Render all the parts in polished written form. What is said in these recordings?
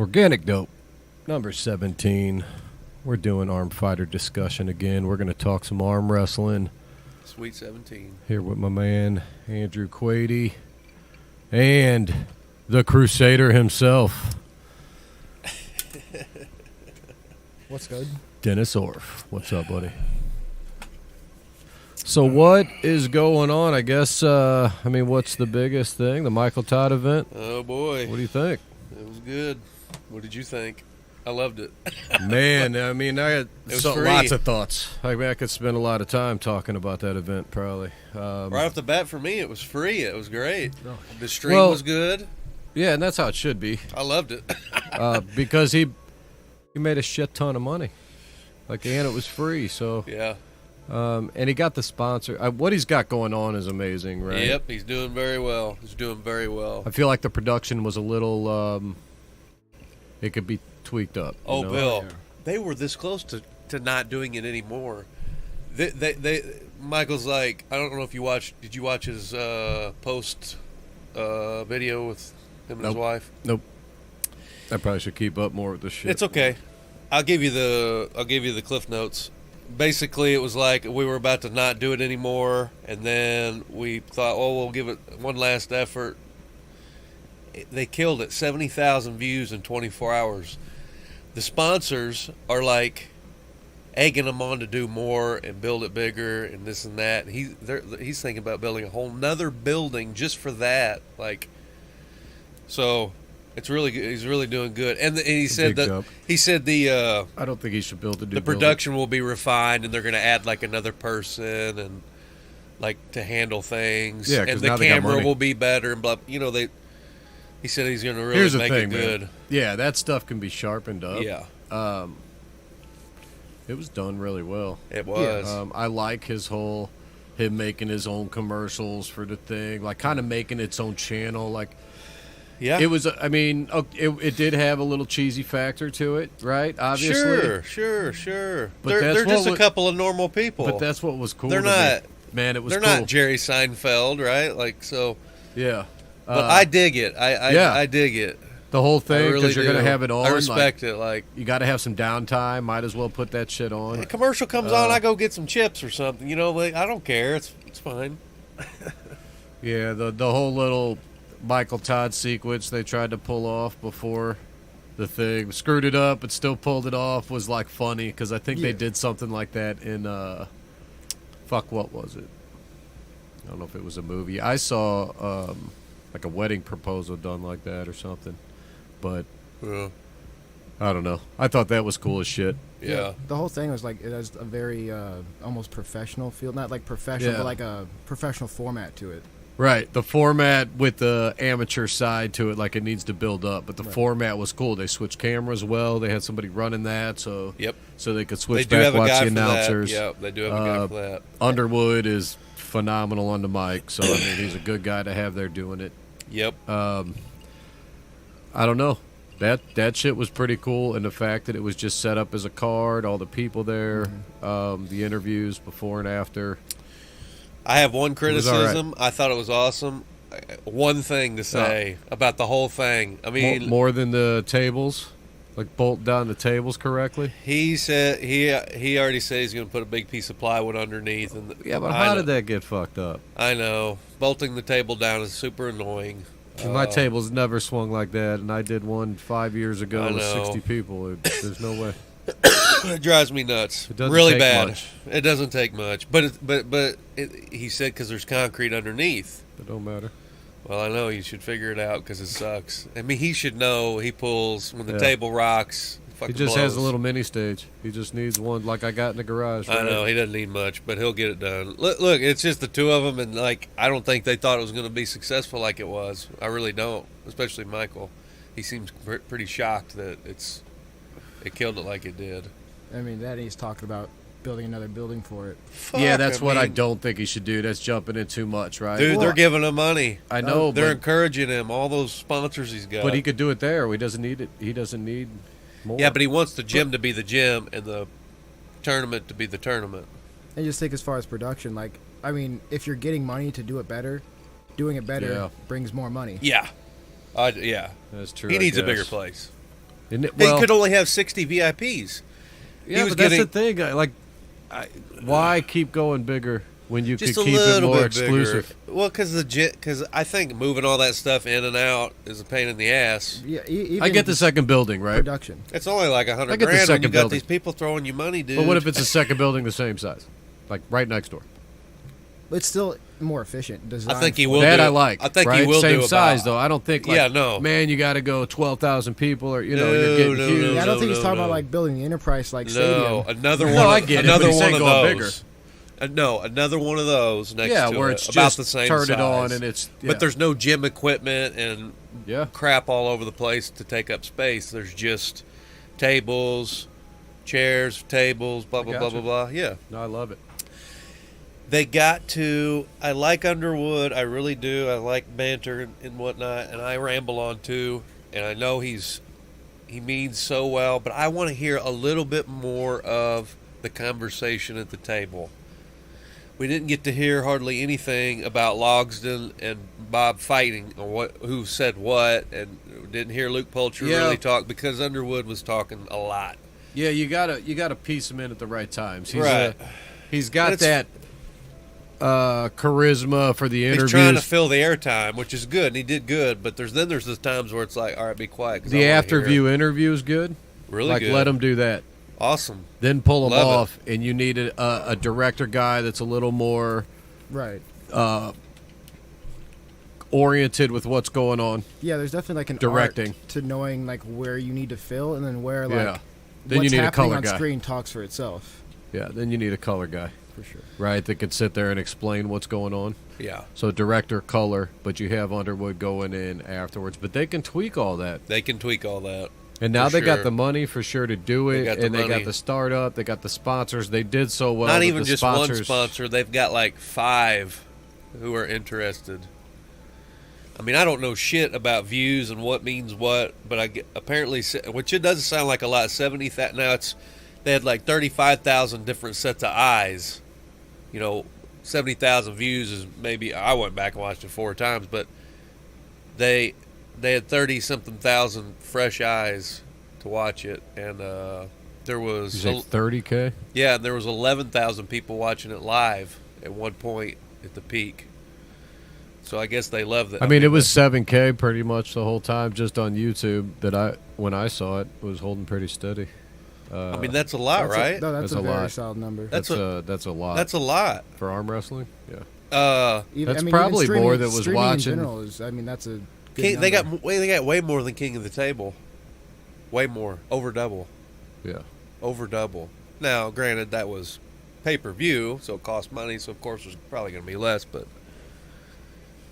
Organic Dope, number 17. We're doing Armfighter discussion again. We're going to talk some arm wrestling. Sweet 17. Here with my man, Andrew Quady, and the Crusader himself. What's good? Dennis Orff. What's up, buddy? So what is going on? I guess, what's the biggest thing? The Michael Todd event? Oh, boy. What do you think? It was good. What did you think? I loved it. Man, I had lots of thoughts. I could spend a lot of time talking about that event, probably. Right off the bat, for me, it was free. It was great. The stream was good. Yeah, and that's how it should be. I loved it. Because he made a shit ton of money. And it was free, so... Yeah. And he got the sponsor. What he's got going on is amazing, right? Yep, he's doing very well. I feel like the production was a little... it could be tweaked up. Oh, know? Bill, they were this close to not doing it anymore. Michael's like, I don't know if you watched. Did you watch his post video with him and his wife? Nope. I probably should keep up more with this shit. It's okay. I'll give you the cliff notes. Basically, it was like we were about to not do it anymore, and then we thought, we'll give it one last effort. They killed it. 70,000 views in 24 hours. The sponsors are like egging them on to do more and build it bigger and this and that. He's thinking about building a whole nother building just for that. So it's really good. He's really doing good. And he said that I don't think he should build the production will be refined, and they're going to add another person and to handle things. Yeah, and the camera will be better and blah. He said he's going to really make it good. Man. Yeah, that stuff can be sharpened up. Yeah. It was done really well. It was. I like him making his own commercials for the thing, kind of making its own channel. Yeah. It was, it did have a little cheesy factor to it, right? Obviously. Sure. But they're just a couple of normal people. But that's what was cool. They're not. Man, it was They're cool. not Jerry Seinfeld, right? So. Yeah. But I dig it. I dig it. The whole thing, because really you're going to have it on. I respect it. You got to have some downtime. Might as well put that shit on. A commercial comes on, I go get some chips or something. I don't care. It's fine. Yeah, the whole little Michael Todd sequence they tried to pull off before the thing screwed it up, but still pulled it off was funny because I think they did something like that in what was it? I don't know if it was a movie. I saw a wedding proposal done like that or something. But I don't know. I thought that was cool as shit. Yeah. The whole thing was it has a very almost professional feel. Not professional, but a professional format to it. Right. The format with the amateur side to it, it needs to build up. But the format was cool. They switched cameras well. They had somebody running that, so they could switch back, watch the announcers. Yeah, they do have a guy for that. Underwood is phenomenal on the mic, so he's a good guy to have there doing it. Yep. I don't know. That shit was pretty cool, and the fact that it was just set up as a card, all the people there, the interviews before and after. I have one criticism. I thought it was awesome. One thing to say about the whole thing. I mean, more than the tables, bolt down the tables correctly. He said he already said he's going to put a big piece of plywood underneath. But how did that get fucked up? I know. Bolting the table down is super annoying. My table's never swung like that, and I did one 5 years ago with 60 people. There's no way. It drives me nuts. It doesn't really take bad. Much. It doesn't take much, but he said because there's concrete underneath. It don't matter. Well, I know you should figure it out because it sucks. I mean, he should know. He pulls when the table rocks. He just has a little mini stage. He just needs one like I got in the garage. Right? I know he doesn't need much, but he'll get it done. Look, it's just the two of them, and I don't think they thought it was going to be successful like it was. I really don't, especially Michael. He seems pretty shocked that it killed it like it did. I mean, that he's talking about building another building for it. That's what I don't think he should do. That's jumping in too much, right? Dude, they're giving him money. I know. They're encouraging him. All those sponsors he's got. But he could do it there. He doesn't need it. He doesn't need more. Yeah, but he wants the gym to be the gym and the tournament to be the tournament. And just think as far as production, if you're getting money to do it better, doing it better brings more money. Yeah. Yeah. That's true. He needs a bigger place. He could only have 60 VIPs. Yeah, but that's the thing. Why keep going bigger when you could keep it more exclusive? Bigger. Well, because I think moving all that stuff in and out is a pain in the ass. Yeah, I get the second building, right? Production. It's only like $100,000 when you got these people throwing you money, dude. But what if it's a second building the same size, like right next door? It's still more efficient. I think he will. That I like. I think right? he will same do size though. I don't think. Like, no. Man, you got to go 12,000 people, or you're getting huge. I don't think he's talking about like building the Enterprise stadium. Another one. I get another it, one of those. Bigger. No, another one of those next to where it, it's about just the same turn size. it on and it's. Yeah. But there's no gym equipment and crap all over the place to take up space. There's just tables, chairs, tables, blah blah blah blah blah. Yeah. No, I love it. They got to. I like Underwood. I really do. I like banter and whatnot, and I ramble on too. And I know he means so well, but I want to hear a little bit more of the conversation at the table. We didn't get to hear hardly anything about Logsdon and Bob fighting, or who said what, and didn't hear Luke Poulter really talk because Underwood was talking a lot. Yeah, you gotta piece him in at the right times. He's got It's, that charisma for the interviews. He's trying to fill the airtime, which is good, and he did good. But there's those times where it's like, all right, be quiet. The after-view interview is good. Really good. Let him do that. Awesome. Then pull him off, and you need a director guy that's a little more oriented with what's going on. Yeah, there's definitely like an directing art to knowing like where you need to fill, and then where like then what's you need happening a color on guy. screen talks for itself. Yeah, then you need a color guy. For sure. Right, that could sit there and explain what's going on. Yeah. So director, color, but you have Underwood going in afterwards. But they can tweak all that. And now they got the money for sure to do it, and they got the startup, they got the sponsors. They did so well. Not even just one sponsor. They've got like 5 who are interested. I mean, I don't know shit about views and what means what, but apparently, which it doesn't sound like a lot. 70,000 now. They had like 35,000 different sets of eyes. 70,000 views is maybe. I went back and watched it 4 times, but they had 30-something thousand fresh eyes to watch it, and there was 30K. Yeah, and there was 11,000 people watching it live at one point at the peak. So I guess they loved it. I mean, it was 7K pretty much the whole time, just on YouTube. When I saw it was holding pretty steady. I mean, that's a lot, right? That's a very lot. solid number. That's a lot. That's a lot for arm wrestling. Yeah. That's probably more that was watching. In general that's a. They got way more than King of the Table. Way more, over double. Yeah. Over double. Now, granted, that was pay-per-view, so it cost money. So of course, there's probably going to be less, but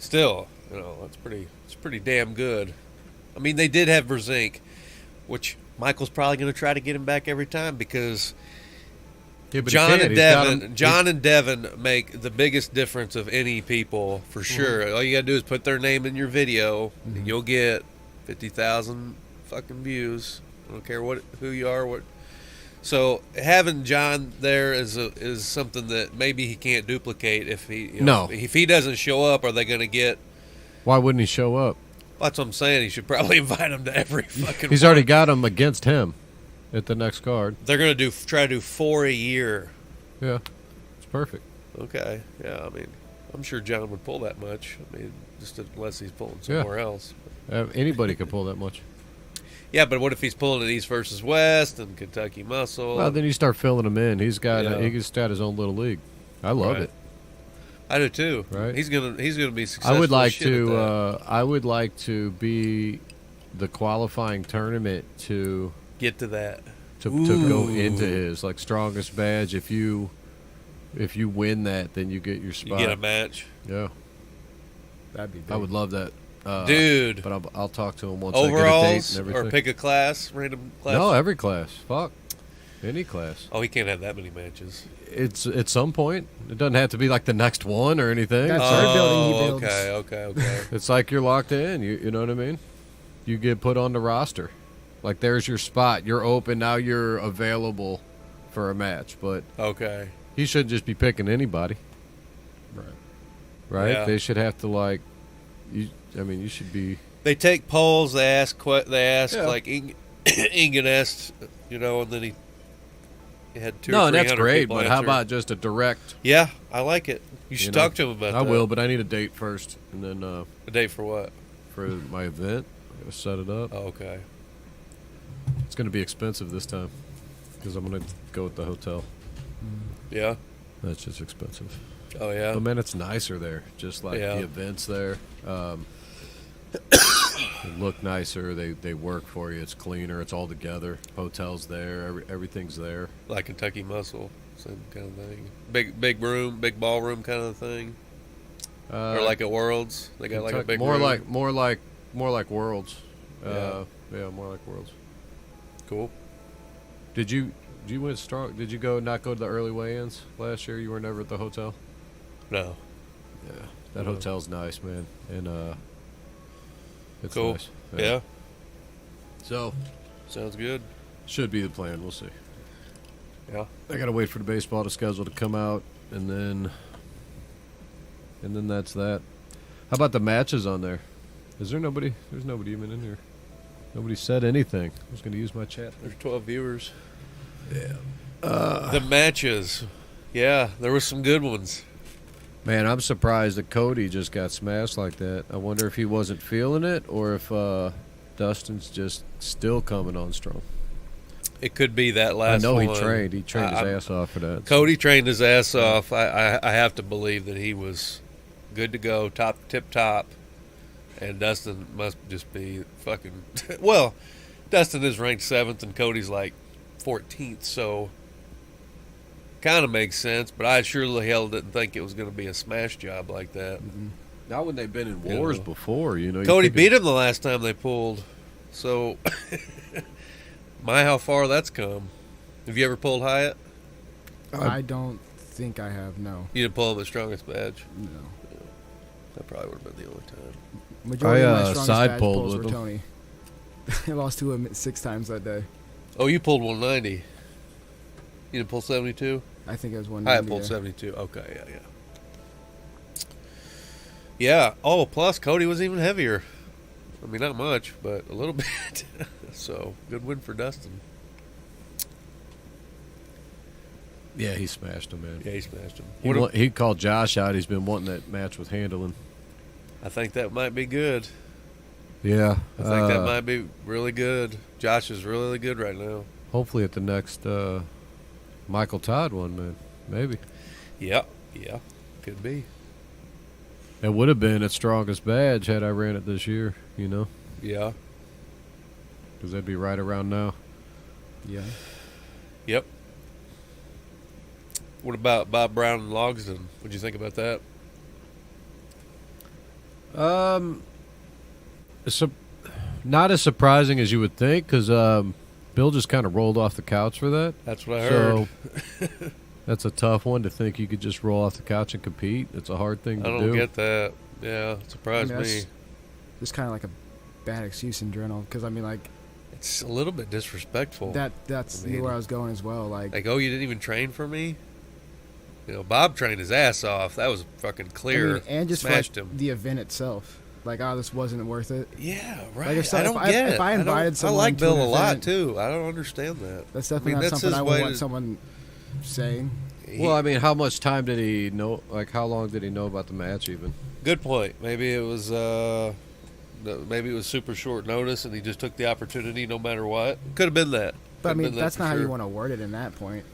still, it's pretty damn good. I mean, they did have Brzezinski, which Michael's probably going to try to get him back every time because John and Devin make the biggest difference of any people for sure. Mm-hmm. All you got to do is put their name in your video, and you'll get 50,000 fucking views. I don't care who you are. So having John there is something that maybe he can't duplicate if he doesn't show up. Are they going to get? Why wouldn't he show up? That's what I'm saying. He should probably invite him to every fucking. He's already got him against him at the next card. They're going to try to do 4 a year. Yeah, it's perfect. Okay, yeah. I mean, I'm sure John would pull that much. I mean, just unless he's pulling somewhere else. Anybody could pull that much. Yeah, but what if he's pulling it East versus West and Kentucky Muscle? Well, then you start filling him in. He's got his own little league. I love it. I do too. Right? He's gonna be successful. I would like to be the qualifying tournament to get to that. To go into his like strongest badge. If you win that, then you get your spot. You get a match. Yeah, that'd be big. I would love that, dude. But I'll talk to him once Overalls, I get a date and everything. Or pick a class, random class. No, every class. Fuck. Any class. Oh, he can't have that many matches. It's at some point. It doesn't have to be like the next one or anything. That's our building he builds. Okay. It's like you're locked in. You know what I mean? You get put on the roster. Like there's your spot. You're open now. You're available for a match. But he shouldn't just be picking anybody. Right. Yeah. They should have to like. You should be. They take polls. They ask like Ingan asked, and then he had two. No, or and that's 300 great. people But how answer. about just a direct? Yeah, I like it. You should talk to him about that. I will, but I need a date first, and then A date for what? for my event, I gotta set it up. Oh, okay. It's gonna be expensive this time because I'm gonna go with the hotel. Yeah. That's just expensive. Oh yeah. But man, it's nicer there. Just like Yeah. the events there. They look nicer. They work for you. It's cleaner. It's all together. Hotels there. Everything's there. Like Kentucky Muscle, same kind of thing. Big room, big ballroom kind of thing. Or like at Worlds, they got like a big more room. more like Worlds. Yeah. Yeah, more like Worlds. Cool. Did you went strong? Did you not go to the early weigh-ins last year? You were never at the hotel. No. Yeah, that No. hotel's nice, man, and it's Cool. nice. Yeah. So Sounds good. should be the plan. We'll see. Yeah. I gotta wait for the baseball schedule to come out, and then that's that. How about the matches on there? Is there nobody? There's nobody even in here. Nobody said anything. I was gonna use my chat. There's 12 viewers. Yeah. The matches. Yeah, there were some good ones. Man, I'm surprised that Cody just got smashed like that. I wonder if he wasn't feeling it or if Dustin's just still coming on strong. It could be that last I know one. he trained. He trained his ass off for that. Cody trained his ass off. I have to believe that he was good to go, tip top. And Dustin must just be fucking... Well, Dustin is ranked 7th and Cody's like 14th, so... Kind of makes sense, but I surely hell didn't think it was going to be a smash job like that. Not when they've been in You wars know. before, you know. Cody beat him the last time they pulled, so my how far that's come. Have you ever pulled Hyatt? I don't think I have. No. You didn't pull him at strongest badge. No. That probably would have been the only time. Majority of my strongest side badge pulled pulls with were him. Tony. I lost to him 6 times that day. Oh, you pulled 190. You didn't pull 72? I think it was 190. Hyatt pulled 72. Okay, yeah. Yeah. Oh, plus Cody was even heavier. I mean, not much, but a little bit. So, good win for Dustin. Yeah, he smashed him, man. Yeah, he smashed him. He called Josh out. He's been wanting that match with Handling. I think that might be good. Yeah. I think that might be really good. Josh is really good right now. Hopefully at the next Michael Todd one, man. Maybe. Yeah, could be. It would have been its strongest badge had I ran it this year, you know? Yeah. Because that'd be right around now. Yeah. Yep. What about Bob Brown and Logsdon? What'd you think about that? Not as surprising as you would think, because Bill just kind of rolled off the couch for that. That's what I heard. So that's a tough one to think you could just roll off the couch and compete. It's a hard thing to I do. don't get that. Yeah, it surprised me. It's kind of like a bad excuse in general, because I mean, like It's a little bit disrespectful. that's I mean, where I was going as well. Like, oh, you didn't even train for me? You know, Bob trained his ass off. That was fucking clear. I mean, and just for, smashed like, him. the event itself. Like, this wasn't worth it. Yeah, right. Like, if I don't get it. if I invited someone I like to Bill an a lot event, too. I don't understand that. That's definitely not that's something his I way would want to- someone saying. Well, I mean, how much time did he know? Like, how long did he know about the match even? Good point. Maybe it was super short notice, and he just took the opportunity no matter what. Could have been that. But I Could've mean, been that that's for not how sure. you want to word it in that point.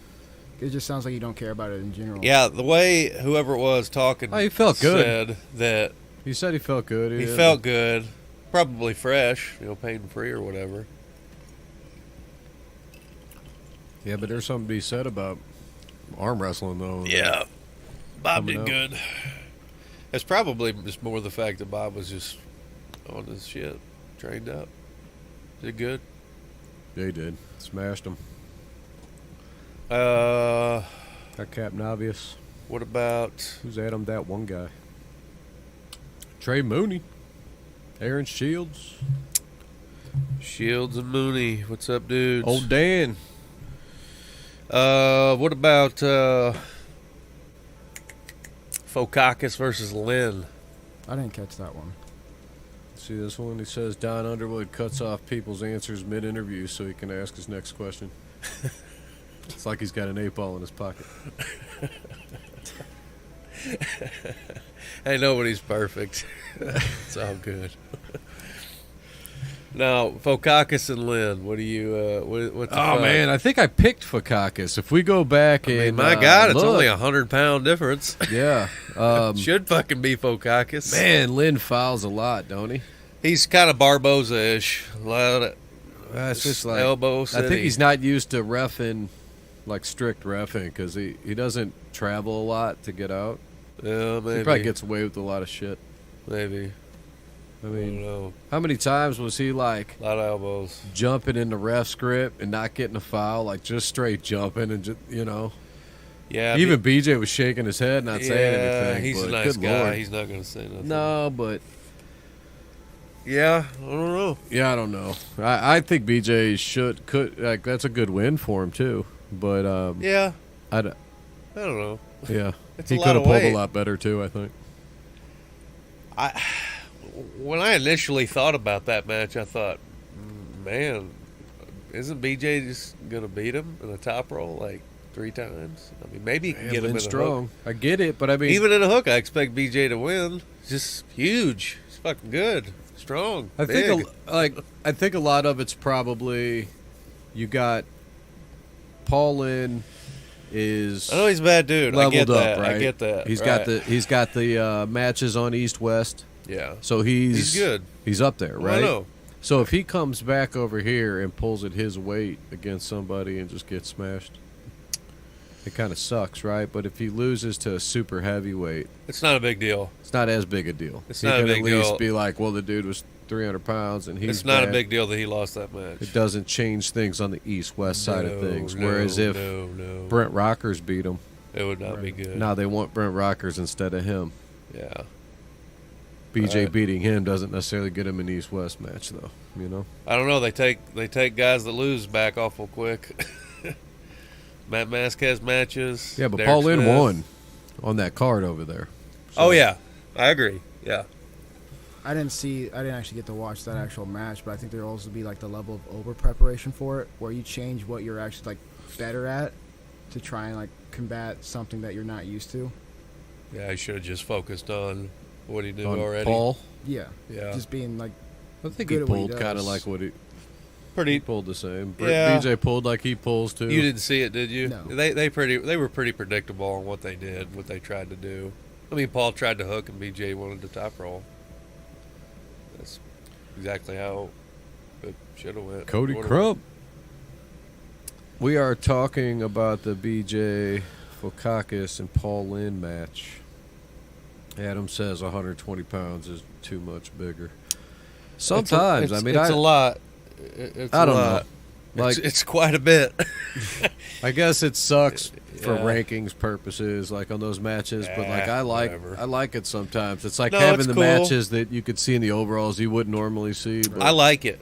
It just sounds like you don't care about it in general. Yeah, the way whoever it was talking Oh, he felt good. said that He said he felt good. he felt good, probably fresh, pain free or whatever. Yeah, but there's something to be said about arm wrestling, though. Yeah, Bob Coming did out. good. It's probably just more the fact that Bob was just on his shit, trained up, did good. Yeah, he did. Smashed him. What Got Captain Obvious. about? Who's Adam? That one guy. Trey Mooney. Aaron Shields. Shields and Mooney? What's up, dudes? Old Dan. What about Fokakis versus Lynn? I didn't catch that one. See this one? He says Don Underwood cuts off people's answers mid-interview so he can ask his next question. It's like he's got an 8-ball in his pocket. Hey, nobody's perfect. It's all good. Now, Fokakis and Lynn, what do you? What the fuck? Man, I think I picked Fokakis. If we go back and my God, it's look, only a 100-pound difference. Yeah, Should fucking be Fokakis. man, Lynn fouls a lot, don't he? He's kind of Barboza-ish. A lot of It's just like elbow I city. think he's not used to reffing, like strict reffing, because he doesn't travel a lot to get out. Yeah, maybe. He probably gets away with a lot of shit. Maybe. I I mean, don't know. how many times was he like A lot of elbows. jumping in the ref's grip and not getting a foul, like just straight jumping and just, Yeah. even BJ was shaking his head, not saying anything. He's but a nice good guy. Lord. He's not going to say nothing. No, but Yeah, I don't know. yeah, I don't know. I think BJ could like that's a good win for him too. But Yeah, I don't know. yeah, It's he a lot could have of pulled weight. a lot better too. I think. When I initially thought about that match, I thought, man, isn't BJ just going to beat him in a top roll like 3 times? I mean, maybe he can get him in Lynn's a strong. hook. I get it, but I mean, Even in a hook, I expect BJ to win. He's just huge. He's fucking good. Strong. I big. think I think a lot of it's probably you got Paul Lynn is I know he's a bad dude. I leveled get up, that. right? I get that. He's right. got the matches on East West, Yeah. so He's good. He's up there, Well, I right? know. So if he comes back over here and pulls at his weight against somebody and just gets smashed, it kind of sucks, right? But if he loses to a super heavyweight, It's not a big deal. it's not as big a deal. It's he not a can big at least deal. be like, well, the dude was 300 pounds and he's It's not a bad. big deal that he lost that match. It doesn't change things on the East-West side of things. No, Whereas if no, Brent Rockers beat him, it would not be good. now they want Brent Rockers instead of him. Yeah. BJ Right. beating him doesn't necessarily get him an East-West match, though. You know, I don't know. They take guys that lose back awful quick. Matt Masquez matches. yeah, but Derek Paul Lynn Smith. won on that card over there. Oh yeah, I agree. Yeah. I didn't actually get to watch that actual match, but I think there'll also be like the level of over preparation for it, where you change what you're actually like better at to try and like combat something that you're not used to. Yeah, I should have just focused on what he knew On already. Paul, Yeah, Yeah. just being like I think good he at what he pulled kind of does. like what he Pretty. pulled the same. Yeah. BJ pulled like he pulls too. You didn't see it, did you? No. They were pretty predictable on what they did, what they tried to do. I mean, Paul tried to hook and BJ wanted to top roll. That's exactly how it should have went. Cody Would've Crump. We are talking about the BJ Fokakis and Paul Lynn match. Adam says 120 pounds is too much bigger. Sometimes, it's I mean, it's a lot. It's I don't a lot. know. Like, It's quite a bit. I guess it sucks for Yeah. rankings purposes, like on those matches. But like, whatever. I like it sometimes. It's like No, having it's the cool. matches that you could see in the overalls you wouldn't normally see. But I like it.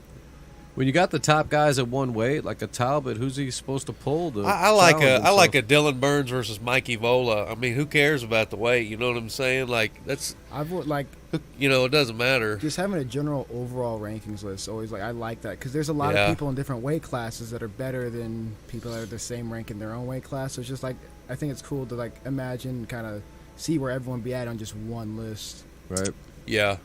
when you got the top guys at one weight, like a Talbot, who's he supposed to pull? To I like challenge I like himself? a Dylan Burns versus Mikey Vola. I mean, who cares about the weight? You know what I'm saying? Like that's like it doesn't matter. just having a general overall rankings list. Always like I like that because there's a lot Yeah. of people in different weight classes that are better than people that are the same rank in their own weight class. So it's just like I think it's cool to like imagine, kind of see where everyone be at on just one list. right. Yeah,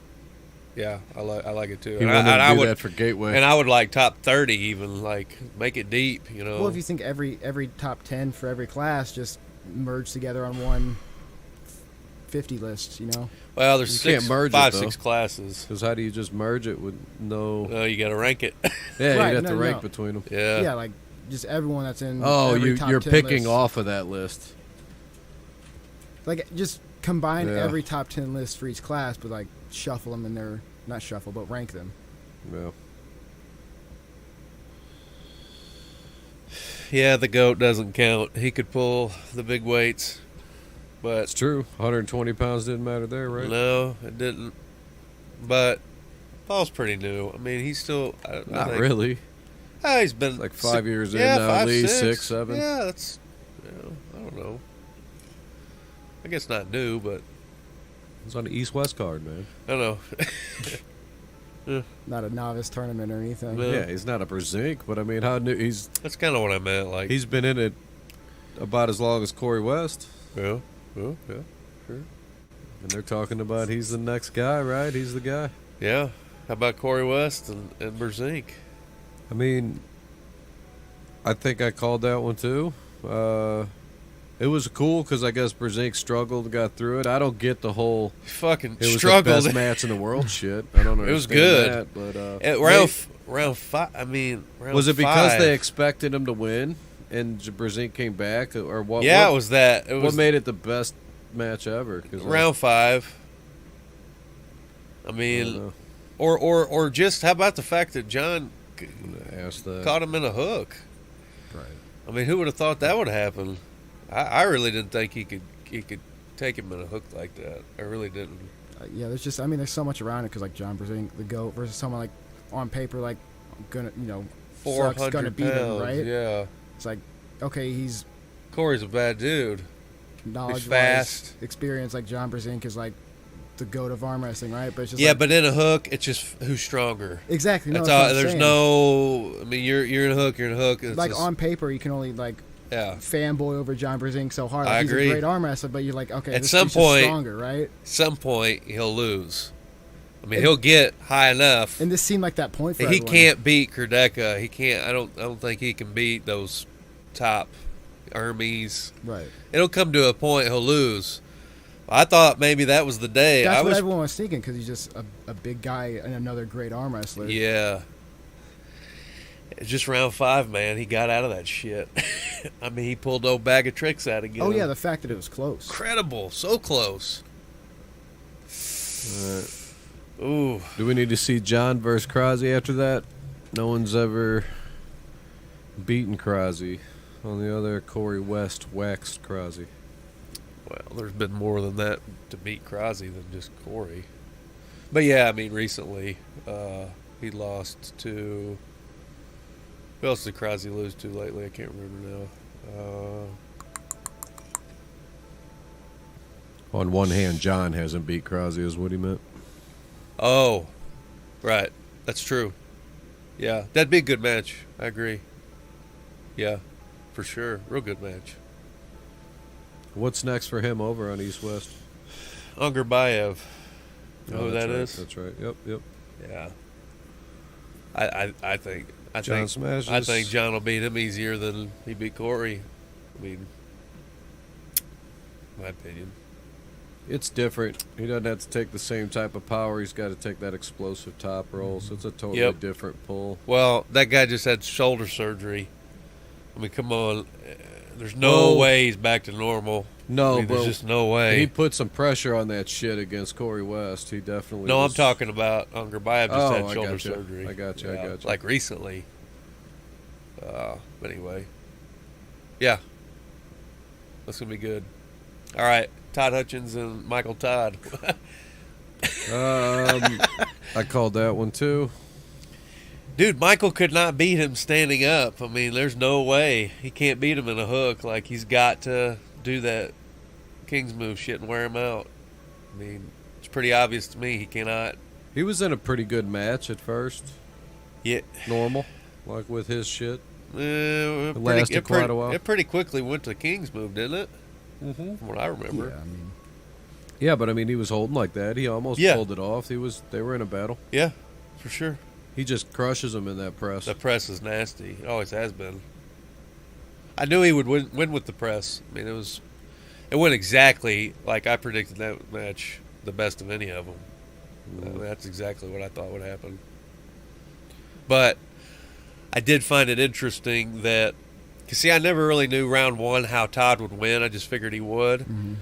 yeah, I like it too. He And wanted I to do would that for Gateway. and I would like top 30 even, like make it deep. You know. Well, if you think every top 10 for every class just merge together on one 50 list, you know. Well, there's You can't merge it, five, though. 6 classes. Because how do you just merge it with no? No, you got to rank it. Yeah, Right, you'd have to no, rank no. between them. yeah. Yeah, like just everyone that's in. Oh, every top you're 10 picking list. off of that list. Like just combine Yeah. every top 10 list for each class, but like shuffle them in their not shuffle, but rank them. Yeah. Yeah, the GOAT doesn't count. He could pull the big weights, but That's true. 120 pounds didn't matter there, right? no, it didn't. But Paul's pretty new. I mean, he's still I Not think, really. He's been Like 5 years in yeah, now, 5, at least 6. 6, 7. Yeah, that's I don't know. I guess not new, but It's on the East-West card, man. I don't know. not a novice tournament or anything. Yeah. Yeah, he's not a Brzezinski, but I mean, how new he's That's kind of what I meant. Like, he's been in it about as long as Corey West, yeah, sure. and they're talking about he's the next guy, right? He's the guy. Yeah. How about Corey West and Brzezinski? I mean, I think I called that one too. It was cool because I guess Brzezinski struggled and got through it. I don't get the whole He fucking it was struggled. the best match in the world shit. I don't know. It was good. that, but At round five. I mean, round was it because five. they expected him to win and Brzezinski came back, or what? Yeah, what, it was that. It was what made it the best match ever? 'Cause, round five. I I mean, don't know. or just how about the fact that John Ask that. caught him in a hook? Right. I mean, who would have thought that would happen? I really didn't think he could take him in a hook like that. I really didn't. Yeah, there's just, I mean, there's so much around it because like John Brzezinski, the GOAT, versus someone like on paper, like gonna, sucks, 400 gonna beat him, pounds, right? Yeah. It's like, okay, he's Corey's a bad dude. knowledge, fast. experience. Like John Brzezinski is like the GOAT of arm wrestling, right? But it's just Yeah, like, but in a hook, it's just who's stronger. exactly. No, That's that's all. what I'm There's saying. no. I mean, you're in a hook. You're in a hook. It's like just, on paper, you can only like yeah. fanboy over John Brzezinski so hard. Like, I he's agree. a great arm wrestler, but you're like, okay, At this some dude's just point- stronger, right? At some point, he'll lose. I mean, he'll get high enough. And this seemed like that point for He everyone. can't beat Kerdeka. He can't. I don't think he can beat those top armies. Right. It'll come to a point he'll lose. I thought maybe that was the day. That's I what was. everyone was thinking because he's just a big guy and another great arm wrestler. Yeah. It's just round five, man. He got out of that shit. I mean, he pulled old bag of tricks out again. Oh yeah, the fact that it was close. Incredible. So close. All right. Ooh. Do we need to see John versus Krause after that? No one's ever beaten Krause. On the other, Corey West waxed Krause. Well, there's been more than that to beat Krause than just Corey. But yeah, I mean, recently he lost to. Who else did Krause lose to lately? I can't remember now. On one hand, John hasn't beat Krause, is what he meant. Oh, right. That's true. Yeah, that'd be a good match. I agree. Yeah, for sure. Real good match. What's next for him over on East West? Ungerbayev. You know who that's that right, is? That's right. Yep. Yeah. I think John smashes. I think John will beat him easier than he beat Corey. I mean, my opinion. It's different. He doesn't have to take the same type of power. He's got to take that explosive top roll, so it's a totally Yep. different pull. Well, that guy just had shoulder surgery. I mean, come on. There's no way he's back to normal. No, I mean, there's but just no way. he put some pressure on that shit against Corey West. He definitely No, I'm was- talking about Ungerbayev just Oh, had I shoulder gotcha. surgery. I gotcha. Yeah, I gotcha. like recently. But anyway. Yeah. That's going to be good. All right. Todd Hutchins and Michael Todd. I called that one too. Dude, Michael could not beat him standing up. I mean, there's no way. He can't beat him in a hook. Like, he's got to do that King's move shit and wear him out. I mean, it's pretty obvious to me he cannot. He was in a pretty good match at first. Yeah. Normal, like with his shit. Lasted quite a while. It pretty quickly went to King's move, didn't it? Mm-hmm. From what I remember. Yeah, I mean, Yeah, but I mean, he was holding like that. He almost Yeah. pulled it off. They were in a battle. Yeah, for sure. He just crushes him in that press. The press is nasty. It always has been. I knew he would win with the press. I mean, it went exactly like I predicted that match, the best of any of them. That's exactly what I thought would happen. But I did find it interesting that, cause see, I never really knew round one how Todd would win. I just figured he would. mhm.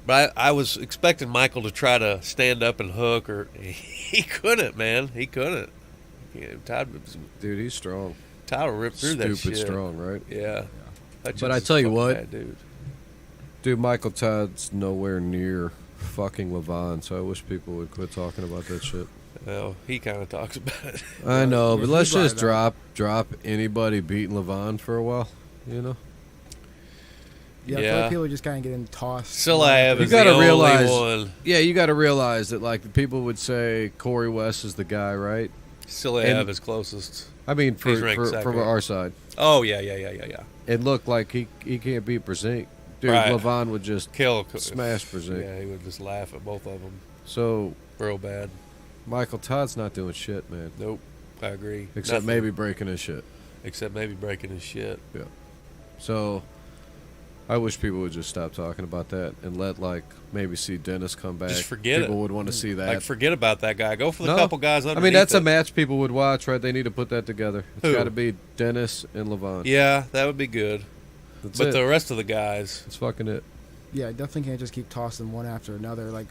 But I was expecting Michael to try to stand up and hook, or he couldn't, man. He couldn't. Yeah, Todd Dude, he's strong. will rip through that shit. Stupid strong, right? Yeah. Hutchins But I is tell you fucking what, bad dude. Dude, Michael Todd's nowhere near fucking Levon, so I wish people would quit talking about that shit. Well, he kind of talks about it. I know, but he's let's right just about drop anybody beating Levon for a while, you know? Yeah, I feel like people are just kind of getting tossed. Silaev You is the gotta only realize- one. Yeah, you got to realize that like the people would say Corey West is the guy, right? Silaev And- is closest. I mean, He's ranked from second. our side, Oh, yeah. it looked like he can't beat Brzezinski. Dude, Right. Levon would just Kill. smash Brzezinski. Yeah, he would just laugh at both of them. So Real bad. Michael Todd's not doing shit, man. Nope. I agree. Except Nothing. maybe breaking his shit. Except maybe breaking his shit. So I wish people would just stop talking about that and let like maybe see Dennis come back. Just forget people it. would want to see that. Like, forget about that guy. Go for the No. couple guys I underneath mean, that's a it. match people would watch, right? They need to put that together. It's Who? got to be Dennis and Levon. Yeah, that would be good. That's But it. the rest of the guys, It's fucking it. Yeah, I definitely can't just keep tossing one after another. Like,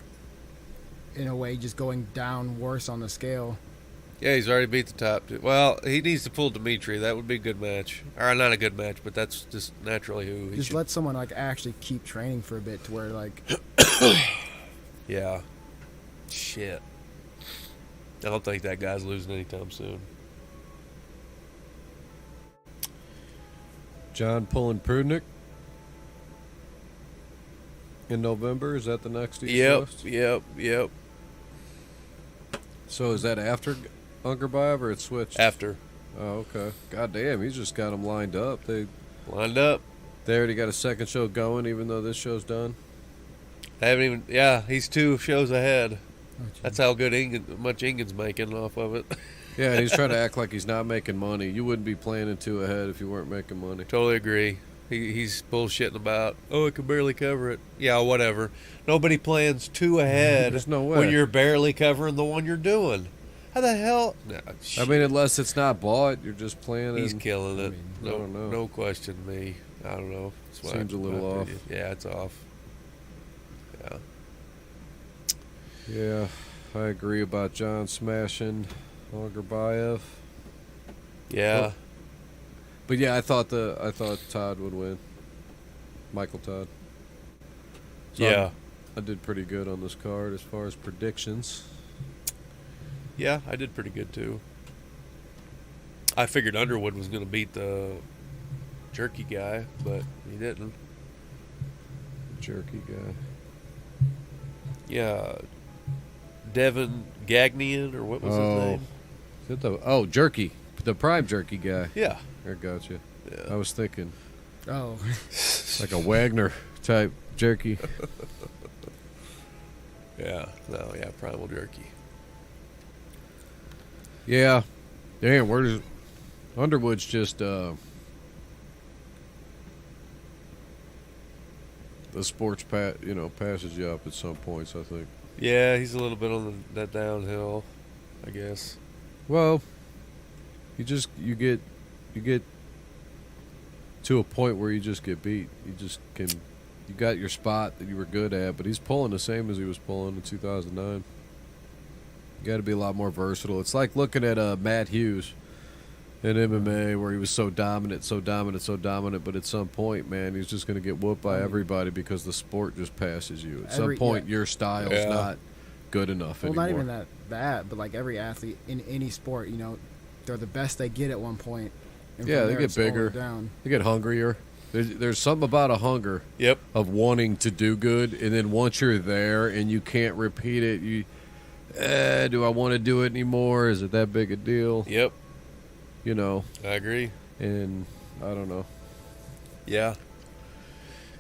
in a way, just going down worse on the scale. yeah, he's already beat the top two. Well, he needs to pull Dimitri. That would be a good match. Or not a good match, but that's just naturally who he Just should. let someone like actually keep training for a bit to where like Yeah. Shit. I don't think that guy's losing anytime soon. John pulling Prudnick in November. Is that the next East Coast? Yep. So is that after Ungerbayev or it's switched? After. Oh, okay. God damn, he's just got them lined up. They Lined up. already got a second show going, even though this show's done. They haven't even. Yeah, he's 2 shows ahead. oh, That's how good much Ingen's making off of it. Yeah, and he's trying to act like he's not making money. You wouldn't be planning 2 ahead if you weren't making money. Totally agree. He's bullshitting about, oh, I can barely cover it. Yeah, whatever. Nobody plans 2 ahead There's no way. when you're barely covering the one you're doing. How the hell? No, I mean, unless it's not bought, you're just planning. he's killing it. I don't know. No question, me. I don't know. That's why Seems a little my off. opinion. Yeah, it's off. Yeah. Yeah, I agree about John smashing Ungerbayev. Yeah. Well, But yeah, I thought Todd would win. Michael Todd. So yeah. I did pretty good on this card as far as predictions. Yeah, I did pretty good too. I figured Underwood was going to beat the jerky guy, but he didn't. Jerky guy. Yeah. Devin Gagnian, or what was his name? Is it Jerky. The prime jerky guy. Yeah. I got you. Yeah. I was thinking oh like a Wagner type jerky. Yeah. No, yeah, Primal Jerky. Yeah. Damn, where's Underwood's just the sports passes you up at some points, I think. Yeah, he's a little bit on that downhill, I guess. Well, you get to a point where you just get beat. You got your spot that you were good at, but he's pulling the same as he was pulling in 2009. You got to be a lot more versatile. It's like looking at Matt Hughes in MMA where he was so dominant, but at some point, man, he's just going to get whooped by everybody because the sport just passes you. At some point, your style's not good enough well, anymore. not even that, but like every athlete in any sport, you know, they're the best they get at one point. And Yeah, from they there, get it's all bigger. down. They get hungrier. There's something about a hunger Yep. of wanting to do good, and then once you're there and you can't repeat it, do I want to do it anymore? Is it that big a deal? Yep. You know, I agree. and I don't know. Yeah.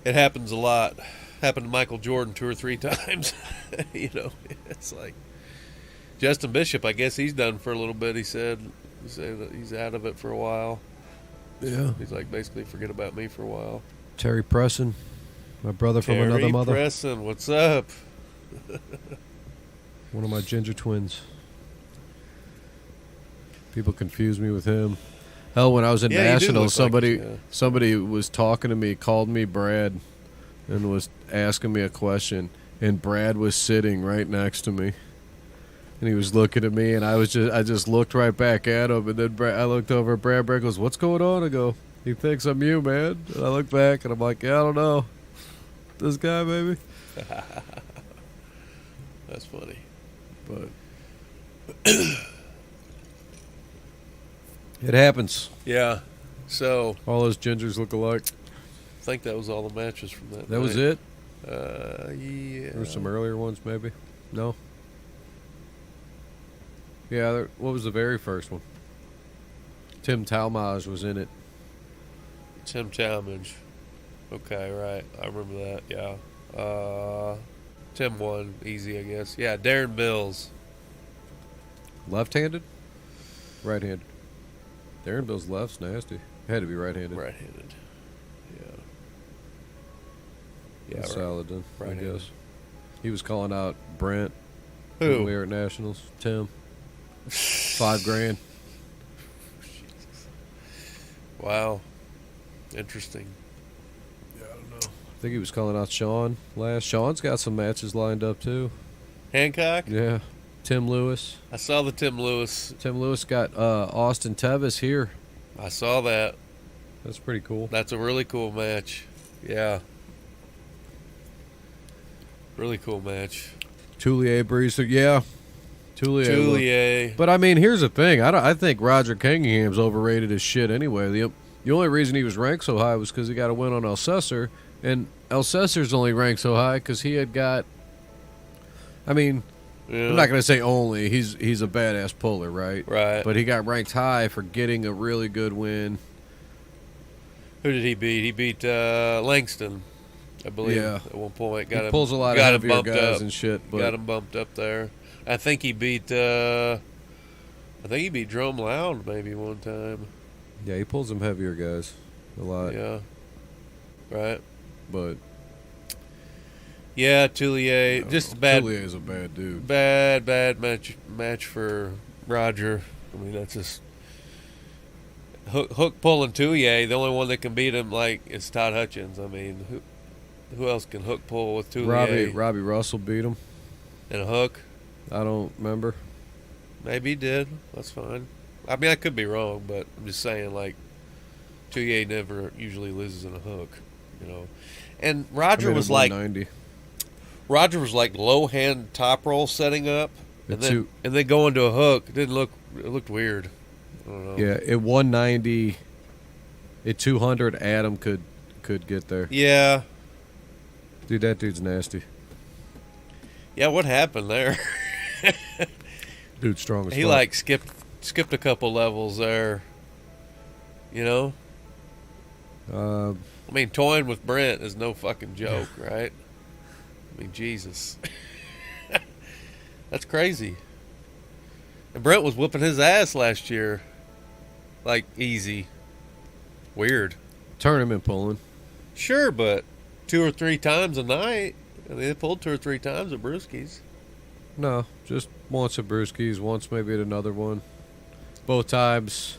It happens a lot. Happened to Michael Jordan 2 or 3 times. You know, it's like Justin Bishop, I guess he's done for a little bit, he said that he's out of it for a while. Yeah. He's like, basically forget about me for a while. Terry Presson, my brother from Terry another mother. Presson, what's up? One of my ginger twins. People confuse me with him. Hell, when I was in Yeah, you do Nationals, look like somebody was talking to me, called me Brad, and was asking me a question, and Brad was sitting right next to me, and he was looking at me, and I just looked right back at him, and then I looked over at Brad. Brad goes, "What's going on?" I go, "He thinks I'm you, man." And I look back, and I'm like, "Yeah, I don't know, this guy, maybe." That's funny. But it happens. Yeah. So, All those gingers look alike. think that was all the matches from that. That was night. it? Yeah. There were some earlier ones, maybe? No? Yeah, what was the very first one? Tim Talmadge was in it. Tim Talmadge. Okay, right. I remember that. Yeah. Tim won easy, I guess. Yeah, Darren Bills. Left-handed? Right-handed. Darren Bill's left's nasty. Had to be right-handed. Right-handed. Yeah. Yeah, That's right. solid then, I Right-handed. guess. He was calling out Brent Who? when we were at Nationals. Tim. $5,000. Wow. Interesting. Yeah, I don't know. I think he was calling out Sean last. Sean's got some matches lined up too. Hancock? Yeah. Tim Lewis. I saw the Tim Lewis. Tim Lewis got Austin Tevis here. I saw that. That's pretty cool. That's a really cool match. Yeah. Really cool match. Toulier Breezer. Yeah. Toulier. But I mean, here's the thing. I think Roger Kingham's overrated as shit anyway. The only reason he was ranked so high was because he got a win on Alcester, and Alcester's only ranked so high because he had got. I mean, Yeah. I'm not going to say only. He's a badass puller, right? Right. But he got ranked high for getting a really good win. Who did he beat? He beat Langston, I believe, Yeah. at one point. He pulls a lot of got him heavier bumped guys up. and shit. But Got him bumped up there. I think he beat. I think he beat Jerome Loud maybe one time. yeah, he pulls some heavier guys a lot. Yeah. Right. But Yeah, Toulier. Just bad. Toulier's a bad dude. Bad match for Roger. I mean, that's just hook pulling Toulier. The only one that can beat him is Todd Hutchins. I mean, who else can hook pull with Toulier? Robbie Russell beat him. And a hook. I don't remember. Maybe he did. That's fine. I mean, I could be wrong, but I'm just saying, Toulier never usually loses in a hook, you know. And Roger was like 190. low hand top roll setting up, and It's then going to a hook. It looked weird. I don't know. Yeah, at 190, at 200, Adam could get there. Yeah. Dude, that dude's nasty. Yeah. What happened there? Dude's strong as He fuck. skipped a couple levels there. You know. I mean, toying with Brent is no fucking joke, right? I mean, Jesus. That's crazy. And Brent was whooping his ass last year. Easy. Weird. Tournament pulling. Sure, but 2 or 3 times a night. I mean, they pulled 2 or 3 times at Brewski's. No, just once at Brewski's, once maybe at another one. Both times.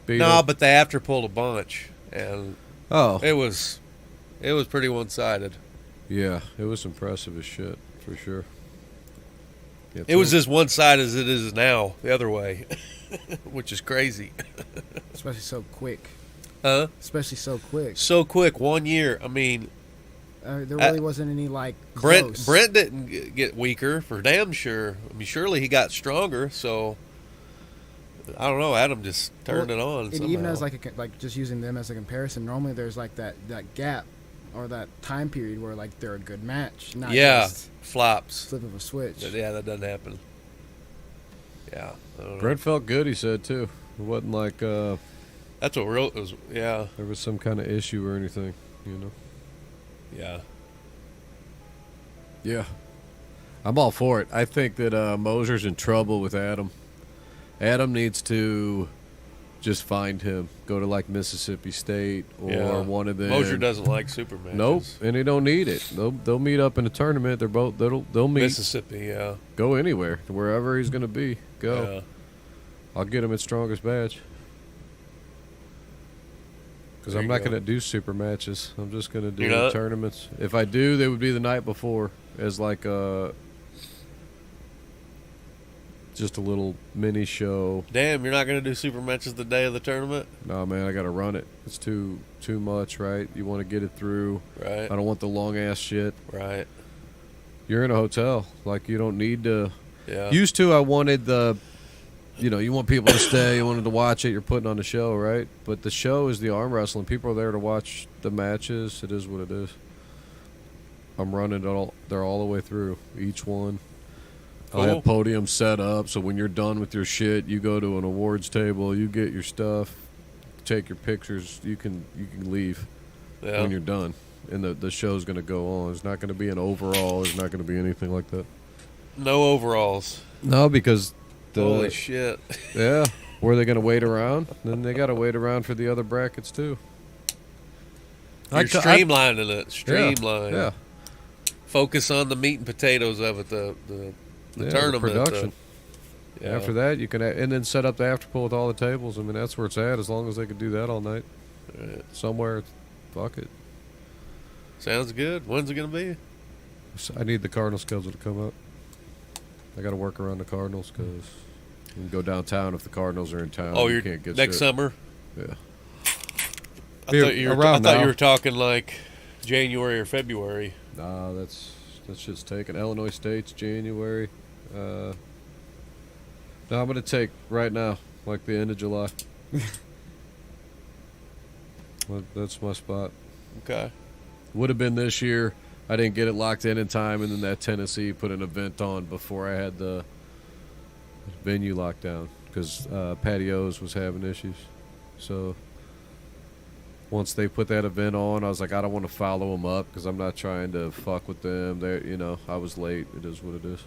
Beat No, him. but they after pulled a bunch. And Oh, it was pretty one-sided. yeah, it was impressive as shit, for sure. Yeah, It was as one-sided as it is now, the other way, which is crazy. Especially so quick. Huh? Especially so quick. So quick, 1 year. I mean, There really wasn't any close. Brent didn't get weaker for damn sure. I mean, surely he got stronger. So I don't know. Adam just turned it on. And somehow. even as just using them as a comparison, normally there's that gap or that time period where they're a good match, not just flops. flip of a switch. Yeah, that doesn't happen. Yeah, I don't know. Brent felt good, he said, too. It wasn't like That's what real it was. Yeah, there was some kind of issue or anything, you know? yeah. Yeah. I'm all for it. I think that Moser's in trouble with Adam. Adam needs to just find him. Go to Mississippi State or one of them. Mosier doesn't like super matches. Nope, and they don't need it. They'll meet up in a tournament. They'll meet. Mississippi, yeah. Go anywhere, wherever he's gonna be. Go. Yeah. I'll get him at strongest badge. Because There I'm you not go. gonna do super matches. I'm just gonna do You're not? tournaments. If I do, they would be the night before as just a little mini show. Damn, you're not going to do super matches the day of the tournament? No, man, I gotta run it. It's too much, right? You want to get it through. Right. I don't want the long ass shit. Right. You're in a hotel. You don't need to. Yeah. Used to, I wanted the you want people to stay, you wanted to watch it, you're putting on a show, right? But the show is the arm wrestling. People are there to watch the matches. It is what it is. I'm running it all. They're all the way through each one. Cool. I have podiums set up, so when you're done with your shit, you go to an awards table, you get your stuff, take your pictures, you can leave when you're done. And the show's going to go on. There's not going to be an overall. There's not going to be anything like that. No overalls. No, because holy shit. Yeah. Were they going to wait around? Then they got to wait around for the other brackets, too. You're streamlining it. Streamline. Yeah. Focus on the meat and potatoes of it, the tournament. Production. After that, you can and then set up the after pool with all the tables. I mean, that's where it's at. As long as they could do that all night, somewhere, fuck it. Sounds good. When's it gonna be? I need the Cardinals schedule to come up. I got to work around the Cardinals because you can go downtown if the Cardinals are in town. Oh, you you're can't get next shit. summer. Yeah. I thought you were talking like January or February. Nah, that's just taken. Illinois State's January. No, I'm gonna take right now, like the end of July. That's my spot. Okay. Would have been this year. I didn't get it locked in time, and then that Tennessee put an event on before I had the venue locked down because Patios was having issues. So once they put that event on, I was like, I don't want to follow them up because I'm not trying to fuck with them. They, I was late. It is what it is.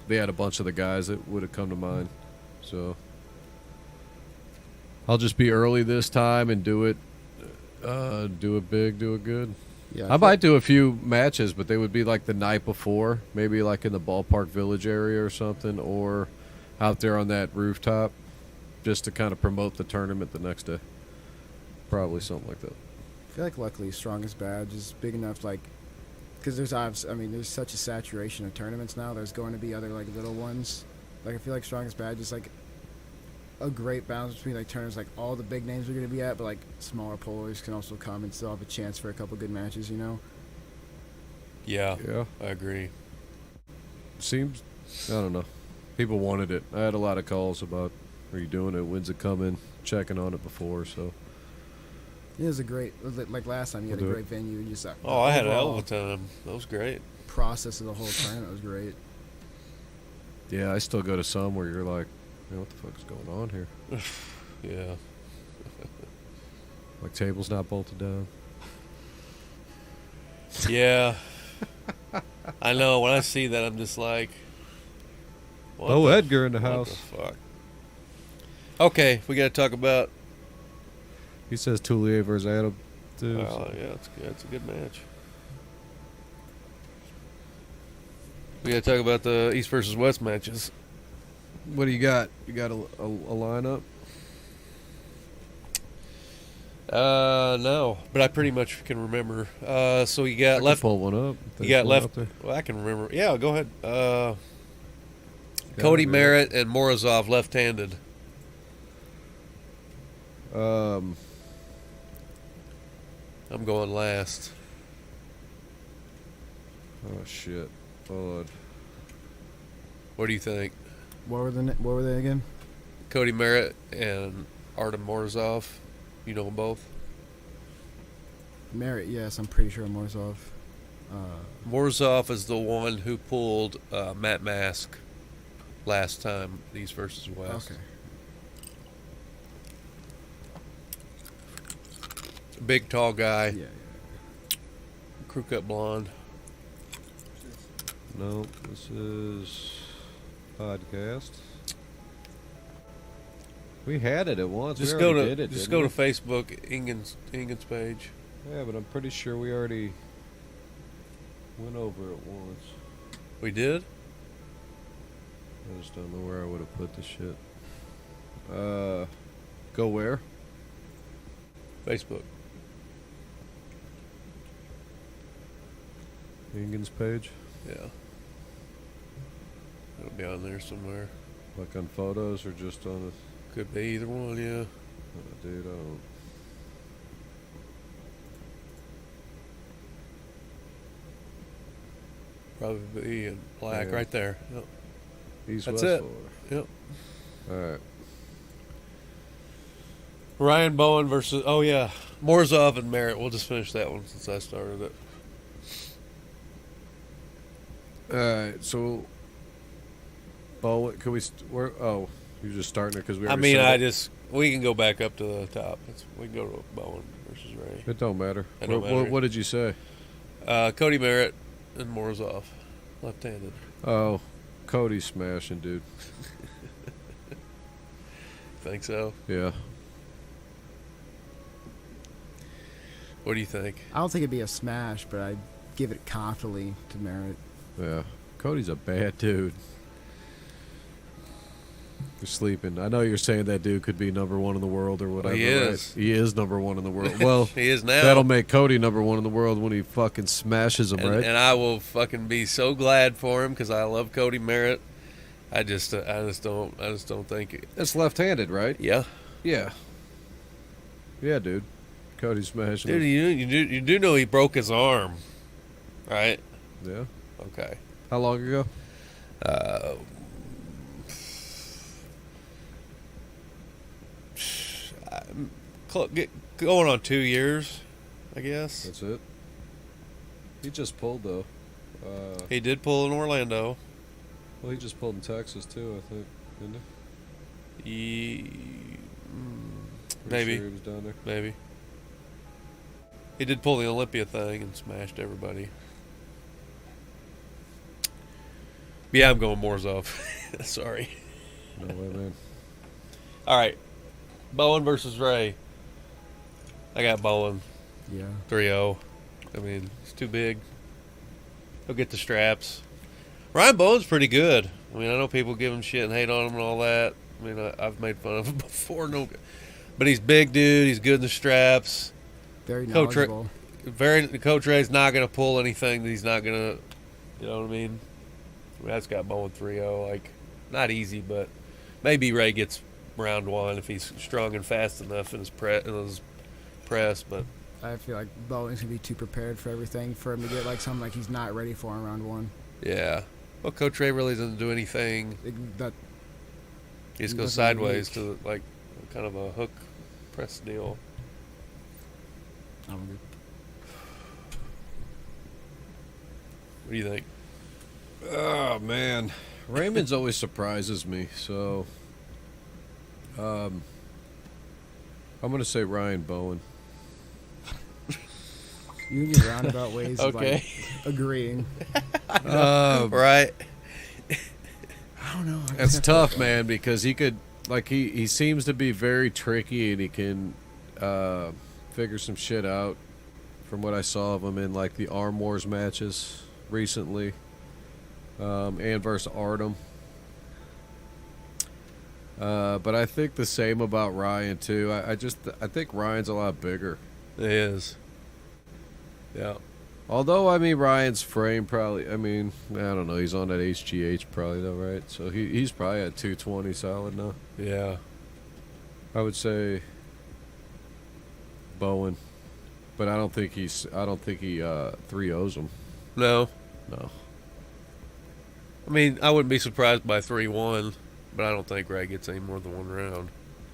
They had a bunch of the guys that would have come to mind. So I'll just be early this time and do it big, do it good. Yeah, I might do a few matches, but they would be like the night before, maybe like in the Ballpark Village area or something, or out there on that rooftop, just to kind of promote the tournament the next day. Probably something like that. I feel like luckily Strongest Badge is big enough, like, because there's such a saturation of tournaments now. There's going to be other like little ones. Like I feel like Strongest Badge is like a great balance between like tournaments like all the big names are going to be at, but like smaller pullers can also come and still have a chance for a couple good matches. Yeah. Yeah. I agree. Seems, I don't know. People wanted it. I had a lot of calls about, are you doing it? When's it coming? Checking on it before, so. It was a great, like last time you had a great venue. And just I had a hell of a time. That was great. Process of the whole tournament was great. Yeah, I still go to some where you're like, man, what the fuck is going on here? Yeah. Like tables not bolted down. Yeah. I know. When I see that, I'm just like, Edgar in the house. What the fuck? Okay, we got to talk about. He says Toulier versus Adam, too. Oh, yeah, it's good. It's a good match. We got to talk about the East versus West matches. What do you got? You got a lineup? No, but I pretty much can remember. So you got left. Pull one up. You got left. Well, I can remember. Yeah, go ahead. Cody Merritt and Morozov left-handed. I'm going last. Oh shit! Hold on. What do you think? What were they again? Cody Merritt and Artem Morozov. You know them both? Merritt, yes, I'm pretty sure Morozov. Morozov is the one who pulled Matt Mask last time, East versus West. Okay. Big, tall guy. Yeah. Crew cut blonde. No, this is podcast. We had it at once. Just go to Facebook, Ingen's page. Yeah, but I'm pretty sure we already went over it once. We did? I just don't know where I would have put the shit. Go where? Facebook. Ingen's page? Yeah. It'll be on there somewhere. Like on photos or just on Could be either one, yeah. dude, I don't. Probably be in black Yeah. right there. Yep. East That's West it. Florida. Yep. All right. Ryan Bowen versus Morozov and Merritt. We'll just finish that one since I started it. All right. So, Bowen, can we? You're just starting it because we. We can go back up to the top. We can go to Bowen versus Ray. It don't matter. It don't matter. What did you say? Cody Merritt and Morozov, left-handed. Oh, Cody's smashing, dude. Think so? Yeah. What do you think? I don't think it'd be a smash, but I'd give it confidently to Merritt. Yeah. Cody's a bad dude. You're sleeping. I know you're saying that dude could be number one in the world or whatever. He is. Right? He is number one in the world. Well, he is now. That'll make Cody number one in the world when he fucking smashes him, right? And I will fucking be so glad for him because I love Cody Merritt. I just don't think it. It's left-handed, right? Yeah. Yeah. Yeah, dude. Cody's smashing Dude, him. you do know he broke his arm, right? Yeah. Okay. How long ago? Going on 2 years, I guess. That's it. He just pulled though. He did pull in Orlando. Well, he just pulled in Texas too, I think, didn't he? Maybe. Sure he was down there. Maybe. He did pull the Olympia thing and smashed everybody. Yeah, I'm going Morozov. Sorry. No way, man. All right. Bowen versus Ray. I got Bowen. Yeah. 3-0. I mean, it's too big. He'll get the straps. Ryan Bowen's pretty good. I mean, I know people give him shit and hate on him and all that. I mean, I've made fun of him before. But he's big, dude. He's good in the straps. Very knowledgeable. Coach Ray's not going to pull anything that he's not going to, you know what I mean? That's got Bowen 3-0. Like, not easy, but maybe Ray gets round one if he's strong and fast enough in his press. But I feel like Bowen's going to be too prepared for everything for him to get like something like he's not ready for in round one. yeah. Well, Coach Ray really doesn't do anything. He just goes sideways to like kind of a hook press deal. I'm good. What do you think? Oh man, Raymond's always surprises me. So, I'm gonna say Ryan Bowen. You and your roundabout ways of Okay. like agreeing. Right. I don't know. It's tough, man, because he could he seems to be very tricky and he can figure some shit out. From what I saw of him in like the Arm Wars matches recently, and versus Artem. But I think the same about Ryan too. I think Ryan's a lot bigger. It is. Yeah. Although I mean Ryan's frame probably. I mean I don't know. He's on that HGH probably though, right? So he's probably at 220 solid now. Yeah. I would say Bowen, but I don't think he 3-0s him. No. No. I mean, I wouldn't be surprised by 3-1, but I don't think Ray gets any more than one round.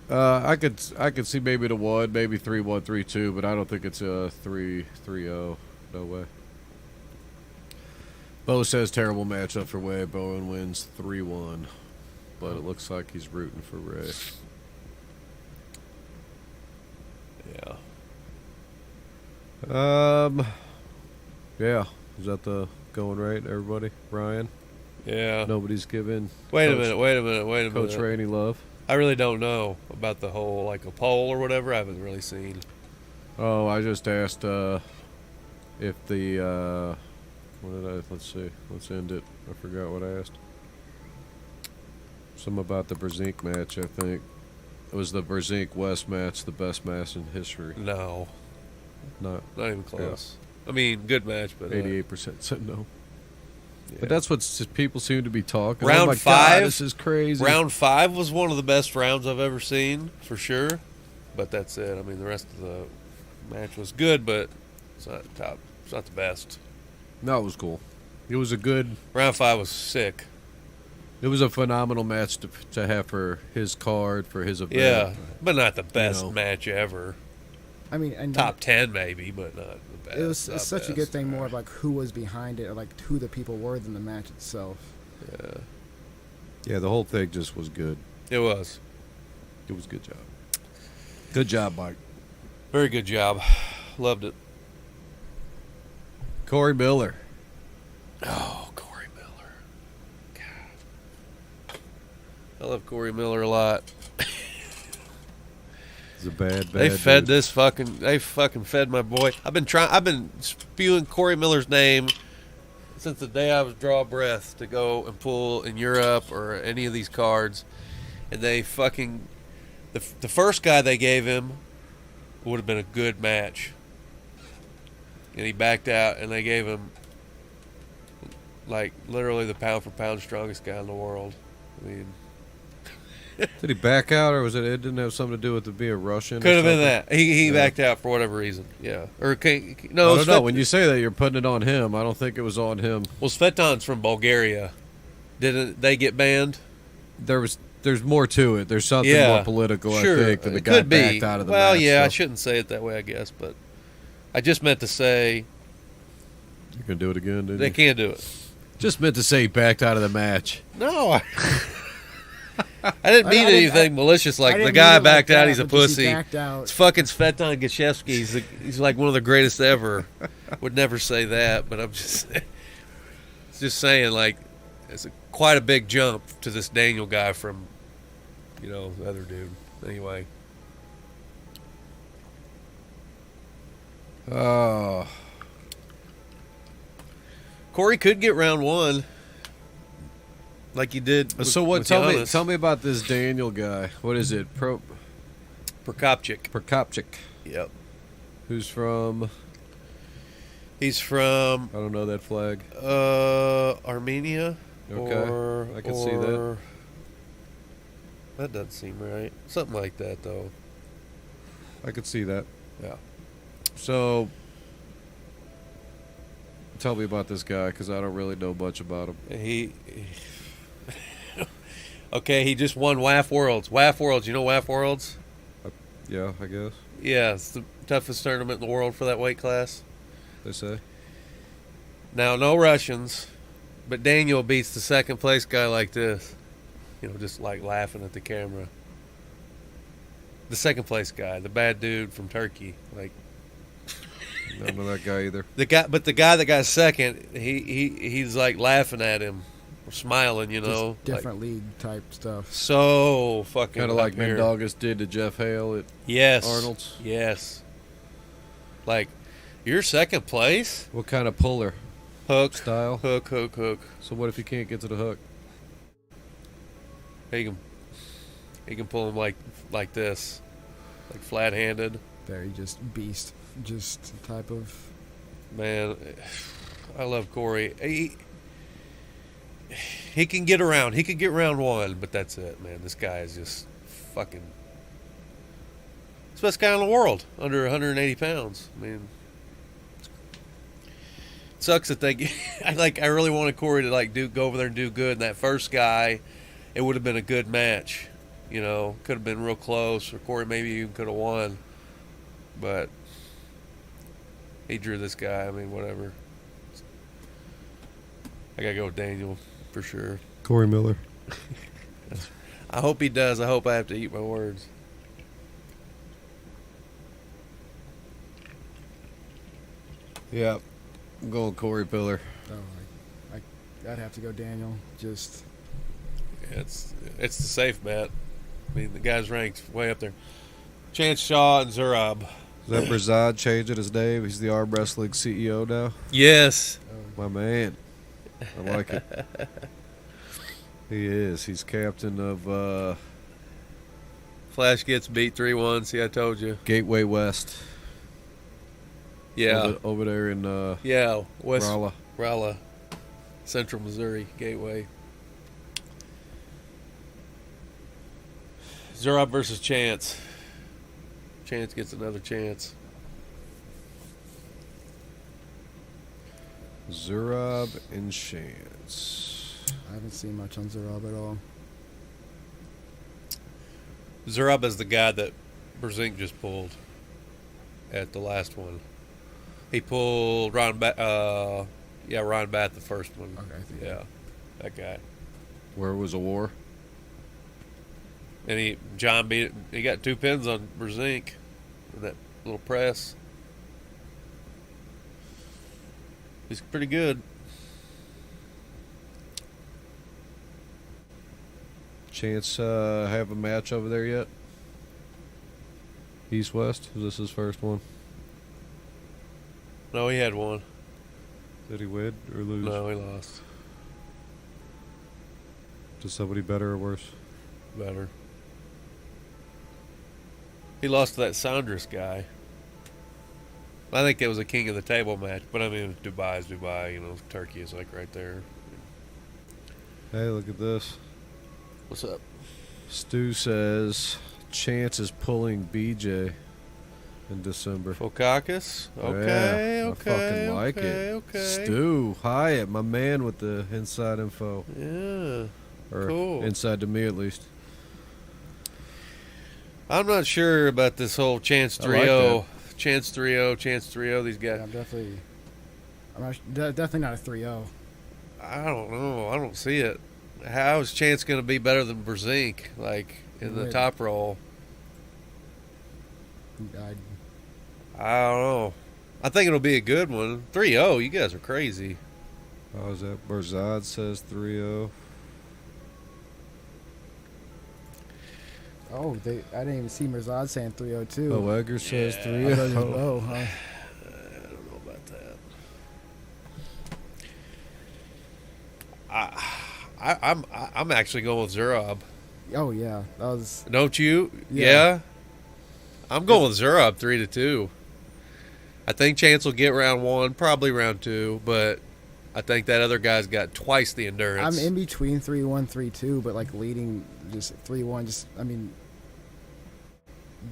I could see maybe the one, maybe 3-1, 3-2, but I don't think it's a 3-0. No way. Bo says terrible matchup for Way. Bowen wins 3-1, but it looks like he's rooting for Ray. Yeah. Yeah. Is that the going right, everybody? Ryan? Yeah. Nobody's giving. Wait a minute. Coach Ray any love? I really don't know about the whole, like, a poll or whatever. I haven't really seen. Oh, I just asked if the let's see. Let's end it. I forgot what I asked. Something about the Brzezinski match, I think. It was the Brzezinski West match, the best match in history. No. Not even close. Yeah. I mean, good match, but 88% said no. Yeah. But that's what people seem to be talking. Round oh my 5. God, this is crazy. Round 5 was one of the best rounds I've ever seen, for sure. But that's it. I mean, the rest of the match was good, but it's not top. It's not the best. No, it was cool. It was a good. Round 5 was sick. It was a phenomenal match to have for his card, for his event. Yeah, but not the best know. match ever. I mean, and Top 10 maybe, but not the best. it was not such a best. good thing, more of like who was behind it, or like who the people were, than the match itself. Yeah, Yeah, the whole thing just was good. it was. It was a good job. Good job, Mike. Very good job. Loved it. Corey Miller. Oh, Corey Miller. God. I love Corey Miller a lot. He's a bad They fed dude. they fucking fed my boy. I've been spewing Corey Miller's name since the day I was draw breath to go and pull in Europe or any of these cards. And they fucking, the first guy they gave him would have been a good match. And he backed out, and they gave him, like, literally the pound for pound strongest guy in the world. I mean, Did he back out, or was it didn't have something to do with it being Russian? could or have been something? that. He Yeah. backed out for whatever reason. Yeah. Or no, I don't know. Svet- When you say that, you're putting it on him. I don't think it was on him. well, Svetan's from Bulgaria. Didn't they get banned? There's more to it. There's something Yeah, more political, sure. I think, than the It guy could be. backed out of the well, match. yeah, I so. shouldn't say it that way, I guess, but I just meant to say You're gonna do it again, didn't they you? can't do it. Just meant to say he backed out of the match. No, I didn't mean I didn't- anything malicious. I Like the didn't guy mean it like backed out, that, he's a but just he pussy. backed out. It's fucking Svetan Gashevsky. He's like one of the greatest ever. Would never say that, but I'm just saying, like, it's quite a big jump to this Daniel guy from, the other dude. Anyway, Oh, Corey could get round one, like he did. With, so what? with Tell Giannis. me about this Daniel guy. What is it? Prokopchik. Prokopchik, Yep. who's from? He's from I don't know that flag. Armenia. Okay, Or, I can see that. or- That doesn't seem right. Something like that, though. I could see that. Yeah. So, tell me about this guy, because I don't really know much about him. Okay, he just won WAF Worlds. WAF Worlds, you know WAF Worlds? Yeah, I guess Yeah, it's the toughest tournament in the world for that weight class. they say. Now, no Russians, but Daniel beats the second place guy like this. Just like laughing at the camera. The second place guy, the bad dude from Turkey. Like, I don't know that guy either. the guy that got second, he's like laughing at him, or smiling, Just like, different league type stuff. so fucking Kind of like up here. Mendogas did to Jeff Hale at Yes. Arnold's. Yes. Like, you're second place? What kind of puller Hook. style? Hook. So what if you can't get to the hook? He can pull him like this. Like flat-handed. Very just beast, just type of. Man, I love Corey. He can get around. He could get round one, but that's it, man. This guy is just fucking... He's the best guy in the world, under 180 pounds. I mean... Sucks that they... I really wanted Corey to, go over there and do good. And that first guy, it would have been a good match. Could have been real close. Or Corey maybe even could have won. But... he drew this guy. I mean, whatever. I gotta go with Daniel for sure. Corey Miller. I hope he does. I hope I have to eat my words. Yeah, I'm going Corey Miller. Oh, I'd have to go Daniel. Just It's the safe bet. I mean, the guy's ranked way up there. Chance Shaw and Zurab. Is that Brazad changing his name? He's the arm wrestling CEO now. Yes. My man. I like it. He is. He's captain of Flash gets beat 3-1. See, I told you. Gateway West. Yeah. Over there in Yeah. West Rolla. Central Missouri Gateway. Zurab versus Chance. Chance gets another chance. Zurab and Chance. I haven't seen much on Zarab at all. Zurab is the guy that Brzezinski just pulled at the last one. He pulled Ron Bat the first one. Okay. Yeah, that guy. Where it was a war. And John beat it. He got 2 pins on Brzezinski in that little press. He's pretty good. Chance have a match over there yet? East West? Is this his first one? No, he had one. Did he win or lose? No, he lost. To somebody better or worse? Better. He lost to that Saunders guy. I think it was a king of the table match, but I mean, Dubai is Dubai. You know, Turkey is like right there. Hey, look at this. What's up? Stu says Chance is pulling BJ in December. Fokakis? Okay, Yeah, okay. I fucking like okay, it. Okay. Stu Hyatt, my man with the inside info. Yeah. Or Cool. inside to me at least. I'm not sure about this whole Chance I like 3-0. Chance 3-0, Chance 3-0. These guys. I'm definitely not a 3-0. I don't know. I don't see it. How is Chance going to be better than Brzezinski, like, in the top role? I don't know. I think it'll be a good one. 3-0, you guys are crazy. How is that? Berzad says 3-0. Oh, I didn't even see Mirzad saying 3-0 too. Oh, Edgar says Yeah. 3-0. Oh, huh? I don't know about that. I'm actually going with Zurab. Oh yeah, that was. Don't you? Yeah. I'm going with Zurab 3-2. I think Chance will get round 1, probably round 2, but I think that other guy's got twice the endurance. I'm in between 3-1, 3-2, but like leading just 3-1. Just I mean,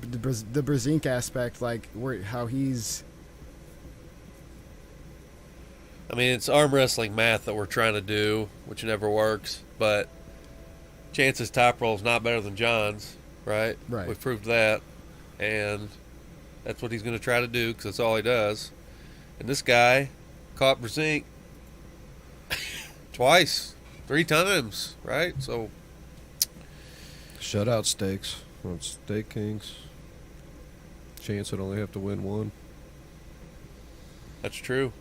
the Brzezinski aspect, like how he's. I mean, it's arm wrestling math that we're trying to do, which never works. But Chance's top roll is not better than John's, right? Right. We've proved that, and that's what he's going to try to do because that's all he does. And this guy caught Brzezinski twice, 3 times, right? So Shutout stakes on Steak Kings. Chance would only have to win 1. that's true.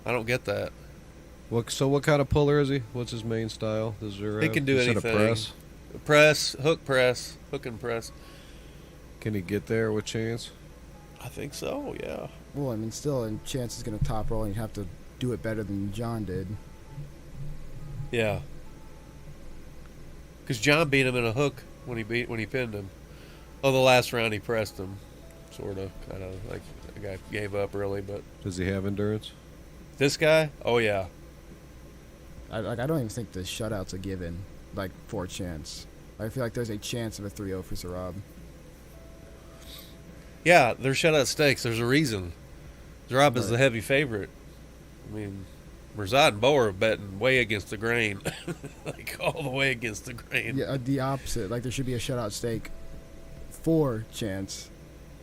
I don't get that. So what kind of puller is he? What's his main style? Does there, He can do is it anything. a press? Hook and press. Can he get there with Chance? I think so, yeah. Well, I mean, still, and Chance is going to top roll, and you have to do it better than John did. Yeah. Because John beat him in a hook when he pinned him. Oh, the last round he pressed him, sort of, kind of like the guy gave up early. But Does he have endurance? this guy, oh yeah, I don't even think the shutout's a given, like for Chance. I feel like there's a chance of a 3-0 for Zarab. yeah. They're shutout stakes. There's a reason. Zarab is Right. the heavy favorite. I mean, Mirzad and Bo are betting way against the grain, like all the way against the grain. Yeah, the opposite. Like there should be a shutout stake for Chance.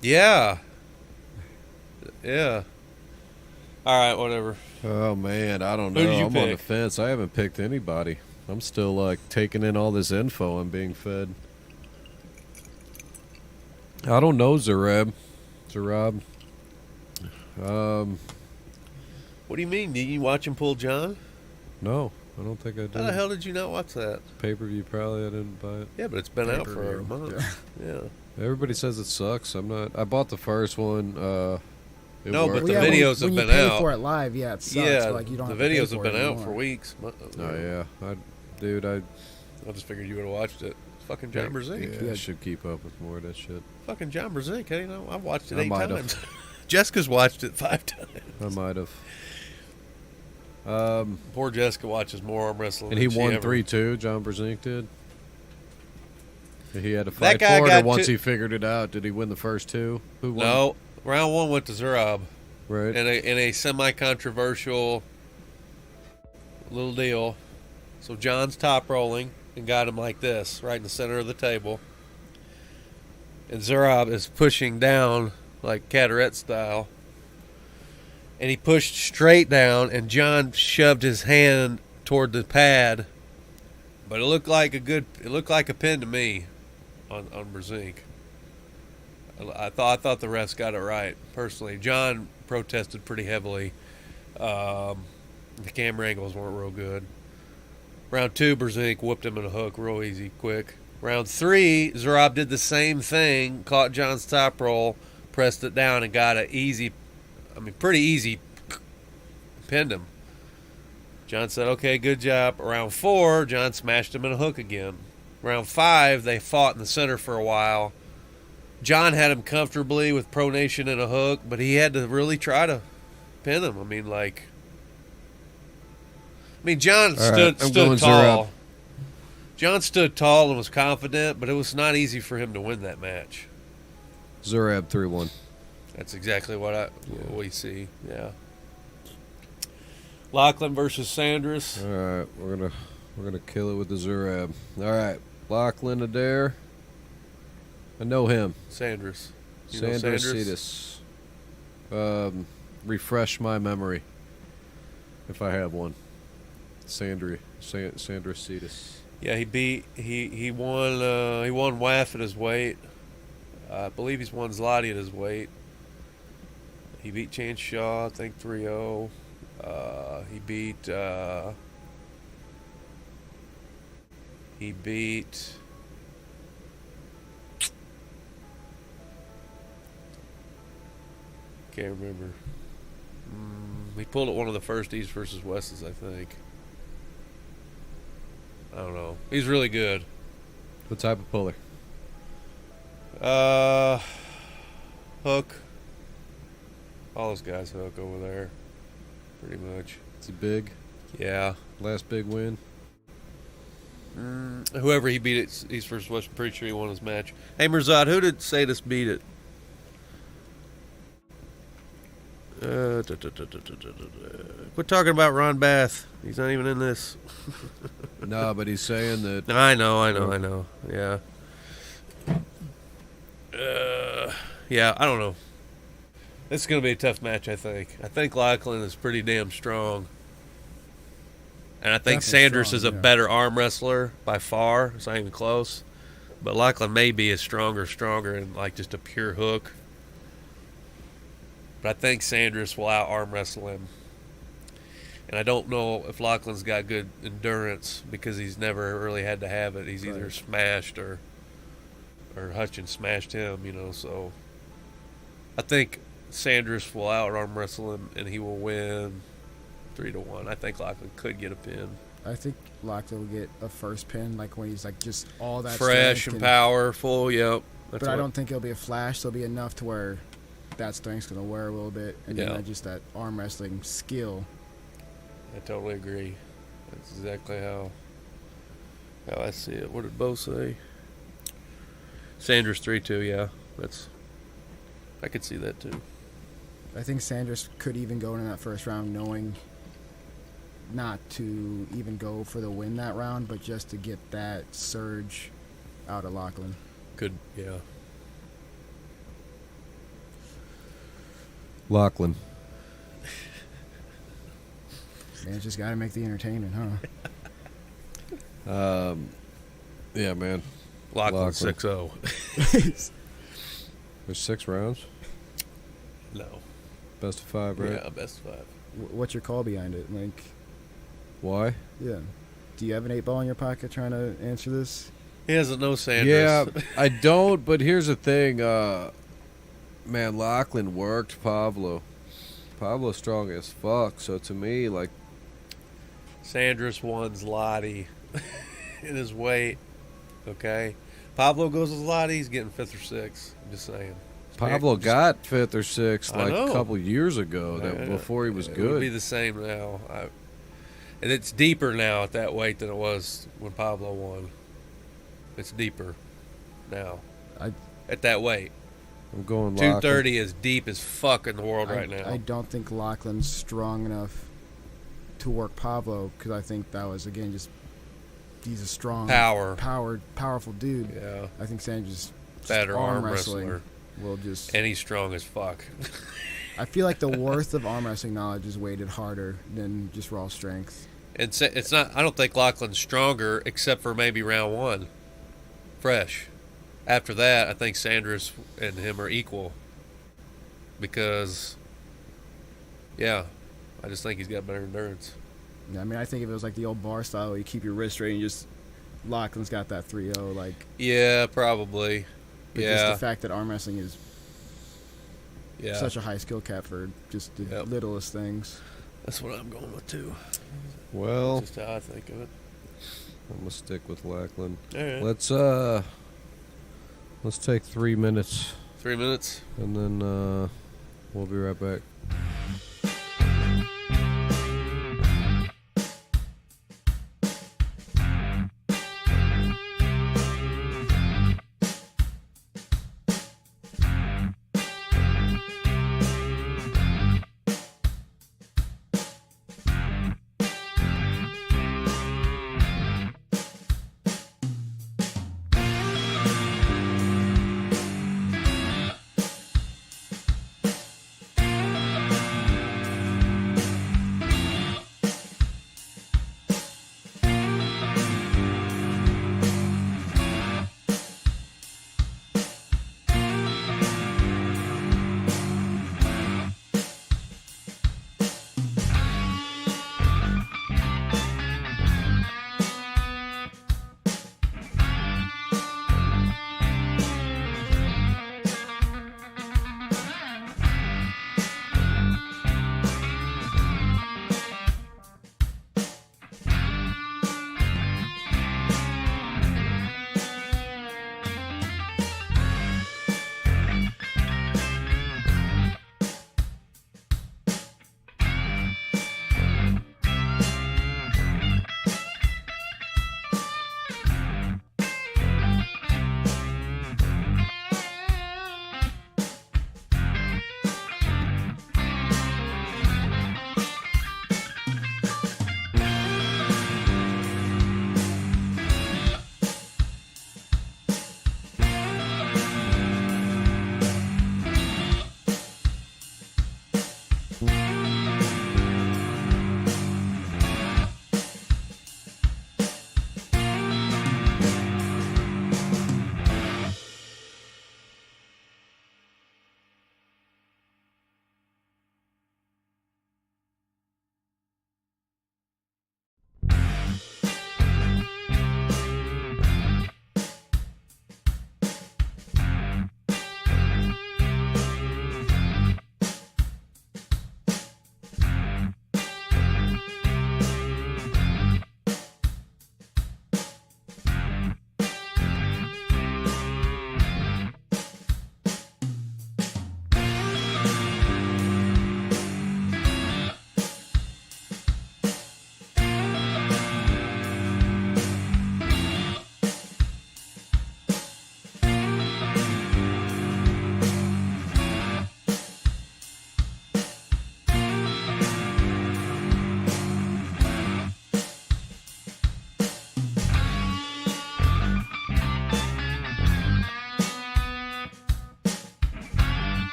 Yeah. Yeah. All right, whatever. Oh man, I don't Who know. did you I'm on the pick? fence. I haven't picked anybody. I'm still like taking in all this info I'm being fed. I don't know Zarab. What do you mean? Did you watch him pull John? No, I don't think I How the did. hell did you not watch that? Pay-per-view probably I didn't buy it. Yeah, but it's been out for a Pay-per-view. month. Yeah. Everybody says it sucks. I bought the first one. It No, worked. but the yeah, videos when have you been pay out. for it live, yeah, it sucks. Yeah, but like you don't the have to pay videos for have been it out anymore. for weeks. Oh yeah, I just figured you would have watched it. It's fucking John Brzezinski. yeah, I should keep up with more of that shit. Fucking John Brzezinski. You know, I've watched it I 8 might have. times. Jessica's watched it 5 times. I might have. Poor Jessica watches more arm wrestling. And he than she won ever- 3-2. John Brzezinski did. He had to That fight guy for it, or got once two- he figured it out, did he win the first 2? Who won? No, round 1 went to Zurab. Right. in a semi-controversial little deal. So John's top rolling and got him like this, right in the center of the table. And Zurab is pushing down like Cataret style. And he pushed straight down, and John shoved his hand toward the pad. But it looked like a pin to me on Brzezinski. I thought the refs got it right. Personally, John protested pretty heavily. The camera angles weren't real good. Round 2, Brzezinski whooped him in a hook real easy, quick. Round 3, Zurab did the same thing, caught John's top roll, pressed it down, and got pretty easy, pinned him. John said, okay, good job. Round 4, John smashed him in a hook again. Round 5, they fought in the center for a while. John had him comfortably with pronation and a hook, but he had to really try to pin him. John stood tall. Zurab. John stood tall and was confident, but it was not easy for him to win that match. Zurab 3-1. That's exactly what we see. Yeah. Lachlan versus Sanders. All right, we're gonna kill it with the Zurab. All right, Lachlan Adair. I know him. Sanders. Sanders. Refresh my memory, if I have one. Sanders Cetus. Yeah, he won WAF at his weight. I believe he's won Zloty at his weight. He beat Chance Shaw, I think 3-0. He beat can't remember. He pulled at one of the first East versus Wests, I think. I don't know. He's really good. What type of puller? Hook. All those guys hook over there, pretty much. Is he big? Yeah. Last big win? Whoever he beat at East versus West, I'm pretty sure he won his match. Hey, Mirzad, who did Sadis beat it? Quit talking about Ron Bath. He's not even in this. No, but he's saying that. I know. Yeah. Yeah, I don't know. It's going to be a tough match, I think. I think Lachlan is pretty damn strong. And I think Definitely Sanders strong, is a yeah. better arm wrestler by far. It's not even close. But Lachlan may be stronger in like just a pure hook. But I think Sanders will out arm wrestle him. And I don't know if Lachlan's got good endurance because he's never really had to have it. He's either smashed or Hutchins smashed him, so I think Sanders will out arm wrestle him and he will win 3-1. I think Lachlan could get a pin. I think Lachlan will get a first pin, like when he's like just all that Fresh strength and powerful, yep. But I don't think it'll be a flash. It'll be enough to where that strength's going to wear a little bit. And then just that arm wrestling skill. I totally agree. That's exactly how I see it. What did Bo say? Sanders 3-2, yeah. I could see that too. I think Sanders could even go in that first round knowing not to even go for the win that round, but just to get that surge out of Lachlan. Could, yeah. Lachlan. Man, just got to make the entertainment, huh? Yeah, man. Lachlan Lachlan. 6-0. There's 6 rounds. No. Best of 5, right? Yeah, best of 5. What's your call behind it? Like, Why? yeah. Do you have an 8-ball in your pocket trying to answer this? He doesn't know Sanders. Yeah, I don't, but here's the thing. Man, Lachlan worked Pablo. Pablo's strong as fuck, so to me, like... Sanders won Zloty in his weight. Okay? Pablo goes with Zloty, he's getting 5th or 6th. I'm just saying. Pablo got 5th or 6th I like know. a couple years ago, before he was It good. would be the same now. And it's deeper now at that weight than it was when Pablo won. It's deeper now at that weight. I'm going Lachlan. 230 is deep as fuck in the world right now. I don't think Lachlan's strong enough to work Pablo because I think that was, again, just he's a strong, powerful dude. Yeah. I think Sandra's better arm wrestler. wrestling will just... And he's strong as fuck. I feel like the worth of arm wrestling knowledge is weighted harder than just raw strength. It's not. I don't think Lachlan's stronger except for maybe round 1. Fresh. After that, I think Sandra's and him are equal. Because, yeah, I just think he's got better endurance. Yeah, I mean, I think if it was like the old bar style, where you keep your wrist straight and just Lachlan's got that 3-0. Like, yeah, probably. But yeah. just the fact that arm wrestling is such a high skill cap for just the littlest things. That's what I'm going with too. Well, that's just how I think of it. I'm gonna stick with Lachlan. All right. Let's take 3 minutes. 3 minutes, and then we'll be right back.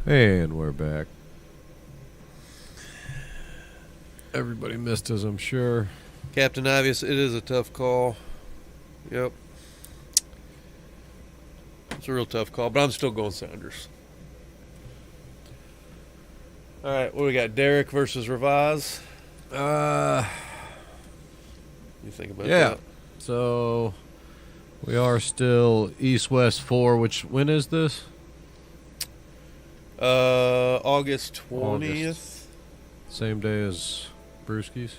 And we're back. Everybody missed us, I'm sure. Captain Obvious, it is a tough call. Yep. It's a real tough call, but I'm still going Sanders. All right, what do we got? Derek versus Ravaz. You think about Yeah. that? So we are still East West 4. When is this? August 20th. Same day as Brewski's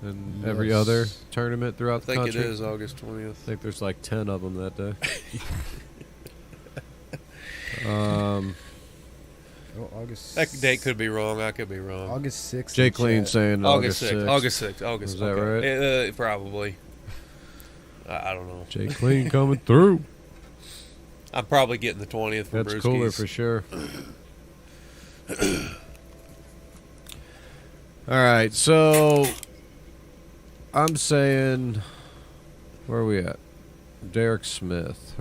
and every Yes. other tournament throughout I the think country. it is August 20th. I think there's like 10 of them that day. August. That date could be wrong. I could be wrong. August 6th. Jay Clean saying August August 6th. 6th. August 6th. August. Is that okay. right? Probably. I don't know. Jay Clean coming through. I'm probably getting the 20th from That's Brewski's. cooler for sure. All right, so I'm saying, where are we at? Derek Smith.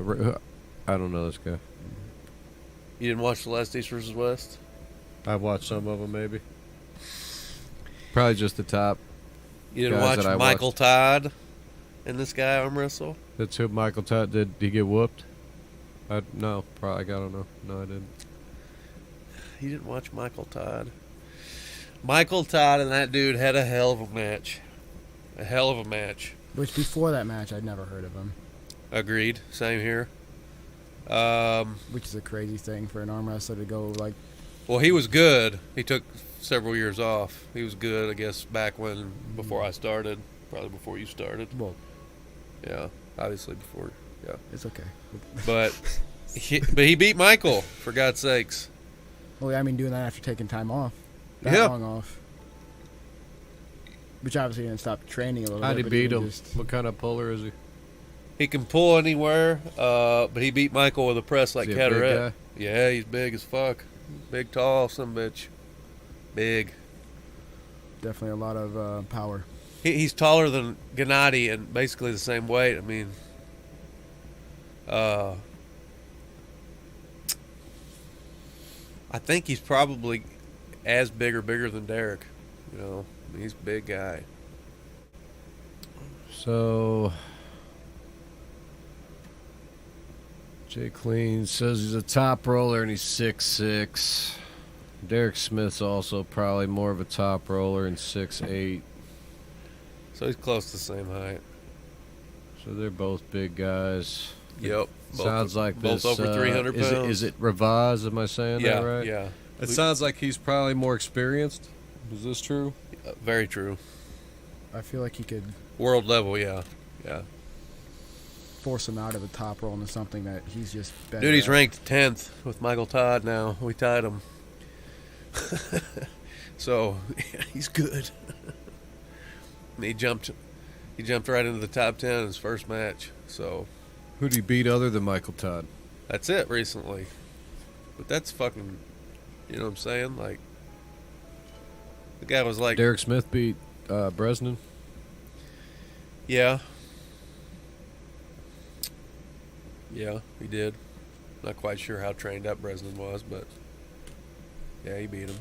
I don't know this guy. You didn't watch the last East versus West? I've watched some of them, maybe. Probably just the top. You didn't Guys watch that I Michael watched. Todd and this guy arm wrestle? That's who Michael Todd did. He get whooped? No, probably. I don't know. No, I didn't. You didn't watch Michael Todd? Michael Todd and that dude had a hell of a match. A hell of a match. Which before that match, I'd never heard of him. Agreed. Same here. Which is a crazy thing for an arm wrestler to go like. Well, he was good. He took several years off. He was good, I guess, back when, before I started. Probably before you started. Well, Yeah, obviously before. Yeah. it's okay. But he beat Michael, for God's sakes. Well, I mean, doing that after taking time off. That Yeah. long off. Which obviously didn't stop training a little How'd he bit. but beat even him? just- What kind of puller is he? He can pull anywhere, but he beat Michael with a press like Is he a big Cataract. guy? Yeah, he's big as fuck. Big, tall, some bitch. Big. Definitely a lot of power. He's taller than Gennady and basically the same weight. I mean, I think he's probably as big or bigger than Derek. You know, I mean, he's a big guy. So, Jay Clean says he's a top roller and he's 6'6". Derek Smith's also probably more of a top roller and 6'8". So he's close to the same height. So they're both big guys. Yep. Sounds like both this. over 300 is pounds. Is it Ravaz? Am I saying Yeah, that right? yeah. It sounds like he's probably more experienced. Is this true? Very true. I feel like he could World level, yeah. Yeah. force him out of the top roll into something that he's just better Dude, he's at. ranked 10th with Michael Todd now. We tied him. So, he's good. And he jumped right into the top 10 in his first match. So, Who'd he beat other than Michael Todd? that's it recently. But that's fucking, you know what I'm saying? Like, the guy was like, Derek Smith beat Bresnan. yeah. Yeah, he did. Not quite sure how trained up Bresnan was, but yeah, he beat him.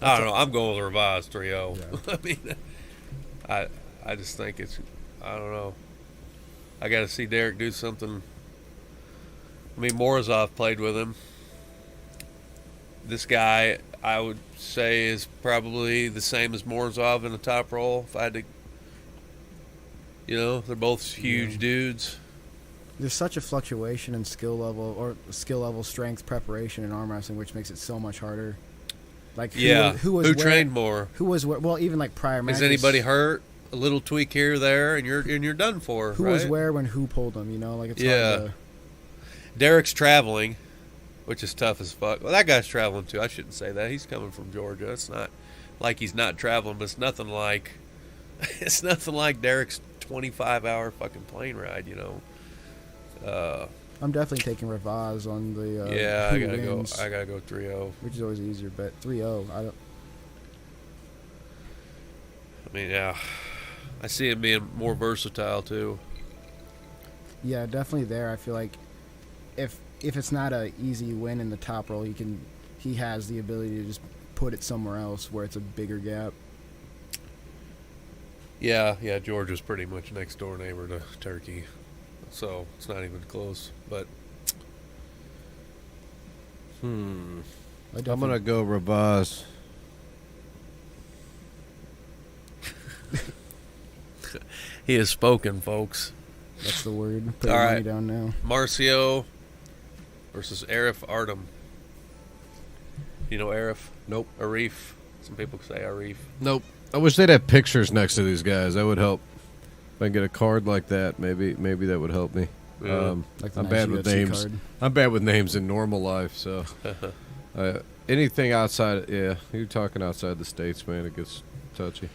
I don't know. I'm going with Revised 3-0. Yeah. I mean, I just think it's, I don't know. I got to see Derek do something. I mean, Morozov played with him. This guy, I would say, is probably the same as Morozov in the top roll. If I had to, you know, they're both huge Yeah. dudes. There's such a fluctuation in skill level, strength, preparation in arm wrestling, which makes it so much harder. Like who trained more? Who was where? Well, even like prior matches. Is anybody hurt? A little tweak here or there, and you're done for. Who right? was where when who pulled them? You know, like it's Yeah. hard to, Derek's traveling, which is tough as fuck. Well, that guy's traveling too. I shouldn't say that. He's coming from Georgia. It's not like he's not traveling, but it's nothing like Derek's 25-hour fucking plane ride. You know. I'm definitely taking Ravaz on the. Yeah, who I gotta wins, go. I gotta go 3-0. Which is always an easier bet. 3-0. I don't. I mean, yeah, I see him being more versatile too. Yeah, definitely there. I feel like if it's not a easy win in the top roll, he has the ability to just put it somewhere else where it's a bigger gap. Yeah, Georgia's pretty much next door neighbor to Turkey, so it's not even close. But I I'm definitely- gonna go Ravaz. He has spoken, folks. That's the word. Put All your right. money down now. Marcio versus Arif Artem. You know Arif? Nope. Arif. Some people say Arif. Nope. I wish they'd have pictures next to these guys. That would help. If I can get a card like that, maybe that would help me. Yeah. Like the I'm nice bad with UFC names. card. I'm bad with names in normal life, so anything outside. Yeah, you're talking outside the states, man. It gets touchy.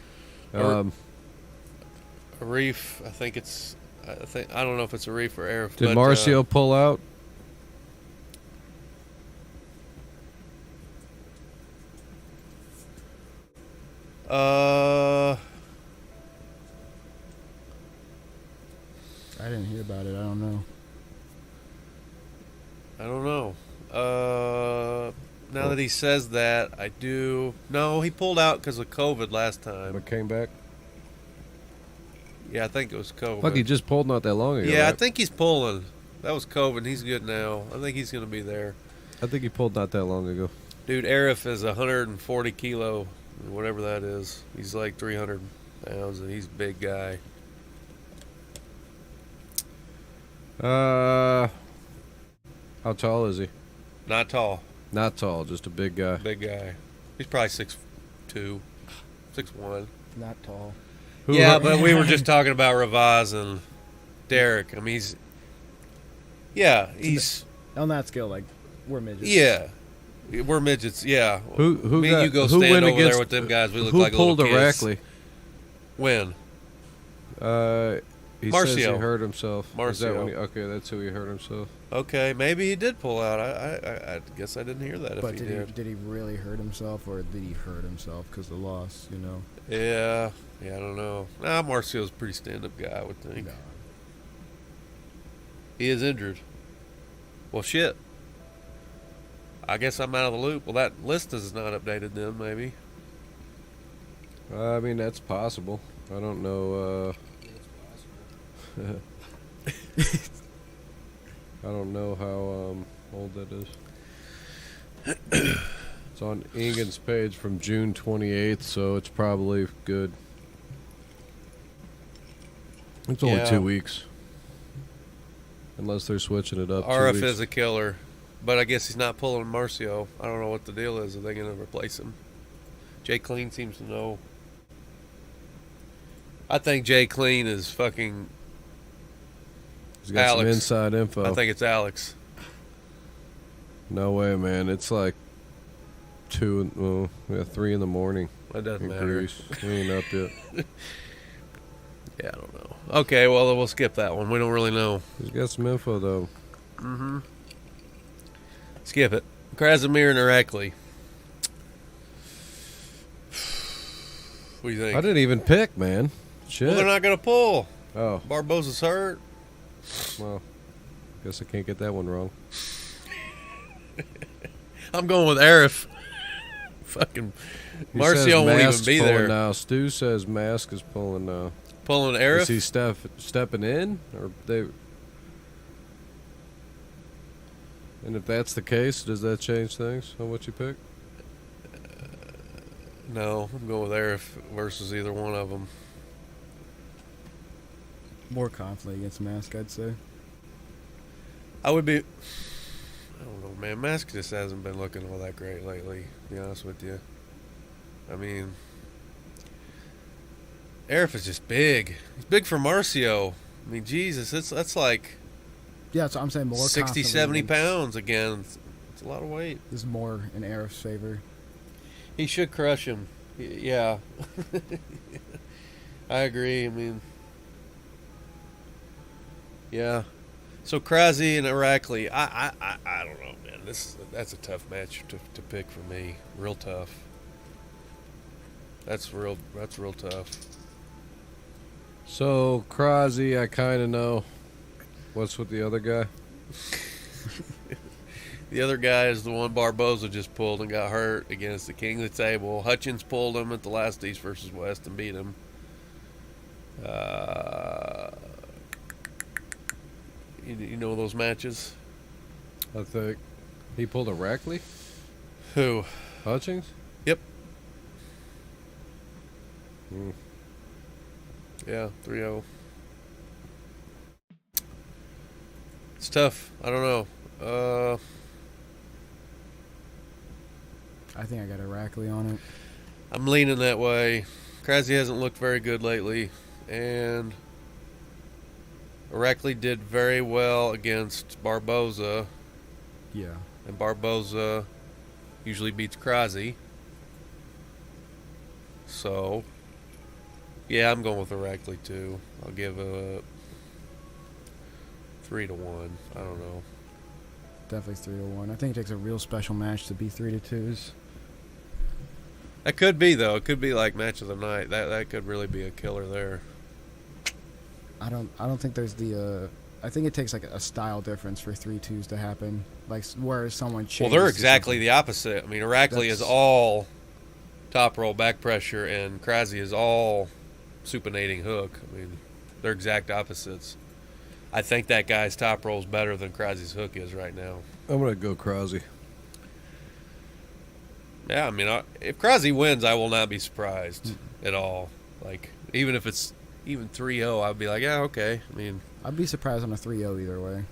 Arif, I think it's. I don't know if it's Arif or Arif. Did but, Marcio pull out? I didn't hear about it. I don't know. I don't know. Now that he says that, I do. No, he pulled out because of COVID last time. But came back. Yeah, I think it was COVID. Fuck, he just pulled not that long ago. Yeah, I right? think he's pulling. That was COVID. He's good now. I think he's going to be there. I think he pulled not that long ago. Dude, Arif is 140 kilo, whatever that is. He's like 300 pounds, and he's a big guy. How tall is he? Not tall. Not tall, just a big guy. Big guy. He's probably 6'2", 6'1". Not tall. Yeah, but we were just talking about Ravaz and Derek. I mean, he's On that scale, like, we're midgets. yeah. We're midgets, yeah. Who Me got, and you go who stand went over against, there with them guys. We look who like pulled little a kids. Rackley? When? He says he Marcio. hurt himself. Is that when Marcio. okay, that's who he hurt himself. Okay, maybe he did pull out. I guess I didn't hear that. But if he did he really hurt himself, or did he hurt himself because of the loss, you know? Yeah, I don't know. Nah, Marcio's a pretty stand-up guy, I would think. No. He is injured. Well, shit. I guess I'm out of the loop. Well, that list is not updated then, maybe. I mean, that's possible. I don't know. I don't know how old that is. It's on Ingen's page from June 28th, so it's probably good. It's only Yeah. 2 weeks. Unless they're switching it up. 2 RF weeks. is a killer, but I guess he's not pulling Marcio. I don't know what the deal is. Are they going to replace him? Jay Clean seems to know. I think Jay Clean is fucking. He's got some Alex. inside info. I think it's Alex. No way, man. It's like 3 in the morning. It doesn't In matter. Greece. We ain't up yet. Yeah, I don't know. Okay, well, we'll skip that one. We don't really know. He's got some info, though. Mm-hmm. Skip it. Krasimir and Irakli. What do you think? I didn't even pick, man. Shit. Well, they're not going to pull. Oh, Barbosa's hurt. well. Guess I can't get that one wrong. I'm going with Arif. Fucking He says Marcio won't even Mask's be pulling there. Now. Stu says Mask is pulling now. Pulling Is Arif? he stepping in? Or they? And if that's the case, does that change things on what you pick? No, I'm going with Arif versus either one of them. More confident against Mask, I'd say. I would be. I don't know, man. Mask just hasn't been looking all that great lately, to be honest with you. I mean, Arif is just big. He's big for Marcio. I mean, Jesus, that's like Yeah, so I'm saying more 60, confidently 70 against- pounds again. It's a lot of weight. This is more in Arif's favor. He should crush him. Yeah. I agree. I mean, yeah. So Krasi and Irakli, I don't know, man. That's a tough match to pick for me. Real tough. That's real tough. So, Krasi, I kind of know. What's with the other guy? The other guy is the one Barboza just pulled and got hurt against the king of the table. Hutchins pulled him at the last East versus West and beat him. You know those matches? I think. He pulled a Rackley? Who? Hutchings? Yep. Hmm. Yeah, 3-0. It's tough. I don't know. I think I got Arachley on it. I'm leaning that way. Krause hasn't looked very good lately, and Arachley did very well against Barboza, Yeah. and Barboza usually beats Krause. So, yeah, I'm going with Arachley too. I'll give a 3-1. I don't know. Definitely 3-1. I think it takes a real special match to be 3-2s. That could be though. It could be like match of the night. That could really be a killer there. I don't think there's the. I think it takes like a style difference for 3-2s to happen. Like whereas someone Well, changes. they're exactly the opposite. I mean, Arachley is all top roll back pressure, and Krause is all supinating hook. I mean, they're exact opposites. I think that guy's top roll is better than Krause's hook is right now. I'm going to go Krause. Yeah, I mean, if Krause wins, I will not be surprised at all. Like, even if it's even 3-0, I'd be like, yeah, okay. I mean, I'd be surprised on a 3-0 either way.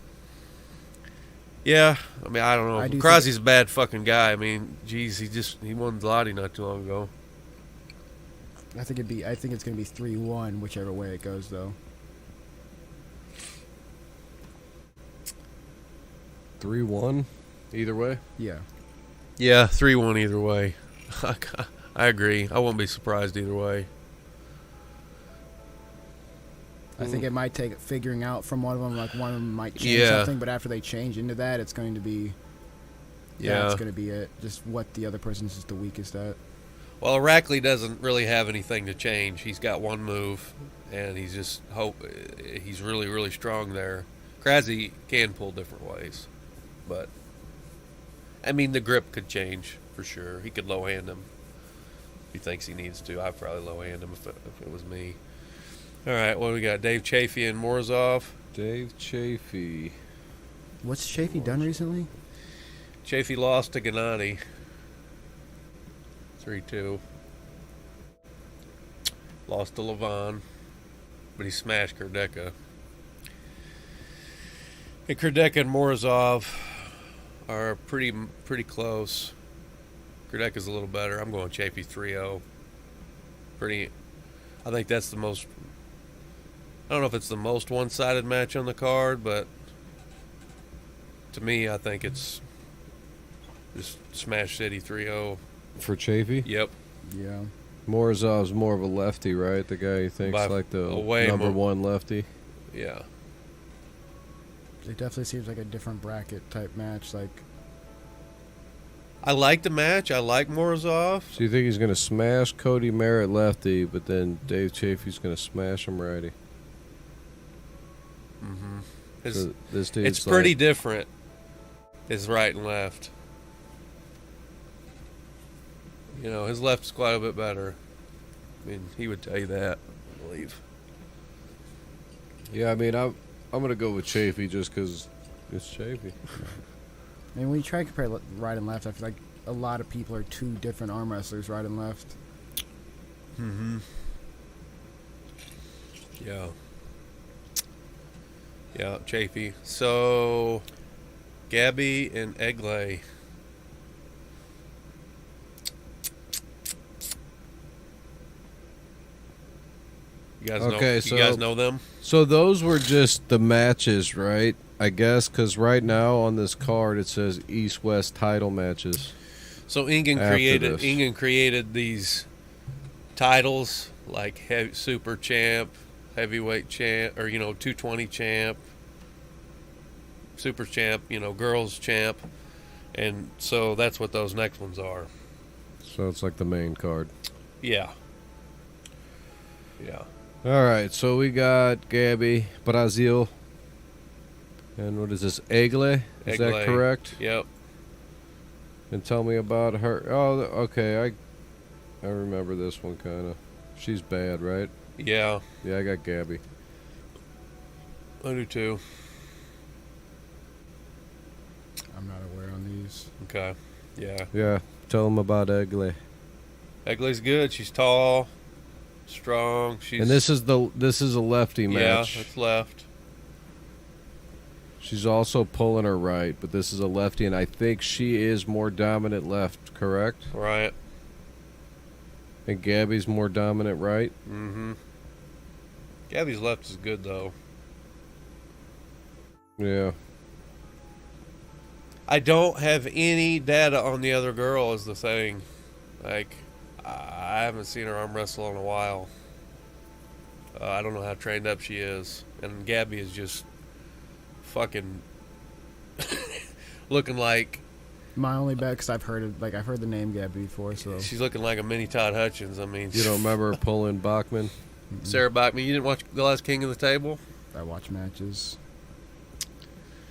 yeah. I mean, I don't I do know. Krause's a bad fucking guy. I mean, geez, he won Lottie not too long ago. I think it's gonna be 3-1 whichever way it goes though. 3-1 either way. Yeah. Yeah, 3-1 either way. I agree. I won't be surprised either way. I think it might take figuring out from one of them. Like one of them might change something, but after they change into that, it's going to be. Yeah, it's going to be it. Just what the other person's is the weakest at. Well, Arachley doesn't really have anything to change. He's got one move, and he's really, really strong there. Krause can pull different ways, but I mean the grip could change for sure. He could low hand him if he thinks he needs to. I'd probably low hand him if it was me. All right, what do we got? Dave Chafee and Morozov. Dave Chafee. What's Chafee done recently? Chafee lost to Gennady. 3-2. Lost to Levon, but he smashed Kurdeka. And Kurdeka and Morozov are pretty close. Kurdeka's a little better. I'm going Chafee 3-0. I think that's the most. I don't know if it's the most one-sided match on the card, but to me, I think it's just Smash City 3-0. For Chafee? Yep. Yeah. Morozov's more of a lefty, right? The guy you think's like the number one lefty. Yeah. It definitely seems like a different bracket type match. Like, I like the match. I like Morozov. So you think he's going to smash Cody Merritt lefty, but then Dave Chafee's going to smash him righty? Mm-hmm. So this dude's it's pretty different. His right and left. You know, his left's quite a bit better. I mean, he would tell you that, I believe. Yeah, I mean, I'm going to go with Chafee just because it's Chafee. I mean, when you try to compare right and left, I feel like a lot of people are two different arm wrestlers, right and left. Mm-hmm. Yeah. Yeah, Chafee. So, Gabby and Egley. You guys know them? So those were just the matches, right? I guess, because right now on this card it says East-West title matches. So Ingen created these titles like Super Champ, Heavyweight Champ, or 220 Champ, Super Champ, Girls Champ, and so that's what those next ones are. So it's like the main card. Yeah. Yeah. All right, so we got Gabby, Brazil, and what is this, Egley? Is that correct? Yep. And tell me about her. Oh, okay, I remember this one kind of. She's bad, right? Yeah. Yeah, I got Gabby. I do too. I'm not aware on these. Okay. Yeah. Yeah, tell them about Egley. Egley's good. She's tall, strong. And this is a lefty match. Yeah, it's left. She's also pulling her right, but this is a lefty, and I think she is more dominant left, correct? Right. And Gabby's more dominant right? Mm-hmm. Gabby's left is good, though. Yeah. I don't have any data on the other girl is the thing. Like, I haven't seen her arm wrestle in a while. I don't know how trained up she is. And Gabby is just fucking looking like... My only bet, because I've heard the name Gabby before, so. She's looking like a mini Todd Hutchins. I mean... You don't remember her pulling Bachman? Sarah Bachman. You didn't watch The Last King of the Table? I watch matches.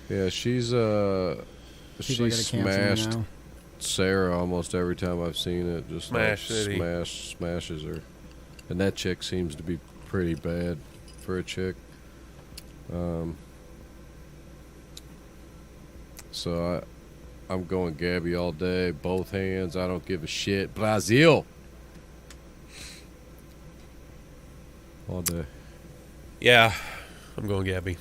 Yeah, she People gotta cancel me smashed now. Sarah almost every time I've seen it. Just Smash City. Smashes her. And that chick seems to be pretty bad for a chick. So I'm going Gabby all day, both hands. I don't give a shit. Brazil. All day. Yeah, I'm going Gabby.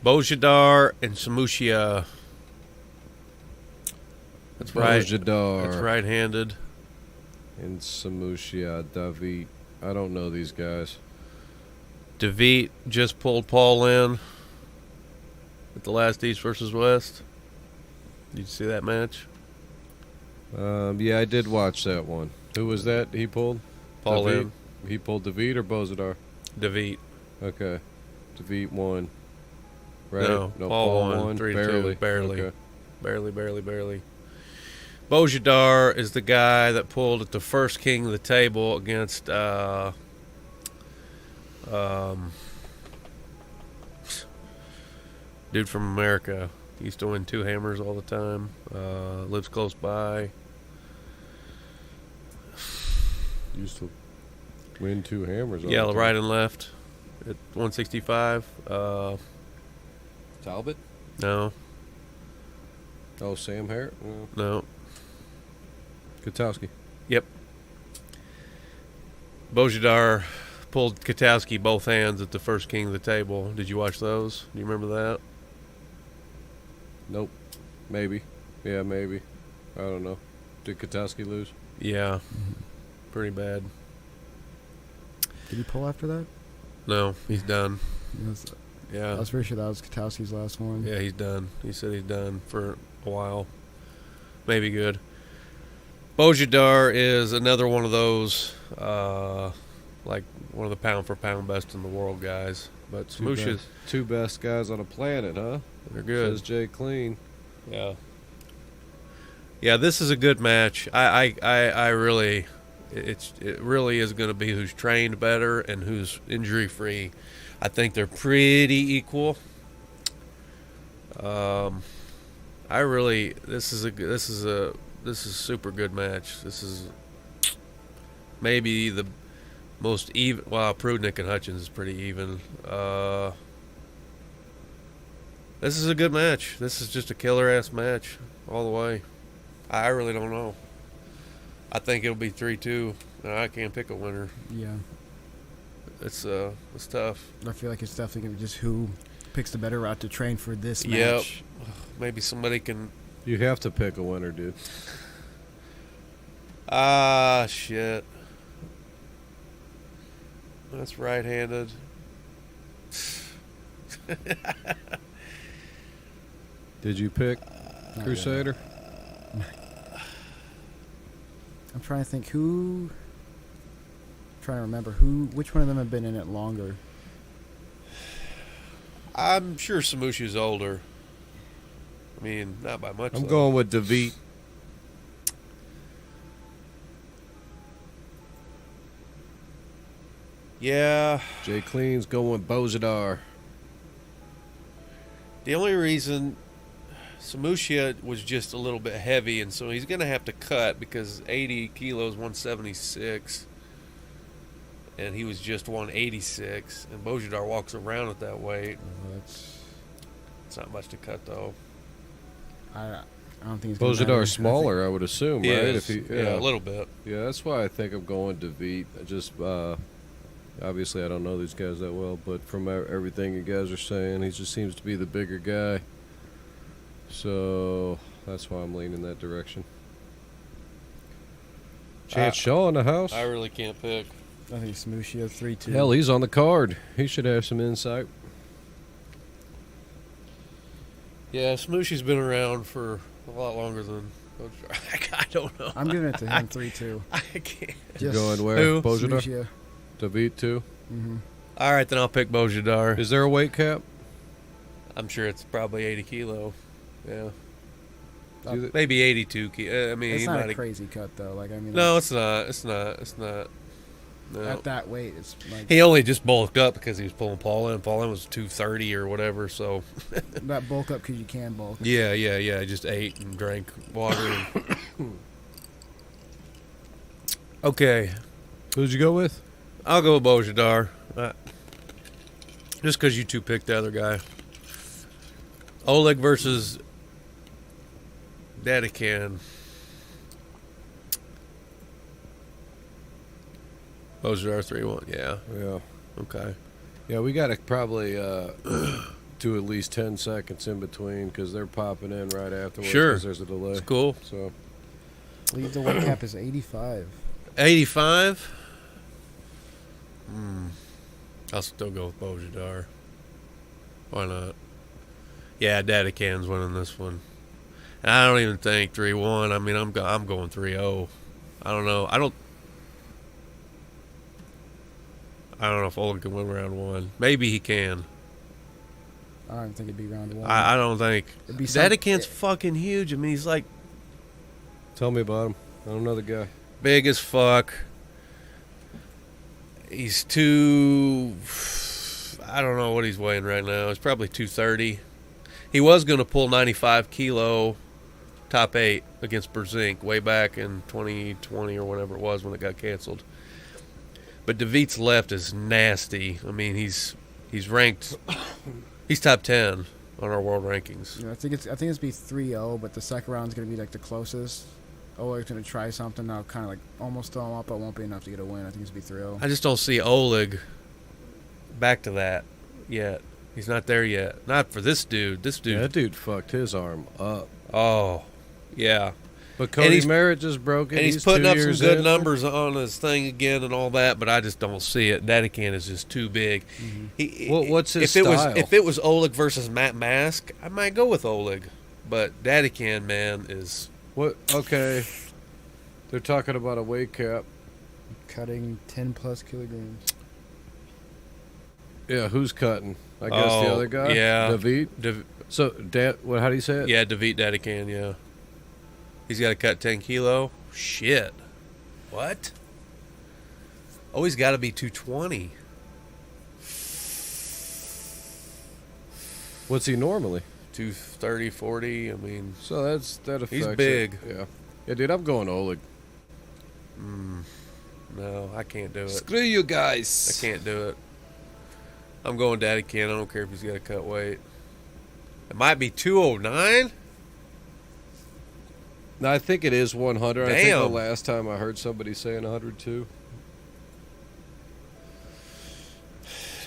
Bojidar and Samushia. That's right. Bojidar. That's right-handed. And Samushia, David. I don't know these guys. DeVete just pulled Paul in at the last East versus West. Did you see that match? Yeah, I did watch that one. Who was that he pulled? Paul David? in. He pulled David or Bozidar? DeVete. Okay. David won. Right? No, Paul won. 3-2. Barely. Barely. Okay. Barely. Bojidar is the guy that pulled at the first King of the Table against dude from America. He used to win 2 hammers all the time. Lives close by. Used to win 2 hammers. all Yeah, the time. right and left at 165. Talbot? No. Oh, Sam Harris? No. Kotowski. Yep. Bojidar pulled Kotowski both hands at the first King of the Table. Did you watch those? Do you remember that? Nope. Maybe. Yeah, maybe. I don't know. Did Kotowski lose? Yeah. Pretty bad. Did he pull after that? No, he's done. I Yeah. was pretty sure that was Kotowski's last one. Yeah, he's done. He said he's done for a while. Maybe good. Bojidar is another one of those, like one of the pound-for-pound best in the world guys. But Samushia's, Two best guys on the planet, huh? they're good. Says Jay Clean. Yeah. Yeah, this is a good match. I really, it really is going to be who's trained better and who's injury free. I think they're pretty equal. This is a super good match. This is maybe the most even. Well, Prudnick and Hutchins is pretty even. This is a good match. This is just a killer-ass match all the way. I really don't know. I think it'll be 3-2, and I can't pick a winner. Yeah. It's tough. I feel like it's definitely going to be just who picks the better route to train for this Yep. match. Maybe somebody can. You have to pick a winner, dude. Ah, shit. That's right-handed. Did you pick Crusader? I'm trying to think trying to remember which one of them have been in it longer. I'm sure Samushi's older. I mean, not by much. I'm though. going with DeVete. Yeah. Jay Clean's going with Bozidar. The only reason Samushia was just a little bit heavy, and so he's going to have to cut because 80 kilos, 176, and he was just 186, and Bojidar walks around at that weight. It's not much to cut, though. I don't think he's gonna matter. Bozidar's smaller, I would assume, right? Yeah, a little bit. Yeah, that's why I think I'm going DeVete. Obviously, I don't know these guys that well, but from everything you guys are saying, he just seems to be the bigger guy. So that's why I'm leaning that direction. Chance Shaw in the house. I really can't pick. I think Smooshia 3-2. Hell, he's on the card. He should have some insight. Yeah, Smooshy's been around for a lot longer than I don't know. I'm giving it to him 3-2. I can't. You're going where? Who? Bojidar? Smooshia. David too. Mm-hmm. All right, then I'll pick Bojidar. Is there a weight cap? I'm sure it's probably 80 kilo. Yeah. Do they- Maybe 82 kilo. I mean, It's he not might. a crazy cut though. Like I mean, No, it's not. It's not. It's not. No. at that weight, it's like He only just bulked up because he was pulling Paul in. Paul in was 230 or whatever. So. that bulk up because you can bulk. Yeah. I just ate and drank water. Okay, Who'd you go with? I'll go with Bojidar. Just because you two picked the other guy. Oleg versus Dadikan. Bojidar 3-1. Yeah. Yeah. Okay. Yeah, we got to probably do at least 10 seconds in between because they're popping in right afterwards. Sure. 'Cause there's a delay. It's cool. So Leave the weight cap is 85. 85. I'll still go with Bojidar. Why not? Yeah, Dadikan's winning this one. And I don't even think 3-1. I mean, I'm going 3-0. I don't know. I don't know if Oleg can win round one. Maybe he can. I don't think it'd be round one. I don't think. It'd be Dadikan's fucking huge. I mean, he's like tell me about him. I don't know the guy. big as fuck. He's I don't know what he's weighing right now. He's probably 230. He was going to pull 95 kilo top 8 against Berzink way back in 2020 or whatever it was when it got canceled. But David's left is nasty. I mean, he's ranked. He's top 10 on our world rankings. Yeah, I think it's be 3-0, but the second round's gonna be like the closest. Oleg's gonna try something. I'll kind of like almost throw him up, but it won't be enough to get a win. I think it's be 3-0. I just don't see Oleg back to that yet. He's not there yet. Not for this dude. This dude. Yeah, that dude fucked his arm up. Oh, yeah. But Cody he's- Merritt just broke it. And he's putting up some years good in. numbers on his thing again and all that, but I just don't see it. Dadikan is just too big. What's his if style? If it was Oleg versus Matt Mask, I might go with Oleg. But Dadikan, man, is... What? Okay. They're talking about a weight cap. Cutting 10 plus kilograms. Yeah, who's cutting? I guess the other guy? Yeah. David? So, how do you say it? Yeah, David Dadikan, yeah. He's got to cut 10 kilo. Shit. What? Oh, he's got to be 220. What's he normally? 230, 40. I mean, So that affects He's it. big. Yeah. Yeah, dude, I'm going Oleg. no, I can't do it. Screw you guys. I can't do it. I'm going Dadikan. I don't care if he's got to cut weight. It might be 209. No, I think it is 100. I think the Damn. last time I heard somebody saying 102.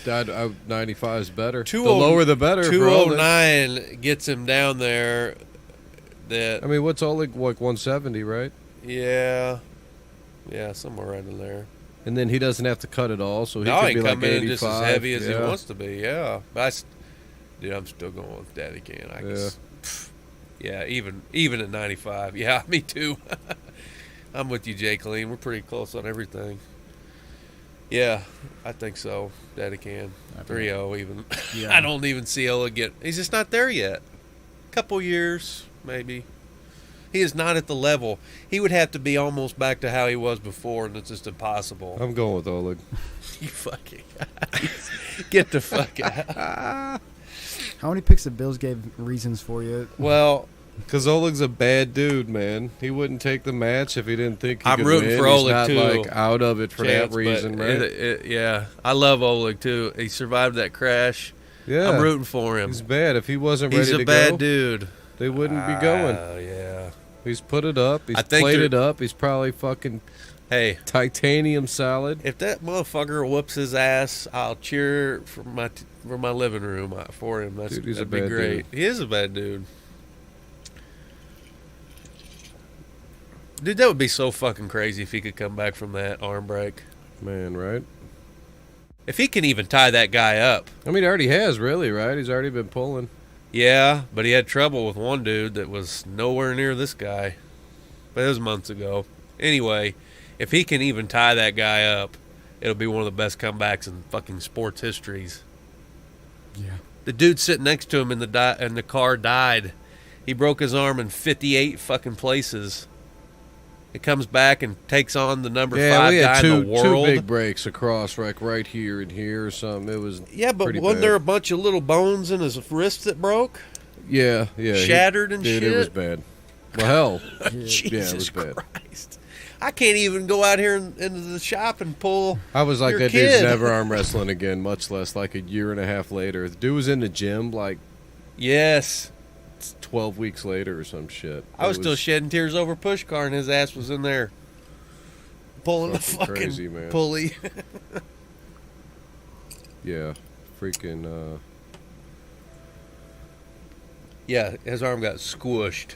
95 is better. The lower the better. for Oleg. 209 gets him down there. That I mean, what's Oleg, like 170, right? yeah, somewhere right in there. And then he doesn't have to cut it all, so he No, could he be can like come 85. in just as heavy as he yeah. wants to be. Yeah, but dude, I'm still going with Dadikan. Yeah, even at 95. Yeah, me too. I'm with you, Jay Clean. We're pretty close on everything. Yeah, I think so. Dadikan. 3-0 even. Yeah. I don't even see Oleg get. He's just not there yet. Couple years, maybe. He is not at the level. He would have to be almost back to how he was before, and it's just impossible. I'm going with Oleg. You fucking get the fuck out. How many picks the Bills gave reasons for you? Well, Because Oleg's a bad dude, man. He wouldn't take the match if he didn't think he I'm could rooting win. for He's Oleg, not, too. like, out of it for chance, that reason, but right? yeah, I love Oleg too. He survived that crash. Yeah. I'm rooting for him. He's bad. If he wasn't He's ready a to bad go, dude. they wouldn't be going. Oh yeah. He's put it up. He's I think played they're- it up. He's probably fucking Hey, Titanium salad. if that motherfucker whoops his ass, I'll cheer from my living room for him. Dude, he's a that'd be bad great. dude. He is a bad dude. Dude, that would be so fucking crazy if he could come back from that arm break. Man, right? If he can even tie that guy up. I mean, he already has, really, right? He's already been pulling. Yeah, but he had trouble with one dude that was nowhere near this guy. But it was months ago. Anyway, if he can even tie that guy up, it'll be one of the best comebacks in fucking sports histories. Yeah. The dude sitting next to him in the car died. He broke his arm in 58 fucking places. It comes back and takes on the number 5 we guy had in the world. two big breaks across, like right here and here or something. It was But pretty wasn't bad. there a bunch of little bones in his wrist that broke? Yeah. Shattered and dude, shit? It was bad. Well, hell. Jesus it was bad. Christ. I can't even go out here into the shop and pull I was like, your that kid. dude's never arm wrestling again, much less like a year and a half later. The dude was in the gym like Yes. 12 weeks later or some shit. I was still shedding tears over push car and his ass was in there pulling the Fucking fucking crazy, man. pulley. Yeah. Freaking, Yeah, his arm got squished.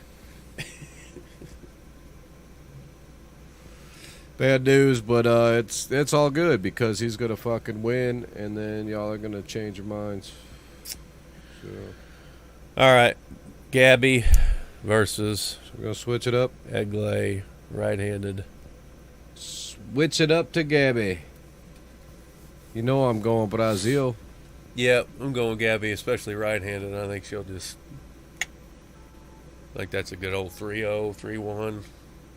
bad news, but it's all good because he's gonna fucking win, and then y'all are gonna change your minds. So All right. Gabby versus we're gonna switch it up. Eglay, right-handed. Switch it up to Gabby. You know I'm going Brazil. Yep, I'm going Gabby, especially right-handed. I think she'll just... I think that's a good old 3-0, 3-1,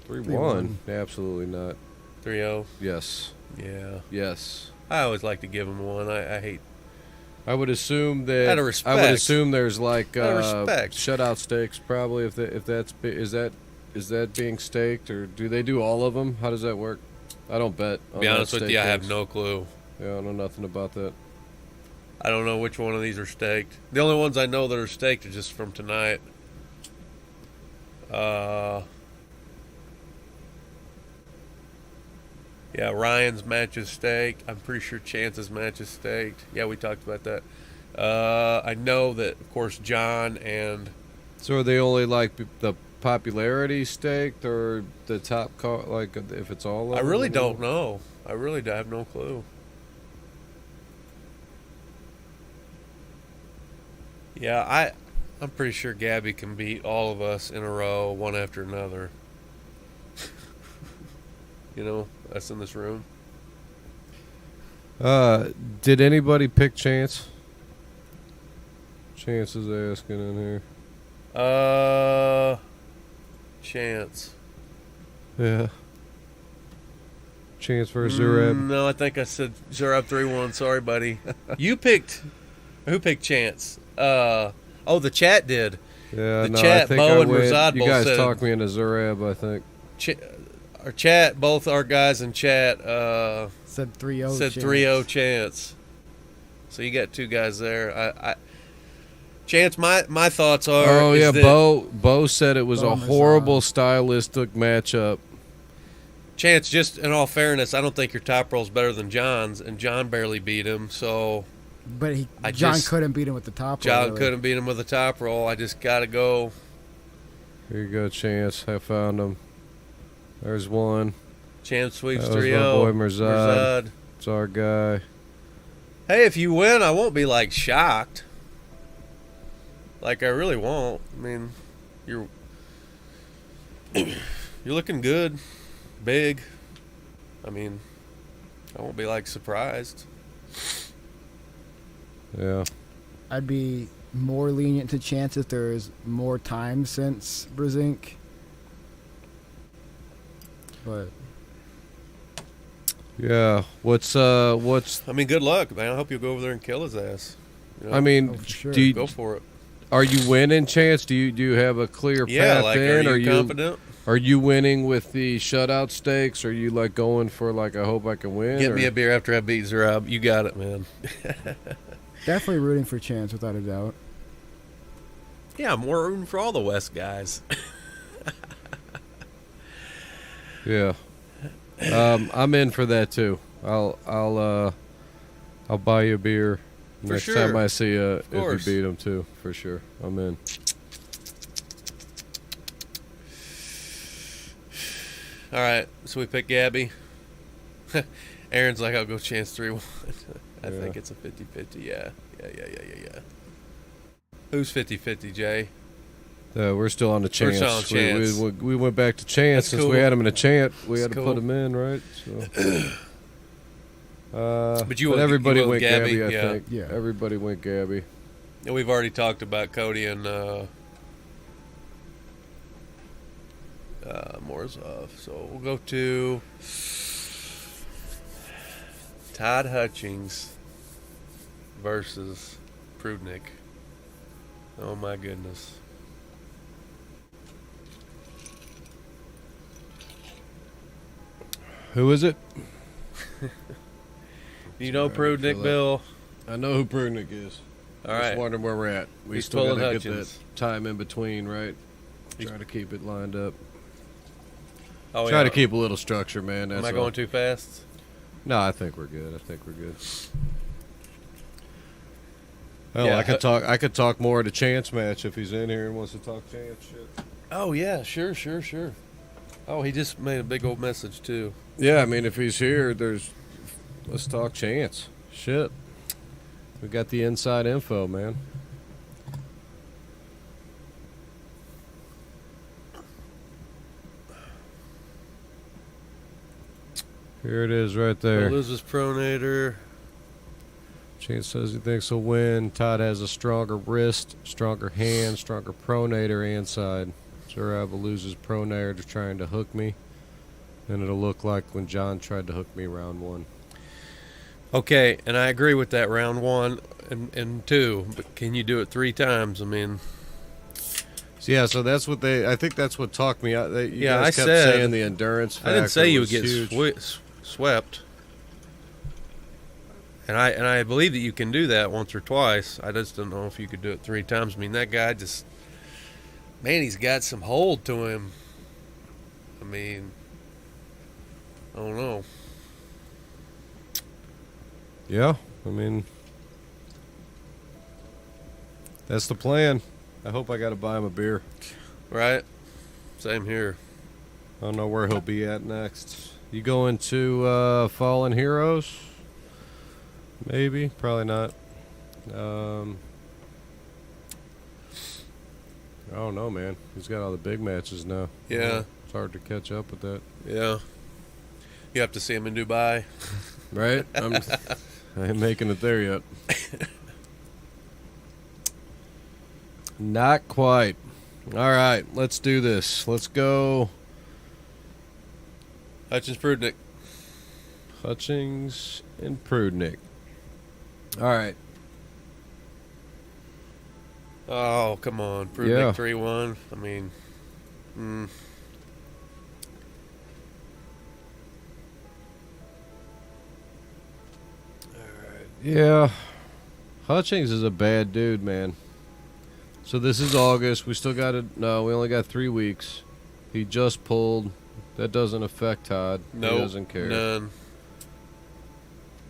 3-1. Absolutely not. 3-0. Yes. Yeah. Yes. I always like to give him one. I hate... I would assume that. Out of respect. I would assume there's like Out of respect. shutout stakes probably. If that's is that being staked, or do they do all of them? How does that work? I don't bet. To be honest with stake you, I have things. no clue. Yeah, I know nothing about that. I don't know which one of these are staked. The only ones I know that are staked are just from tonight. Yeah, Ryan's match is staked. I'm pretty sure Chance's match is staked. Yeah, we talked about that. I know that, of course, John and... So are they only like the popularity staked, or the top call? Like if it's all? Of I them, really or don't know. I really have no clue. Yeah, I'm pretty sure Gabby can beat all of us in a row, one after another. You know, us in this room. Did anybody pick Chance? Chance is asking in here. Chance. Yeah. Chance versus Zurab. No, I think I said Zurab 3-1. Sorry, buddy. You picked... Who picked Chance? The chat did. Yeah, The no, chat, I think Bo I and went. Razad You both guys said- talked me into Zurab, I think. Our chat, both our guys in chat, Said 3-0. said Chance. 3-0 Chance. So you got two guys there. Chance, my thoughts are... Oh is yeah, that Bo said it was Bo a and Razad. horrible stylistic matchup. Chance, just in all fairness, I don't think your top roll's better than John's, and John barely beat him, so... But John couldn't beat him with the top roll, John really. couldn't beat him with a top roll. I just got to go... Here you go, Chance. I found him. There's one. Chance sweeps That was my 3-0. boy Mirzad. It's our guy. Hey, if you win, I won't be, like, shocked. Like, I really won't. I mean, you're looking good. Big. I mean, I won't be, like, surprised. Yeah. I'd be more lenient to Chance if there is more time since Brzezinski. But Yeah. What's I mean, good luck, man. I hope you'll go over there and kill his ass. You know? I mean, Oh, for sure. do you, go for it. are you winning, Chance? Do you have a clear Yeah, path like, in? are you confident? Are you winning with the shutout stakes? Are you like going for like I hope I can win? Get or- me a beer after I beat Zerab. You got it, man. definitely rooting for Chance without a doubt. Yeah, I'm more rooting for all the West guys. Yeah. I'm in for that too. I'll buy you a beer For next sure. time I see you if you course. beat him too. For sure, I'm in. All right, so we pick Gabby. Aaron's like, I'll go chance 3-1. I Yeah. think it's a 50-50. Yeah. Who's 50-50, Jay? We're still on the chance. still on chance. We went back to chance That's since cool. we had him in a chant. We That's had to cool. put him in, right? So. But you went- everybody you went went Gabby, Gabby. I yeah. think. Yeah. Everybody went Gabby. And we've already talked about Cody and Morozov. So we'll go to Todd Hutchings versus Prudnick. Oh my goodness. Who is it? You know Trying to Prudnick, fill Bill? I know who Prudnick is. All Just right. wondering where we're at. We He's still got pulling to get that Hutchins. time in between, right? He's- Try to keep it lined up. Oh, Try yeah. to keep a little structure, man. Am That's I all. going too fast? No, I think we're good. Well, Yeah, I could talk more at a chance match if he's in here and wants to talk chance shit. Oh, yeah. Sure. Oh, he just made a big old message, too. Yeah, I mean, if he's here, let's talk chance. Shit. We got the inside info, man. Here it is right there. Loses pronator. Chance says he thinks he'll win. Todd has a stronger wrist, stronger hand, stronger pronator inside. Zurab will lose his pronator to trying to hook me. And it'll look like when John tried to hook me round 1. Okay, and I agree with that round 1 and 2, but can you do it 3 times? I mean, So, yeah, so that's what I think that's what talked me out. You Yeah, guys I kept said- saying the endurance factor I didn't say you would was get huge. swept. And I believe that you can do that once or twice. I just don't know if you could do it 3 times. I mean, that guy just, man, he's got some hold to him. I mean, I don't know. Yeah, I mean, that's the plan. I hope I got to buy him a beer. Right? Same here. I don't know where he'll be at next. You going to Fallen Heroes? Maybe, probably not. I don't know, man. He's got all the big matches now. Yeah. It's hard to catch up with that. Yeah. You have to see him in Dubai. Right? I ain't making it there yet. Not quite. All right, let's do this. Let's go Hutchins Prudnick. Hutchings and Prudnick. All right. Oh, come on. Prudnick Yeah. 3-1. I mean, Yeah. Hutchings is a bad dude, man. So this is August. We still got no, we only got 3 weeks. He just pulled. That doesn't affect Todd. no. He doesn't care. None.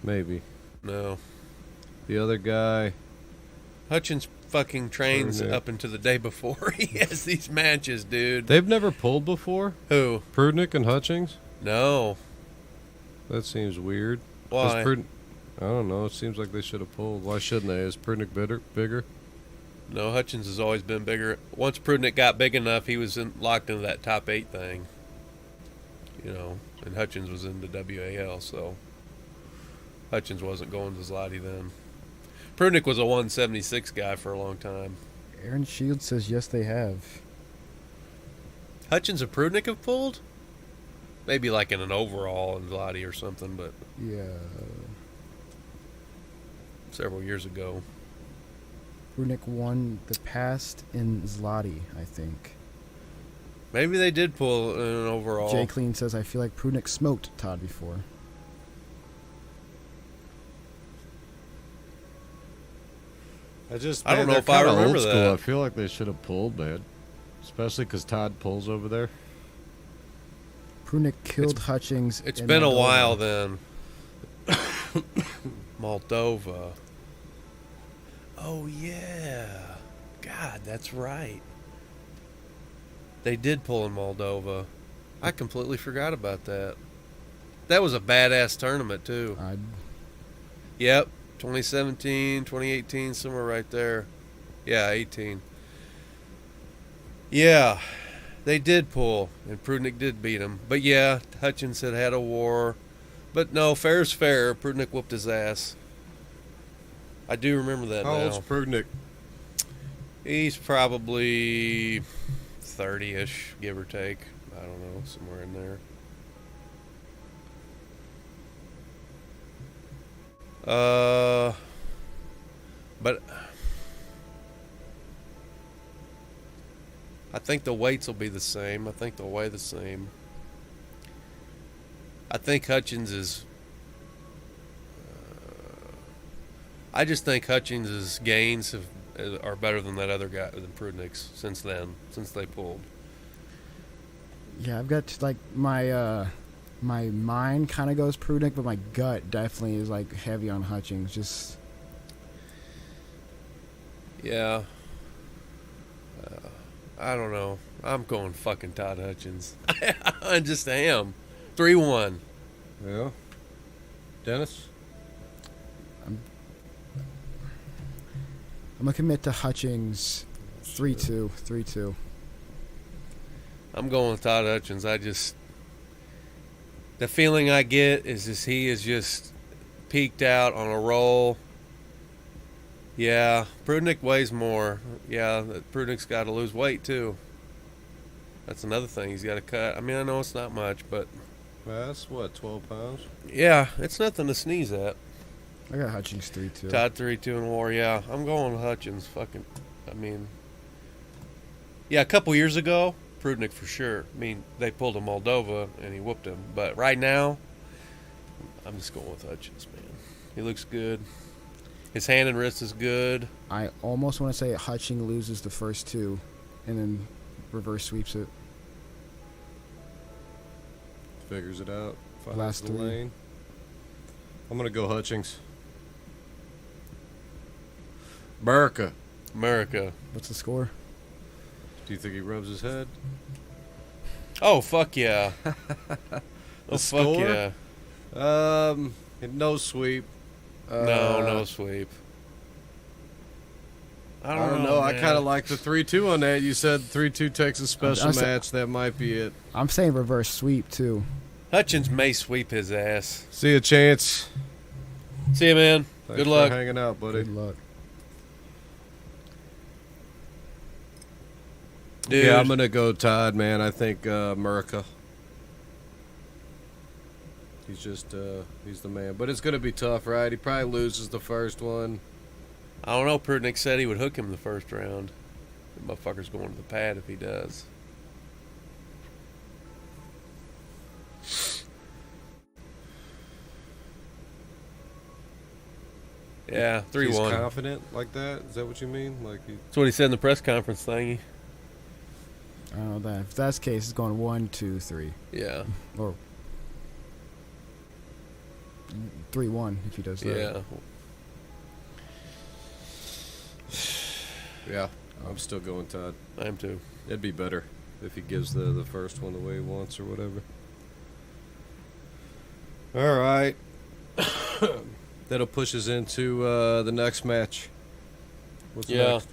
Maybe. No. The other guy, Hutchins fucking trains Prudnick. up until the day before he has these matches, dude. they've never pulled before? Who? Prudnick and Hutchings? No. That seems weird. Why? I don't know. It seems like they should have pulled. Why shouldn't they? Is Prudnick bigger? No, Hutchins has always been bigger. Once Prudnick got big enough, he was locked into that top 8 thing. You know, and Hutchins was in the WAL, so Hutchins wasn't going to Zloty then. Prudnick was a 176 guy for a long time. Aaron Shields says yes, they have. Hutchins and Prudnick have pulled? Maybe like in an overall in Zloty or something, but Yeah. several years ago. Prudnick won the past in Zloty, I think. Maybe they did pull in an overall. Jay Clean says, I feel like Prudnick smoked Todd before. I don't I don't know if I remember old school. that. I feel like they should have pulled, man. Especially because Todd pulls over there. Prunick killed Hutchings. It's in been a Moldova. while then. Moldova. Oh, yeah. God, that's right. They did pull in Moldova. I completely forgot about that. That was a badass tournament, too. Yep. 2017, 2018, somewhere right there. Yeah, 18. Yeah, they did pull, and Prudnick did beat him. But yeah, Hutchins had a war. But no, fair's fair. Prudnick whooped his ass. I do remember that How now. old's Prudnick? He's probably 30-ish, give or take. I don't know, somewhere in there. But I think the weights will be the same. I think they'll weigh the same. I think Hutchins is... I just think Hutchins' gains are better than that other guy, than Prudnick's, since then, since they pulled. Yeah, I've got like my mind kind of goes Prudnick, but my gut definitely is like heavy on Hutchings. Just Yeah. I don't know. I'm going fucking Todd Hutchins. I just am. 3-1. Yeah. Dennis? I'm gonna commit to Hutchings. 3-2. 3-2. I'm going with Todd Hutchins. The feeling I get is he is just peaked out on a roll. Yeah, Prudnick weighs more. Yeah, Prudnick's got to lose weight too. That's another thing he's got to cut. I mean, I know it's not much, but That's what, 12 pounds? yeah, it's nothing to sneeze at. I got Hutchings 3-2. Todd 3-2 in war. Yeah, I'm going with Hutchins. Fucking, I mean, yeah, a couple years ago, Prudnick for sure. I mean, they pulled a Moldova and he whooped him. But right now, I'm just going with Hutchins, man. He looks good. His hand and wrist is good. I almost want to say Hutchings loses the first two, and then reverse sweeps it. Figures it out. Finds Last the three. lane. I'm going to go Hutchings. America. What's the score? Do you think he rubs his head? Oh, fuck yeah. The fuck score? yeah. No sweep. No sweep. I don't know. I man. kind of like the 3-2 on that. You said 3-2 Texas special I'm sa- match. That might be it. I'm saying reverse sweep too. Hutchins may sweep his ass. See a chance. See you, man. Thanks Good for luck. hanging out, buddy. Good luck. Dude. Yeah, I'm gonna go Todd, man. I think America. He's just he's the man. But it's gonna be tough, right? He probably loses the first one. I don't know. Prudnick said he would hook him the first round. The motherfucker's going to the pad if he does. Yeah, He's 3-1. confident like that? Is that what you mean? Like he, That's what he said in the press conference thingy. I don't know that. If that's the case, it's going 1, 2, 3, Yeah, or 3-1 if he does that. yeah. yeah, I'm still going Todd. I am too. It'd be better if he gives the first one the way he wants or whatever. All right. That'll push us into the next match. What's Yeah. next?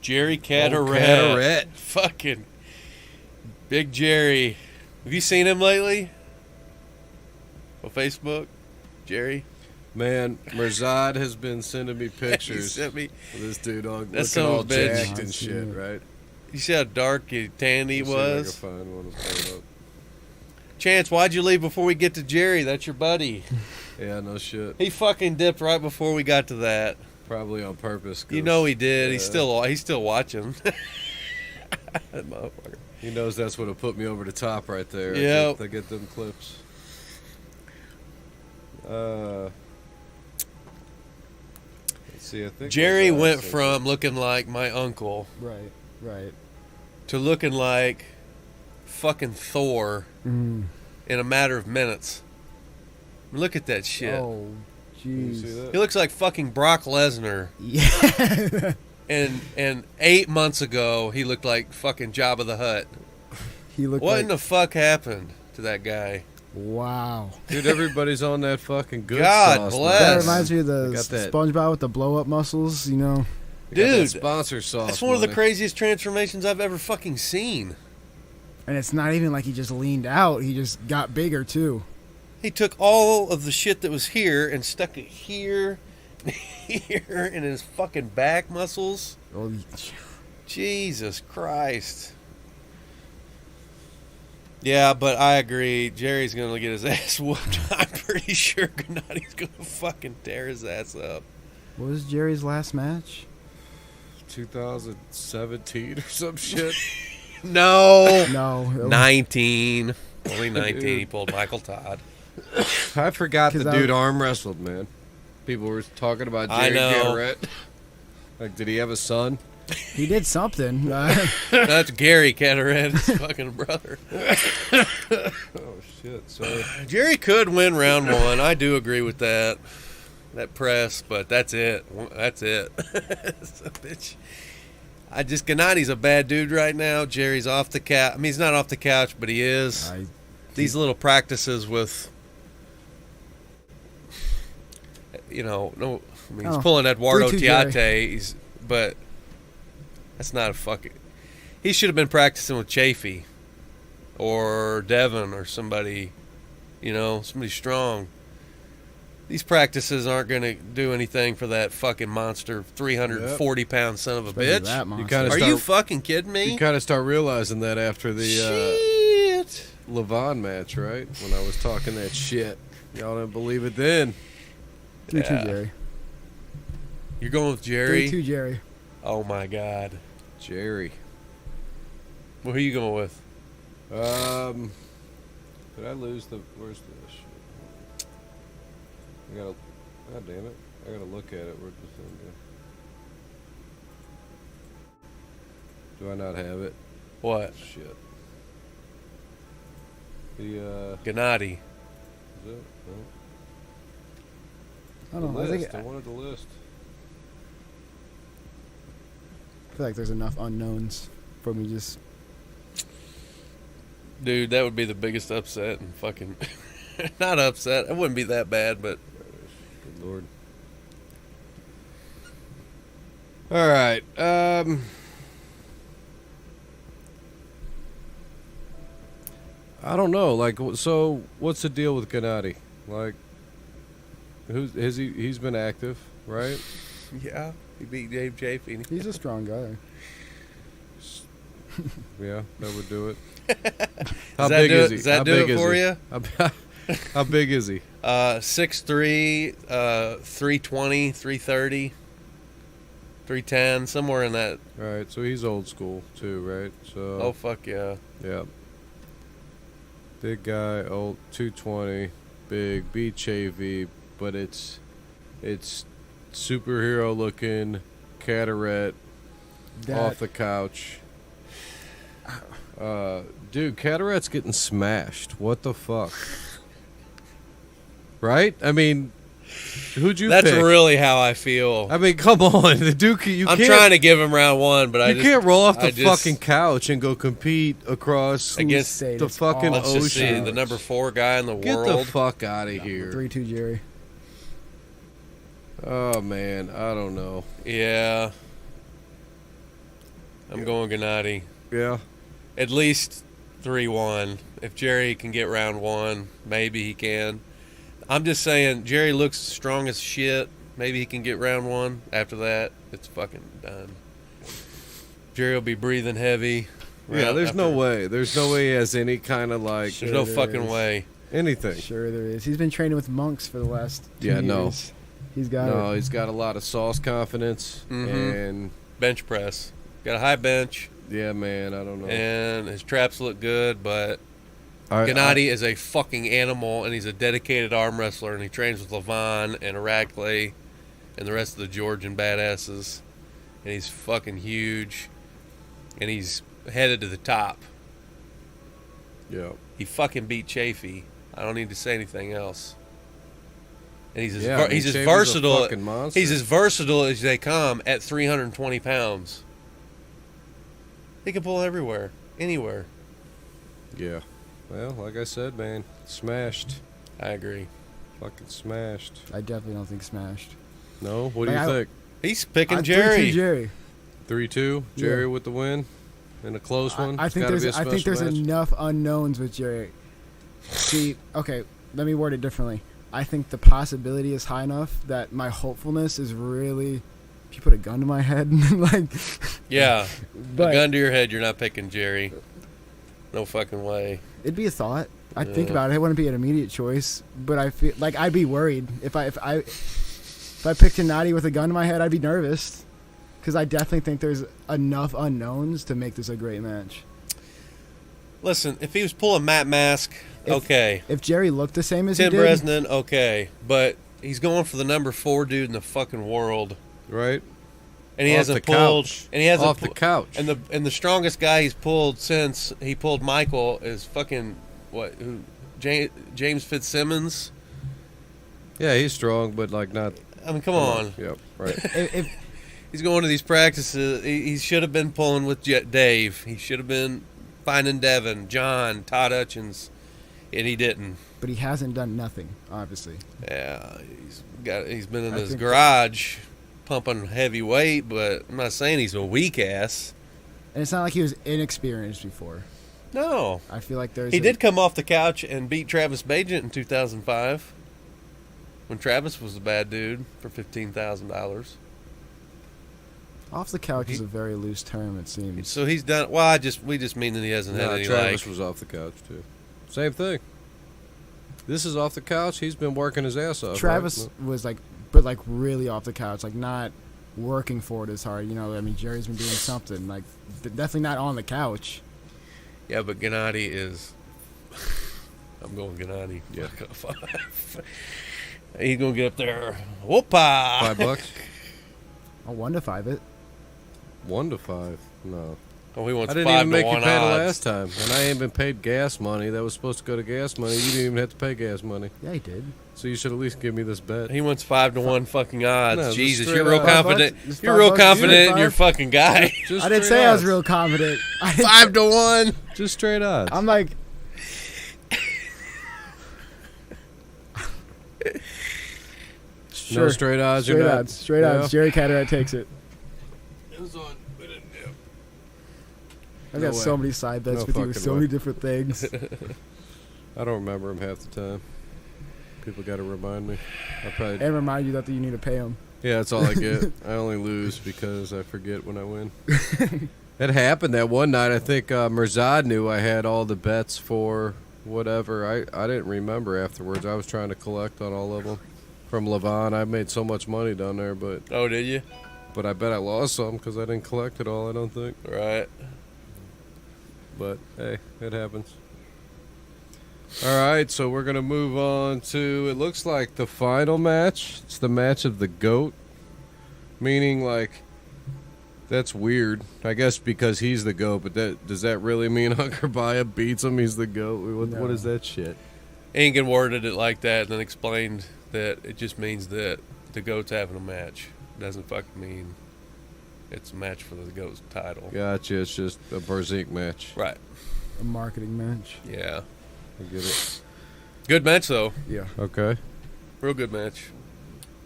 Jerry Oh, Cataret. Cataret. Fucking Big Jerry. Have you seen him lately? On Facebook? Jerry? Man, Mirzad has been sending me He pictures sent me. of this dude all That looking son of all a bitch. jacked and shit, right? You see how dark and tan he Let's see if I was? can find one to pull it up. Chance, why'd you leave before we get to Jerry? That's your buddy. Yeah, no shit. He fucking dipped right before we got to that. Probably on purpose. 'Cause, You know he did. He's yeah. still watching. That motherfucker. He knows that's what'll put me over the top right there. Yep. I get them clips. Let's see, I think Jerry Mirzad went said from looking like my uncle Right. to looking like fucking Thor in a matter of minutes. Look at that shit. Oh, jeez. He looks like fucking Brock Lesnar. Yeah. And 8 months ago, he looked like fucking Jabba the Hutt. He looked What like... in the fuck happened to that guy? Wow. Dude, everybody's on that fucking good God sauce. bless. That Yes. reminds me of I the got that. SpongeBob with the blow-up muscles, you know? Dude, sponsor sauce. that's one of the money. craziest transformations I've ever fucking seen. And it's not even like he just leaned out. He just got bigger, too. He took all of the shit that was here and stuck it here, here, in his fucking back muscles. Oh, Jesus Christ. Yeah, but I agree. Jerry's going to get his ass whooped. I'm pretty sure Gennadi's going to fucking tear his ass up. what was Jerry's last match? 2017 or some shit. No. No. 19. Only 19. He pulled Michael Todd. I forgot the 'Cause dude arm wrestled, man. People were talking about I Jerry know. Garrett. Like, did he have a son? He did something. That's Gary Cataract, his fucking brother. Oh, shit. Sorry. Jerry could win round one. I do agree with that. That press, but that's it. That's it. Son of a bitch. Gennadi's a bad dude right now. Jerry's off the couch. I mean, he's not off the couch, but he is. These little practices with, you know, no. I mean, he's pulling Eduardo 3-2 Tiate. Jerry. But that's not a fucking. He should have been practicing with Chafee or Devin or somebody, you know, somebody strong. These practices aren't going to do anything for that fucking monster, 340-pound son of a Especially bitch. that You monster. kinda Are start- you fucking kidding me? You kind of start realizing that after the Shit. Levon match, right? When I was talking that shit. Y'all didn't believe it then. 3-2 Yeah. Jerry. You're going with Jerry? 3-2 Jerry. Oh, my God. Jerry. Well, who are you going with? Did I lose the... Where's the shit? I gotta... God damn it. I gotta look at it. Where'd the thing go? Do I not have it? What? Shit. The, Gennady. is it? No. I don't know. I List. think I wanted the list. I feel like there's enough unknowns for me just... Dude, that would be the biggest upset and fucking... Not upset. It wouldn't be that bad, but... Good Lord. All right. I don't know. Like, so what's the deal with Gennady? Like, he's been active, right? Yeah, he beat Dave Chafee. He's a strong guy. Yeah, that would do it. Does that do it for you? How big is he? 6'3", 320, 330, 310, somewhere in that. All right, so he's old school too, right? So Oh, fuck yeah. yeah. Big guy, old, 220, big, beat Chafee, but it's superhero looking, Cataract, off the couch. Dude, Cataract's getting smashed. What the fuck? Right? I mean, who'd you That's pick? really how I feel. I mean, come on. The Duke, you I'm can't, trying to give him round one, but you can't roll off the I just- fucking couch and go compete across Against Say the it's fucking all Let's just see, ocean. the number 4 guy in the Get world. the fuck out of here. 3-2 Jerry. Oh, man. I don't know. Yeah. I'm going Gennady. Yeah. At least 3-1. If Jerry can get round one, maybe he can. I'm just saying, Jerry looks strong as shit. Maybe he can get round one. After that, it's fucking done. Jerry will be breathing heavy. Yeah, there's no way. There's no way he has any kind of like There's no there fucking is. way. anything. Sure there is. He's been training with monks for the last 2 Yeah, no. years. He's got No, it. he's got a lot of sauce confidence, and Bench press. Got a high bench, yeah, man, I don't know. and his traps look good, but I- Gennady is a fucking animal, and he's a dedicated arm wrestler, and he trains with Levon and Aracle and the rest of the Georgian badasses, and he's fucking huge, and he's headed to the top. Yeah. He fucking beat Chafee. I don't need to say anything else. And he's as Yeah, I mean, he's as Chafee's a versatile. fucking monster. He's as versatile as they come at 320 pounds. He can pull everywhere, anywhere. Yeah. Well, like I said, man, smashed. I agree. Fucking smashed. I definitely don't think smashed. No? What do Like, you I- think? He's picking I Jerry. Jerry. 3-2. Yeah. Jerry with the win. And a close one. I It's think gotta there's be a I think special there's match. enough unknowns with Jerry. See, okay, let me word it differently. I think the possibility is high enough that my hopefulness is really. If you put a gun to my head, like. Yeah. But a gun to your head, you're not picking Jerry. No fucking way. it'd be a thought. I'd think Yeah. about it. It wouldn't be an immediate choice, but I feel like I'd be worried if I picked Gennady with a gun to my head. I'd be nervous because I definitely think there's enough unknowns to make this a great match. Listen, if he was pulling Matt Mask, If- okay. If Jerry looked the same as Tim he did, Bresnan, okay. But he's going for the number 4 dude in the fucking world. Right? And he Off hasn't the pulled. couch. And he hasn't Off the couch. And the strongest guy he's pulled since he pulled Michael is fucking what? Who? James Fitzsimmons. Yeah, he's strong, but like not. I mean, come on. Yep. Right. if He's going to these practices. He should have been pulling with Dave. He should have been finding Devin, John, Todd Hutchins, and he didn't. but he hasn't done nothing, obviously. Yeah, he's been in I his think- garage pumping heavy weight, but I'm not saying he's a weak ass. And it's not like he was inexperienced before. No. I feel like there's He did come off the couch and beat Travis Bagent in 2005 when Travis was a bad dude for $15,000. Off the couch is a very loose term, it seems. So he's done. Well, we just mean that he hasn't had Nah, any Travis like. was off the couch too. Same thing. This is off the couch. He's been working his ass off. Travis right? was like, but like really off the couch, like not working for it as hard. You know, I mean, Jerry's been doing something, like definitely not on the couch. Yeah, but Gennady is. I'm going Gennady. Yeah. 5. He's gonna get up there. Whoopah! $5. I'll 1 to 5 it. 1 to 5. No. Oh, he wants I didn't 5 even make to you 1 pay the odds. last time, and I ain't been paid gas money. That was supposed to go to gas money. You didn't even have to pay gas money, Yeah, he did. so you should at least give me this bet. He wants 5 to 1 fucking odds. No, just Jesus, straight you're real up. confident. Just You're real $5, confident in $5. your fucking guy. Just I didn't straight say I was odds. real confident. 5 to 1. Just straight odds. I'm like, No straight odds. straight you're not- odds, straight Yeah. odds. Jerry Cataract takes it. I've No got so way. many side bets No with you with fucking so way. many different things. I don't remember him half the time. People got to remind me. I probably. And remind you that you need to pay them. Yeah, that's all I get. I only lose because I forget when I win. It happened that one night. I think Mirzad knew I had all the bets for whatever. I didn't remember afterwards. I was trying to collect on all of them from Levon. I made so much money down there, but Oh, did you? I bet I lost some because I didn't collect it all. I don't think. Right. But hey, it happens. All right, so we're gonna move on to. It looks like the final match. It's the match of the GOAT, meaning like. That's weird. I guess because he's the GOAT, but does that really mean Hunker Baya beats him? He's the GOAT. What No. is that shit? Engen worded it like that and then explained that it just means that the GOAT's having a match. Doesn't fucking mean it's a match for the GOAT's title. Gotcha. It's just a Berserk match. Right. A marketing match. Yeah. I get it. Good match, though. Yeah. Okay. Real good match.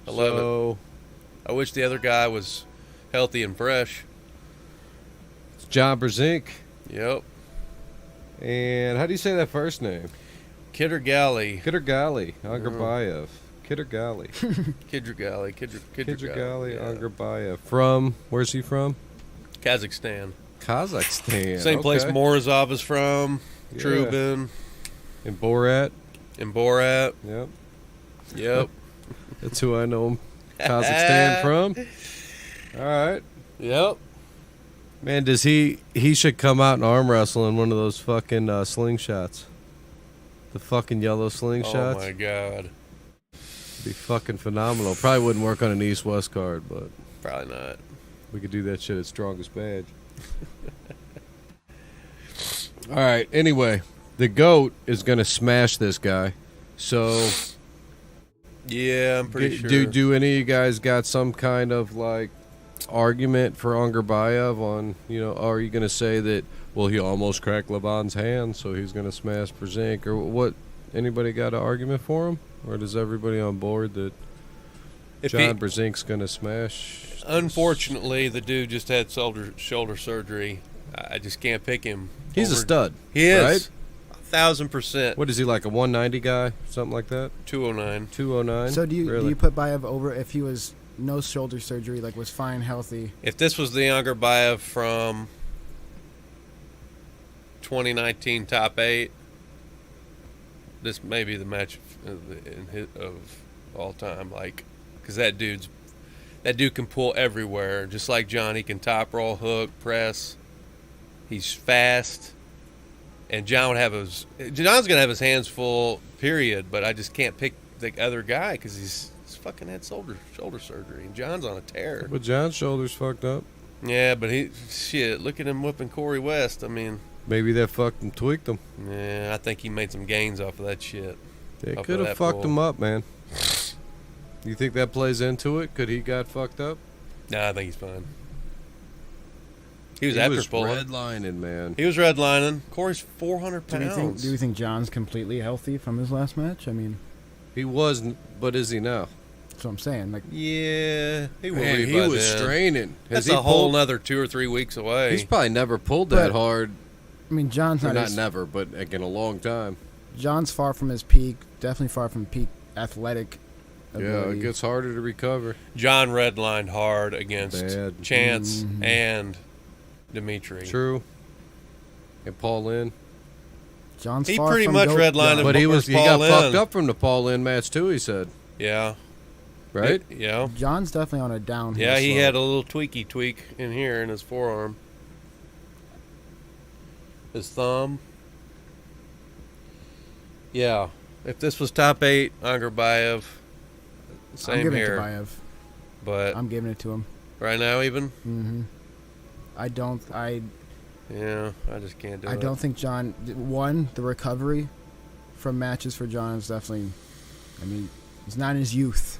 I love it. So I wish the other guy was healthy and fresh. it's John Berserk. Yep. And how do you say that first name? Kidder Galley. Kittergali Angerbayev. Kittergali. Kidder Galley. Kittergali Yeah. Angerbayev. From, where's he from? Kazakhstan. Kazakhstan. Same place Okay. Morozov is from. Yeah. Trubin. In Borat. And Borat. Yep. Yep. That's who I know him. Kazakhstan from. All right. Yep. Man, does he should come out and arm wrestle in one of those fucking slingshots. The fucking yellow slingshots. Oh my god. Be fucking phenomenal. Probably wouldn't work on an East-West card, but Probably not. we could do that shit at Strongest Badge. All right. Anyway, the GOAT is going to smash this guy. So, Yeah, I'm pretty sure. do any of you guys got some kind of like argument for Angarbayev on, are you going to say that, well, he almost cracked Levon's hand, so he's going to smash Brzezinski, or what? Anybody got an argument for him? Or is everybody on board that John Brzezinski's going to smash? Unfortunately, the dude just had shoulder surgery. I just can't pick him. He's a stud. He is. Right? 1,000%. What is he, like a 190 guy? Something like that? 209. 209? So do Really? you put Bayev over if he was no shoulder surgery, like was fine, healthy? If this was the Angarbayev from 2019 top 8, this may be the match of all time. Like, because that dude can pull everywhere. Just like John, he can top roll, hook, press. He's fast. And John's gonna have his hands full, period. But I just can't pick the other guy because he's fucking had shoulder surgery, and John's on a tear. But John's shoulder's fucked up. Yeah, but look at him whipping Corey West. I mean, Maybe that fucked him, tweaked him. yeah, I think he made some gains off of that shit. They Off could of have that fucked pull. him up, man. You think that plays into it? Could he got fucked up? Nah, I think he's fine. He was He after was pulling. redlining, man. He was redlining. Corey's 400 Do pounds. you think John's completely healthy from his last match? I mean, He was, but is he now? that's what I'm saying. Like, Yeah, he will Man, be he by was then. straining. That's Has he a whole pulled- nother 2 or 3 weeks away. He's probably never pulled that But- hard. I mean, John's Or not, not as, never, but like in a long time. John's far from his peak. Definitely far from peak athletic Yeah, ability. it gets harder to recover. John redlined hard against Bad. Chance Mhm. and Dimitri. True. And Paul Lynn. John's He far pretty from much goat redlined John. him. But he Where's he got Paul fucked Lynn? up from the Paul Lynn match too, he said. Yeah. Right? Yeah. John's definitely on a downhill. Yeah, he slope. had a little tweak in here in his forearm. His thumb. Yeah. If this was top 8, Angarbayev, I'm same giving here. it to Bayev. But I'm giving it to him. right now even? Mm-hmm. I I just can't do it. I don't think John. One, the recovery from matches for John is definitely. I mean, he's not in his youth.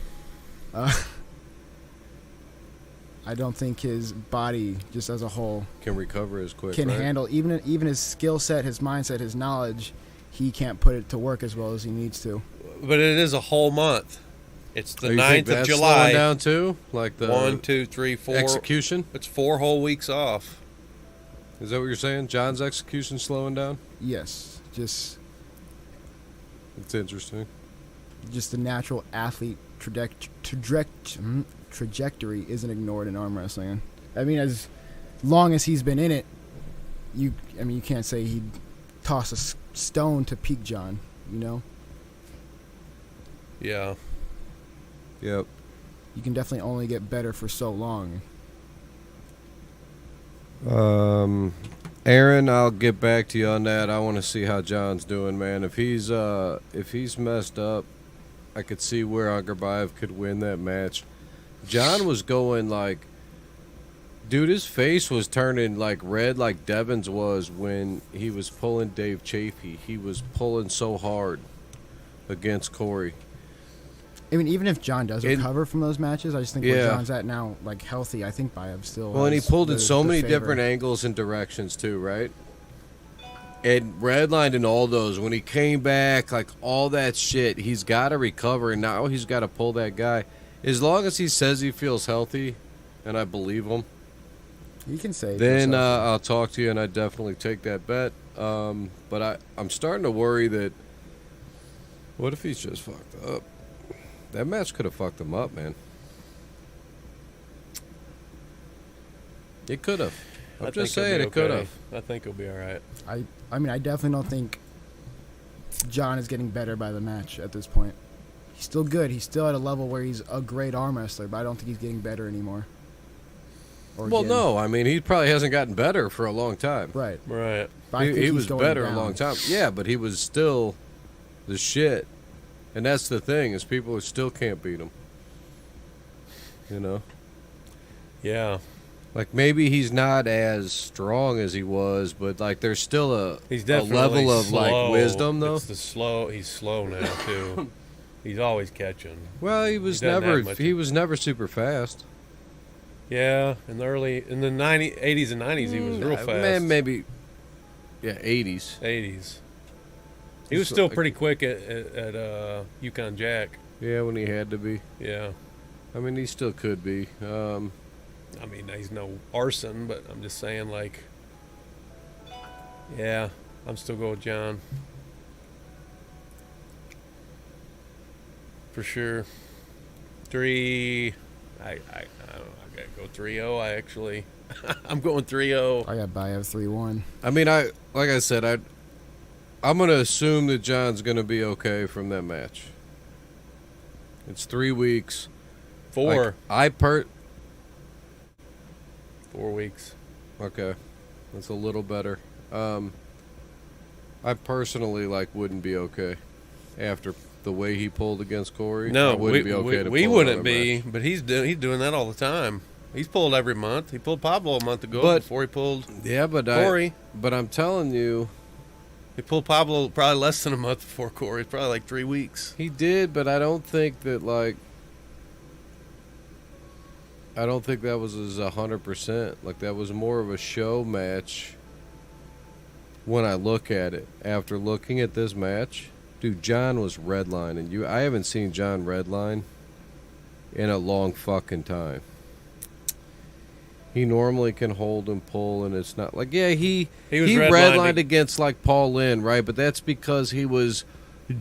I don't think his body, just as a whole, Can recover as quick. can right? handle even his skill set, his mindset, his knowledge. He can't put it to work as well as he needs to. But it is a whole month. It's the Oh, you think 9th of that's July. slowing down too? Like the 1, 2, 3, 4. execution? It's 4 whole weeks off. Is that what you're saying? John's execution slowing down? Yes, just It's interesting. the natural athlete trajectory isn't ignored in arm wrestling. I mean, as long as he's been in it, you can't say he'd toss a stone to peak John, you know? Yeah. Yep. You can definitely only get better for so long. Aaron, I'll get back to you on that. I want to see how John's doing, man. If he's messed up, I could see where Angarbayev could win that match. John was going like, dude, his face was turning like red, like Devin's was when he was pulling Dave Chafee. He was pulling so hard against Corey. I mean, even if John does recover from those matches, I just think Yeah. where John's at now, like healthy, I think Bayev still. Well, and he has pulled in the- so the many favor. different angles and directions too, right? And redlined in all those. When he came back, like all that shit, he's got to recover, and now he's got to pull that guy. As long as he says he feels healthy, and I believe him, You can say. then yourself. I'll talk to you, and I definitely take that bet. But I'm starting to worry that, what if he's just fucked up? That match could have fucked him up, man. It could have. I'm just saying it could have. I think he'll be all right. I mean, I definitely don't think John is getting better by the match at this point. He's still good. He's still at a level where he's a great arm wrestler, but I don't think he's getting better anymore. Or Well, getting- no. I mean, he probably hasn't gotten better for a long time. Right. Right. But I think He he's was going better down. a long time. Yeah, but he was still the shit. And that's the thing, is people still can't beat him. You know? Yeah. Like, maybe he's not as strong as he was, but, like, there's still a definitely level of, slow. like, wisdom, though. He's slow now, too. He's always catching. Well, he was never super fast. Yeah, in the 80s and 90s, he was real fast. Man, maybe, 80s. 80s. He was still pretty quick at Yukon Jack. Yeah, when he had to be. Yeah. I mean, he still could be. I mean, he's no arson, but I'm just saying, like, yeah, I'm still going with John. For sure. 3, I don't know, I gotta go 3-0, I'm going 3-0. I got Bayev 3-1. I mean, like I said, I'm going to assume that John's going to be okay from that match. It's 3 weeks. 4. Like, 4 weeks. Okay. That's a little better. I personally, like, wouldn't be okay after the way he pulled against Corey. No, I wouldn't be okay we pull wouldn't another be, match. but he's doing that all the time. He's pulled every month. He pulled Pablo a month ago before he pulled Yeah, but Corey. But I'm telling you, He pulled Pablo probably less than a month before Corey. It's probably like 3 weeks. he did, but I don't think that, like, I don't think that was his 100%. Like, that was more of a show match when I look at it. After looking at this match, dude, John was redlining. I haven't seen John redline in a long fucking time. He normally can hold and pull, and it's not like, yeah, he was redlined against, like, Paul Lynn, right? But that's because he was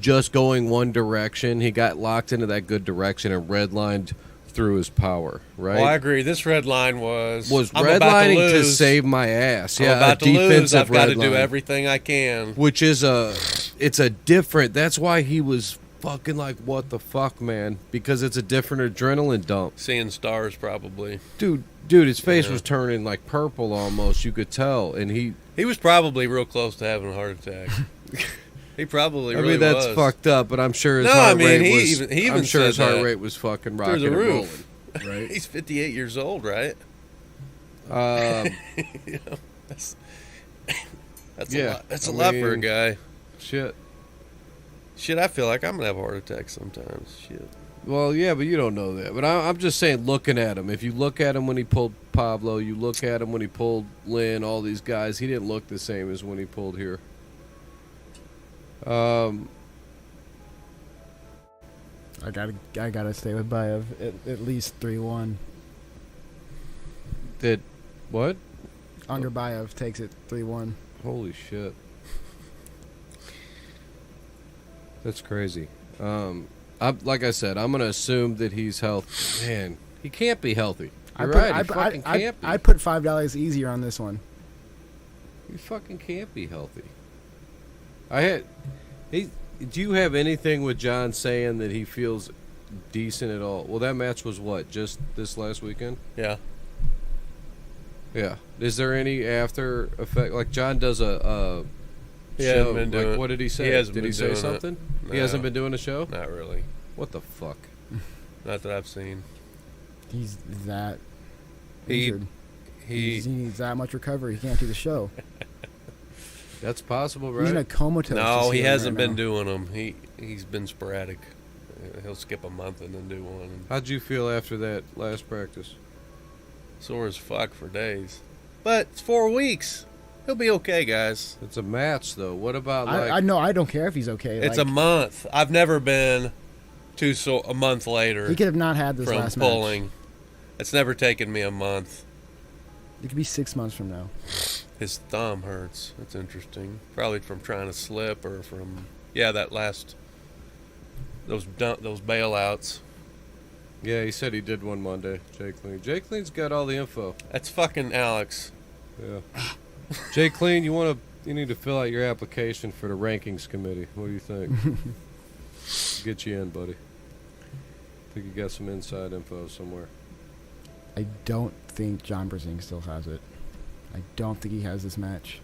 just going one direction. He got locked into that good direction and redlined through his power, right? Well, I agree. This red line was I'm redlining about to, to save my ass. I'm Yeah, about a to lose. defensive I've got to do redline. everything I can. Which is it's a different, that's why he was fucking like, what the fuck, man? Because it's a different adrenaline dump. Seeing stars, probably. Dude, his face was turning like purple almost, you could tell. And he was probably real close to having a heart attack. He probably really I mean, that's was. fucked up, but I'm sure his heart rate was, he even I'm sure said his heart that rate was fucking rocking through the and roof. rolling, right? He's 58 years old, right? You know, that's Yeah, a lot. That's I a lot for a mean, guy. Shit. I feel like I'm gonna have a heart attack sometimes. Shit. Well, yeah, but you don't know that. But I'm just saying, looking at him. If you look at him when he pulled Pablo, you look at him when he pulled Lynn, all these guys, he didn't look the same as when he pulled here. I gotta stay with Bayev at least 3-1. Did what? Unger Bayev takes it 3-1. Holy shit. That's crazy. Like I said, I'm gonna assume that he's healthy. Man, he can't be healthy. You're right. He fucking can't be. I put $5 easier on this one. He fucking can't be healthy. Do you have anything with John saying that he feels decent at all? Well, that match was what? Just this last weekend? Yeah. Yeah. Is there any after effect? Like, John does a He show. hasn't been doing Like, what did he say? hasn't Did he been say doing something? it. He hasn't No. been doing a show? Not really. What the fuck? Not that I've seen. He's that He- injured. He He needs that much recovery. He can't do the show. That's possible, He's in a right? comatose. no, he state hasn't right been now. doing them. He's been sporadic. He'll skip a month and then do one. How'd you feel after that last practice? Sore as fuck for days. But it's 4 weeks. He'll be okay, guys. It's a match, though. What about, like... I know. I don't care if he's okay. It's like, a month. I've never been a month later He could have not had this from last pulling. match. It's never taken me a month. It could be 6 months from now. His thumb hurts. That's interesting. Probably from trying to slip or from that last those bailouts. Yeah, he said he did one Monday, Jay Clean. Jay Clean's got all the info. That's fucking Alex. Yeah. Jay Clean, you need to fill out your application for the rankings committee. What do you think? Get you in, buddy. I think you got some inside info somewhere. I don't think John Brzing still has it. I don't think he has this match.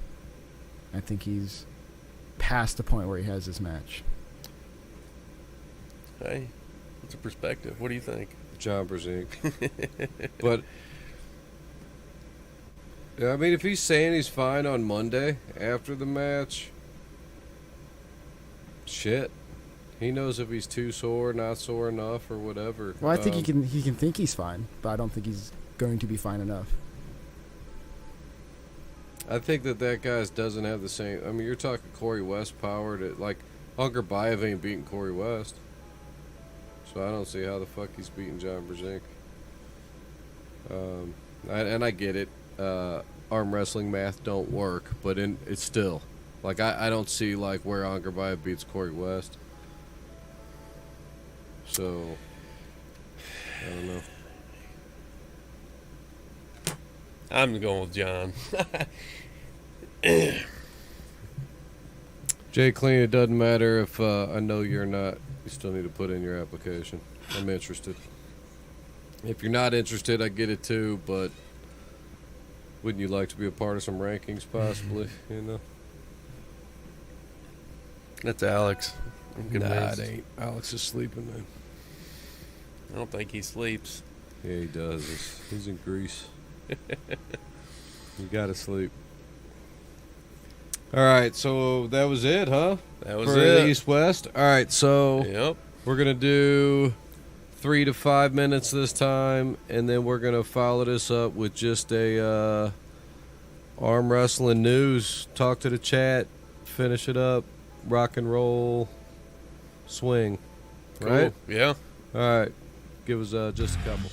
I think he's past the point where he has this match. Hey, it's a perspective. What do you think? John Brzink. But Yeah, I mean, if he's saying he's fine on Monday after the match, shit. He knows if he's too sore, not sore enough, or whatever. Well, I think he can think he's fine, but I don't think he's going to be fine enough. I think that guy's doesn't have the same. I mean, you're talking Corey West power to like Hunker Bayev ain't beating Corey West, so I don't see how the fuck he's beating John Brzezinski. And I get it. Arm wrestling math don't work, but it's still like I don't see like where Hunker Bayev beats Corey West. So I don't know. I'm going with John. Jay Clean, it doesn't matter if I know you're not. You still need to put in your application. I'm interested. If you're not interested, I get it too, but wouldn't you like to be a part of some rankings possibly, you know? That's Alex. I'm Nah, convinced. it ain't. Alex is sleeping, man. I don't think he sleeps. Yeah, he does. He's in Greece. You gotta sleep. All right, so that was it, huh? That was For it. the East-West. All right, so Yep. we're going to do 3 to 5 minutes this time, and then we're going to follow this up with just a arm wrestling news. Talk to the chat, finish it up, rock and roll, swing. Cool. Right? Yeah. All right. Give us just a couple.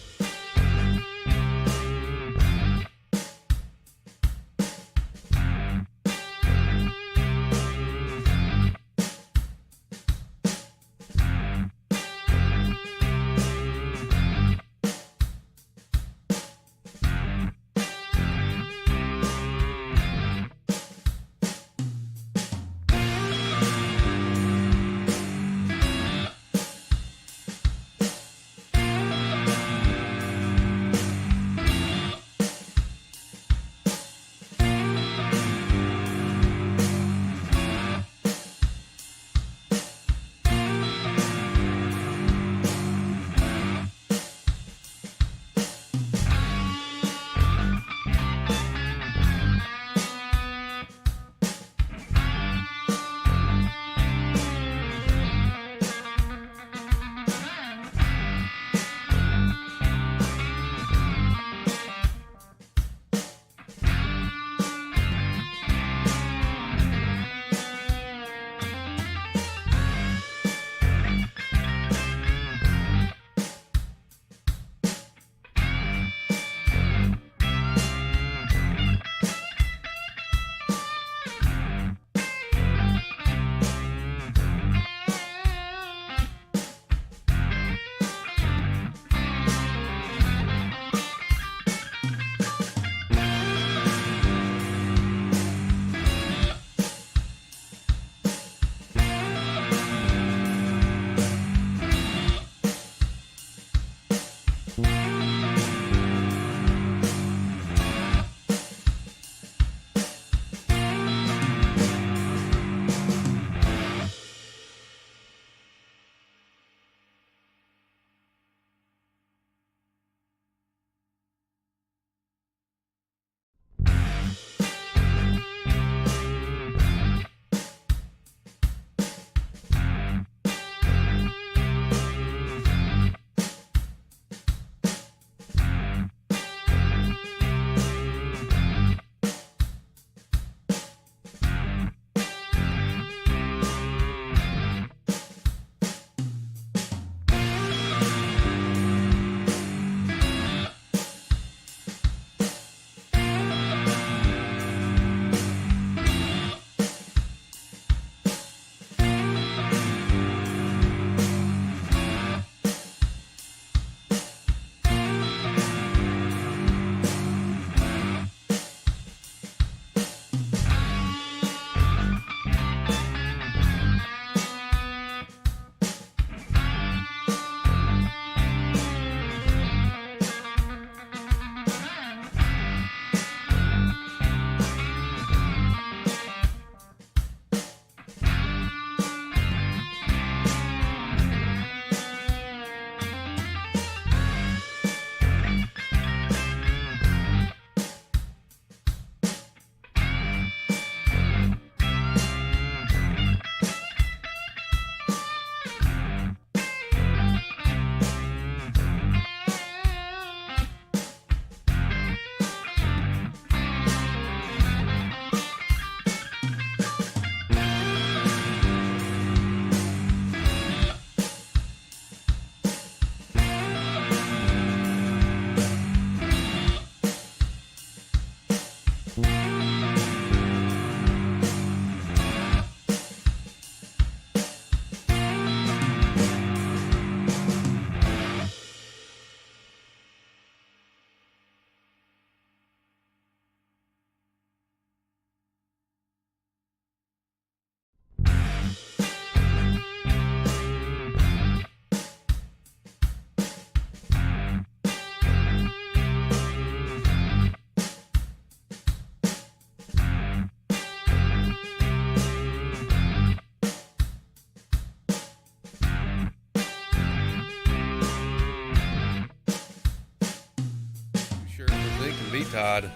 Todd.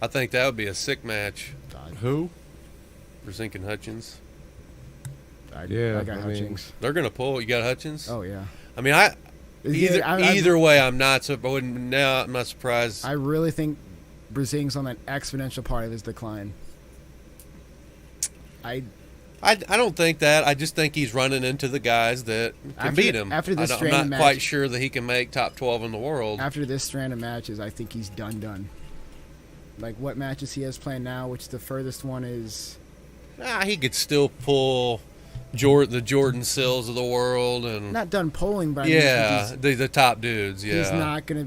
I think that would be a sick match. Who? Brzezinski and Hutchins. Yeah, I got I mean- Hutchings. They're gonna pull. You got Hutchins? Oh yeah. I mean, either way, I'm not surprised. I really think Brzezinski's on an exponential part of his decline. I don't think that. I just think he's running into the guys that can beat him. After this I'm strand not of match- quite sure that he can make top 12 in the world. After this strand of matches, I think he's done. Like what matches he has planned now, which the furthest one is. He could still pull the Jordan Sills of the world and Not done polling, but I mean, the top dudes. Yeah, he's not gonna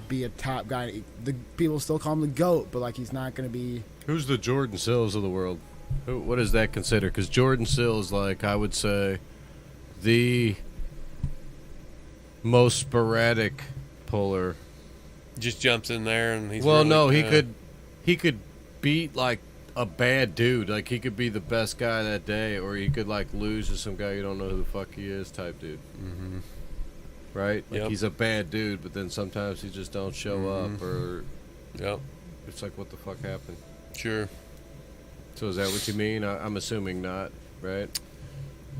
be a top guy. The people still call him the GOAT, but like he's not gonna be. Who's the Jordan Sills of the world? What is that considered? Because Jordan Sills, like I would say, the most sporadic puller. just jumps in there and he's. Well, really, no, he could beat like a bad dude. Like he could be the best guy that day, or he could like lose to some guy you don't know who the fuck he is type dude. Mm-hmm. Right? Like Yep. he's a bad dude, but then sometimes he just don't show up, or Yep. it's like what the fuck happened. Sure. So is that what you mean? I'm assuming not, right?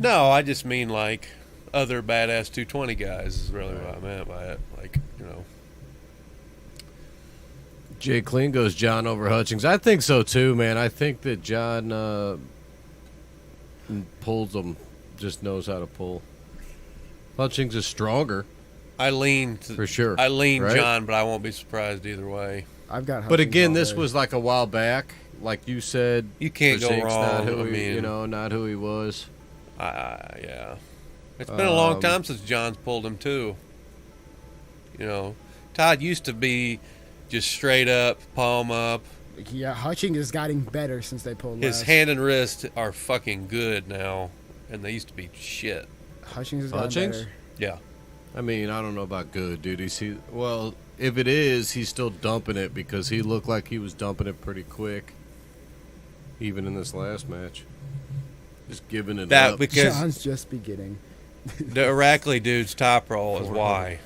No, I just mean like other badass 220 guys is really what I meant by it. Like, you know. Jay Clean goes John over Hutchings. I think so too, man. I think that John pulls them, just knows how to pull. Hutchings is stronger I lean for sure. I lean right? John, but I won't be surprised either way. I've got. But Hutchings again, all this day. was like a while back. Like you said, You can't go Brzezinski's wrong. Not who I he, mean, not who he was. yeah. It's been a long time since John's pulled him too. You know, Todd used to be just straight up, palm up. Yeah, Hutchings has gotten better since they pulled. His last. hand and wrist are fucking good now, and they used to be shit. Hutchings has gotten Hutchings? better. Yeah. I mean, I don't know about good, dude. Well, if it is, he's still dumping it because he looked like he was dumping it pretty quick, even in this last match. Just giving it That up. because John's just beginning. the Irakli dude's top roll is why.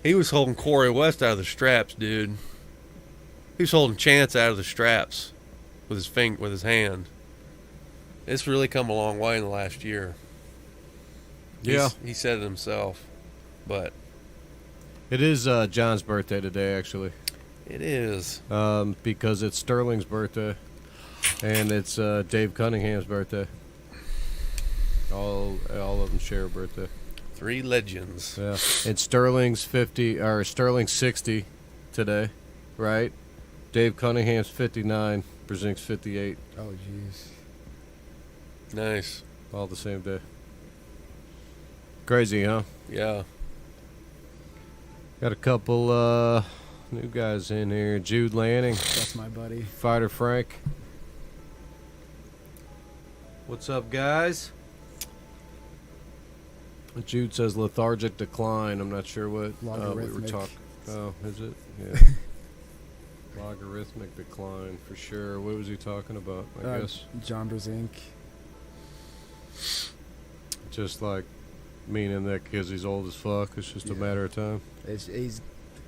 He was holding Corey West out of the straps, dude. He was holding Chance out of the straps with his hand. It's really come a long way in the last year. Yeah. He said it himself, but It is John's birthday today, actually, it is. because it's Sterling's birthday, and it's Dave Cunningham's birthday. All of them share a birthday. 3 legends. Yeah, and Sterling's 60 today, right? Dave Cunningham's 59, Brzezinski's 58, Oh jeez. Nice. all the same day. Crazy, huh? Yeah. Got a couple new guys in here. Jude Lanning, That's my buddy. Fighter Frank. What's up, guys? Jude says lethargic decline. I'm not sure what we were Logarithmic. talking. Oh, is it? Yeah. Logarithmic decline for sure. What was he talking about? I guess John Brzezinski. just like meaning that because he's old as fuck, it's just a Yeah. matter of time. He's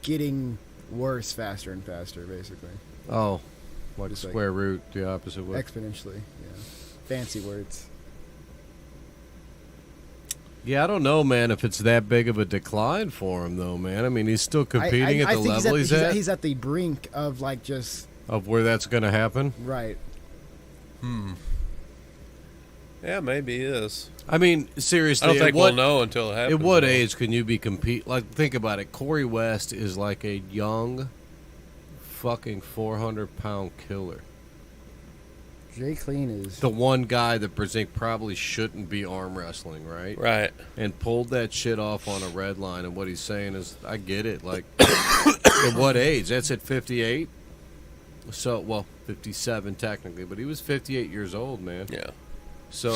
getting worse faster and faster, basically. Oh, like Just like- square root, the opposite way. Exponentially. Yeah. Fancy words. Yeah, I don't know, man, if it's that big of a decline for him, though, man. I mean, he's still competing at the think level he's at, He's at the brink of like just of where that's going to happen. right. Yeah, maybe he is. I mean, I seriously, don't think at what, we'll know until it happens. at what though. age can you be compete? Like, think about it. Corey West is like a young, fucking 400-pound killer. Jay Clean is The one guy that Brzezinski probably shouldn't be arm wrestling, right? Right. And pulled that shit off on a red line. And what he's saying is, I get it. Like, at what age? That's at 58? So, well, 57 technically, but he was 58 years old, man. Yeah. So,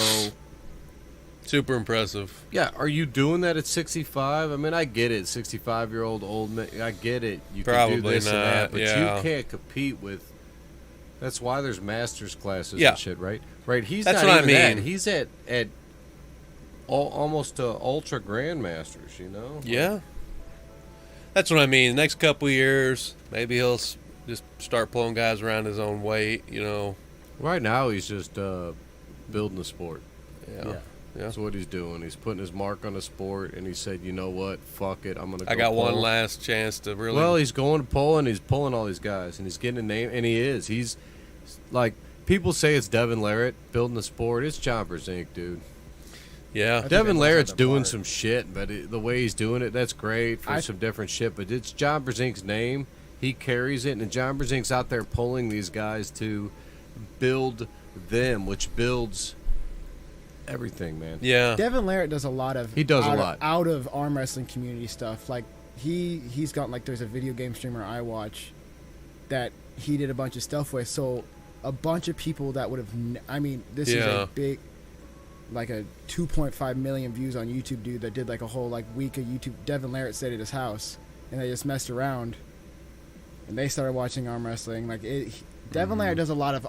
Super impressive. yeah, are you doing that at 65? I mean, I get it. 65-year-old old man, I get it. You can do Probably this and that, not, but yeah. you can't compete with. That's why there's masters classes Yeah. and shit, right? Right. He's That's not what I even that. mean. He's at almost ultra grandmasters, you know? Yeah. That's what I mean. The next couple years, maybe he'll just start pulling guys around his own weight. Right now, he's just building the sport. Yeah. That's what he's doing. He's putting his mark on the sport, and he said, "You know what? Fuck it. I'm gonna." I got one last chance to really. Well, he's going to Poland. He's pulling all these guys, and he's getting a name, and he is. He's like people say it's Devin Larratt building the sport. It's John Brzezinski, dude. Yeah, Devin Larratt's doing some shit, but the way he's doing it, that's great for some different shit. But it's John Brzezinski's name. He carries it, and John Brzezinski's out there pulling these guys to build them, which builds everything, man. Yeah. Devin Larratt does a lot of out of arm wrestling community stuff. Like he's got like there's a video game streamer I watch that he did a bunch of stuff with. So a bunch of people that would have this is a big like a 2.5 million views on YouTube dude that did like a whole like week of YouTube. Devin Larratt stayed at his house and they just messed around and they started watching arm wrestling. Like Devin Larratt does a lot of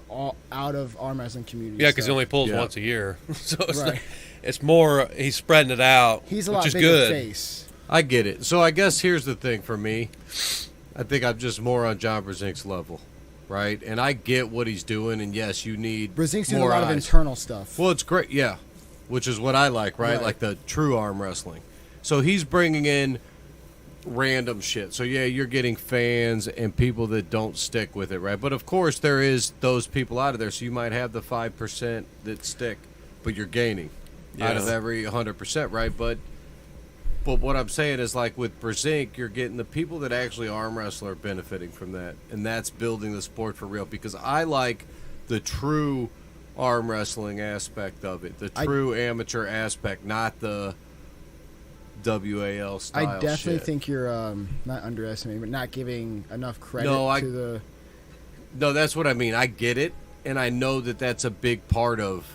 out of arm wrestling community. Yeah, because he only pulls once a year, so it's more he's spreading it out. He's a lot bigger good. face. I get it. So I guess here's the thing for me. I think I'm just more on John Brzezinski's level, right? And I get what he's doing. And yes, you need Brzezinski's doing more a lot eyes. of internal stuff. Well, it's great, yeah, which is what I like, right? Like the true arm wrestling. So he's bringing in random shit. So yeah, you're getting fans and people that don't stick with it, right? But of course there is those people out of there. So you might have the 5% that stick, but you're gaining out of every 100%, right? But what I'm saying is like with Brzezinski, you're getting the people that actually arm wrestle are benefiting from that, and that's building the sport for real. Because I like the true arm wrestling aspect of it, the true amateur aspect, not the WAL style I definitely shit. think you're not underestimating, but not giving enough credit to the. No, that's what I mean. I get it, and I know that that's a big part of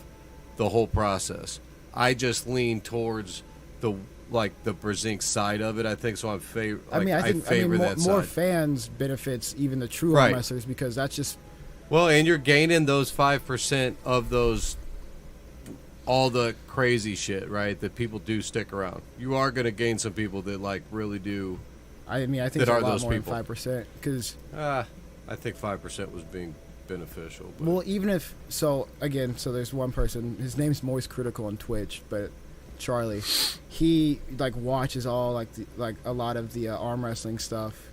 the whole process. I just lean towards the Brzezinski side of it. I think so. I favor that more side. fans benefits even the true arm wrestlers because that's just. Well, and you're gaining those 5% of those. All the crazy shit, right? That people do stick around. You are going to gain some people that like really do. I think it's a lot more than 5% because. I think 5% was being beneficial. But. Well, even if so, there's one person. His name's Moist Critical on Twitch, but Charlie, he like watches all like a lot of the arm wrestling stuff,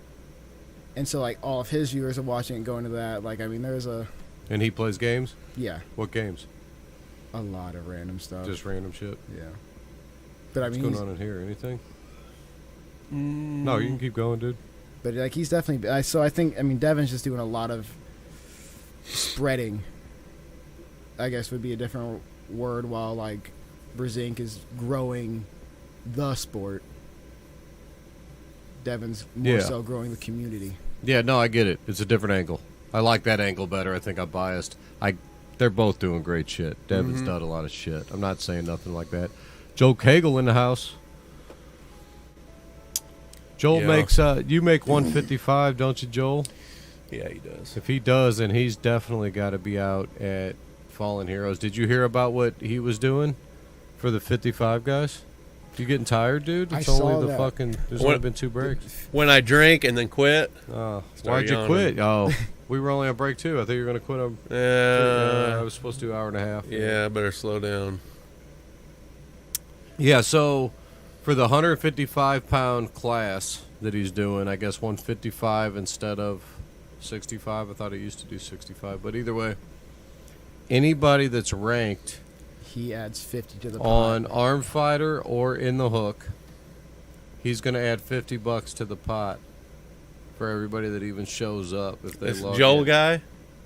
and so like all of his viewers are watching and going to that. Like there's a. And he plays games. Yeah. What games? A lot of random stuff. Just random shit. Yeah. But What's going on in here? Anything? No, you can keep going, dude. But like he's definitely. So I think Devin's just doing a lot of spreading. I guess would be a different word. While like Brzezinski is growing the sport. Devin's more so growing the community. Yeah, no, I get it. It's a different angle. I like that angle better. I think I'm biased. They're both doing great shit. Devin's done a lot of shit. I'm not saying nothing like that. Joe Cagle in the house. Joel makes you make 155, don't you, Joel? Yeah, he does. If he does, then he's definitely got to be out at Fallen Heroes. Did you hear about what he was doing for the 55 guys? You getting tired, dude? It's only there's only been 2 breaks. When I drink and then quit. Why'd you quit? Oh, we were only on break 2. I thought you were going to quit them. I was supposed to do an hour and a half. Yeah, I better slow down. Yeah, so for the 155-pound class that he's doing, I guess 155 instead of 65. I thought he used to do 65. But either way, anybody that's ranked... He adds 50 to the pot. On Armfighter or in the hook, he's going to add $50 to the pot for everybody that even shows up if they log Joel in. guy?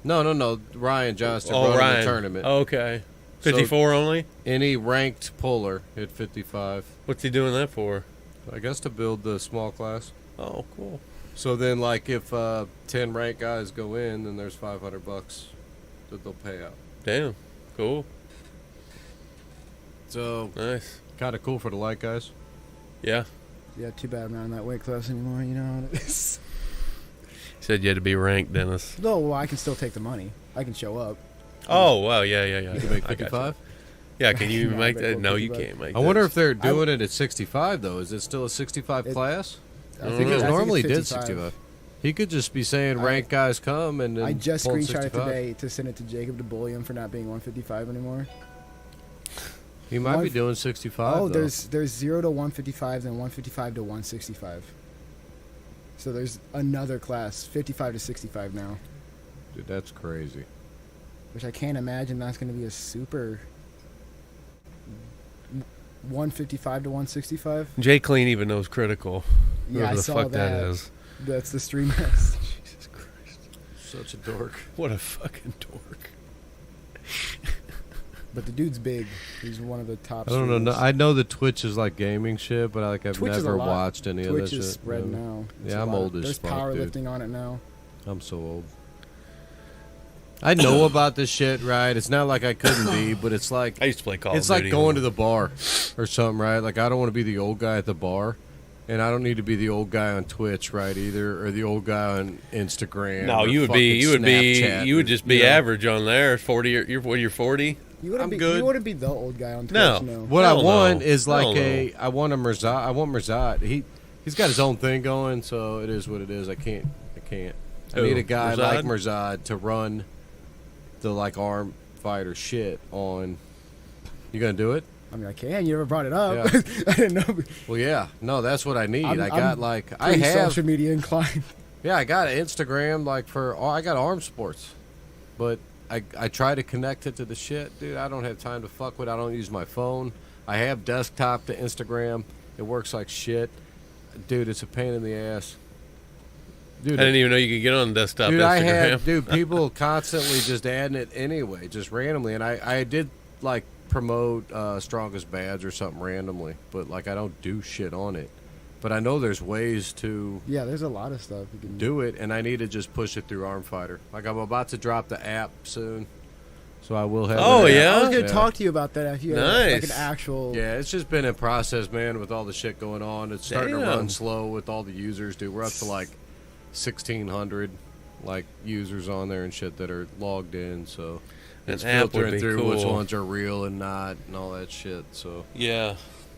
No. Ryan Johnston running the tournament. Oh, okay. 54 only? Any ranked puller at 55. What's he doing that for? I guess to build the small class. Oh, cool. So then, like, if 10 ranked guys go in, then there's $500 that they'll pay out. Damn. Cool. So, nice. Kind of cool for the light guys. Yeah. Yeah, too bad I'm not in that weight class anymore, you know. You said you had to be ranked, Dennis. No, well, I can still take the money. I can show up. Oh, wow, yeah. You can make 55? Yeah, can you make that? No, you can't make that. I wonder if they're doing it at 65, though. Is it still a 65 class? Because I think normally he it's did 65. He could just be saying ranked guys come and then I just pull screenshot it 65. today to send it to Jacob to bully him for not being 155 anymore. He might be doing 65. Oh, though. there's 0 to 155, then 155 to 165. So there's another class, 55 to 65 now, Dude, that's crazy. which I can't imagine that's going to be a super 155 to 165. Jay Clean even knows critical. Yeah, Whoever I the saw fuck that. that is. That's the stream next. Jesus Christ. Such a dork. What a fucking dork. But the dude's big. He's one of the top. I don't know. No, streamers. I know that Twitch is like gaming shit, but I've Twitch is a never lot. watched any of that Twitch shit. is spread you know? now. It's Yeah, a I'm lot. old as There's fuck, dude. powerlifting on it now. I'm so old. I know about this shit, right? It's not like I couldn't be, but it's like I used to play Call of it's Duty. like going to the bar or something, right? Like I don't want to be the old guy at the bar, and I don't need to be the old guy on Twitch, right? Either or the old guy on Instagram. No, or you would fucking Snapchat, you would just be you know? average on there. 40, you're 40. You wouldn't I'm be. good. You wouldn't be the old guy on Twitch. No. No. What Hell I want no. is like Hell I want a Mirzad. I want Mirzad. He's got his own thing going, so it is what it is. I can't. I Who? need a guy like Mirzad? Mirzad to run the like arm fighter shit on. You gonna do it? I mean, I can. You never brought it up. Yeah. I didn't know. Well, yeah. No, that's what I need. I'm I got like I Pretty have. social media inclined. Yeah, I got an Instagram like for. I got arm sports, but I try to connect it to the shit, dude. I don't have time to fuck with. I don't use my phone. I have desktop to Instagram. It works like shit, dude. It's a pain in the ass. Dude, I didn't even know you could get on desktop dude, Instagram. people constantly just adding it anyway, just randomly. And I did like promote Strongest Badge or something randomly, but like I don't do shit on it. But I know there's ways to Yeah, there's a lot of stuff you can do it, and I need to just push it through Armfighter. Like I'm about to drop the app soon, so I will have. Oh, an app. yeah? I was gonna Yeah. talk to you about that. If you had like an Nice. actual. Yeah, it's just been in process, man, with all the shit going on. It's starting to Damn. run slow with all the users, dude. We're up to like 1,600 like users on there and shit that are logged in, so An it's app would filtering be through which cool. ones are real and not and all that shit. So Yeah,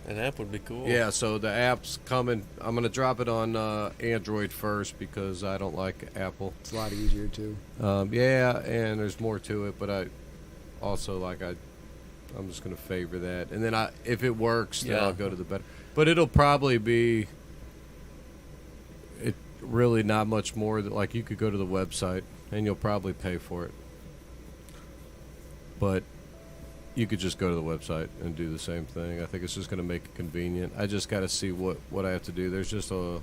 an app would be cool. yeah, so the app's coming. I'm gonna drop it on Android first because I don't like Apple. It's a lot easier too. Yeah, and there's more to it, but I also I'm just gonna favor that, and then if it works, then Yeah. I'll go to the better. But it'll probably be really not much more than like you could go to the website and you'll probably pay for it, but you could just go to the website and do the same thing. I think it's just gonna make it convenient. I just got to see what I have to do. There's just a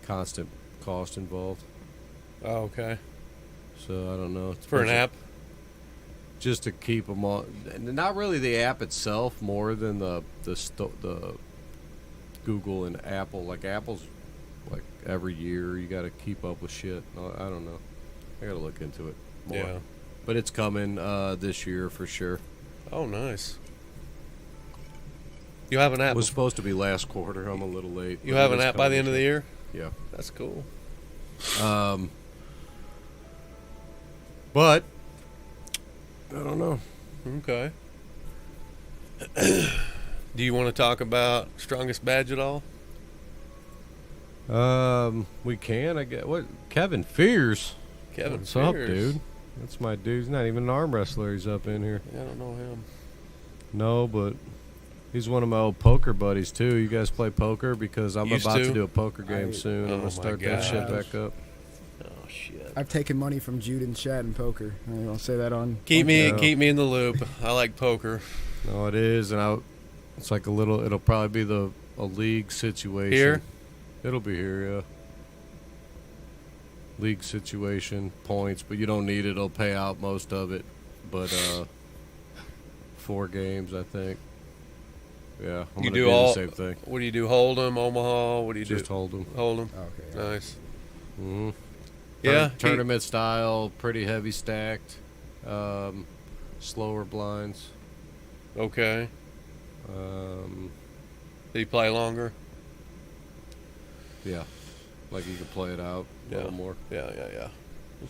constant cost involved, Oh, okay. so I don't know. For an app? Just to keep them on, not really the app itself, more than the Google and Apple. Like Apple's, like every year you got to keep up with shit. I don't know. I got to look into it more. Yeah. But it's coming this year for sure. Oh, nice. You have an app. It was supposed to be last quarter. I'm a little late. You but have it an is app by the coming end of the year? Yeah. That's cool. But I don't know. Okay. Do you want to talk about Strongest Badge at all? We can. I get what Kevin Fears. Kevin What's up, Fears. dude? That's my dude. He's not even an arm wrestler. He's up in here. I don't know him. No, but he's one of my old poker buddies too. You guys play poker? Because I'm Used about to to. do a poker game soon. Oh I'm my gonna start that shit gosh. back up. Oh, shit. I've taken money from Jude and chat and poker. I'll say that on. Keep me in the loop. I like poker. No, it is, and it's like a little. It'll probably be a league situation. Here? It'll be here, yeah. League situation, points, but you don't need it. It'll pay out most of it. But 4 games, I think. Yeah, I'm You gonna do do all- the same thing. What do you do? Hold'em, Omaha? What do you Just do? hold them. Hold'em. Okay. Nice. Mm-hmm. Yeah. Tournament style, pretty heavy stacked, slower blinds. Okay. Do you play longer? Yeah, like you can play it out a little more. Yeah. Okay.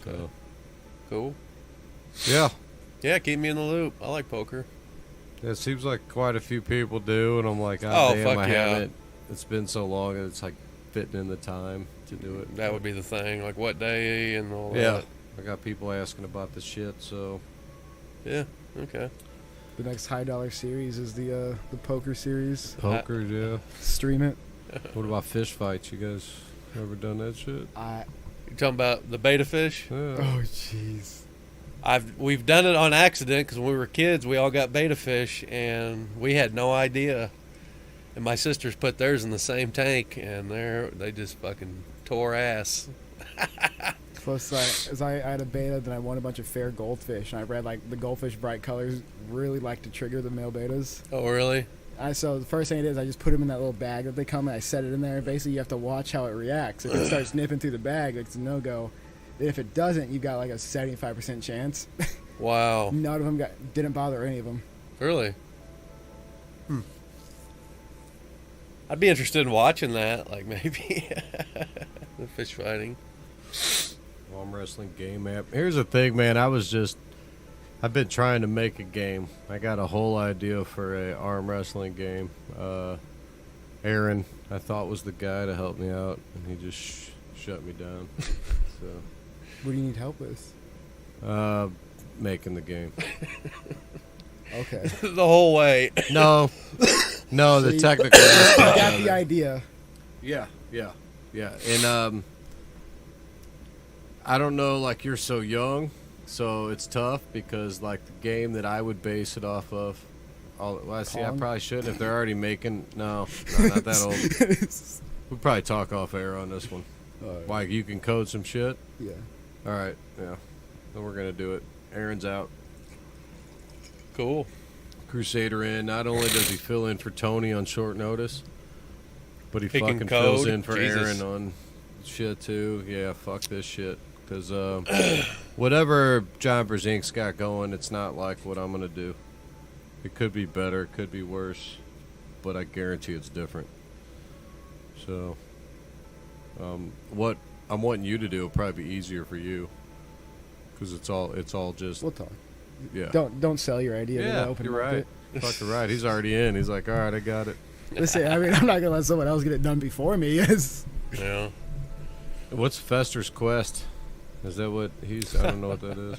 So, Cool. yeah, Yeah, keep me in the loop. I like poker. it seems like quite a few people do, and I'm like, Oh, oh damn, fuck I yeah. haven't. It's been so long, and it's like fitting in the time to do it. That would be the thing, like what day and all Yeah. that. I got people asking about the shit, so Yeah, okay. The next high dollar series is the poker series. poker, yeah. Stream it. What about fish fights? You guys ever done that shit? You talking about the beta fish? Yeah. Oh jeez. We've done it on accident because when we were kids, we all got beta fish and we had no idea. And my sisters put theirs in the same tank, and they just fucking tore ass. Plus, I had a beta, then I won a bunch of fair goldfish, and I read like the goldfish bright colors really like to trigger the male betas. Oh, really? So the first thing I did is I just put them in that little bag that they come in. I set it in there. Basically, you have to watch how it reacts. If it starts nipping through the bag, it's a no-go. If it doesn't, you got like a 75% chance. Wow. None of them didn't bother any of them. Really? I'd be interested in watching that, like maybe the fish fighting. Arm wrestling game app. Here's the thing, man. I've been trying to make a game. I got a whole idea for a arm wrestling game. Aaron, I thought was the guy to help me out, and he just shut me down. So, What do you need help with? making the game. Okay. The whole way. No, So the you- technical. I got the idea. Yeah. And I don't know, like, you're so young, so it's tough because, like, the game that I would base it off of. I Kong? probably shouldn't if they're already making. No, not that old. We'll probably talk off air on this one. Like, you can code some shit. Yeah. All right, yeah. Then we're gonna do it. Aaron's out. Cool. Crusader in. Not only does he fill in for Tony on short notice, but he He can fucking fills code? in for Jesus. Aaron on shit too. Yeah, fuck this shit. Because whatever John Brzezink's got going, it's not like what I'm gonna do. It could be better, it could be worse, but I guarantee it's different. So, what I'm wanting you to do will probably be easier for you, because it's all just We'll talk. yeah. Don't sell your idea to the Yeah, open you're market. right. Fucking right. He's already in. He's like, all right, I got it. Listen, I mean, I'm not gonna let someone else get it done before me. Yes. Yeah. What's Fester's Quest? Is that what he's? I don't know what that is.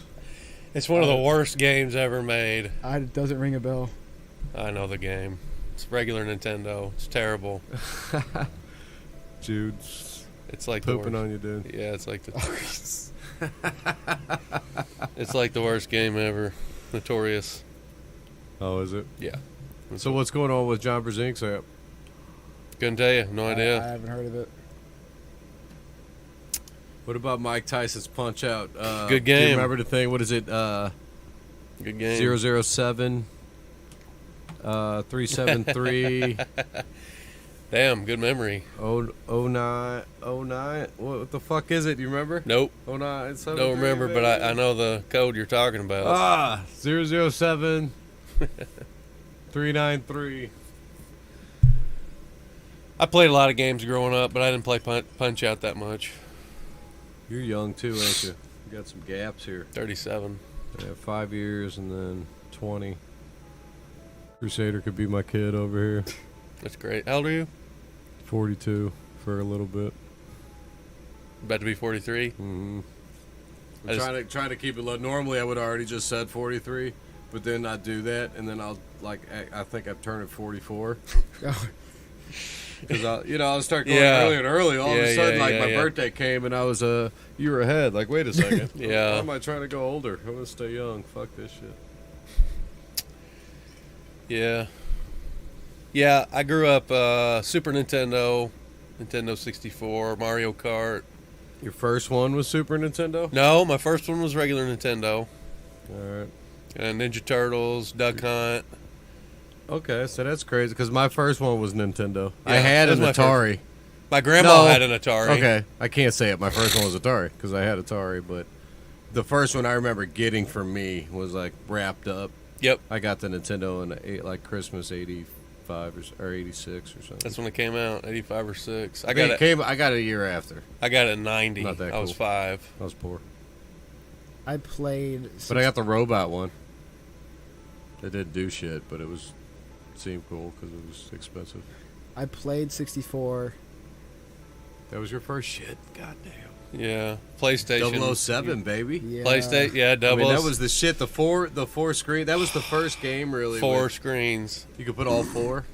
It's one of the worst games ever made. It doesn't ring a bell. I know the game. It's regular Nintendo. It's terrible. Dude, It's like pooping the worst. on you, dude. Yeah, it's like it's like the worst game ever. Notorious. Oh, is it? Yeah. So what's going on with John Brzezink's app? Couldn't tell you. No I idea. haven't heard of it. What about Mike Tyson's Punch Out? Good Do you game. remember the thing? What is it? Good game. 007 373 Damn, good memory. 09. What the fuck is it? Do you remember? Nope. 09. Don't remember, but I know the code you're talking about. 007 393. I played a lot of games growing up, but I didn't play Punch Out that much. You're young too, ain't you? You got some gaps here. 37. Yeah, 5 years and then 20. Crusader could be my kid over here. That's great. How old are you? 42 for a little bit. About to be 43. Mm-hmm. I just- Trying to keep it low. Normally I would have already just said 43, but then I do that and then I'll I think I'm turning 44 because I'll start going Yeah. early and early. All of a Yeah, sudden, yeah, like yeah, my yeah. birthday came and I was a year ahead. Like, wait a second. Yeah. Why am I trying to go older? I'm gonna stay young. Fuck this shit. Yeah. Yeah, I grew up Super Nintendo, Nintendo 64, Mario Kart. Your first one was Super Nintendo? No, my first one was regular Nintendo. All right. And Ninja Turtles, Duck Hunt. Okay, so that's crazy because my first one was Nintendo. I Yeah, had that an was my Atari. My grandma No. had an Atari. Okay, I can't say it. My first one was Atari because I had Atari, but the first one I remember getting from me was like wrapped up. Yep. I got the Nintendo in like Christmas '85 or '86 or something. That's when it came out, 85 or 6. I I got it. I got it a year after. I got it in 90. Not that I was cool. 5. I was poor, I played. but I got the robot one. It didn't do shit, but seemed cool because it was expensive. I played 64. That was your first shit. Goddamn. Yeah, PlayStation. 007, baby. Yeah. PlayStation. Yeah, I mean, that 007. was the shit. The four screen. That was the first game, really. Four with- screens. You could put all four.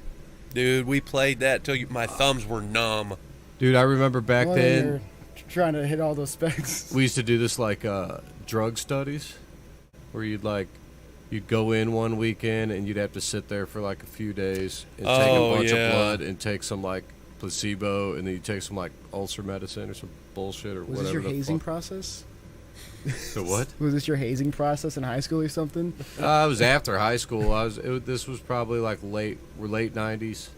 Dude, we played that till my thumbs were numb. Dude, I remember back Well, then. you're trying to hit all those specs. We used to do this like drug studies, where you'd go in one weekend and you'd have to sit there for like a few days and take a bunch of blood and take some like placebo, and then you take some like ulcer medicine or some bullshit or Was whatever. this your the hazing fuck. process? The what? Was this your hazing process in high school or something? It was after high school. This was probably like late 90s.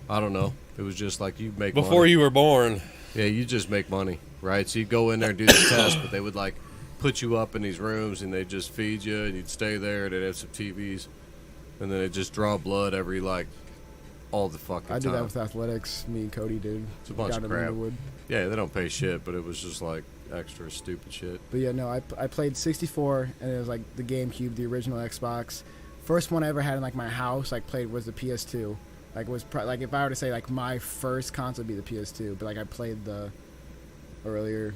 I don't know. It was just like you make Before money. you were born. Yeah, you just make money, right? So you go in there and do the test, but they would like put you up in these rooms and they'd just feed you and you'd stay there and they'd have some TVs and then they'd just draw blood every like all the fucking time. I did that with athletics. Me and Cody did. It's a bunch Got of in crap. Underwood. Yeah, they don't pay shit, but it was just like extra stupid shit. But yeah, no, I played 64, and it was like the GameCube, the original Xbox. First one I ever had in like my house, like played was the PS2. Like like if I were to say like my first console would be the PS2, but like I played the earlier.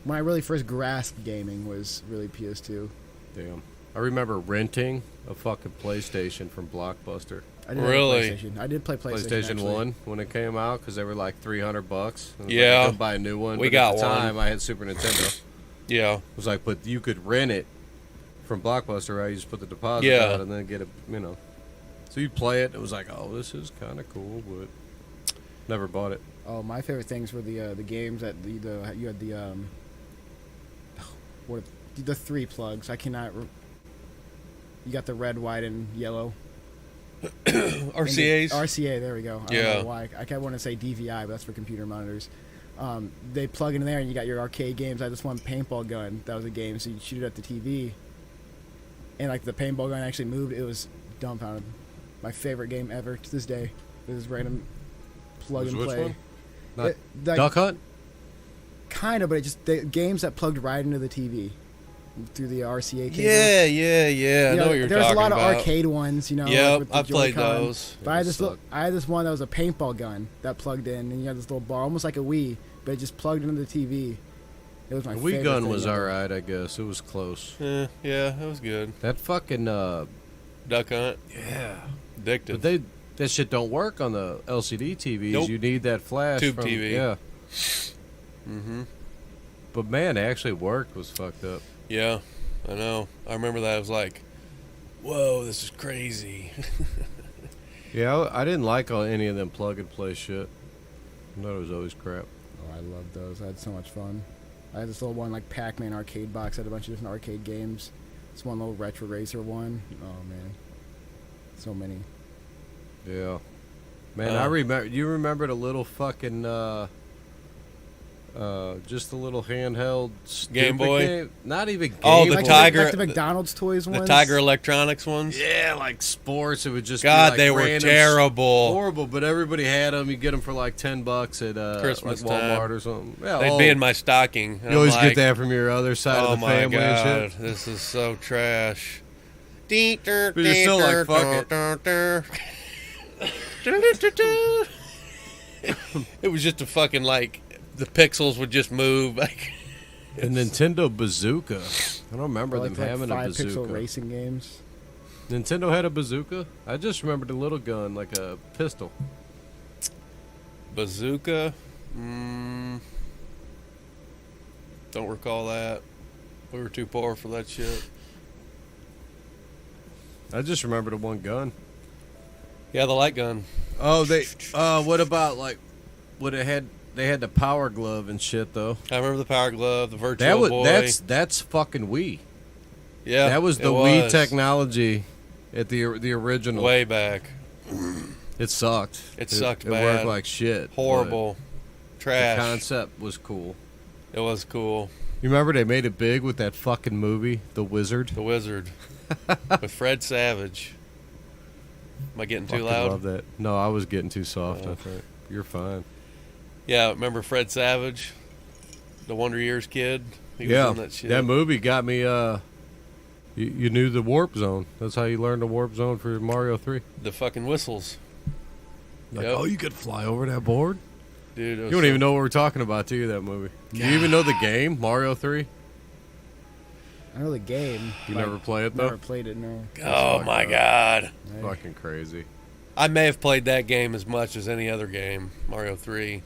When I really first grasped gaming was really PS2. Damn. I remember renting a fucking PlayStation from Blockbuster. I did have a Really? PlayStation. I did play PlayStation. PlayStation actually. 1 when it came out because they were like $300. Yeah. I could buy a new one. We but got at the one. time I had Super Nintendo. Yeah. It was like, but you could rent it from Blockbuster, right? You just put the deposit Yeah. out and then get it, you know. So you play it. It was like, oh, this is kind of cool, but never bought it. Oh, my favorite things were the games that you had the 3 plugs. I cannot. You got the red, white, and yellow. RCAs. RCA, there we go. I Yeah. don't know why. I kept wanting to say DVI, but that's for computer monitors. They plug in there and you got your arcade games. I had this one paintball gun. That was a game, so you shoot it at the TV. And like the paintball gun actually moved. It was dumbfounded. My favorite game ever to this day. This is random plug and Which play. one? Not Like, Duck Hunt? kind of, but it just the games that plugged right into the TV through the RCA cable. Yeah. I You know what you're there's talking a lot about. of arcade ones, you know. Yep, with the I played Joy-Con. those. But I had Those this suck. I had this one that was a paintball gun that plugged in, and you had this little bar, almost like a Wii, but it just plugged into the TV. It was my The favorite Wii gun thing was ever. alright, I guess. It was close. Yeah, that was good. That fucking Duck Hunt. yeah. Addicted. But that shit don't work on the LCD TVs. Nope. You need that flash Tube from, TV. Yeah. Mm-hmm. But man, it actually worked. Was fucked up. Yeah, I know. I remember that. I was like, whoa, this is crazy. Yeah, I didn't like any of them plug and play shit. I thought it was always crap. Oh, I loved those. I had so much fun. I had this little one like Pac-Man arcade box. Had a bunch of different arcade games. This one little Retro Racer one. Oh man, so many. Yeah. Man, I remember. You remember the little fucking just the little handheld Game stupid Boy? game? Not even Game Oh, the Boy. Tiger- like the McDonald's toys The ones. Tiger Electronics ones. Yeah, like sports. It would just God, be like they were random terrible. horrible. But everybody had them. You get them for like $10 at Christmas like Walmart time. or something. Yeah, They'd be in my stocking. and You always I'm get like, that from your other side Oh of the my family god, and shit. this is so trash. But you're still like, fuck It was just a fucking like the pixels would just move. Like, A Nintendo Bazooka. I don't remember Or like them having a 5-pixel bazooka. racing games. Nintendo had a bazooka? I just remember the little gun, like a pistol. bazooka. Don't recall that. We were too poor for that shit. I just remember the one gun. Yeah, the light gun. Oh, what about like what it had? They had the Power Glove and shit though. I remember the Power Glove, the Virtual Boy. That's fucking Wii. Yeah, That was the it Wii was. technology at the original. Way back. It sucked. It sucked It bad. worked like shit. Horrible. but Trash. The concept was cool. It was cool. You remember they made it big with that fucking movie, The Wizard? The Wizard. With Fred Savage. Am I getting too Fucking loud? love that. No, I was getting too soft. Oh. I think you're fine. Yeah, remember Fred Savage? The Wonder Years kid? He was Yeah, in that shit. that movie got me. You knew the warp zone. That's how you learned the warp zone for Mario 3. The fucking whistles. Like, Yep. oh, you could fly over that board? Dude, You don't even know what we're talking about, do you, that movie? Do you even know the game, Mario 3? I know the game. You but never play it, Never though? played it. No. Oh my God! Hey. Fucking crazy. I may have played that game as much as any other game, Mario 3.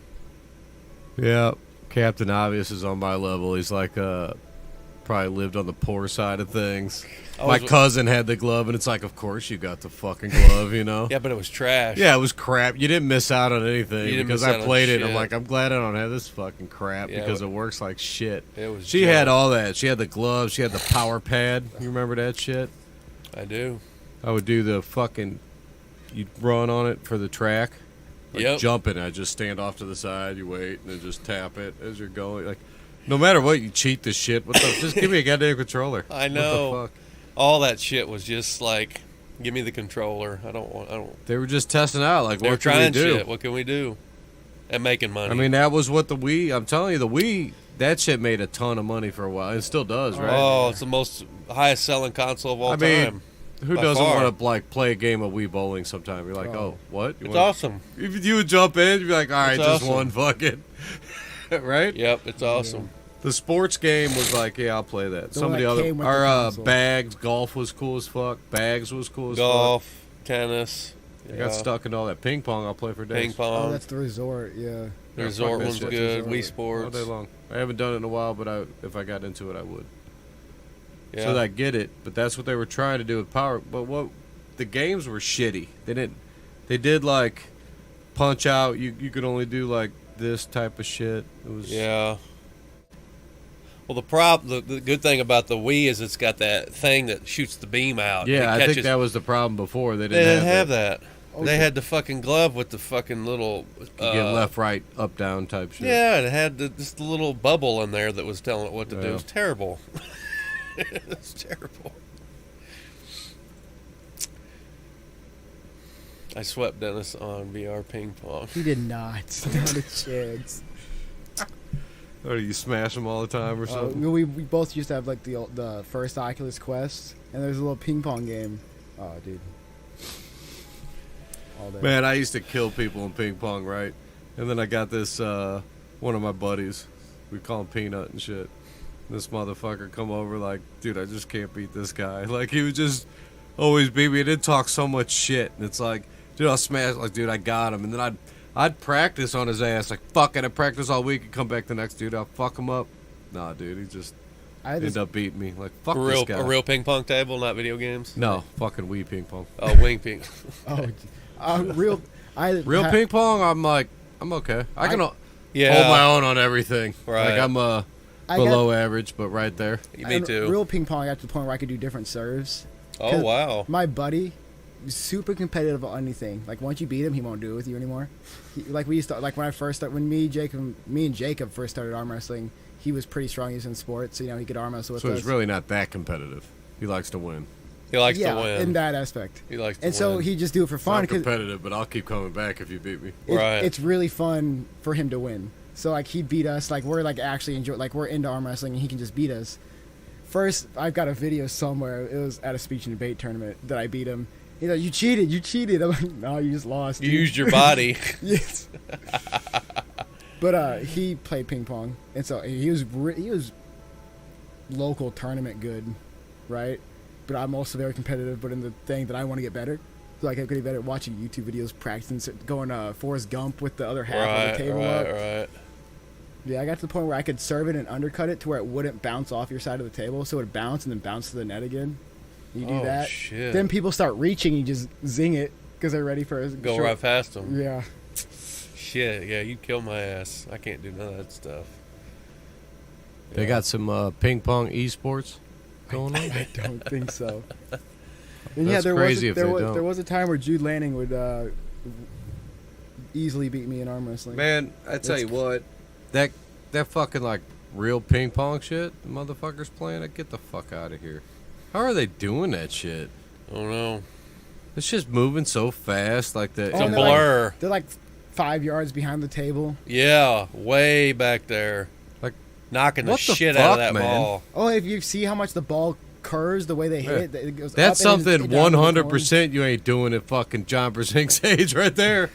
Yeah, Captain Obvious is on my level. He's like, probably lived on the poor side of things. My cousin had the glove, and it's like, of course you got the fucking glove, you know? Yeah, but it was trash. Yeah, it was crap. You didn't miss out on anything You didn't because miss out I on played it. shit. I'm like, I'm glad I don't have this fucking crap Yeah, because but- it works like shit. It was. She junk. had all that. She had the gloves. She had the power pad. You remember that shit? I do. I would do the fucking. You'd run on it for the track. Like Yep. jumping. I just stand off to the side. You wait and then just tap it as you're going. Like, no matter what, you cheat the shit. What the? Just give me a goddamn controller. I know. What the fuck? All that shit was just like, give me the controller. I don't. They were just testing out. Like, They were what can we trying do? shit. What can we do? And making money. I mean, that was what the Wii. I'm telling you, the Wii. That shit made a ton of money for a while. It still does, right? oh, it's the most highest selling console of all I mean, time. Who by doesn't far. want to like play a game of Wii bowling sometime? You're like, oh, what? You It's wanna- awesome. If you would jump in, you'd be like, all right, It's just awesome. one fucking. Right? Yep, it's awesome. The sports game was like, yeah, I'll play that. The Some one of the that other, came with the our console. bags, golf was cool as fuck. Bags was cool as Golf, tennis. fuck. I got stuck into all that ping pong. I'll play for days. Ping pong. Oh, that's the resort. Yeah. the resort fuck that one's shit. good. Wii Resort. Sports. All day long. I haven't done it in a while, but if I got into it, I would. Yeah. So I get it, but that's what they were trying to do with Power. But what the games were shitty. They didn't. They did like Punch Out. You could only do like this type of shit. It was Yeah. Well, the good thing about the Wii is it's got that thing that shoots the beam out. Yeah, It I catches- think that was the problem before. They they didn't, didn't have that. Okay. They had the fucking glove with the fucking little. You get left, right, up, down type shit. Yeah, it had just the little bubble in there that was telling it what to do. Yeah. It was terrible. It was terrible. I swept Dennis on VR ping pong. He did not. Not a chance. Or you smash them all the time or something. We both used to have like the first Oculus Quest, and there's a little ping pong game. Oh, dude. All day. Man, I used to kill people in ping pong, right? And then I got this one of my buddies. We call him Peanut and shit. This motherfucker come over like, dude, I just can't beat this guy. Like, he would just always beat me. He did talk so much shit. And it's like, dude, I'll smash. Like, dude, I got him. And then I'd practice on his ass. Like, fuck it. I practice all week and come back the next dude. I'll fuck him up. Nah, dude, he just I ended just, up beating me. Like, fuck A this guy. real ping pong table, not video games. No, fucking Wii ping pong. Oh, wing ping. real. Real ping pong, I'm like, I'm okay. I can Yeah. hold my own on everything. Right. Like, I'm below average, but right there. Me too. Real ping pong, I got to the point where I could do different serves. Oh wow. My buddy, super competitive on anything. Like once you beat him, he won't do it with you anymore. Like we used to, like when I first started, when me and Jacob first started arm wrestling, he was pretty strong. He was in sports, so he could arm wrestle with So us. he's really not that competitive. He likes to win. He likes yeah, to win. in that aspect. He likes to And so win. he just do it for I'm fun because competitive, but I'll keep coming back if you beat me. Right. it's really fun for him to win. So like he beat us, like we're like actually we're into arm wrestling, and he can just beat us. First, I've got a video somewhere. It was at a speech and debate tournament that I beat him. He's like, "You cheated." I'm like, "No, you just lost." You dude." used your body. Yes. But he played ping pong, and so he was local tournament good, right? But I'm also very competitive. But in the thing that I want to get better, so like I could get better at watching YouTube videos, practicing, going Forrest Gump with the other half of the table up. Right. Yeah, I got to the point where I could serve it and undercut it to where it wouldn't bounce off your side of the table, so it would bounce and then bounce to the net again. You do Oh, that, shit. then people start reaching, you just zing it because they're ready for a Go short- right past him. Yeah. Shit, yeah, you kill my ass. I can't do none of that stuff. They got some ping pong esports going on. I don't think so. And That's crazy if there they was, don't. There was a time where Jude Lanning would easily beat me in arm wrestling. Man, I tell It's- you what, that fucking like real ping pong shit, the motherfuckers playing it. Get the fuck out of here. How are they doing that shit? I don't know. It's just moving so fast, like the. It's a and they're like- blur. They're like 5 yards behind the table. Yeah, way back there. Like, knocking the what the shit out of fuck, that man? ball. Oh, if you see how much the ball curves, the way they hit it, it goes That's up and something down in the 100% you ain't doing at fucking John Brzezink's age right there.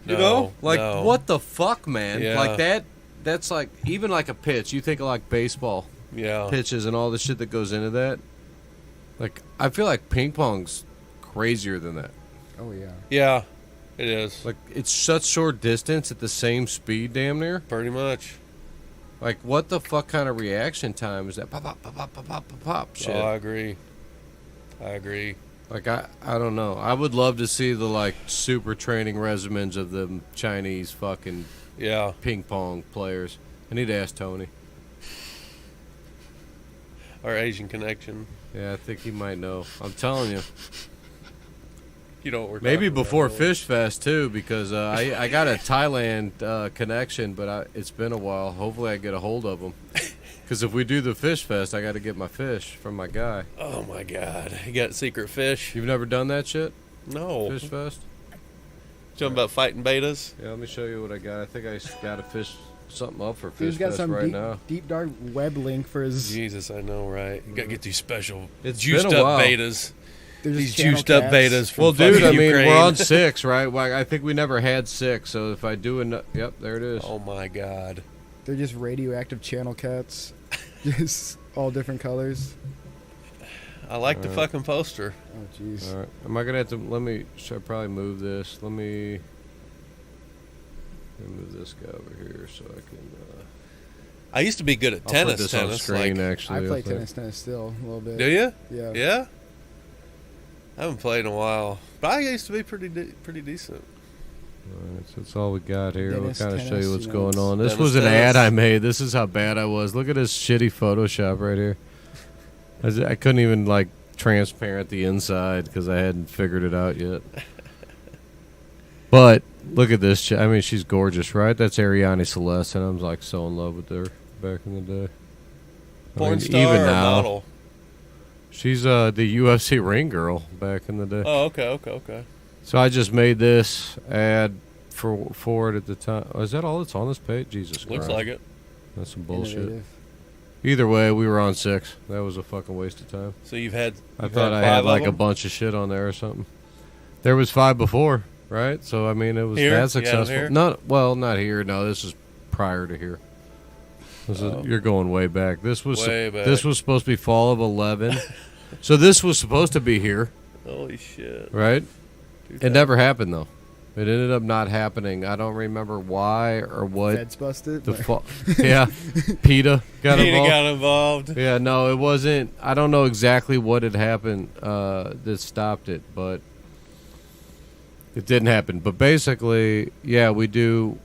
You know? Like, no. what the fuck, man? Yeah. Like, that's like, even like a pitch. You think of like baseball Yeah. pitches and all the shit that goes into that. Like, I feel like ping pong's crazier than that. Oh yeah. Yeah, it is. Like, it's such short distance at the same speed, damn near. Pretty much. Like, what the fuck kind of reaction time is that? Pop, pop, pop, pop, pop, pop, pop, pop shit. Oh, I agree. Like, I don't know. I would love to see the, like, super training regimens of the Chinese fucking Yeah. ping pong players. I need to ask Tony. Our Asian connection. Yeah, I think he might know. I'm telling you. You know what we're Maybe talking about, before don't we? Fish Fest, too, because I got a Thailand connection, but it's been a while. Hopefully I get a hold of him. Because if we do the Fish Fest, I got to get my fish from my guy. Oh, my God. You got secret fish? You've never done that shit? No. Fish Fest? Talking about fighting betas? Yeah, let me show you what I got. I think I got a fish something up for He's Fish got Fest some right now. deep dark web link for his. Jesus, I know, right? You got to get these special It's juiced been a up while. betas. They're These just channel juiced up cats. betas from Well, dude, fucking I mean, Ukraine. we're on 6, right? Well, I think we never had 6, so if I do yep, there it is. Oh, my God. They're just radioactive channel cats, just all different colors. I like the fucking poster. Oh jeez. All right. Am I gonna have to? Should I probably move this? Let me move this guy over here so I can. I used to be good at I'll tennis. put this on tennis, screen like, actually. I play think. tennis still a little bit. do you? Yeah. Yeah. I haven't played in a while, but I used to be pretty decent. All right, so that's all we got here. We'll Dennis kind of show tennis, you what's you know, going on. This Dennis was an tennis. ad I made. This is how bad I was. Look at this shitty Photoshop right here. I couldn't even like transparent the inside because I hadn't figured it out yet. But look at this. I mean, she's gorgeous, right? That's Ariane Celeste, and I was like so in love with her back in the day. I Porn mean, star even or now, model? she's the UFC ring girl back in the day. Oh, okay. So I just made this ad for it at the time. Oh, is that all that's on this page? Jesus Christ. Looks like it. That's some bullshit. Innovative. Either way, we were on 6. That was a fucking waste of time. So you've had. I you've thought I five had of like a them? bunch of shit on there or something. There was 5 before, right? So I mean, it was Here? that You had 'em successful. here? Not here. No, this is prior to here. You're going way back. This was Way back. This was supposed to be fall of 11. So this was supposed to be here, Holy shit! right? Dude, It never happened though. It ended up not happening. I don't remember why or what. Feds busted. The Like, yeah, PETA got Peter involved. got involved. Yeah, no, it wasn't. I don't know exactly what had happened that stopped it, but it didn't happen. But basically, yeah, we do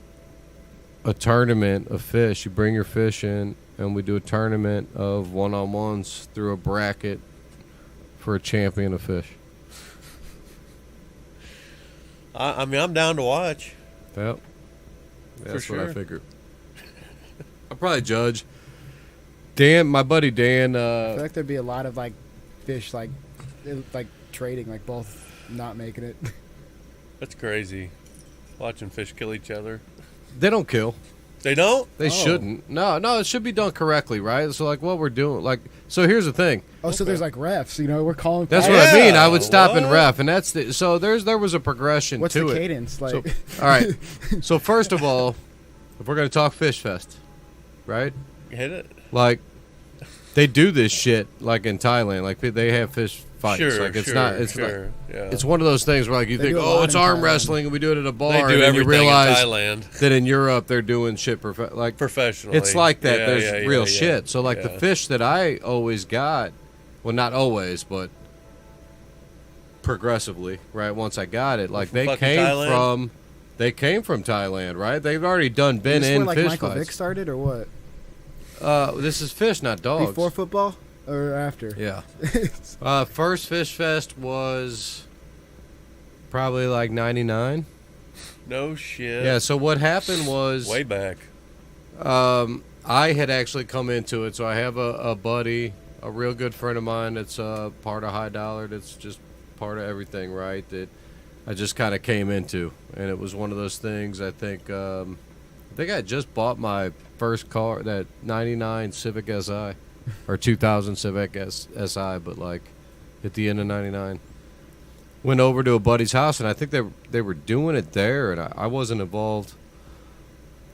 a tournament of fish. You bring your fish in, and we do a tournament of one-on-ones through a bracket for a champion of fish. I mean, I'm down to watch. Yep. That's what I sure. figured. I'll probably judge. Dan, my buddy Dan, I feel like there'd be a lot of like fish like trading, like both not making it. That's crazy. Watching fish kill each other. they don't kill. They don't? They shouldn't. No, it should be done correctly, right? So, like, what we're doing, like, so here's the thing. Oh, so there's like refs, you know, we're calling. That's fights. what I mean. I Yeah, would stop and what? ref, and that's so there was a progression What's to the it. cadence like? So, all right. So first of all, if we're gonna talk Fish Fest, right? Hit it? Like, they do this shit like in Thailand. Like they have fish fights. Sure, like it's sure, not. It's sure. not. Yeah. It's one of those things where like you They think, do a oh, lot it's in arm Thailand. wrestling, and we do it at a bar, they do and then you everything realize in Thailand that in Europe they're doing shit like professionally. it's like that. Yeah, There's yeah, real yeah, shit. So like the yeah. fish that I always got, well, not always, but progressively, right? Once I got it, like From they fucking came Thailand? from Thailand, right? They've already done Is been this in where like fish Michael Vick fights. started or what? This is fish, not dogs. Before football or after? Yeah. First Fish Fest was probably like 99. No shit. Yeah. So what happened was Way back. I had actually come into it. So I have a buddy, a real good friend of mine that's part of High Dollar. That's just part of everything, right? That I just kind of came into, and it was one of those things. I think I just bought my first car, that '99 Civic Si, or 2000 Civic Si, but like at the end of '99. went over to a buddy's house, and I think they were doing it there, and I wasn't involved.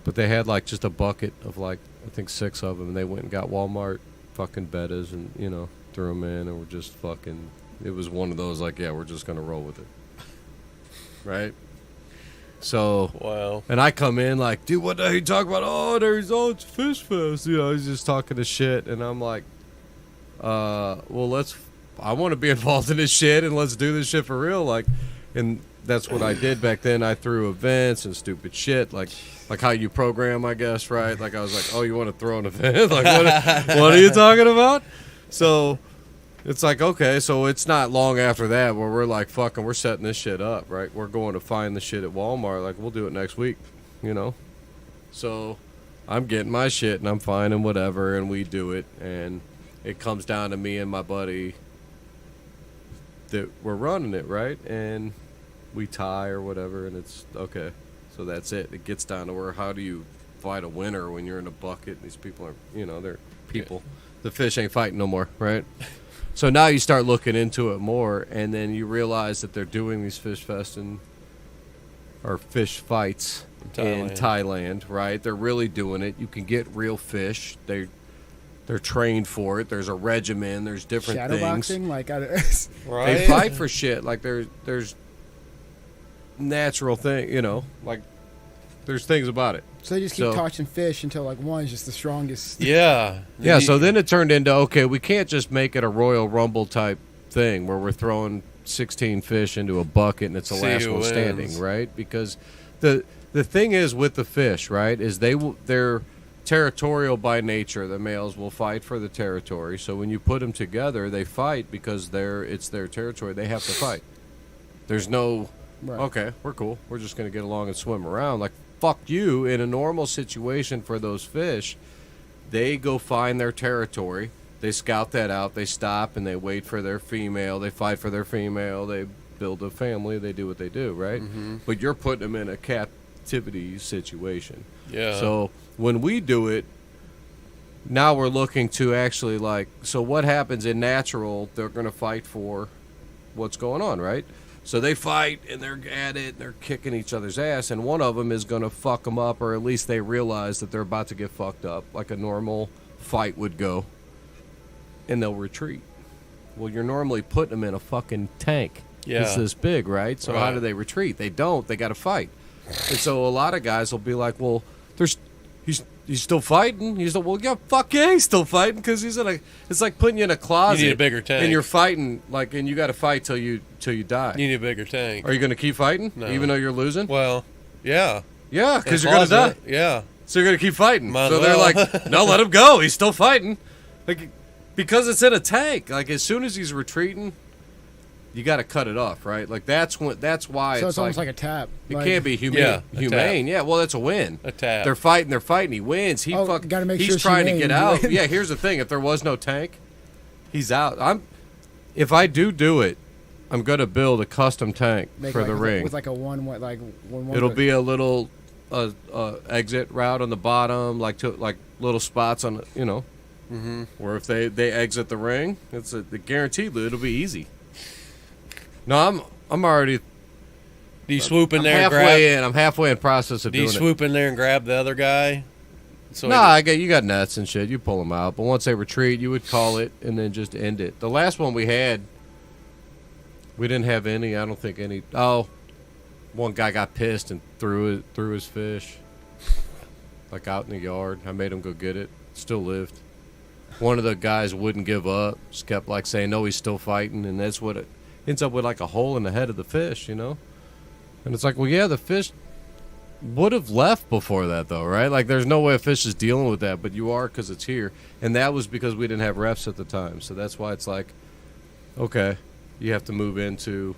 But they had like just a bucket of like I think 6 of them, and they went and got Walmart fucking bettas and threw them in, and we're just fucking. It was one of those like, yeah, we're just gonna roll with it, right? So Wow. And I come in like, dude, what are you talking about? It's Fish Fest. He's just talking to shit, and I'm like, well, I want to be involved in this shit, and let's do this shit for real, like, and that's what I did back then. I threw events and stupid shit, like how you program, I guess, right? Like I was like, oh, you want to throw an event? Like, what are you talking about? So it's like, okay, so it's not long after that where we're like, fucking, we're setting this shit up, right? We're going to find the shit at Walmart. Like, we'll do it next week, So I'm getting my shit, and I'm finding whatever, and we do it, and it comes down to me and my buddy that we're running it, right? And we tie or whatever, and it's okay. So that's it. It gets down to where how do you fight a winner when you're in a bucket? These people are, they're people. The fish ain't fighting no more, right? So now you start looking into it more, and then you realize that they're doing these fish fests or fish fights in Thailand, right? They're really doing it. You can get real fish. They're trained for it. There's a regimen. There's different things. Shadowboxing, Right? They fight for shit. Like there's natural thing, like there's things about it. So they just keep tossing fish until like one's just the strongest. Yeah. Yeah, so then it turned into, okay, we can't just make it a Royal Rumble type thing where we're throwing 16 fish into a bucket and it's the last one standing, right? Because the thing is with the fish, right, is they're territorial by nature. The males will fight for the territory. So when you put them together, they fight because it's their territory. They have to fight. There's no, okay, we're cool. We're just going to get along and swim around. Like, fuck you. In a normal situation for those fish, they go find their territory. They scout that out. They stop and they wait for their female. They fight for their female. They build a family. They do what they do, right? Mm-hmm. But you're putting them in a captivity situation. Yeah. So when we do it, now we're looking to actually so what happens in natural, they're going to fight for what's going on, right? So they fight, and they're at it, and they're kicking each other's ass, and one of them is going to fuck them up, or at least they realize that they're about to get fucked up, like a normal fight would go, and they'll retreat. Well, you're normally putting them in a fucking tank. Yeah. It's this big, right? So how do they retreat? They don't. They got to fight. And so a lot of guys will be like, well, he's still fighting. He's like, well, yeah, fuck yeah, he's still fighting because he's it's like putting you in a closet. You need a bigger tank. And you're fighting, and you got to fight till you die. You need a bigger tank. Are you going to keep fighting even though you're losing? Well, yeah. Yeah, because you're going to die. Yeah. So you're going to keep fighting. Might so as well. They're like, no, let him go. He's still fighting. Because it's in a tank. Like, as soon as he's retreating, you got to cut it off, right? Like, that's why So it's almost like a tap. It can't be humane. Yeah, humane. Yeah, well, that's a win. A tap. They're fighting. He wins. Gotta make he's sure trying to humane. get out. Yeah, here's the thing. If there was no tank, he's out. If I do it, I'm going to build a custom tank for the ring. With like a one. It'll be a little exit route on the bottom, like little spots on, Mm-hmm. where if they exit the ring, it's the guaranteed. It'll be easy. No, I'm already. Do you swoop in there and grab? I'm halfway in process of doing it. Do you swoop in there and grab the other guy? You got nets and shit. You pull them out, but once they retreat, you would call it and then just end it. The last one we had, we didn't have any. I don't think any. Oh, one guy got pissed and threw his fish, like out in the yard. I made him go get it. Still lived. One of the guys wouldn't give up. Just kept saying no, he's still fighting, and that's what it ends up with, like a hole in the head of the fish, And it's like, well, yeah, the fish would have left before that, though, right? Like, there's no way a fish is dealing with that, but you are because it's here. And that was because we didn't have refs at the time. So that's why it's like, okay, you have to move into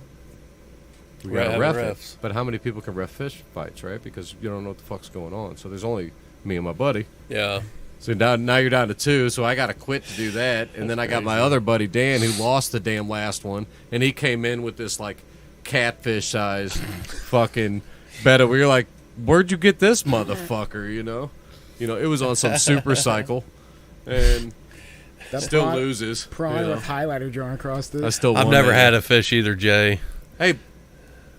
we got to ref it. But how many people can ref fish fights, right? Because you don't know what the fuck's going on. So there's only me and my buddy. Yeah. So now you're down to 2, so I got to quit to do that. And then I got my other buddy, Dan, who lost the damn last one. And he came in with this, catfish size fucking betta. We were like, where'd you get this motherfucker, It was on some super cycle. And that still loses. Prawn with highlighter drawn across it. I still I've won never that. had a fish either, Jay. Hey,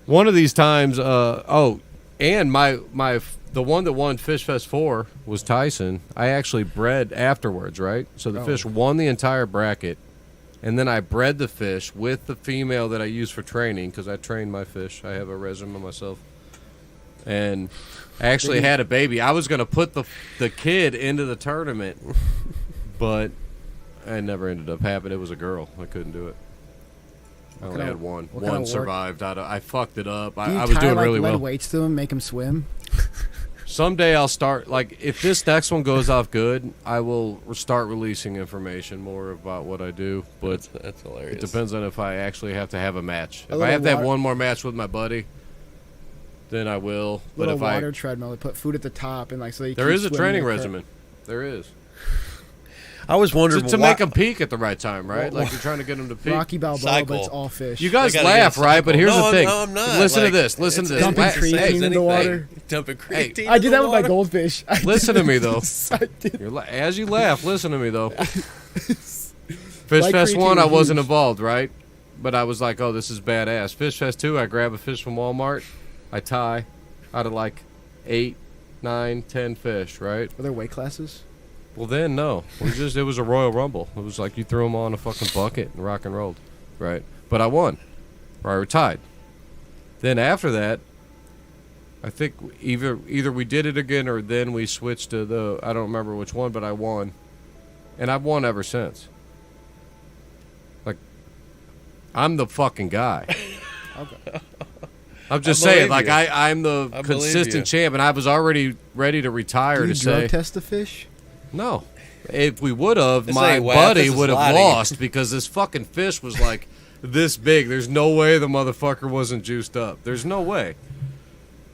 one of these times, and the one that won Fish Fest 4 was Tyson. I actually bred afterwards, right? So the fish won the entire bracket, and then I bred the fish with the female that I use for training because I train my fish. I have a regimen myself. And I actually had a baby. I was going to put the kid into the tournament, but it never ended up happening. It was a girl. I couldn't do it. I only had one. One survived. I fucked it up. I was doing really well. Lead weights to him, make him swim. Someday I'll start, like, if this next one goes off good, I will start releasing information more about what I do. But that's hilarious. It depends on if I actually have to have a match. If I have to have one more match with my buddy, then I will. But if water treadmill, they put food at the top, and like so you. There is a training regimen. There is. I was wondering to make them peak at the right time, right? Like you're trying to get them to peak. Rocky Balboa, but it's all fish. You guys laugh, right? But here's the thing. No, I'm not. Listen to this. Listen to this. Dumping creatine in the water. Dumping creatine. I did that with my goldfish. Listen to me though. I did. As you laugh, listen to me though. Fish Fest 1, I wasn't involved, right? But I was like, oh, this is badass. Fish Fest 2, I grab a fish from Walmart. I tie out of like 8, 9, 10 fish, right? Are there weight classes? Well, then, no. It was a Royal Rumble. It was like you threw them all in a fucking bucket and rock and rolled, right? But I won. Or I were tied. Then after that, I think either we did it again or then we switched to I don't remember which one, but I won. And I've won ever since. Like, I'm the fucking guy. Okay. I'm just saying, like, I'm the consistent champ, and I was already ready to retire to say. Do you drug test the fish? No. If we would have, my buddy would have lost because this fucking fish was like this big. There's no way the motherfucker wasn't juiced up. There's no way.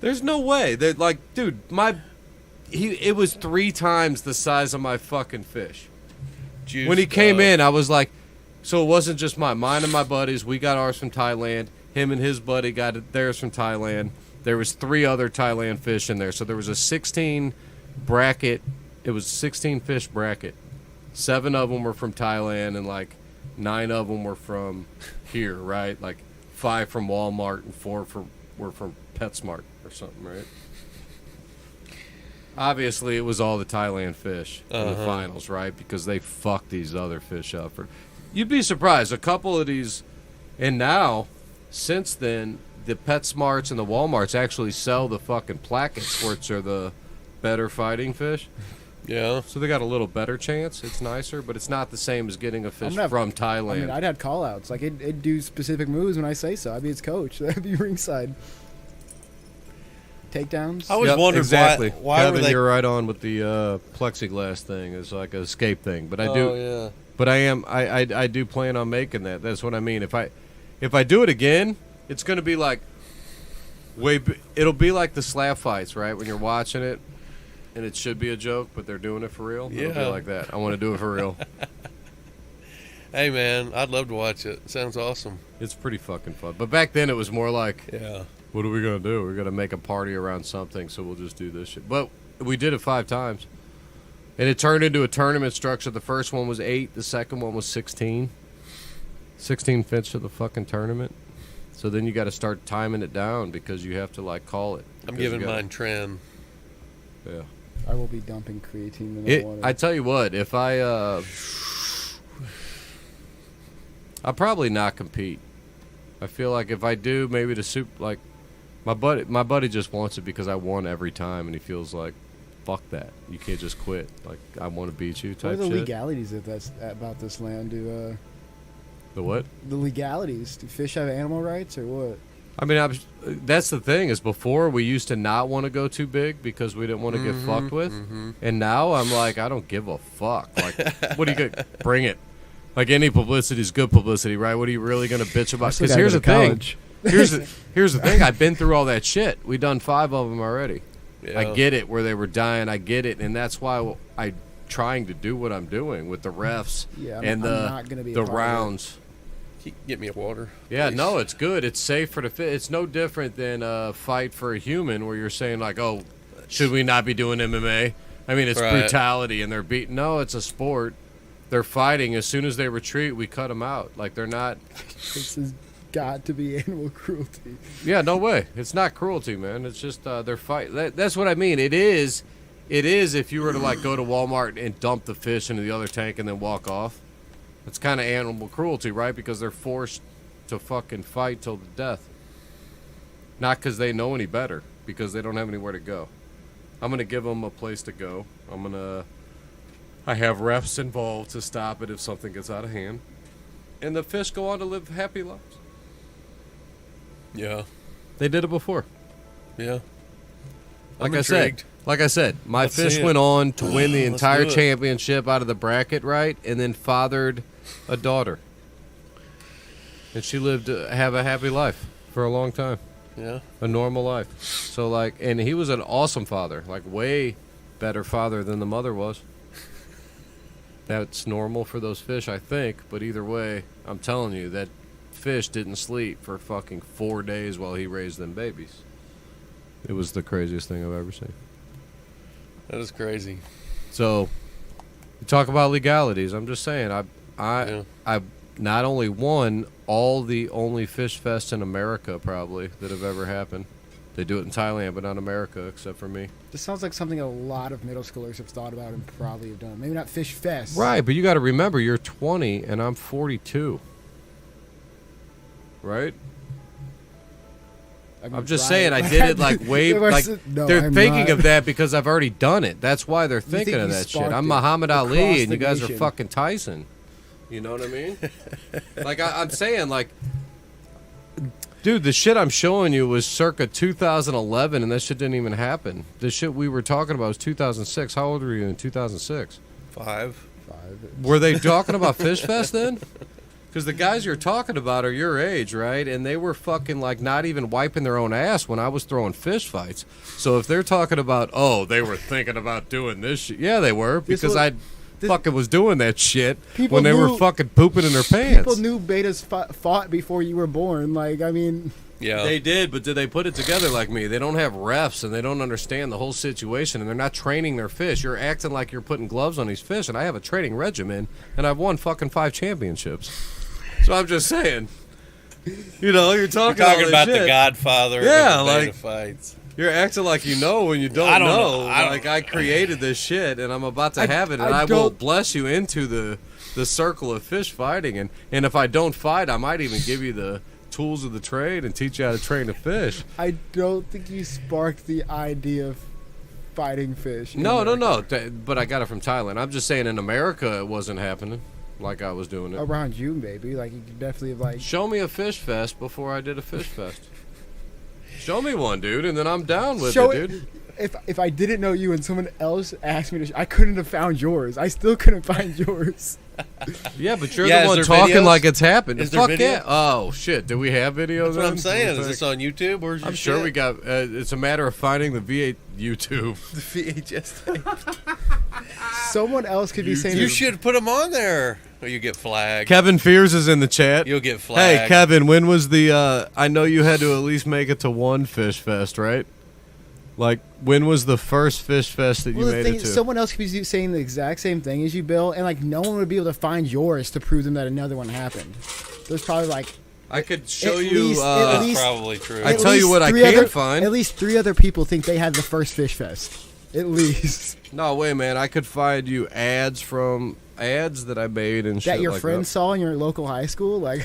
There's no way. That, like, dude, it was 3 times the size of my fucking fish. Juiced when he came in, I was like, so it wasn't just mine and my buddies. We got ours from Thailand. Him and his buddy got theirs from Thailand. There was 3 other Thailand fish in there. So there was a 16 bracket. It was a 16 fish bracket. 7 of them were from Thailand and like 9 of them were from here, right? Like 5 from Walmart and 4 were from PetSmart or something, right? Obviously, it was all the Thailand fish in the finals, right? Because they fucked these other fish up. You'd be surprised. A couple of these, and now, since then, the PetSmarts and the Walmarts actually sell the fucking plackets, which are the better fighting fish. Yeah. So they got a little better chance. It's nicer, but it's not the same as getting a fish from Thailand. I mean, I'd had call-outs. Like, it'd do specific moves when I say so. I'd be its coach. That'd be ringside. Takedowns. I was wondering exactly. why Kevin, were they... you're right on with the plexiglass thing. It's like an escape thing. But I do. Oh, yeah. But I do plan on making that. That's what I mean. If I do it again, it's going to be like it'll be like the slap fights, right? When you're watching it. And it should be a joke, but they're doing it for real. Yeah. It'll be like that. I want to do it for real. Hey, man, I'd love to watch it. It sounds awesome. It's pretty fucking fun. But back then, it was more like, yeah, what are we going to do? We're going to make a party around something, so we'll just do this shit. But we did it 5 times. And it turned into a tournament structure. The first one was 8. The second one was 16. 16 fish for the fucking tournament. So then you got to start timing it down because you have to, like, call it. I'm giving mine trend. Yeah. I will be dumping creatine in the water. I tell you what, if I'll probably not compete. I feel like if I do, maybe the soup, like my buddy just wants it because I won every time, and he feels like, fuck that, you can't just quit. Like I want to beat you type shit. What are the legalities about this land? The what? The legalities. Do fish have animal rights or what? I mean, that's the thing is before we used to not want to go too big because we didn't want to get fucked with. And now I'm like, I don't give a fuck. Like, what are you going to bring it? Like any publicity is good publicity, right? What are you really going to bitch about? Because here's the thing. Here's the thing. I've been through all that shit. We've done 5 of them already. Yeah. I get it where they were dying. I get it. And that's why I'm trying to do what I'm doing with the refs and the rounds. Get me a water. Yeah, please. No, it's good. It's safe for the fit. It's no different than a fight for a human where you're saying, like, oh, should we not be doing MMA? I mean, it's brutality and they're beating. No, it's a sport. They're fighting. As soon as they retreat, we cut them out. Like, they're not. got to be animal cruelty. Yeah, no way. It's not cruelty, man. It's just they're fight. That's what I mean. It is if you were to like go to Walmart and dump the fish into the other tank and then walk off. It's kind of animal cruelty, right? Because they're forced to fucking fight till the death. Not because they know any better, because they don't have anywhere to go. I'm gonna give them a place to go. I have refs involved to stop it if something gets out of hand, and the fish go on to live happy lives. Yeah. They did it before. Yeah. Like I'm intrigued. I said, my Let's fish see it. went on to win the Let's entire do it. championship out of the bracket, right? And then fathered a daughter. And she lived to have a happy life for a long time. Yeah. A normal life. So, like, and he was an awesome father. Like, way better father than the mother was. That's normal for those fish, I think. But either way, I'm telling you, that fish didn't sleep for fucking 4 days while he raised them babies. It was the craziest thing I've ever seen. That is crazy. So, you talk about legalities. I'm just saying, I not only won all the only fish fests in America probably that have ever happened. They do it in Thailand, but not America, except for me. This sounds like something a lot of middle schoolers have thought about and probably have done. Maybe not Fish Fest. Right, but you got to remember, you're 20 and I'm 42. Right? I'm just saying, I did it like way like No, they're I'm thinking not. of that because I've already done it. That's why they're think thinking of you that shit. sparked I'm it Muhammad Ali, across and the you guys are nation. fucking Tyson. You know what I mean? Like I'm saying, like, dude, the shit I'm showing you was circa 2011, and that shit didn't even happen. The shit we were talking about was 2006. How old were you in 2006? 5. Were they talking about Fish Fest then? Because the guys you're talking about are your age, right? And they were fucking like not even wiping their own ass when I was throwing fish fights. So if they're talking about, oh, they were thinking about doing this shit. Yeah, they were. Because I fucking was doing that shit when they were fucking pooping in their pants. People knew betas fought before you were born. Like, I mean... Yeah. They did, but did they put it together like me? They don't have refs, and they don't understand the whole situation, and they're not training their fish. You're acting like you're putting gloves on these fish, and I have a training regimen, and I've won fucking 5 championships. So I'm just saying, you know, you're talking about shit. the Godfather Yeah, of the like- beta fights. You're acting like you know when you don't, I don't know. know. I don't- Like I created this shit, and I'm about to have it, and I I will don't- bless you into the circle of fish fighting. And if I don't fight, I might even give you the tools of the trade and teach you how to train a fish. I don't think you sparked the idea of fighting fish. in No. America. But I got it from Thailand. I'm just saying in America it wasn't happening like I was doing it. Around you, maybe. Like, you could definitely have, like... Show me a fish fest before I did a fish fest. Show me one, dude, and then I'm down with Show it, it- dude. If I didn't know you and someone else asked me to... I couldn't have found yours. I still couldn't find yours. Yeah, but you're Yeah, the one is there talking videos? like it's happened. Is there Fuck video? yeah. Oh, shit. Do we have videos? That's what I'm on? saying. Let Is me this on YouTube? Where's your I'm sure shit? we got. It's a matter of finding the V8 YouTube. the VHS tape. Someone else could be saying... You this- should put them on there, or you get flagged. Kevin Fears is in the chat. You'll get flagged. Hey, Kevin, when was the? I know you had to at least make it to one fish fest, right? Like, when was the first fish fest that you Well, the made thing it is, to? someone else could be saying the exact same thing as you, Bill, and like no one would be able to find yours to prove them that another one happened. There's probably like I could show at you. least- at That's least- probably true. I at tell you least what I three can other- find. At least 3 other people think they had the first Fish Fest. At least No, wait, man. I could find you ads that I made and shit that your like friends saw in your local high school, like,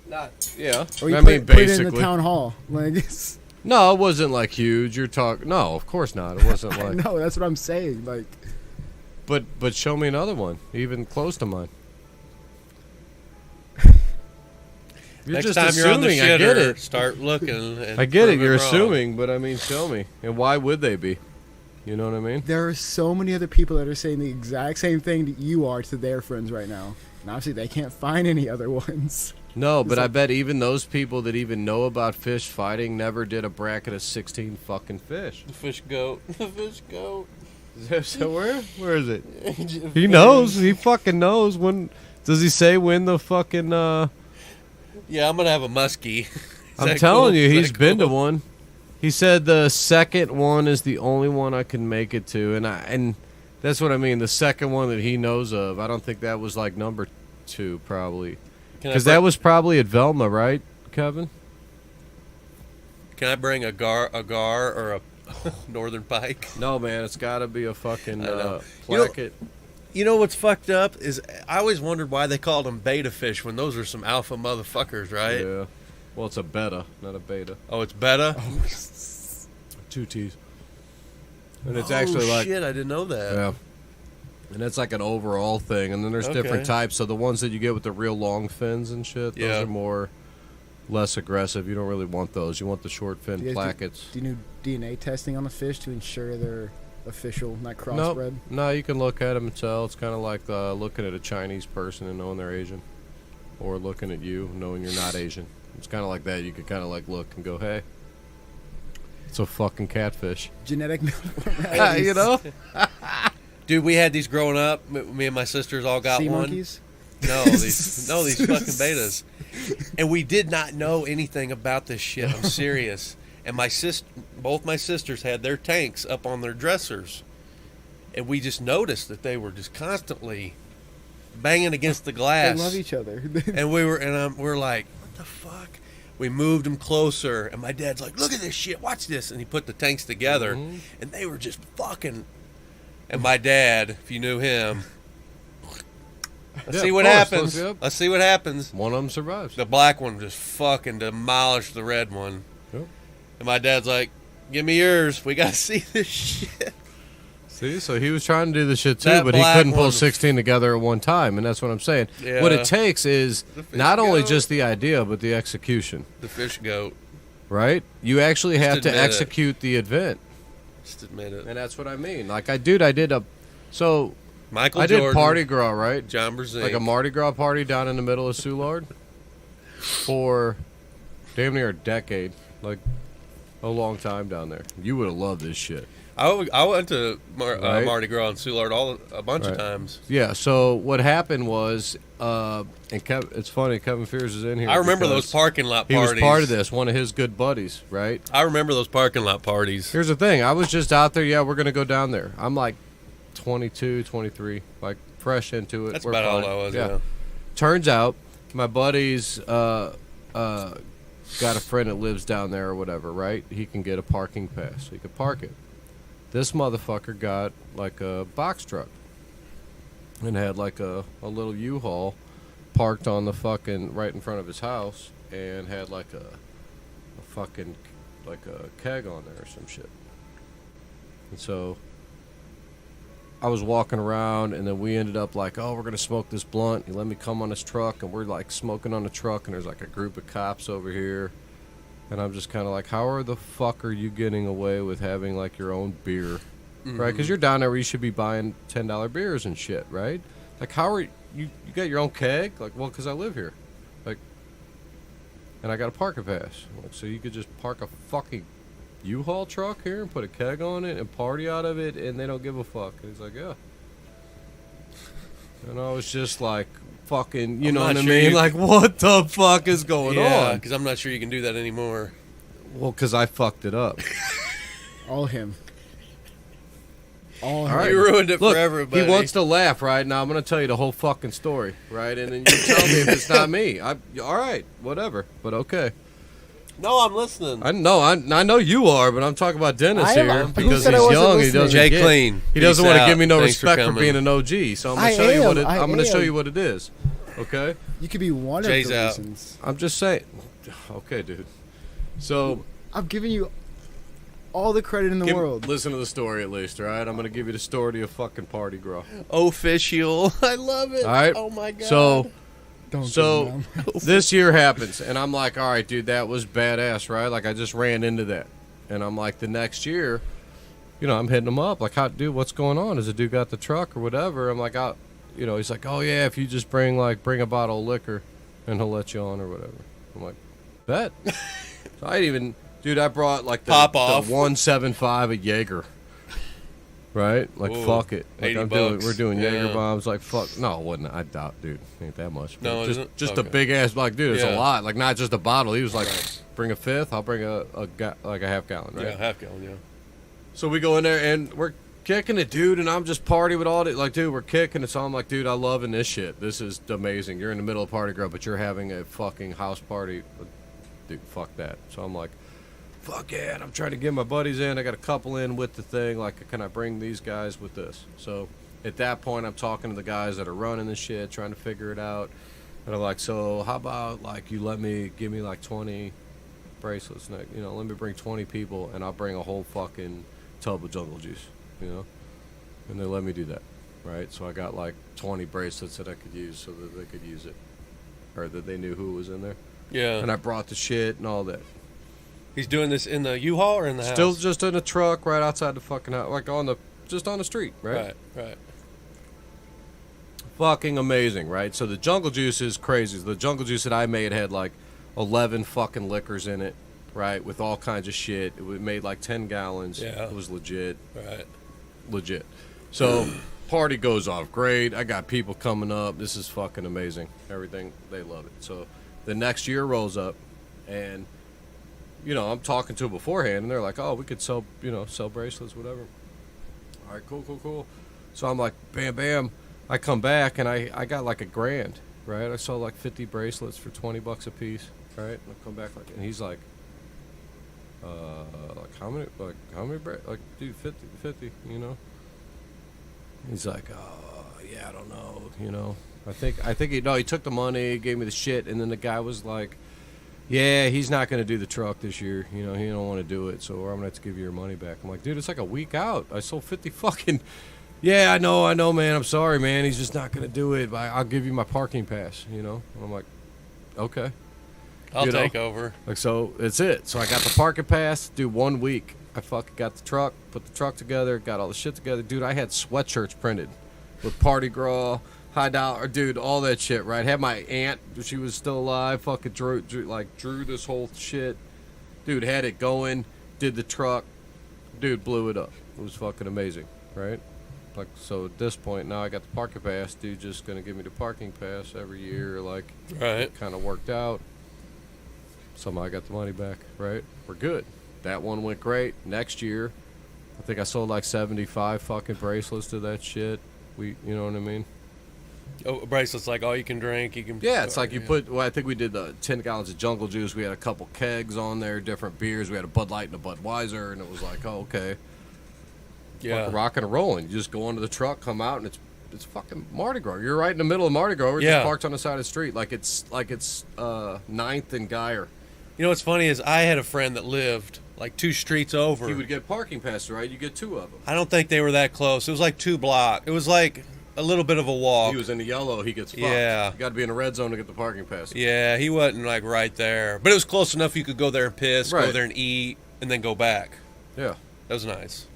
that. Yeah. or you I put, mean, put it in the basically. town hall. Like, it's, No, it wasn't like huge. You're talking. No, of course not. It wasn't like. no, that's what I'm saying. Like, But show me another one, even close to mine. You're Next just time you're on the assuming. I get shitter, it. start looking. And I get it. prove You're wrong. assuming, but I mean, show me. And why would they be? You know what I mean? there are so many other people that are saying the exact same thing that you are to their friends right now. And obviously, they can't find any other ones. No, but I bet even those people that even know about fish fighting never did a bracket of 16 fucking fish. The fish goat. The fish goat. So where is it? He knows. He fucking knows. When does he say when the fucking? Yeah, I'm gonna have a muskie. Is I'm that telling cool? you, Is he's that been to cool? one. He said the second one is the only one I can make it to, and that's what I mean. The second one that he knows of, I don't think that was like number too, probably. Can I Because bring- that was probably at Velma, right, Kevin? Can I bring a gar or a northern pike? No, man, it's got to be a fucking I know. You know- placket. You know what's fucked up is I always wondered why they called them beta fish when those are some alpha motherfuckers, right? Yeah. Well, it's a beta, not a beta. Oh, it's beta. 2 T's. And it's actually like shit, I didn't know that. yeah. And it's like an overall thing, and then there's Okay. different types. So the ones that you get with the real long fins and shit, those Yeah. are more less aggressive. You don't really want those. You want the short fin Do you guys plackets. Do you do DNA testing on the fish to ensure they're official, not crossbred? No, you can look at them and tell. It's kind of like looking at a Chinese person and knowing they're Asian, or looking at you knowing you're not Asian. It's kind of like that. You could kind of like look and go, "Hey, it's a fucking catfish." Genetic malformation. You know? Dude, we had these growing up. Me and my sisters all got Sea one. monkeys? No, these fucking betas. And we did not know anything about this shit. I'm serious. And both my sisters had their tanks up on their dressers, and we just noticed that they were just constantly banging against the They glass. love each other. And we're like, what the fuck? We moved them closer, and my dad's like, look at this shit, watch this. And he put the tanks together, and they were just fucking. And my dad, if you knew him, let's Yeah, see of what course, happens. yep. Let's see what happens. One of them survives. The black one just fucking demolished the red one. Yep. And my dad's like, give me yours. We got to see this shit. See, so he was trying to do the shit too, That but he black couldn't pull one- 16 together at one time, and that's what I'm saying. Yeah. What it takes is The fish not only goat. just the idea, but the execution, The fish goat. right? You actually have to admit it. execute the event, Just admit it. and that's what I mean. Like I did so Michael I did Jordan, Mardi Gras, right? John Brzee. Like a Mardi Gras party down in the middle of Soulard for damn near a decade, like a long time down there. You would have loved this shit. I went to Right. Mardi Gras in Soulard a bunch of Right. times. Yeah. So what happened was, and it's funny, Kevin Fears is in here. I remember because those parking lot He parties. was part of this. One of his good buddies, right? I remember those parking lot parties. Here's the thing. I was just out there. Yeah, we're gonna go down there. I'm like 22, 23, like fresh into it. That's We're about all fine. I was. Yeah. Turns out my buddy's got a friend that lives down there or whatever, right? He can get a parking pass. He could park it. This motherfucker got like a box truck and had like a little U-Haul parked on the fucking right in front of his house and had like a fucking like a keg on there or some shit. And so I was walking around, and then we ended up like, oh, we're gonna smoke this blunt. He let me come on his truck, and we're like smoking on the truck, and there's like a group of cops over here, and I'm just kind of like, how the fuck are you getting away with having like your own beer, right? Because you're down there where you should be buying $10 beers and shit, right? Like, how are you got your own keg? Like, well, because I live here, like, and I got a parking pass, like, so you could just park a fucking U-Haul truck here and put a keg on it and party out of it, and they don't give a fuck. And he's like, yeah. And I was just like, fucking, you I'm know not what I sure mean? you- Like, what the fuck is going Yeah, on? because I'm not sure you can do that anymore. Well, because I fucked it up. All him. All All him. right. You ruined it Look, for everybody. he wants to laugh, right? Now I'm going to tell you the whole fucking story, right? And then you tell me if it's not me. All right, whatever, but okay. No, I'm listening. I know you are, but I'm talking about Dennis I am. here Who because said I he's wasn't young. He listening? doesn't Jay get, Clean. He doesn't Peace want to out. give me no Thanks for respect for coming. being an OG. So I'm I gonna show you what am. I'm gonna show am. you what it is. Okay. You could be one Jay's of the out. reasons. I'm just saying. Okay, dude. So I'm giving you all the credit in the world. listen to the story at least, all right? I'm gonna give you the story of fucking Party Girl. Official. I love it. All right. Oh my god. So Don't So give him this year happens, and I'm like, all right, dude, that was badass, right? Like, I just ran into that. And I'm like, the next year, you know, I'm hitting him up, like, how, dude, what's going on? Has the dude got the truck or whatever? I'm like, you know, he's like, oh, yeah, if you just bring a bottle of liquor, and he'll let you on or whatever. I'm like, bet. So I didn't even, dude, I brought, like, the Pop off. 175 at Jaeger. Right? Like, Ooh, fuck it. Like, $80. we're doing Jaeger Yeah. bombs. Like, fuck. No, it wasn't. I doubt, dude. Ain't that much. No, it just isn't? just a Okay. big ass, like, dude, it's a Yeah. lot. Like, not just a bottle. He was like, Right. bring a fifth. I'll bring like a half gallon, right? Yeah, half gallon, yeah. So we go in there, and we're kicking it, dude, and I'm just partying with all it. Like, dude, we're kicking it. So I'm like, dude, I'm loving this shit. This is amazing. You're in the middle of party girl, but you're having a fucking house party. Dude, fuck that. So I'm like, fuck yeah, and I'm trying to get my buddies in. I got a couple in with the thing. Like, can I bring these guys with this? So at that point, I'm talking to the guys that are running the shit, trying to figure it out. And I'm like, so how about, like, you give me, like, 20 bracelets. Let me bring 20 people, and I'll bring a whole fucking tub of jungle juice, And they let me do that, right? So I got, like, 20 bracelets that I could use so that they could use it. Or that they knew who was in there. Yeah. And I brought the shit and all that. He's doing this in the U-Haul or in the house? Still just in a truck right outside the fucking house. Like, just on the street, right? Right. Fucking amazing, right? So the jungle juice is crazy. The jungle juice that I made had, like, 11 fucking liquors in it, right? With all kinds of shit. It made, like, 10 gallons. Yeah. It was legit. Right. Legit. So, party goes off great. I got people coming up. This is fucking amazing. Everything, they love it. So, the next year rolls up, and, I'm talking to them beforehand, and they're like, oh, we could sell bracelets, whatever. All right, cool. So, I'm like, bam, bam. I come back, and I got, like, $1,000, right? I sold, like, 50 bracelets for $20 a piece, right? And I come back, and he's like, how many, dude, 50, He's like, yeah, I don't know, I think he took the money, gave me the shit, and then the guy was like, yeah, he's not going to do the truck this year, he don't want to do it, so I'm going to have to give you your money back. I'm like, dude, it's like a week out. I sold 50 fucking, yeah, I know, man, I'm sorry, man, he's just not going to do it, I'll give you my parking pass, And I'm like, okay. I'll take over. Like, so it's it. So I got the parking pass, dude, 1 week. I fucking got the truck, put the truck together, got all the shit together. Dude, I had sweatshirts printed with Party Girl, High Dollar, dude, all that shit, right? Had my aunt, she was still alive, fucking drew this whole shit. Dude, had it going, did the truck. Dude, blew it up. It was fucking amazing, right? Like, so at this point, now I got the parking pass. Dude just going to give me the parking pass every year. Like, right. Kind of worked out. Somehow I got the money back, right? We're good. That one went great. Next year, I think I sold like 75 fucking bracelets to that shit. You know what I mean? Oh, bracelets like all you can drink. You can. Yeah, it's like you put. Well, I think we did 10 gallons of jungle juice. We had a couple kegs on there, different beers. We had a Bud Light and a Budweiser, and it was like, oh, okay. Yeah. Fucking rocking and rolling. You just go into the truck, come out, and it's fucking Mardi Gras. You're right in the middle of Mardi Gras. We're just parked on the side of the street, like it's 9th and Geyer. You know what's funny is I had a friend that lived like 2 streets over. He would get parking passes, right? You get 2 of them. I don't think they were that close. It was like 2 blocks. It was like a little bit of a walk. He was in the yellow. He gets fucked. Yeah. You got to be in the red zone to get the parking pass. Yeah, he wasn't like right there, but it was close enough you could go there and piss, right. Go there and eat, and then go back. Yeah, that was nice.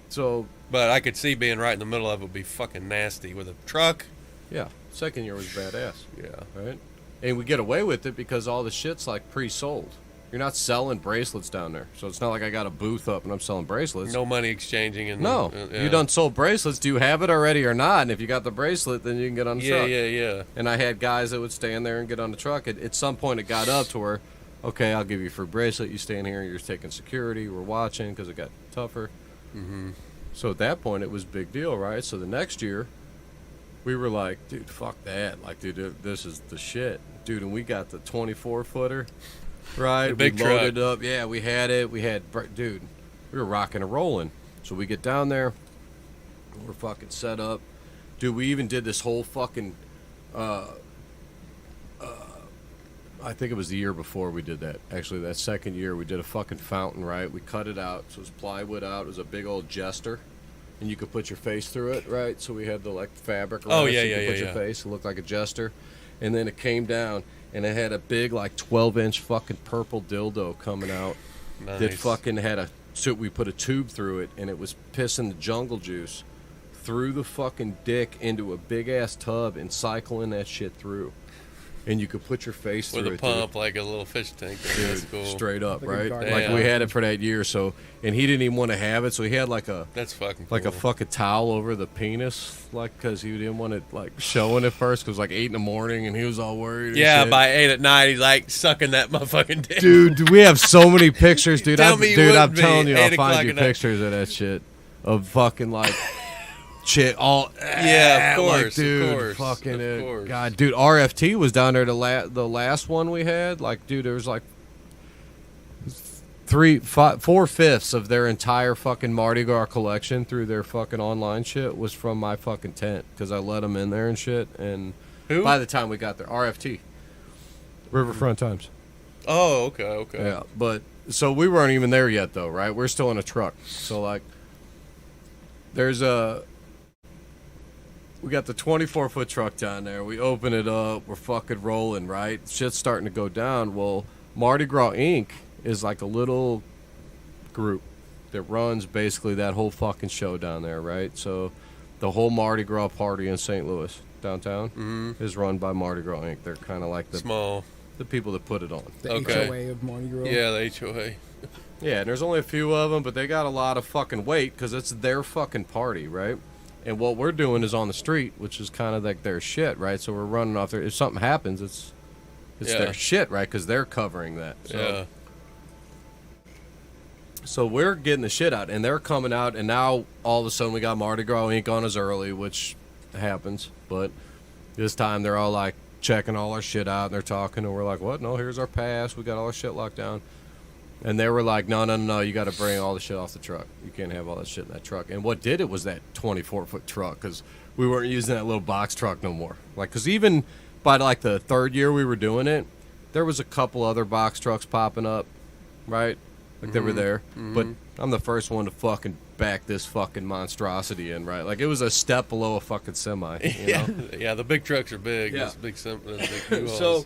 So, but I could see being right in the middle of it would be fucking nasty with a truck. Yeah, second year was badass. Yeah, right. And we get away with it because all the shit's like pre-sold. You're not selling bracelets down there, so it's not like I got a booth up and I'm selling bracelets. No money exchanging. No, you done sold bracelets. Do you have it already or not? And if you got the bracelet, then you can get on the truck. Yeah. And I had guys that would stand there and get on the truck. At some point, it got up to where, okay, I'll give you a free bracelet. You stand here, you're taking security. We're watching because it got tougher. Mm-hmm. So at that point, it was a big deal, right? So the next year, we were like, dude, fuck that. Like, dude, this is the shit. Dude, and we got the 24-footer. Right, the big we loaded truck. up. Yeah, we had it. Dude, we were rocking and rolling. So we get down there. We're fucking set up. Dude, we even did this whole fucking, I think it was the year before we did that. Actually, that second year, we did a fucking fountain, right? We cut it out. So it was plywood out. It was a big old jester. And you could put your face through it, right? So we had the, like, fabric around it. So you could put your face. It looked like a jester. And then it came down. And it had a big, like, 12-inch fucking purple dildo coming out. Nice. That fucking had so we put a tube through it, and it was pissing the jungle juice through the fucking dick into a big-ass tub and cycling that shit through. And you could put your face with through a pump, like a little fish tank. That's cool. Straight up, Like right? a Like we had it for that year, so and he didn't even want to have it, so he had like a that's fucking like cool. a fucking towel over the penis, like because he didn't want it like showing at first, because it was like 8 in the morning, and he was all worried. Yeah, shit. by 8 at night, he's like sucking that motherfucking dick. Dude, we have so many pictures, dude. Tell me you I'm wouldn't be telling you, I'll 8 find o'clock you at night. pictures of that shit. of fucking like shit. All Yeah, of like, course, dude, of course, fucking of course. God, dude, RFT was down there the last one we had. Like, dude, there was like 4/5 of their entire fucking Mardi Gras collection through their fucking online shit was from my fucking tent because I let them in there and shit. And Who? by the time we got there, RFT, Riverfront Times. Oh, okay. yeah. But so we weren't even there yet, though, right? We're still in a truck. So like, we got the 24-foot truck down there. We open it up. We're fucking rolling, right? Shit's starting to go down. Well, Mardi Gras Inc. is like a little group that runs basically that whole fucking show down there, right? So the whole Mardi Gras party in St. Louis, downtown, is run by Mardi Gras Inc. They're kind of like the people that put it on. The Okay. HOA of Mardi Gras. Yeah, the HOA. Yeah, and there's only a few of them, but they got a lot of fucking weight because it's their fucking party, right? And what we're doing is on the street, which is kind of like their shit, right? So we're running off there. If something happens, it's their shit, right? Because they're covering that. So. Yeah. So we're getting the shit out, and they're coming out, and now all of a sudden we got Mardi Gras Inc. on us early, which happens. But this time they're all like checking all our shit out, and they're talking, and we're like, what? No, here's our pass. We got all our shit locked down. And they were like, no, you got to bring all the shit off the truck. You can't have all that shit in that truck. And what did it was that 24-foot truck, because we weren't using that little box truck no more. Like, because even by like the third year we were doing it, there was a couple other box trucks popping up, right? Like they were there. But I'm the first one to fucking back this fucking monstrosity in, right? Like it was a step below a fucking semi. You know? Yeah, the big trucks are big. Yeah. Those big So,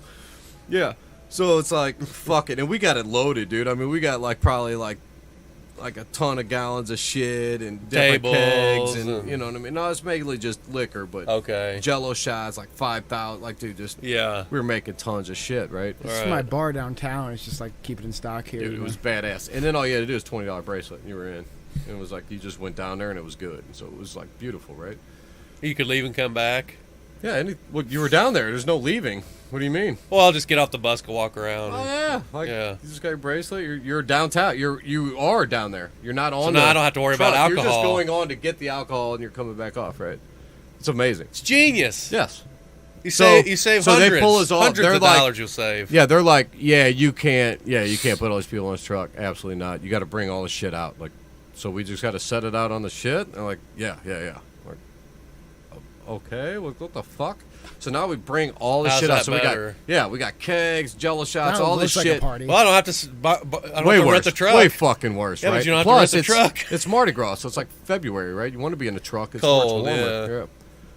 yeah. So it's like, fuck it. And we got it loaded, dude. I mean, we got like probably like a ton of gallons of shit and different Tables kegs and you know what I mean? No, it's mainly just liquor, but Okay. Jello shots, like 5,000. Like, dude, just Yeah. we were making tons of shit, right? This is my bar downtown. It's just like keep it in stock here. Dude, it was badass. And then all you had to do was $20 bracelet and you were in. And it was like you just went down there and it was good. And so it was like beautiful, right? You could leave and come back. Yeah, well, you were down there. There's no leaving. What do you mean? Well, I'll just get off the bus, go walk around. Oh yeah, like Yeah. you just got your bracelet. You're downtown. You are down there. You're not on. So now I don't have to worry about truck. You're just alcohol. going on to get the alcohol and you're coming back off. Right? It's amazing. It's genius. Yes. You So- save so hundreds. they pull us off. Hundreds They're of like- dollars you'll save. Yeah, they're like, you can't put all these people on this truck. Absolutely not. You got to bring all this shit out. Like, so we just got to set it out on the shit. And like, yeah. Like, okay, what the fuck? So now we bring all this How's shit out. that So better? we got kegs, Jello shots, Now it all this looks like a shit. party. Well, I don't have to. I don't have Way to worse. rent the truck. Way fucking worse, Yeah, but right? you don't have to Plus, rent the it's, truck. it's Mardi Gras, so it's like February, right? You want to be in a truck. It's much Cold, warmer. yeah.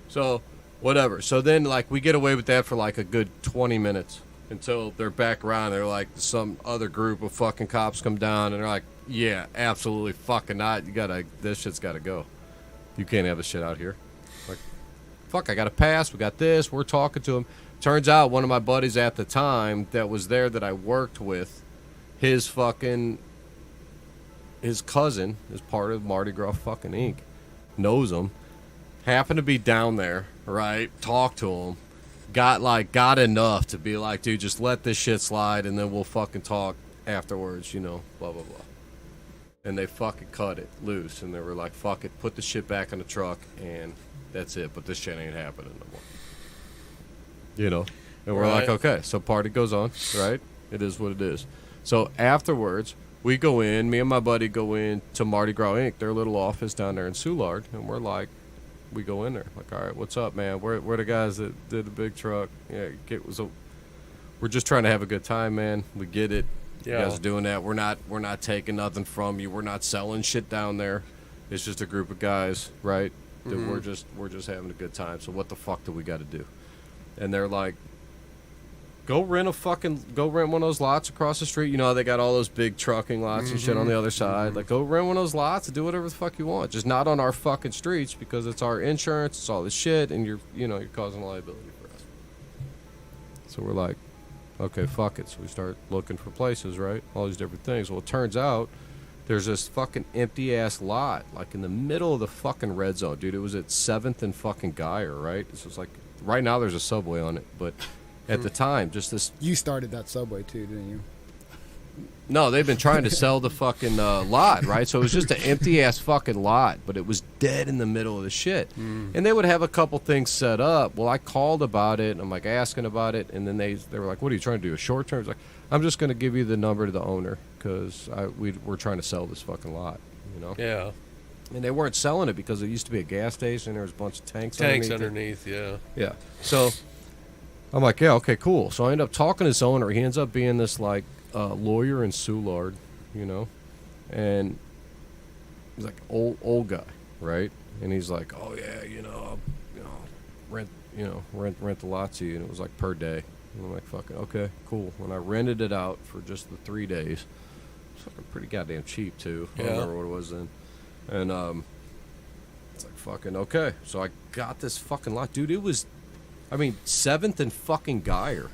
So, whatever. So then, like, we get away with that for like a good 20 minutes until they're back around. They're like, some other group of fucking cops come down, and they're like, yeah, absolutely fucking not. This shit's got to go. You can't have this shit out here. Like, fuck, I got a pass. We got this. We're talking to him. Turns out one of my buddies at the time that was there that I worked with, his cousin is part of Mardi Gras fucking Inc. Knows him. Happened to be down there, right? Talked to him. Got enough to be like, dude, just let this shit slide and then we'll fucking talk afterwards, blah, blah, blah. And they fucking cut it loose and they were like, fuck it, put the shit back in the truck and that's it. But this shit ain't happening no more. And we're Right. like, okay, so party goes on, right? It is what it is. So afterwards, we go in, me and my buddy go in to Mardi Gras Inc., their little office down there in Soulard, and we're like, we go in there, like, all right, what's up, man? We're the guys that did the big truck. Yeah, we're just trying to have a good time, man. We get it. Yeah. You guys are doing that. We're not taking nothing from you. We're not selling shit down there. It's just a group of guys, right? That we're just having a good time. So what the fuck do we got to do? And they're like, go rent one of those lots across the street. You know how they got all those big trucking lots and shit on the other side. Like, go rent one of those lots and do whatever the fuck you want. Just not on our fucking streets because it's our insurance, it's all this shit, and you're causing a liability for us. So we're like, okay, fuck it. So we start looking for places, right? All these different things. Well, it turns out there's this fucking empty ass lot, like in the middle of the fucking red zone, dude. It was at 7th and fucking Geyer, right? This was like, right now there's a Subway on it, but at the time, just this. You started that Subway too, didn't you? No, they've been trying to sell the fucking lot, right? So it was just an empty-ass fucking lot, but it was dead in the middle of the shit. And they would have a couple things set up. Well, I called about it, and I'm, like, asking about it, and then they were like, what are you trying to do, a short term? I was like, I'm just going to give you the number to the owner because we're trying to sell this fucking lot, you know? Yeah. And they weren't selling it because it used to be a gas station. There was a bunch of tanks underneath, yeah. Yeah. So I'm like, yeah, okay, cool. So I end up talking to this owner. He ends up being this, like, lawyer in Soulard, you know, and he's like old guy, right? And he's like, oh yeah, rent the lot to you, and it was like per day. And I'm like, fucking okay, cool. When I rented it out for just the 3 days, it's fucking pretty goddamn cheap too. I don't remember what it was then, and it's like fucking okay. So I got this fucking lot, dude. It was, I mean, 7th and fucking Geyer.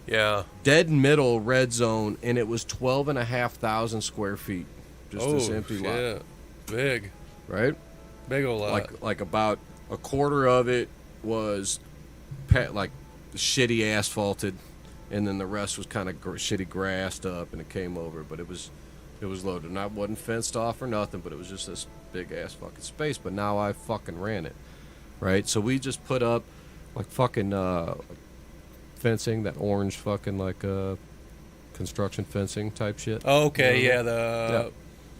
Yeah. Dead middle red zone, and it was 12,500 square feet. Just this empty lot. Big. Right? Big old lot. Like about a quarter of it was like shitty asphalted, and then the rest was kind of shitty grassed up, and it came over, but it was loaded. And I wasn't fenced off or nothing, but it was just this big ass fucking space. But now I fucking ran it. Right? So we just put up like fucking fencing, that orange fucking like construction fencing type shit. Oh, okay, you know?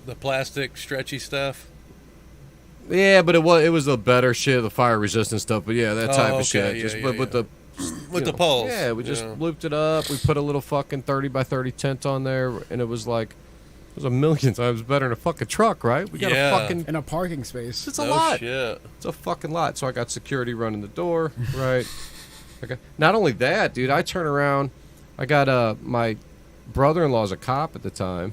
The plastic stretchy stuff. Yeah, but it was the better shit, the fire resistant stuff. But yeah, that type of shit. With the poles. Yeah, we just looped it up. We put a little fucking 30 by 30 tent on there, and it was like, it was a million times better than a fucking truck, right? We got a fucking in a parking space. It's a lot. Shit. It's a fucking lot. So I got security running the door, right? Okay. Not only that, dude, I turn around. I got my brother-in-law's a cop at the time,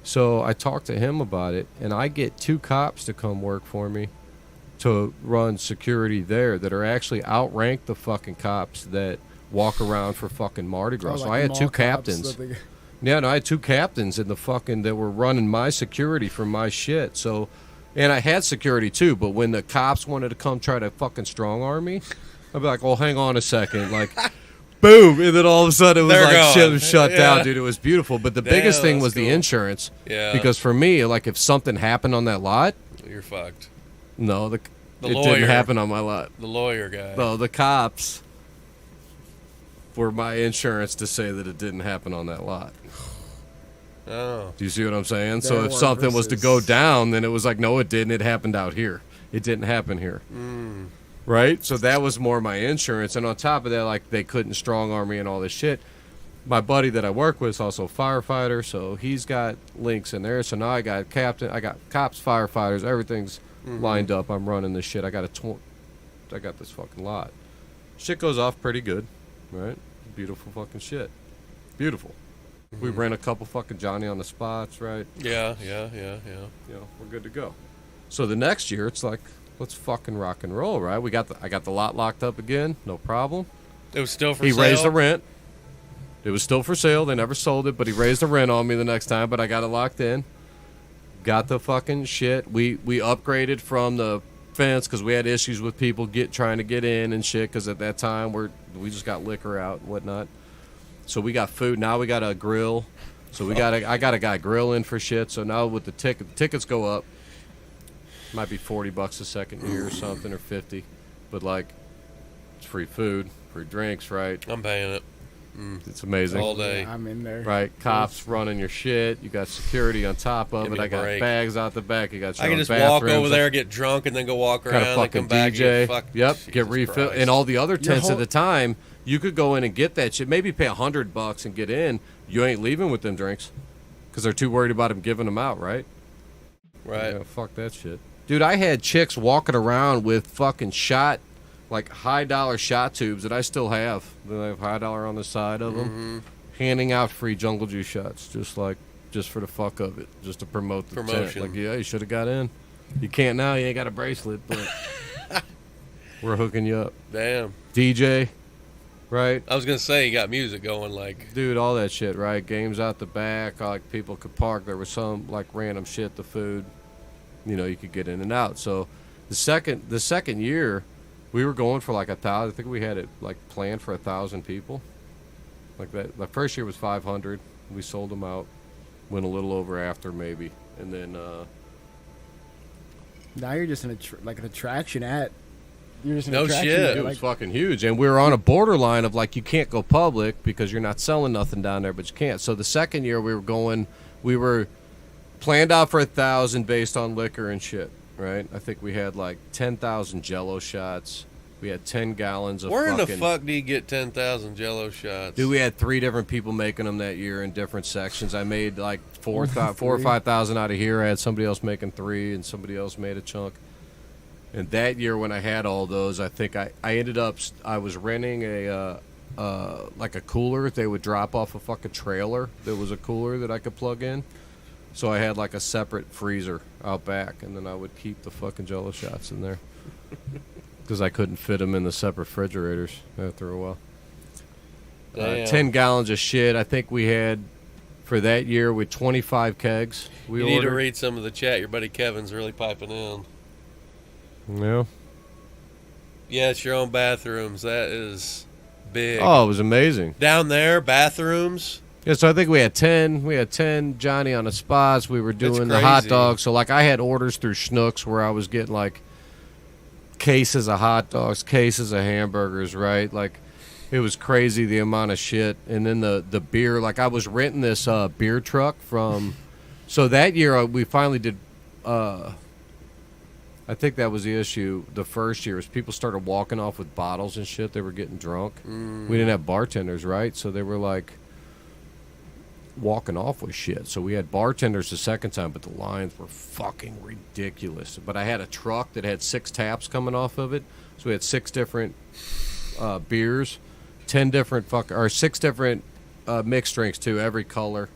so I talked to him about it, and I get 2 cops to come work for me to run security there that are actually outrank the fucking cops that walk around for fucking Mardi Gras. So I had 2 captains. Yeah, no, I had 2 captains in the fucking that were running my security for my shit. So, and I had security too, but when the cops wanted to come try to fucking strong arm me, I'd be like, "Oh, hang on a second," like, boom, and then all of a sudden it was like shit was shut down, dude. It was beautiful, but the biggest thing was the insurance. Yeah. Because for me, like, if something happened on that lot, you're fucked. No, it didn't happen on my lot. The lawyer guy. No, the cops were my insurance to say that it didn't happen on that lot. Oh. Do you see what I'm saying? So if something was to go down, then it was like, no, it didn't. It happened out here. It didn't happen here. Right? So that was more my insurance. And on top of that, like, they couldn't strong arm me and all this shit. My buddy that I work with is also a firefighter, so he's got links in there. So now I got captain, I got cops, firefighters, everything's lined up. I'm running this shit. I got this fucking lot. Shit goes off pretty good, right? Beautiful fucking shit. Beautiful. We ran a couple fucking Johnny on the spots, right? Yeah. You know, we're good to go. So the next year, it's like, let's fucking rock and roll, right? I got the lot locked up again, no problem. It was still for sale? He raised the rent. It was still for sale. They never sold it, but he raised the rent on me the next time, but I got it locked in. Got the fucking shit. We upgraded from the fence because we had issues with people trying to get in and shit, because at that time we just got liquor out and whatnot. So we got food. Now we got a grill. So I got a guy grilling for shit. So now with the tickets go up. Might be $40 a second year or something, or 50. But like, it's free food, free drinks, right? I'm paying it. It's amazing. All day. Yeah, I'm in there. Right, cops running your shit. You got security on top of it. I got bags out the back. You got. I can just walk over there, get drunk, and then go walk around. Kind of fucking come back DJ. Yep, get refilled. And all the other tents at the time, you could go in and get that shit. Maybe pay $100 and get in. You ain't leaving with them drinks because they're too worried about them giving them out, right? Right. Yeah, fuck that shit, dude. I had chicks walking around with fucking like $high shot tubes that I still have. They have $high on the side of them, handing out free Jungle Juice shots, just for the fuck of it, just to promote the tent. Like, yeah, you should have got in. You can't now. You ain't got a bracelet, but we're hooking you up. Damn. DJ, right? I was gonna say you got music going, like, dude, all that shit, right? Games out the back, like people could park. There was some like random shit. The food, you could get in and out. So the second year. We were going for like 1,000. I think we had it like planned for 1,000 people. Like that. The first year was 500. We sold them out. Went a little over after maybe, and then Now you're just an attraction at. You're just an No attraction shit. at, it like, was fucking huge. And we were on a borderline of like, you can't go public because you're not selling nothing down there, but you can't. So the second year we were planned out for 1,000 based on liquor and shit, right? I think we had like 10,000 Jello shots. We had 10 gallons of Where in the fucking... fuck do you get 10,000 Jello shots? Dude, we had 3 different people making them that year in different sections. I made like 4 or 5,000 out of here. I had somebody else making 3, and somebody else made a chunk. And that year when I had all those, I think I ended up, I was renting like a cooler. They would drop off a fucking trailer. There was a cooler that I could plug in. So I had like a separate freezer out back, and then I would keep the fucking Jello shots in there. Because I couldn't fit them in the separate refrigerators after a while. 10 gallons of shit. I think we had, for that year, with 25 kegs. You need to read some of the chat. Your buddy Kevin's really piping in. Yeah. Yeah, it's your own bathrooms. That is big. Oh, it was amazing. Down there, bathrooms. Yeah, so I think we had 10. We had 10 Johnny on the spots. We were doing the crazy. hot dogs. So, like, I had orders through Schnucks where I was getting, like, cases of hot dogs, cases of hamburgers, right? Like, it was crazy the amount of shit. And then the beer. Like, I was renting this beer truck from... So that year, we finally did... I think that was the issue the first year, is people started walking off with bottles and shit. They were getting drunk. We didn't have bartenders, right? So they were like walking off with shit. So we had bartenders the second time, but the lines were fucking ridiculous. But I had a truck that had 6 taps coming off of it. So we had 6 different beers, 10 different 6 different mixed drinks too, every color.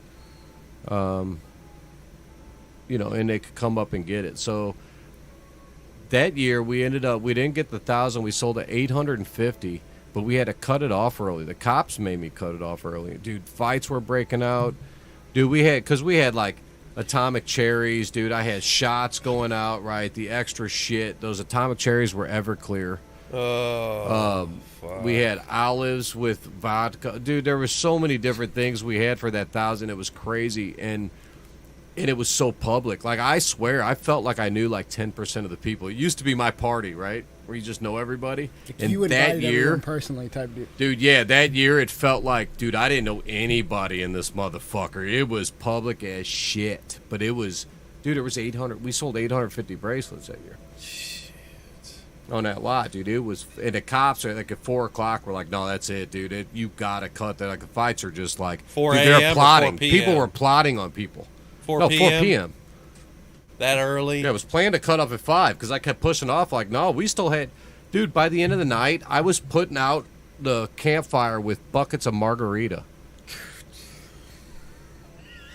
And they could come up and get it. So that year, we didn't get the 1,000. We sold at 850, but we had to cut it off early. The cops made me cut it off early. Dude, fights were breaking out. Dude, we had like atomic cherries. Dude, I had shots going out, right? The extra shit. Those atomic cherries were Everclear. Fuck. We had olives with vodka. Dude, there were so many different things we had for that 1,000. It was crazy. And it was so public. Like, I swear, I felt like I knew like 10% of the people. It used to be my party, right? Where you just know everybody. you And that invited year, everyone personally type dude, yeah, that year it felt like, dude, I didn't know anybody in this motherfucker. It was public as shit. But it was, dude, it was 800. We sold 850 bracelets that year. Shit. On that lot, dude. It was, and the cops are like at 4 o'clock were like, no, that's it, dude. You gotta cut that. Like, the fights are just like, 4 dude, a.m. they're or plotting. 4 p.m.? People were plotting on people. 4 p.m.? 4 p.m. That early? Yeah, it was planned to cut off at 5 because I kept pushing off. Like, no, we still had... Dude, by the end of the night, I was putting out the campfire with buckets of margarita.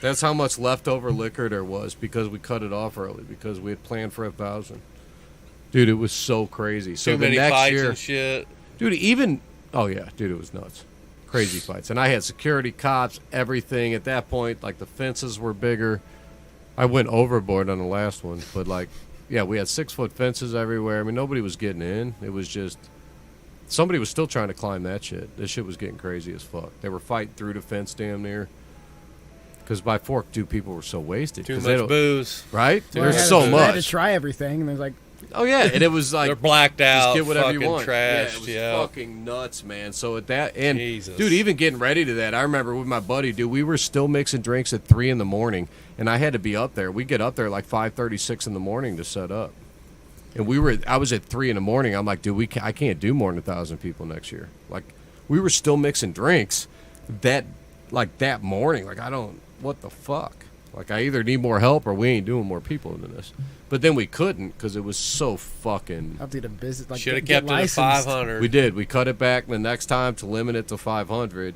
That's how much leftover liquor there was because we cut it off early because we had planned for 1,000. Dude, it was so crazy. So Too the many next fights year, and shit. dude, even... Oh, yeah, dude, it was nuts. Crazy fights. And I had security, cops, everything. At that point, like, the fences were bigger. I went overboard on the last one, but like, yeah, we had 6-foot fences everywhere. I mean, nobody was getting in. It was just, somebody was still trying to climb that shit. This shit was getting crazy as fuck. They were fighting through the fence damn near. Because by 4, dude, people were so wasted. Too much booze. Right? Well, There's I had so to- I much. had to try everything, and there's like, Oh yeah, and it was like They're blacked out, just get whatever fucking you want. trashed, Yeah, it was fucking nuts, man. So at that, and Jesus. dude, even getting ready to that, I remember with my buddy, dude, we were still mixing drinks at 3 in the morning, and I had to be up there. We get up there like 5:36 in the morning to set up, and I was at 3 in the morning. I'm like, dude, I can't do more than 1,000 people next year. Like, we were still mixing drinks that morning. Like, what the fuck? Like, I either need more help or we ain't doing more people than this. But then we couldn't because it was so fucking... I'll do the business. Like, Should have get kept it at licensed. 500. We did. We cut it back the next time to limit it to 500,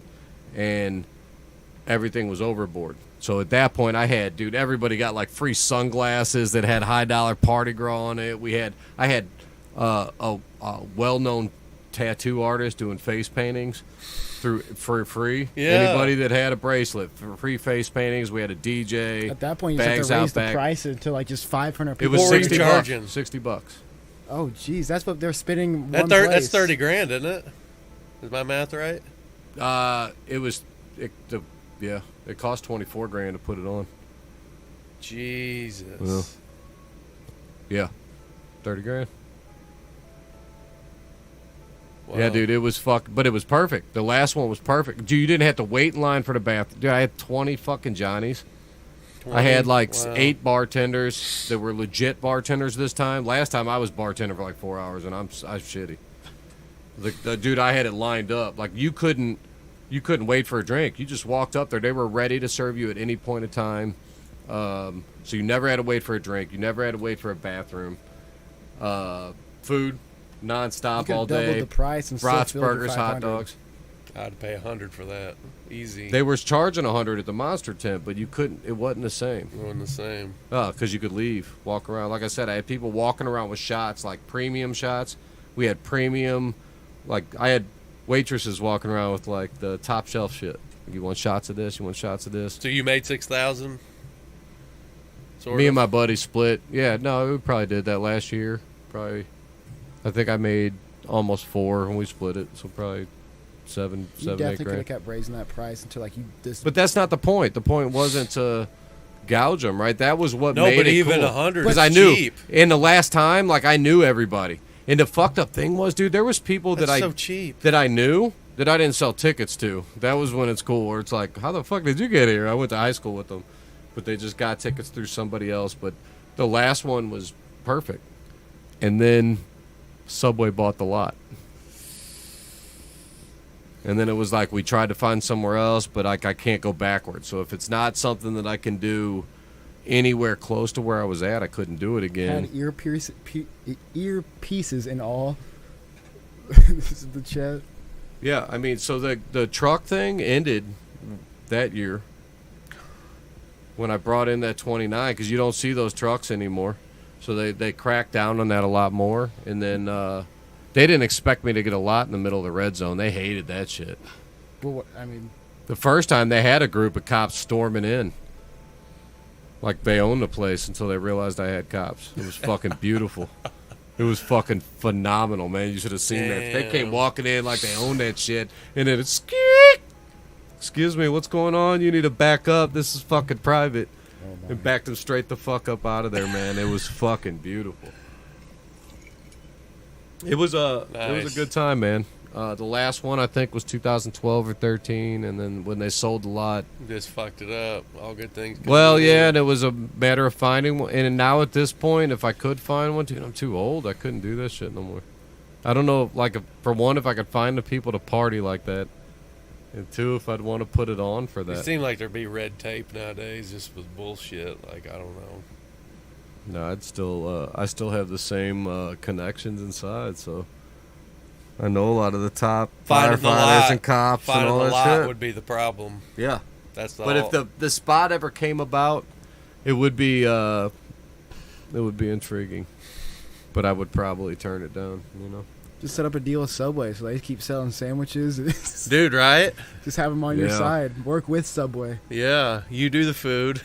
and everything was overboard. So at that point, everybody got like free sunglasses that had $high party girl on it. I had a well-known tattoo artist doing face paintings for free. Yeah. Anybody that had a bracelet for free face paintings. We had a DJ. At that point, you just have bags to out raise the back. price until like just 500 It people. was What were you 60 charging? bucks. $60. Oh, jeez, that's what they're spending. That's One place. 30 grand, isn't it? Is my math right? It was It cost $24,000 to put it on. Jesus. Yeah, $30,000. Wow. Yeah, dude, it was but it was perfect. The last one was perfect. Dude, you didn't have to wait in line for the bath. Dude, I had 20 fucking Johnnies. 20? I had like Wow. 8 bartenders that were legit bartenders this time. Last time I was bartender for like 4 hours, and I'm shitty. The dude, I had it lined up. Like you couldn't wait for a drink. You just walked up there. They were ready to serve you at any point in time. So you never had to wait for a drink. You never had to wait for a bathroom. Food, nonstop all day. Double the price and Brats, still filled burgers, your hot 500. dogs. I'd pay $100 for that. Easy. They were charging $100 at the Monster tent, but you couldn't. It wasn't the same. It wasn't the same. Because you could leave, walk around. Like I said, I had people walking around with shots, like premium shots. We had premium, like I had waitresses walking around with like the top shelf shit. You want shots of this? You want shots of this? So you made 6,000? Me and my buddy split. Yeah, no, we probably did that last year. Probably, I think I made almost 4 when we split it. So probably seven, You 8 definitely could grand. have kept raising that price until like you this. But that's not the point. The point wasn't to gouge them, right? That was what No, made but it even cool. 100 because is I knew. cheap. And the last time, like I knew everybody. And the fucked up thing was, dude, there was people That's that so cheap. that I knew that I didn't sell tickets to. That was when it's cool. Where it's like, how the fuck did you get here? I went to high school with them, but they just got tickets through somebody else. But the last one was perfect, and then Subway bought the lot. And then it was like we tried to find somewhere else, but like I can't go backwards. So if it's not something that I can do anywhere close to where I was at, I couldn't do it again. had earpieces in all. This is the chat. Yeah, I mean, so the truck thing ended that year when I brought in that 29 because you don't see those trucks anymore. So they cracked down on that a lot more, and then they didn't expect me to get a lot in the middle of the red zone. They hated that shit. Well, what, I mean, The first time they had a group of cops storming in. Like they owned the place until they realized I had cops. It was fucking beautiful. It was fucking phenomenal, man. You should have seen that. They came walking in like they owned that shit, and then it's skeek. Excuse me, what's going on? You need to back up. This is fucking private. And backed them straight the fuck up out of there, man. It was fucking beautiful. It was a good time, man. The last one I think was 2012 or 13, and then when they sold the lot. Just fucked it up. All good things. Well, yeah, and it was a matter of finding one. And now at this point, if I could find one, dude, I'm too old. I couldn't do that shit no more. I don't know, like, for one, if I could find the people to party like that. And two, if I'd want to put it on for It that. seemed like there'd be red tape nowadays just with bullshit. Like, I don't know. No, I still have the same connections inside, so I know a lot of the top Finding the firefighters lot, and cops and finding all the that lot shit. would be the problem. Yeah. That's the But if the spot ever came about, it would be intriguing. But I would probably turn it down, you know. just set up a deal with Subway so they keep selling sandwiches. dude, right? Just have them on your Yeah. side. Work with Subway. Yeah, you do the food.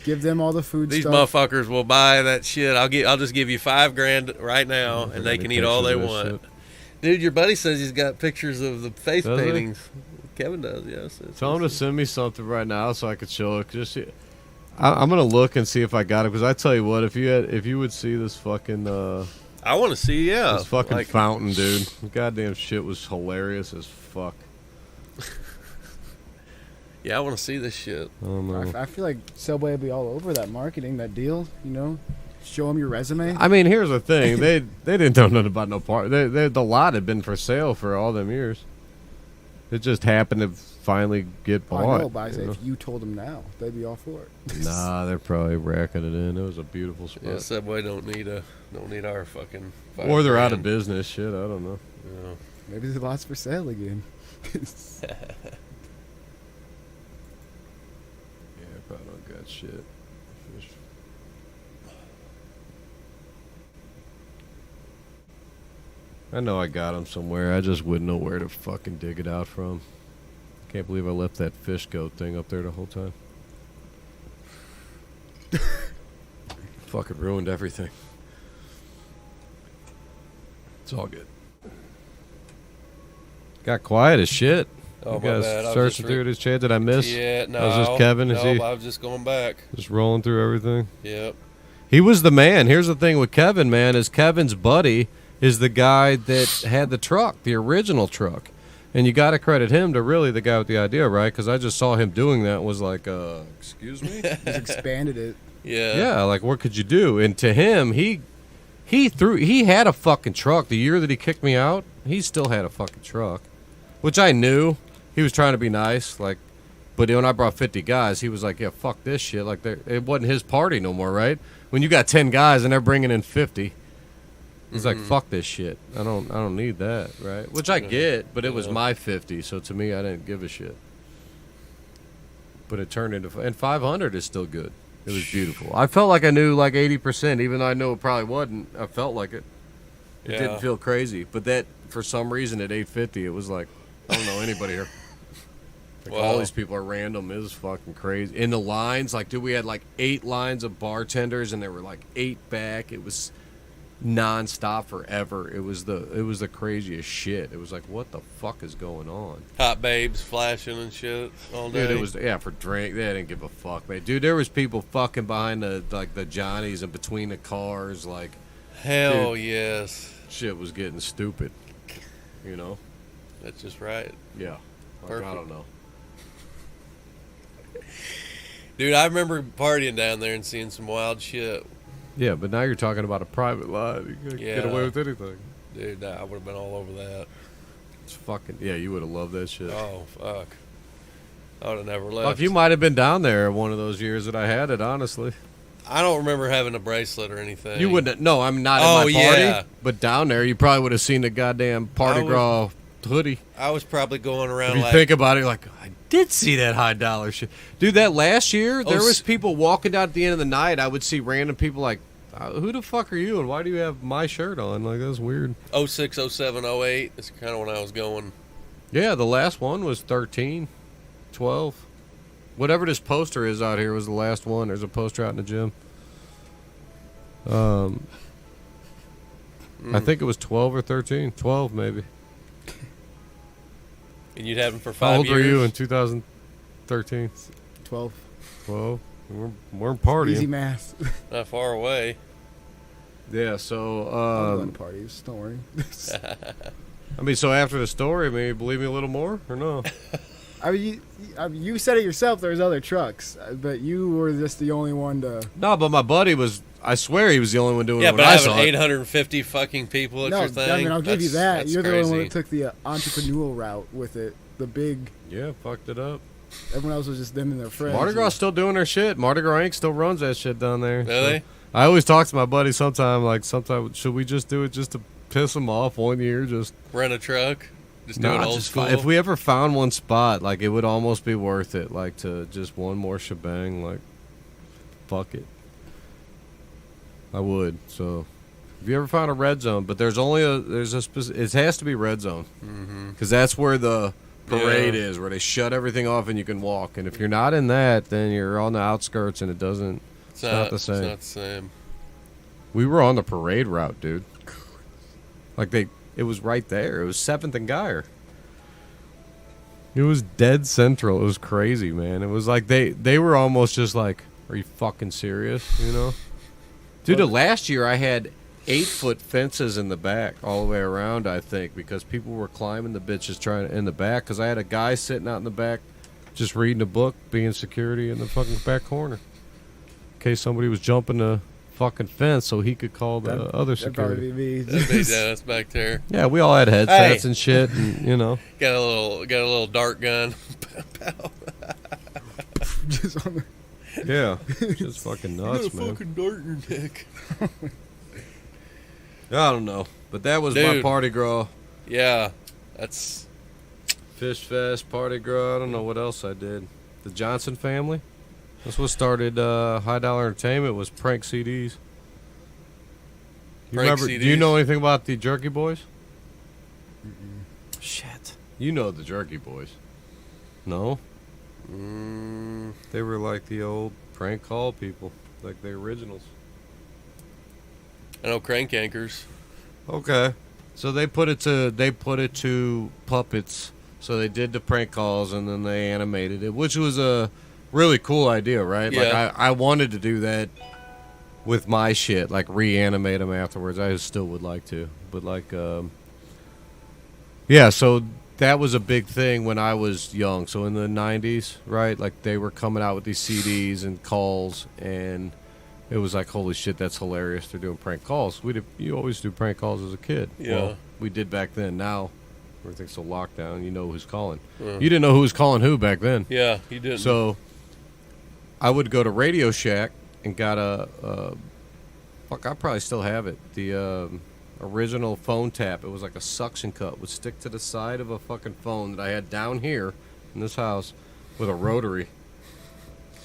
Give them all the food These stuff. motherfuckers will buy that shit. I'll just give you $5,000 right now, and they can eat all they want. Dude, your buddy says he's got pictures of the face Does he? paintings. Kevin does, yes. Tell him to send me something right now so I could show it. I'm gonna look and see if I got it, because I tell you what, if you would see this fucking I want to see, yeah. this fucking like, fountain, dude. The goddamn shit was hilarious as fuck. yeah, I want to see this shit. I don't know. I feel like Subway will be all over that marketing, that deal. You know, show them your resume. I mean, here's the thing: they didn't know nothing about no part. The lot had been for sale for all them years. It just happened to finally get bought. I know, but I you say know? if you told them now, they'd be all for it. Nah, they're probably racking it in. It was a beautiful spot. Yeah, Subway don't need our fucking. Or they're out of $5,000. business. Shit, I don't know. Yeah. Maybe the lot's for sale again. Yeah, I probably don't got shit. I know I got them somewhere. I just wouldn't know where to fucking dig it out from. Can't believe I left that fish goat thing up there the whole time. Fucking ruined everything. It's all good. Got quiet as shit. Oh, You my guys bad. searching through his chat. Did I miss? Yeah, no. Was this Kevin? Is no, he I was just going back. just rolling through everything? Yep. He was the man. Here's the thing with Kevin, man, is Kevin's buddy is the guy that had the truck, the original truck. And you got to credit him to really the guy with the idea, right? Because I just saw him doing that and was like, excuse me? Just expanded it. Yeah. Yeah, like, what could you do? And to him, he had a fucking truck. The year that he kicked me out, he still had a fucking truck, which I knew. He was trying to be nice, like, but when I brought 50 guys, he was like, yeah, fuck this shit. Like, it wasn't his party no more, right? When you got 10 guys and they're bringing in 50, he's like, fuck this shit. I don't need that, right? Which I get, but it was my 50, so to me, I didn't give a shit. But it turned into, and 500 is still good. It was beautiful. I felt like I knew like 80%, even though I know it probably wasn't. I felt like it. It didn't feel crazy. But that, for some reason, at 850, it was like, I don't know anybody here. Like, all these people are random. It was fucking crazy. In the lines, like, dude, we had like 8 lines of bartenders, and there were like 8 back. It was nonstop forever. It was the craziest shit. It was like, what the fuck is going on? Hot babes flashing and shit all day. Dude, it was for drink. They didn't give a fuck, man. Dude, there was people fucking behind the Johnnies and between the cars, like. Hell dude, yes. Shit was getting stupid. You know. That's just right. Yeah. Like, Perfect. I don't know. Dude, I remember partying down there and seeing some wild shit. Yeah, but now you're talking about a private lot. You can get away with anything. Dude, nah, I would have been all over that. It's fucking you would have loved that shit. Oh, fuck. I would have never left. Fuck, you might have been down there one of those years that I had it, honestly. I don't remember having a bracelet or anything. You wouldn't. No, I'm not in my party. Yeah. But down there, you probably would have seen the goddamn Party Gras hoodie. I was probably going around If you like... think about it, you're like, I did see that high dollar shit. Dude, that last year, there was people walking down at the end of the night. I would see random people like, who the fuck are you and why do you have my shirt on? Like, that's weird. 06, 07, 08. That's kind of when I was going. Yeah, the last one was 13, 12. Whatever this poster is out here was the last one. There's a poster out in the gym. I think it was 12 or 13. 12, maybe. And you'd have them for 5 years? How old were you in 2013? 12. 12. We're partying. Easy math. Not far away. Yeah, so I'm going to parties. Don't worry. I mean, so after the story, I mean, you believe me a little more or no? I mean, you said it yourself. There's other trucks, but you were just the only one to. No, but my buddy was. I swear he was the only one doing it. Yeah, when but I having saw it. 850 fucking people at No, your thing. I mean, I'll give you that. That's You're the only one crazy. that took the entrepreneurial route with it. The big. Yeah, fucked it up. Everyone else was just them and their friends. Mardi Gras still doing their shit. Mardi Gras Inc. still runs that shit down there. Really? So I always talk to my buddy sometimes, should we just do it just to piss him off one year? Just Rent a truck? Just do it nah, old just school? if we ever found one spot, like, it would almost be worth it, like, to just one more shebang, like, fuck it. I would. So, if you ever found a red zone, but there's a specific, it has to be red zone, because that's where the parade is, where they shut everything off and you can walk. And if you're not in that, then you're on the outskirts and it's not the same. It's not the same. We were on the parade route, dude. Like, it was right there. It was 7th and Geyer. It was dead central. It was crazy, man. It was like they were almost just like, are you fucking serious? You know? Dude, last year I had 8-foot fences in the back all the way around, I think, because people were climbing the bitches in the back, because I had a guy sitting out in the back just reading a book, being security in the fucking back corner. In case somebody was jumping the fucking fence so he could call the other That'd probably security. be me. That'd be Dennis back there. Yeah, we all had headsets and shit, and, you know. Got a little dart gun. Just on the, Yeah, just fucking nuts, Got a man. fucking dart in your neck. I don't know, but that was my Dude. Party Gras. Yeah, that's... Fish Fest, Party Gras. I don't know what else I did. The Johnson family. That's what started High Dollar Entertainment, was prank CDs. Prank Do CDs? you know anything about the Jerky Boys? Shit. You know the Jerky Boys. No? They were like the old prank call people, like the originals. I know crank anchors. Okay. So they put it to puppets So they did the prank calls, and then they animated it, which was a really cool idea, right? Yeah. Like, I wanted to do that with my shit, like reanimate them afterwards. I still would like to. But, like, yeah, so that was a big thing when I was young. So in the 90s, right, like they were coming out with these CDs and calls, and it was like, holy shit, that's hilarious. They're doing prank calls. You always do prank calls as a kid. Yeah. Well, we did back then. Now, everything's so locked down, you know who's calling. Uh. You didn't know who was calling who back then. Yeah, you didn't. So I would go to Radio Shack and got fuck, I probably still have it. The original phone tap. It was like a suction cup. Would stick to the side of a fucking phone that I had down here in this house with a rotary.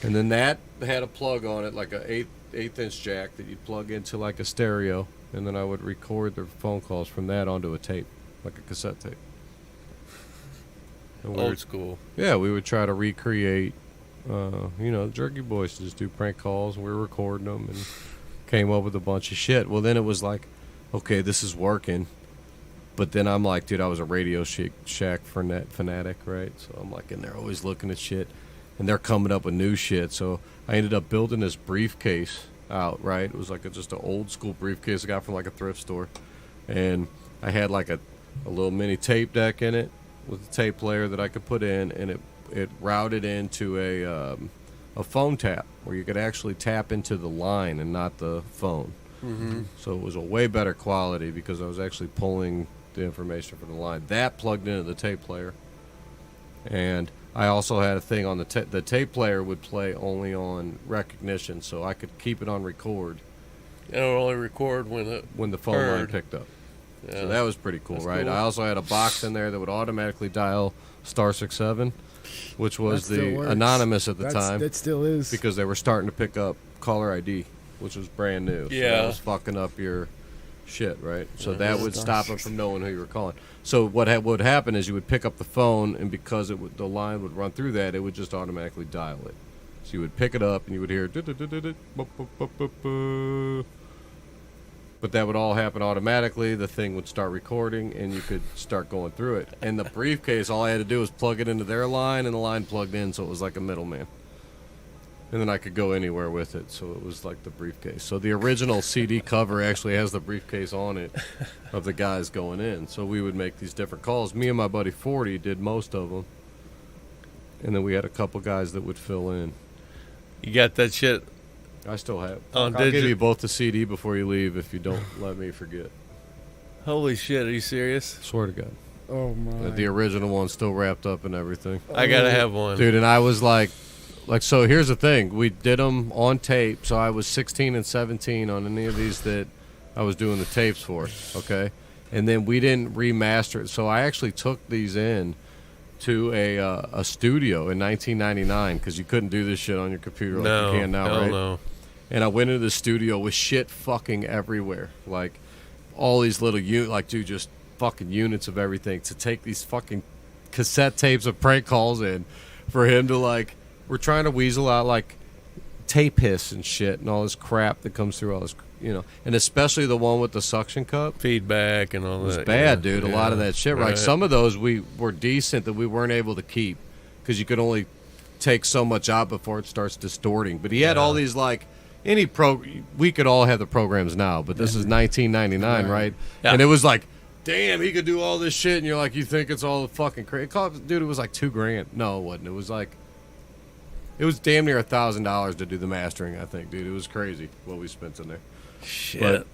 And then that had a plug on it, like a eighth inch jack that you'd plug into like a stereo. And then I would record the phone calls from that onto a tape, like a cassette tape. And Old school. Yeah, we would try to recreate, the Jerky Boys to just do prank calls. And we were recording them and came up with a bunch of shit. Well, then it was like, okay, this is working. But then I'm like, dude, I was a Radio Shack fanatic, right? So I'm like in there always looking at shit. And they're coming up with new shit. So I ended up building this briefcase out, right? It was like just an old school briefcase I got from like a thrift store. And I had like a little mini tape deck in it with a tape player that I could put in, and it routed into a phone tap where you could actually tap into the line and not the phone. Mm-hmm. So it was a way better quality because I was actually pulling the information from the line. That plugged into the tape player. And I also had a thing on the tape player would play only on recognition, so I could keep it on record. And it would only record when the phone line picked up. Yeah. So that was pretty cool, That's right? cool. I also had a box in there that would automatically dial *67, which was That still the works. anonymous at the time. It still is. Because they were starting to pick up caller ID, which was brand new. So Yeah. that was fucking up your shit, right? So Yeah. that would stop them from knowing who you were calling. So what would happen is you would pick up the phone, and because the line would run through that, it would just automatically dial it. So you would pick it up, and you would hear... But that would all happen automatically. The thing would start recording, and you could start going through it. And the briefcase, all I had to do was plug it into their line, and the line plugged in, so it was like a middleman. And then I could go anywhere with it, so it was like the briefcase. So the original CD cover actually has the briefcase on it of the guys going in. So we would make these different calls. Me and my buddy 40 did most of them. And then we had a couple guys that would fill in. You got that shit. I still have. Oh, I'll did give you? you both the CD before you leave if you don't let me forget. Holy shit, are you serious? Swear to God. Oh my. The original one's still wrapped up and everything. I gotta have one. Dude, and I was like, so here's the thing. We did them on tape, so I was 16 and 17 on any of these that I was doing the tapes for, okay? And then we didn't remaster it, so I actually took these in to a studio in 1999 because you couldn't do this shit on your computer like you can now, hell right? no. And I went into the studio with shit fucking everywhere. Like, all these little just fucking units of everything to take these fucking cassette tapes of prank calls in for him to, like, we're trying to weasel out, like, tape hiss and shit and all this crap that comes through all this, and especially the one with the suction cup. Feedback and all It was that. bad, yeah. dude. A lot of that shit, right? Some of those we were decent that we weren't able to keep because you could only take so much out before it starts distorting. But he had all these, like, we could all have the programs now, but this is 1999, right? Yeah. And it was like, damn, he could do all this shit, and you're like, you think it's all fucking crazy. Dude, it was like $2,000. No, it wasn't. It was like, it was damn near $1,000 to do the mastering, I think, dude. It was crazy what we spent in there. Shit. But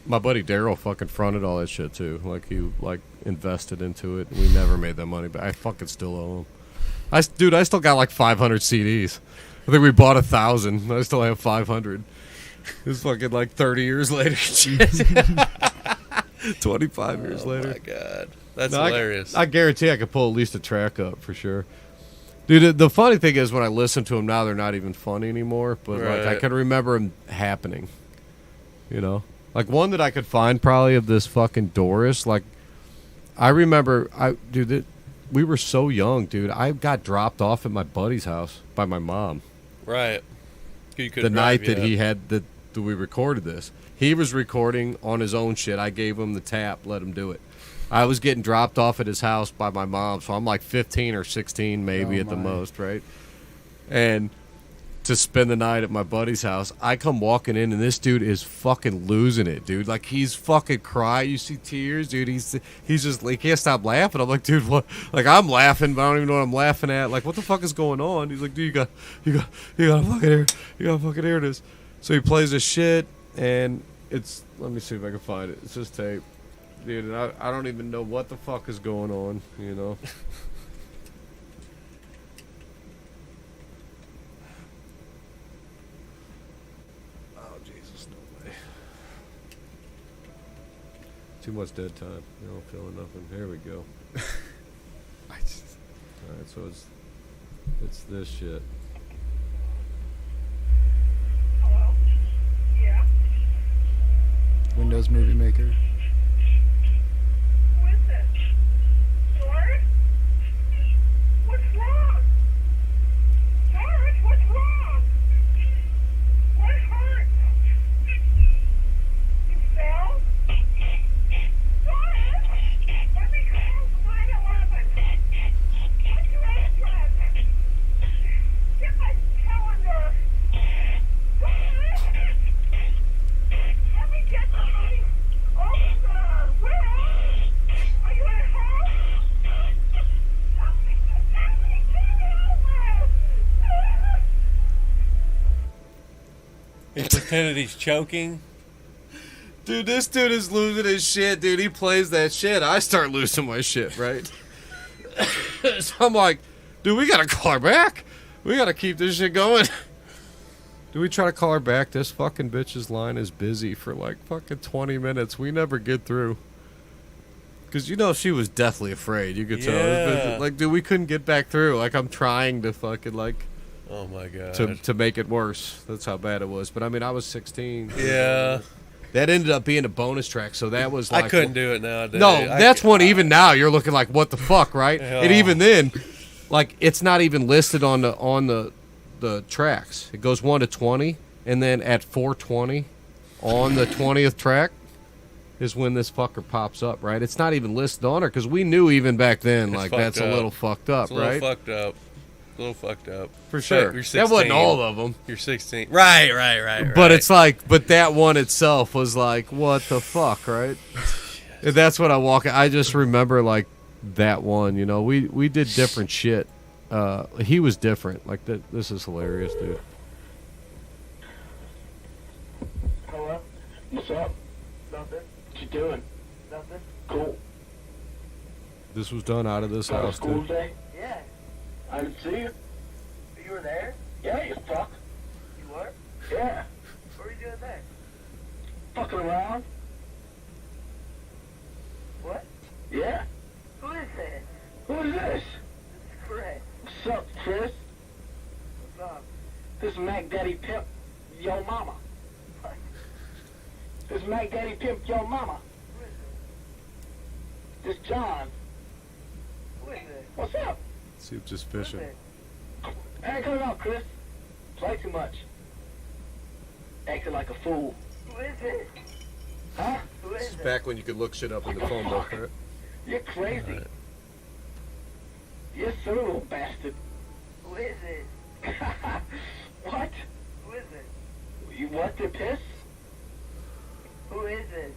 my buddy Daryl fucking fronted all that shit too. Like, he invested into it. We never made that money, but I fucking still owe him. I still got like 500 CDs. I think we bought 1,000. I still have 500. It's fucking like 30 years later. 25 years later. Oh my god, that's No, hilarious. I guarantee I could pull at least a track up for sure. Dude, the funny thing is when I listen to them now, they're not even funny anymore. But like, I Right. can remember them happening. Like one that I could find probably of this fucking Doris. Like, I remember, we were so young, dude. I got dropped off at my buddy's house by my mom. Right. You The couldn't night drive that yet. he had that we recorded this. He was recording on his own shit. I gave him the tap, let him do it. I was getting dropped off at his house by my mom, so I'm like 15 or 16 maybe at the most, right? And to spend the night at my buddy's house, I come walking in, and this dude is fucking losing it, dude. Like, he's fucking crying. You see tears, dude. He's just, he can't stop laughing. I'm like, dude, what? Like, I'm laughing, but I don't even know what I'm laughing at. Like, what the fuck is going on? He's like, dude, you gotta fucking hear this. So he plays this shit, and it's, let me see if I can find it. It's just tape. Dude, and I don't even know what the fuck is going on, you know? Too much dead time. You don't feel nothing. Here we go. Alright, so it's this shit. Hello? Yeah? Windows Movie Maker. Who is this? George? What's wrong? George, what's wrong? What hurt? You fell? Let me call 911. What's your address? Get my calendar. Let me get the money. Oh, where are you at home? Let me He pretended he's choking. Dude, this dude is losing his shit, dude. He plays that shit. I start losing my shit, right? So I'm like, dude, we gotta call her back. We gotta keep this shit going. Do we try to call her back? This fucking bitch's line is busy for like fucking 20 minutes. We never get through. Because, you know, she was deathly afraid. You could tell. Yeah. Like, dude, we couldn't get back through. Like, I'm trying to fucking, like, Oh my god. to make it worse. That's how bad it was. But, I mean, I was 16. Yeah. That ended up being a bonus track, so that was like... I couldn't do it nowadays. No, that's one, even now, you're looking like, what the fuck, right? Yeah. And even then, like, it's not even listed on the tracks. It goes 1 to 20, and then at 420, on the 20th track, is when this fucker pops up, right? It's not even listed on her, because we knew even back then, It's like, fucked that's up. a little fucked up, It's a little right? fucked up. A little fucked up. For sure. You're 16. That wasn't all of them. You're 16. Right. But it's like, but that one itself was like, what the fuck, right? And that's what I just remember, like, that one, you know. We did different shit. He was different. Like, this is hilarious, dude. Hello? What's up? Nothing. What you doing? Nothing. Cool. This was done out of this Got a house, school dude. day? Yeah. I didn't see you. You were there? Yeah, you fuck. You were? Yeah. What were you doing there? Fucking around. What? Yeah. Who is this? Who is this? This is Chris. What's up, Chris? What's up? This is Mac Daddy Pimp, yo mama. What? This is Mac Daddy Pimp, yo mama. Who is this? This John. Who is this? What's up? See, I'm just Who is fishing. it? Hey, cut it out, Chris. Play too much. Acting like a fool. Who is it? Huh? Who is it? Back when you could look shit up in the phone book, right? You're crazy. Right. Yes, sir, little bastard. Who is it? What? Who is it? You want to piss? Who is it?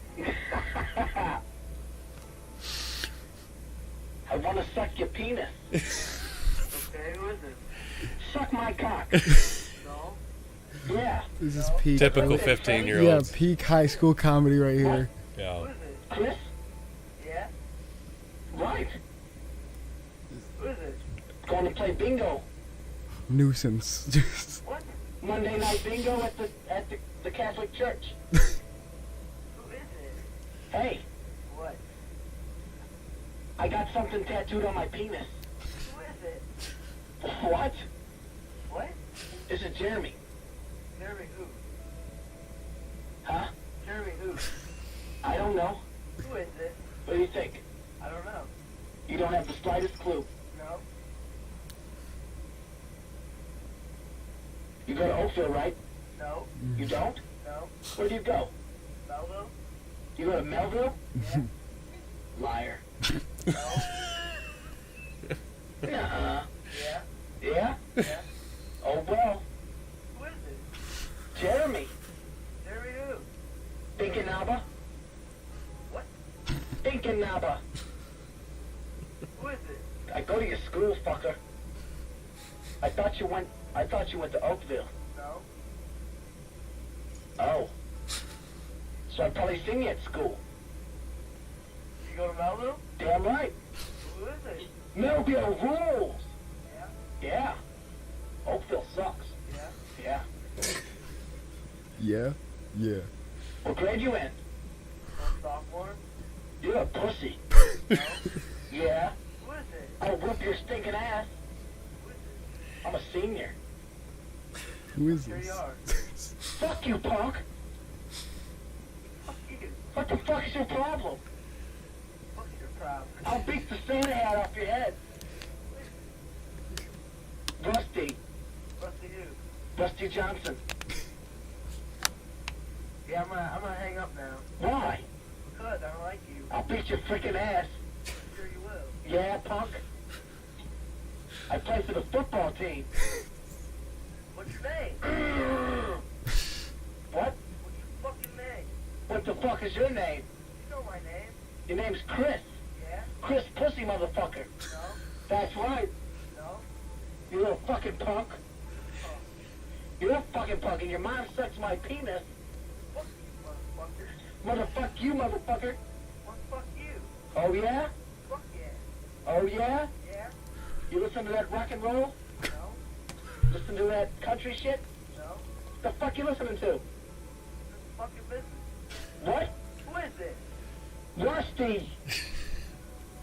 I want to suck your penis. Okay, who is it? Suck my cock. No? Yeah. This is peak. Typical Who is it, 15-year-olds. Yeah, peak high school comedy right here. Who Yeah. is it? Chris? Yeah? Right. Who is it? Going to play bingo. Nuisance. Just What? Monday night bingo at the Catholic Church. Who is it? Hey. What? I got something tattooed on my penis. Who is it? What? What? This is Jeremy. Jeremy who? Huh? Jeremy who? I don't know. Who is it? What do you think? I don't know. You don't have the slightest clue. No. You go to Oakville, right? No. You don't? No. Where do you go? Melville. You go to Melville? Yeah. Liar. Nuh-uh. Yeah? Yeah? Yeah. Oh, well. Who is it? Jeremy. Jeremy who? Dinkinaba. What? Dinkinaba. Who is it? I go to your school, fucker. I thought you went to Oakville. No. Oh. So I probably seen you at school. You go to Melville? Damn right. Who is it? Melville rules. Yeah? Yeah. Oakville sucks. Yeah? Yeah. Yeah. What grade you in? Sophomore. You're a pussy. No? Yeah? Who is it? I'll whoop your stinking ass. Who is it? I'm a senior. Who is Here this? you are. Fuck you, punk. Fuck you. What the fuck is your problem? What's your problem? I'll beat the Santa hat off your head. Rusty. Rusty who? Rusty Johnson. Yeah, I'm gonna hang up now. Why? Because I don't like you. I'll beat your freaking ass. Sure you will. Yeah, punk. I play for the football team. What's your name? What? What's your fucking name? What the fuck is your name? You know my name. Your name's Chris. Yeah? Chris Pussy, motherfucker. No. That's right. No. You little fucking punk. Oh. You're a fucking punk, and your mom sucks my penis. Fuck you, motherfucker. Motherfuck you, motherfucker. What fuck you? Oh, yeah? Fuck yeah. Oh, yeah? Yeah. You listen to that rock and roll? No. Listen to that country shit? No. The fuck you listening to? This is fucking business. What? Who is it? Rusty.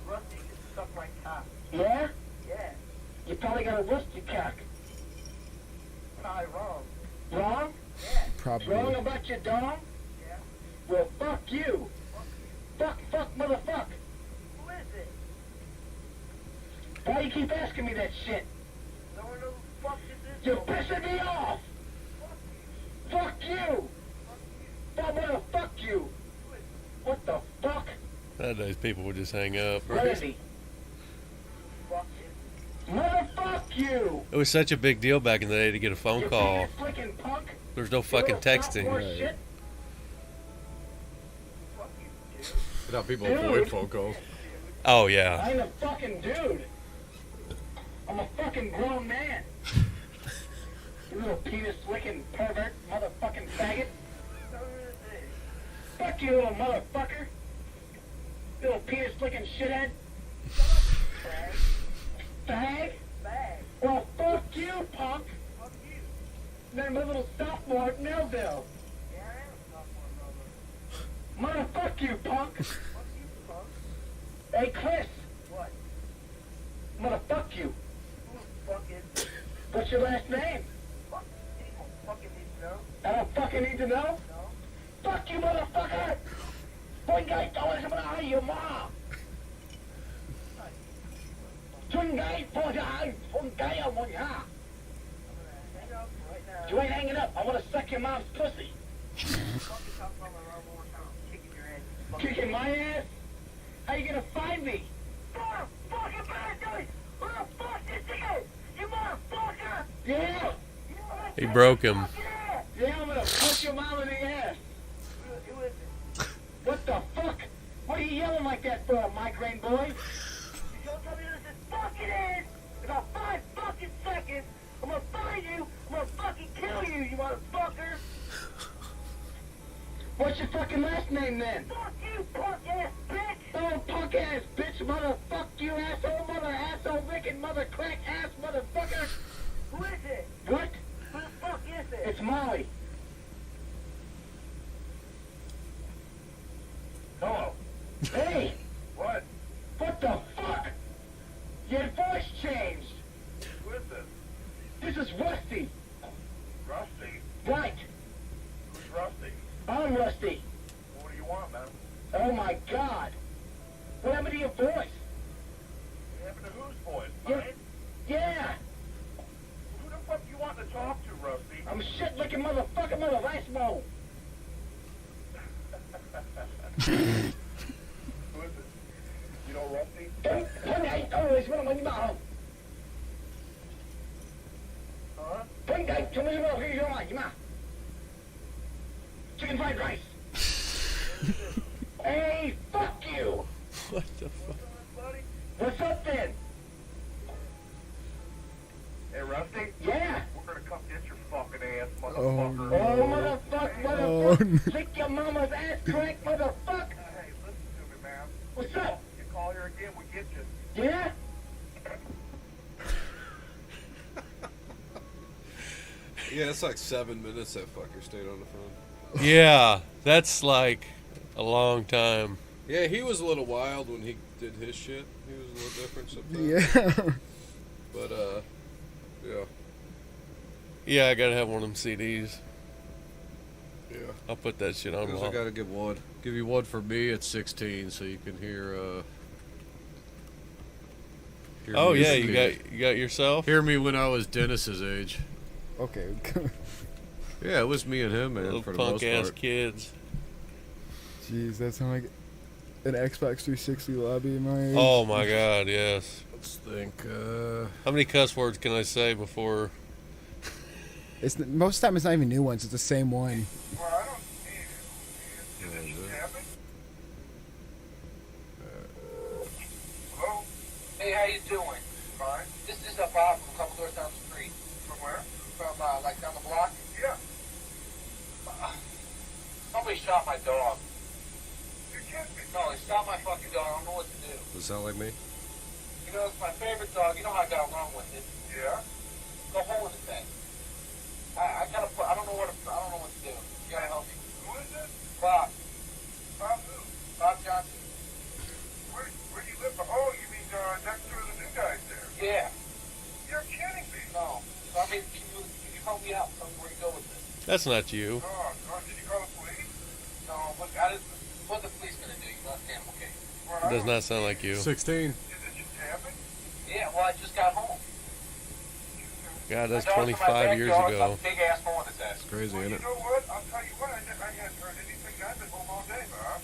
Rusty can suck my cock. Yeah? Yeah. You probably got a rusty cock. Probably wrong. Wrong? Yeah. Probably. Wrong about your dog? Yeah. Well, fuck you. Fuck, motherfuck. Who is it? Why you keep asking me that shit? No one knows who the fuck this is. You're pissing me off. Fuck you. Fuck you. Fuck you. What the fuck? Nowadays, people would just hang up. What is he? Motherfuck you. It was such a big deal back in the day to get a phone call. Freaking punk. There was no fucking texting. Shit. Without people avoid phone calls. Oh, yeah. I ain't a fucking dude. I'm a fucking grown man. You little penis-licking pervert, motherfucking faggot. Fuck you, little motherfucker. You little penis-licking shithead. Fag? Fag. Well, fuck you, punk. Fuck you. Then I'm a little sophomore at Melville. Yeah, I am a sophomore at Melville. Motherfuck you, punk. Fuck you, punk. Hey, Chris. What? Motherfuck you. Who the fuck is? What's your last name? Fuck. You don't fucking need to know. I don't fucking need to know? No. Fuck you, motherfucker. One guy told us about your mom. One guy for the eye, one guy on one eye. You ain't hanging up. I want to suck your mom's pussy. Kicking my ass? How you gonna find me? Motherfucking bastard! Who the fuck is this? You motherfucker! Yeah! He broke him. Yeah, I'm gonna punch your mom in the ass. What the fuck? What are you yelling like that for, migraine boy? You don't tell me who this fucking is! In about 5 fucking seconds, I'm gonna find you, I'm gonna fucking kill you, you motherfucker! What's your fucking last name then? Fuck you, punk ass bitch! Oh, punk ass bitch, motherfuck you, asshole, mother asshole, licking, mother crack ass, motherfucker! Who is it? What? Who the fuck is it? It's Molly. Hello. Hey! What? What the fuck? Your voice changed. Who is this? This is Rusty. Rusty? Right. Who's Rusty? I'm Rusty. What do you want, man? Oh my God. What happened to your voice? What happened to whose voice? Mine? Yeah. Who the fuck do you want to talk to, Rusty? I'm a shit-licking motherfucker, mother Rasmo. Who is it? You know 정말 많이 마. 그러니까 정말 그게 좀 하지 마. Chicken fried rice. Hey, fuck you. What the fuck? What's up then? Hey, Rusty? Yeah. We're gonna come get your fucking ass, Oh, motherfucker. Oh, motherfucker. Lick your mama's ass crack, motherfucker. Hey, listen to me, man. What's up? You call here again, we get you. Yeah? Yeah, it's like 7 minutes that fucker stayed on the phone. Yeah, that's like a long time. Yeah, he was a little wild when he did his shit. He was a little different sometimes. Yeah. But, yeah. Yeah, I gotta have one of them CDs. Yeah. I'll put that shit on. Because I gotta give one. Give you one for me at 16, so you can hear. Hear Oh me yeah, as you got yourself. Hear me when I was Dennis's age. Okay. Yeah, it was me and him, man, Little for the punk most ass part. kids. Jeez, that sounds like an Xbox 360 lobby in my age. Oh my god, yes. Let's think. How many cuss words can I say before? It's most of the time it's not even new ones. It's the same one. Well, I don't see it. Did it just happen? Hello? Hey, how you doing? Fine. This is Bob from a couple doors down the street. From where? From, like, down the block. Yeah. Somebody shot my dog. You kidding me? No, they shot my fucking dog. I don't know what to do. Does it sound like me? You know, it's my favorite dog. You know how I got along with it. Yeah. Go hole in the thing. I gotta put, I don't know what to do. You gotta help me. Who is this? Bob. Bob who? Bob Johnson. Where do you live? Oh, you mean next to the new guys there? Yeah. You're kidding me. No. So, I mean, can you help me out? Tell me where you go with this. That's not you. Oh, God, did you call the police? No, what the police gonna do? You understand? Okay. Well, It does not sound like you. 16. Did it just happen? Yeah, well, I just got home. God, that's My dog's in my 25 years backyard, ago. a big ass hole in his ass. Crazy, Well, isn't you it? know what? I'll tell you what. I hadn't heard anything. I've been home all day, Bob.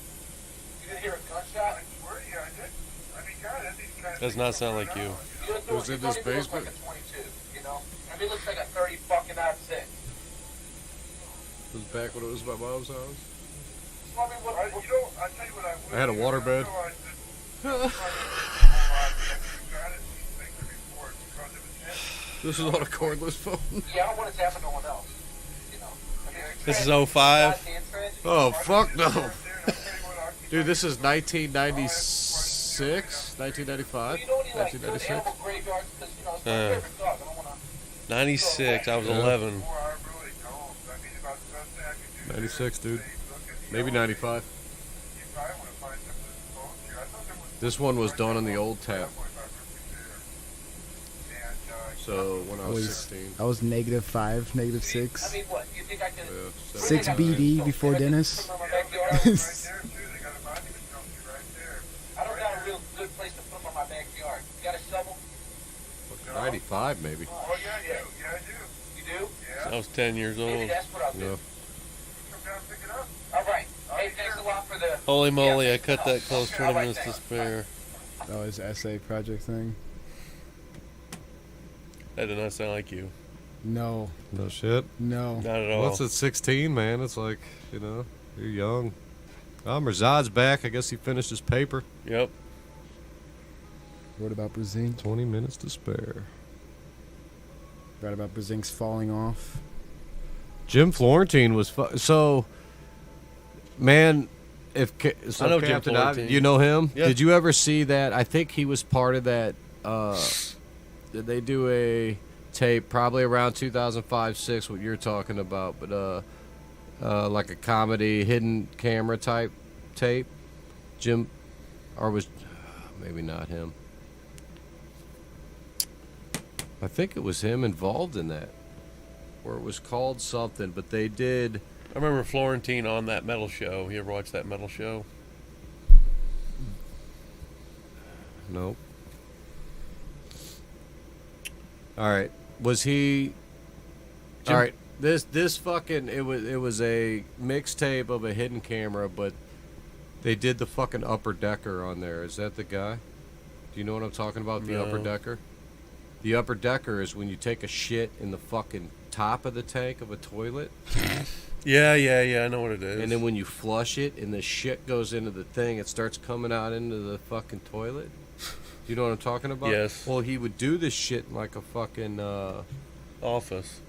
You didn't hear a gunshot? I swear to you, I did. I mean, God, that these guys. Does not sound like you. You It was in this basement? Like a 22, you know? I mean, it looks like a 30 fucking out 6. It was back when it was my mom's house. Well, I mean, I, you know, I tell you what I would. I had a do. water bed. I realized that- because it was him. This is on a cordless phone. yeah, I don't want it to happen to no one else. You know? I mean, This is tragedy, 05? goddamn tragedy. Oh, fuck no. There, and I'll tell you what, I'll keep Dude, this on- is 1996? 1995? You know when you like go to 1996? animal graveyards? Because, you know, it's my favorite dog. I don't want to... 96. I was 11. Boy, I really don't. I mean, about the best thing I could do. 96, dude. is look at the Maybe yellow. 95. You probably want to find some of this phones here. I thought there was This one was done on the old tap. And, So when I was Was- 16. I was -5, -6. I mean, what? You think I can... Yeah, 6 BD before Dennis. Put 'em in my right backyard? there too. They got a monument company right there. I don't got a real good place to put them in my backyard. You got a shovel? 95 maybe. Oh yeah, I do. Yeah, I do. You do? Yeah. I was 10 years Maybe old. that's what I'll do. Yeah. Come down and pick it up. All right. Hey, thanks a lot for the... Holy moly, Yeah. I cut that close Okay, 20 all right, minutes to thanks. spare. That was essay project thing. That did not sound like you. No, No shit. no. Not at all. Once at 16, man, it's like, you know, you're young. Oh, Mirzad's back. I guess he finished his paper. Yep. What about Brazink? 20 minutes to spare. Right about Brazink's falling off. Jim Florentine was so. Man, so I know Jim Captain Florentine. you know him? Yeah. Did you ever see that? I think he was part of that. Did they do a tape probably around 2005-06? What you're talking about, but like a comedy hidden camera type tape. Jim, or was maybe not him. I think it was him involved in that, or it was called something. But they did. I remember Florentine on that metal show. You ever watch that metal show? Nope. All right. Was he? All right. This fucking it was a mixtape of a hidden camera, but they did the fucking upper decker on there. Is that the guy? Do you know what I'm talking about? The No. upper decker? The upper decker is when you take a shit in the fucking top of the tank of a toilet, Yeah, I know what it is. and then when you flush it and the shit goes into the thing, it starts coming out into the fucking toilet. Do you know what I'm talking about? Yes. Well, he would do this shit in like a fucking Office.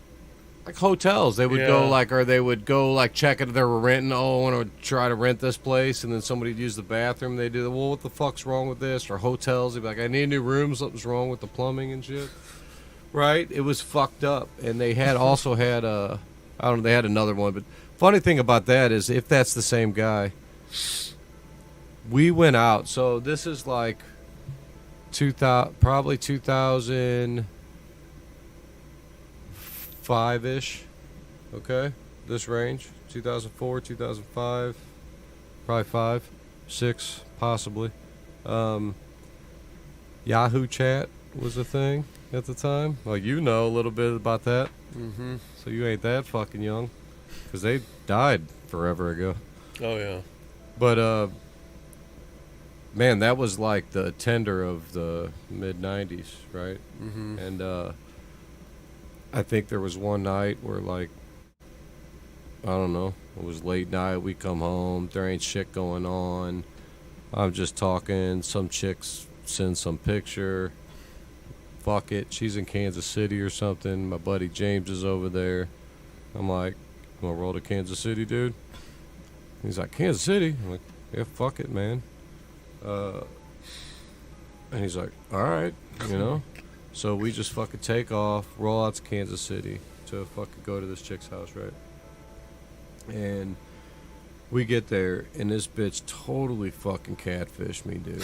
like hotels. They would Yeah. go like, or they would go like check if they were renting. Oh, I want to try to rent this place, and then somebody'd use the bathroom. They do, well, what the fuck's wrong with this? Or hotels, they'd be like, I need a new room. Something's wrong with the plumbing and shit. Right? It was fucked up, and they had also had I don't know. They had another one, but funny thing about that is, if that's the same guy, we went out. So this is like 2000, probably 2005-ish. Okay, this range, 2004, 2005, probably 5, 6, possibly. Yahoo Chat was a thing at the time. Well, you know a little bit about that. Mm-hmm. So you ain't that fucking young, because they died forever ago. Oh, yeah. But man, that was like the tender of the mid '90s, right? Mm-hmm. And I think there was one night where, like, I don't know, it was late night. We come home, there ain't shit going on. I'm just talking. Some chicks send some picture. Fuck it, she's in Kansas City or something. My buddy James is over there. I'm like, you wanna roll to Kansas City, dude? He's like, Kansas City? I'm like, yeah, fuck it, man. And he's like, all right, you know. So we just fucking take off, roll out to Kansas City to fucking go to this chick's house, right? And we get there, and this bitch totally fucking catfished me, dude.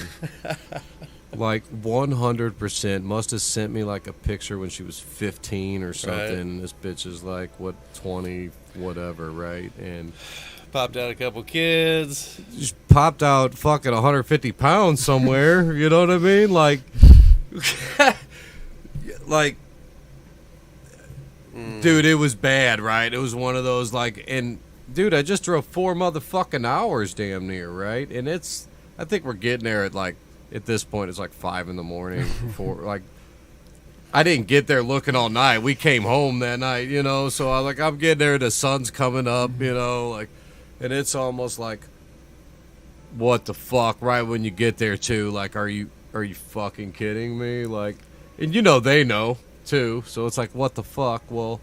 Like 100%. Must have sent me like a picture when she was 15 or something. Right. This bitch is like, what, 20, whatever, right? And Popped out a couple kids. just popped out fucking 150 pounds somewhere. You know what I mean? Like, like, dude, it was bad, right? It was one of those, like, and dude, I just drove 4 motherfucking hours damn near, right? And it's, I think we're getting there at like, at this point, it's like 5 in the morning. Before, like, I didn't get there looking all night. We came home that night, you know. So I like, I'm getting there. The sun's coming up, you know, like, and it's almost like, what the fuck? Right when you get there too, like, are you fucking kidding me? Like, and you know they know too. So it's like, what the fuck? Well,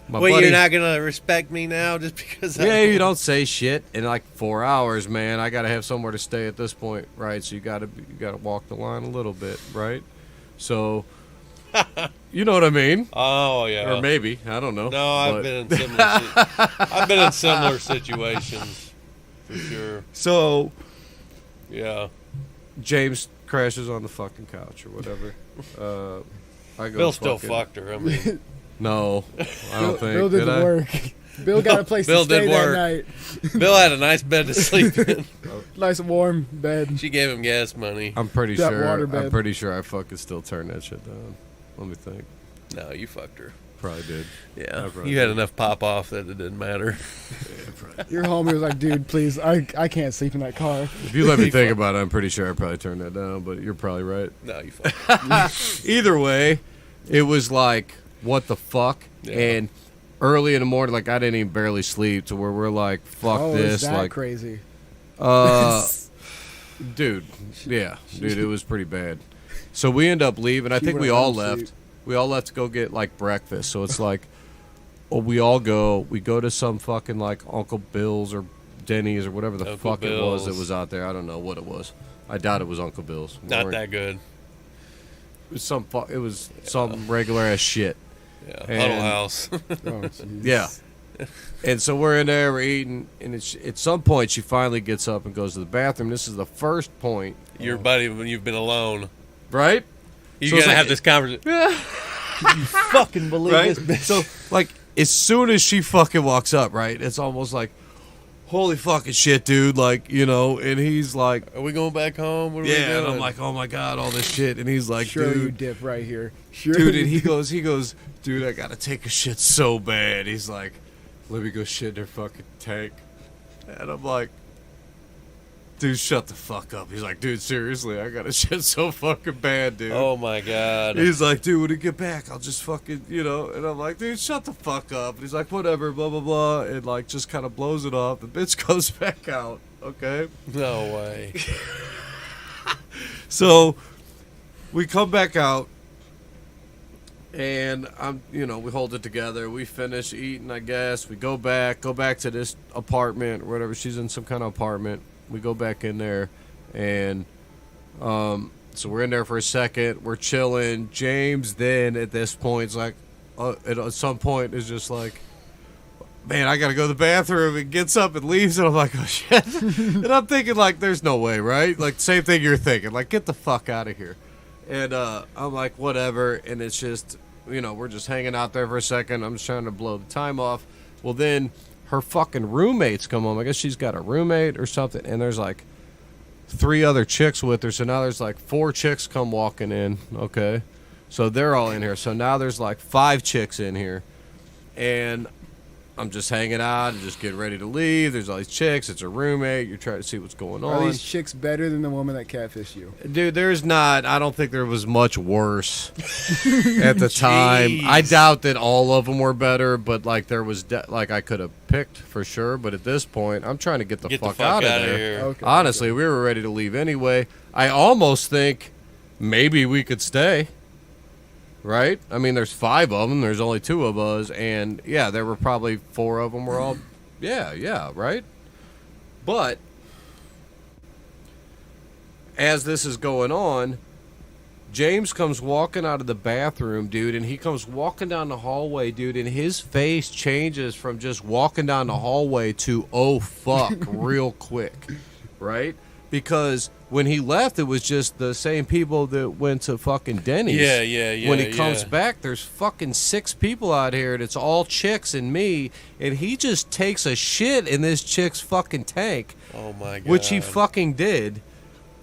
my Wait, buddy, you're not gonna respect me now just because? yeah, you don't say shit in like 4 hours, man. I gotta have somewhere to stay at this point, right? So you gotta walk the line a little bit, right? So, you know what I mean? Oh yeah. Or maybe, I don't know. No, I've But- been in similar. I've been in similar situations for sure. So Yeah. James crashes on the fucking couch or whatever. I go Bill still fucking- fucked her. I mean, No, I don't think. Bill did did the I? work. Bill got a place Bill to stay did that work. night. Bill had a nice bed to sleep in. Nice warm bed. She gave him gas money. I'm pretty That sure. water I'm bed. pretty sure I fucking still turned that shit down. Let me think. No, you fucked her. Probably did. Yeah, probably you had did. enough pop off that it didn't matter. Your homie was like, dude, please, I can't sleep in that car. If you let me think about it, I'm pretty sure I probably turned that down. But you're probably right. No, you fucked. Either way, it was like, what the fuck? Yeah. And early in the morning, like, I didn't even barely sleep to where we're like, fuck Oh, this. is that Like, crazy? dude, yeah, dude, it was pretty bad. So we end up leaving. I She think we would've all let him left. sleep. We all left to go get like breakfast. So it's like, well, we go to some fucking like Uncle Bill's or Denny's or whatever the Uncle fuck it was that Bill's. was out there. I don't know what it was. I doubt it was Uncle Bill's. Not that good. It was some regular ass shit. Yeah, And- Huddle House. Oh, jeez. Yeah. And so we're in there, we're eating, and at some point she finally gets up and goes to the bathroom. This is the first point, Your buddy when you've been alone. right? You're So it's gonna like- have this conversation. Can you fucking believe Right? this bitch? So, like, as soon as she fucking walks up, right, it's almost like, holy fucking shit, dude. Like, you know, and he's like, Are we going back home? What are we yeah, doing? and I'm like, oh my God, all this shit. And he's like, Sure, you dude, dip right here. Sure. dude, and he goes, dude, I gotta take a shit so bad. He's like, let me go shit in her fucking tank. And I'm like, dude, shut the fuck up. He's like, dude, seriously, I got to shit so fucking bad, dude. Oh my god. He's like, dude, when you get back, I'll just fucking, and I'm like, dude, shut the fuck up. And he's like, whatever, blah, blah, blah, and like just kind of blows it off. The bitch comes back out, okay? No way. So we come back out, and we hold it together. We finish eating, I guess. We go back to this apartment or whatever. She's in some kind of apartment. We go back in there, and so we're in there for a second. We're chilling. James then at this point is like, at some point is just like, man, I gotta go to the bathroom. And gets up and leaves, and I'm like, oh shit. And I'm thinking like, there's no way, right? Like same thing you're thinking, like get the fuck out of here. And I'm like, whatever. And it's just, we're just hanging out there for a second. I'm just trying to blow the time off. Well, then her fucking roommates come home. I guess she's got a roommate or something. And there's like 3 other chicks with her. So now there's like 4 chicks come walking in. Okay. So they're all in here. So now there's like 5 chicks in here. And I'm just hanging out and just getting ready to leave. There's all these chicks. It's a roommate. You're trying to see what's going on. Are these chicks better than the woman that catfished you? Dude, there's not. I don't think there was much worse at the time. I doubt that all of them were better, but like there was, I could have picked for sure. But at this point, I'm trying to get the fuck out of there. Here. Okay, Honestly, we were ready to leave anyway. I almost think maybe we could stay. Right? I mean, there's 5 of them. There's only 2 of us. And, yeah, there were probably 4 of them were all, yeah, right? But, as this is going on, James comes walking out of the bathroom, dude, and he comes walking down the hallway, dude, and his face changes from just walking down the hallway to, oh, fuck, real quick, right? Because when he left, it was just the same people that went to fucking Denny's. Yeah. When he comes back, there's fucking 6 people out here, and it's all chicks and me, and he just takes a shit in this chick's fucking tank. Oh, my God. Which he fucking did,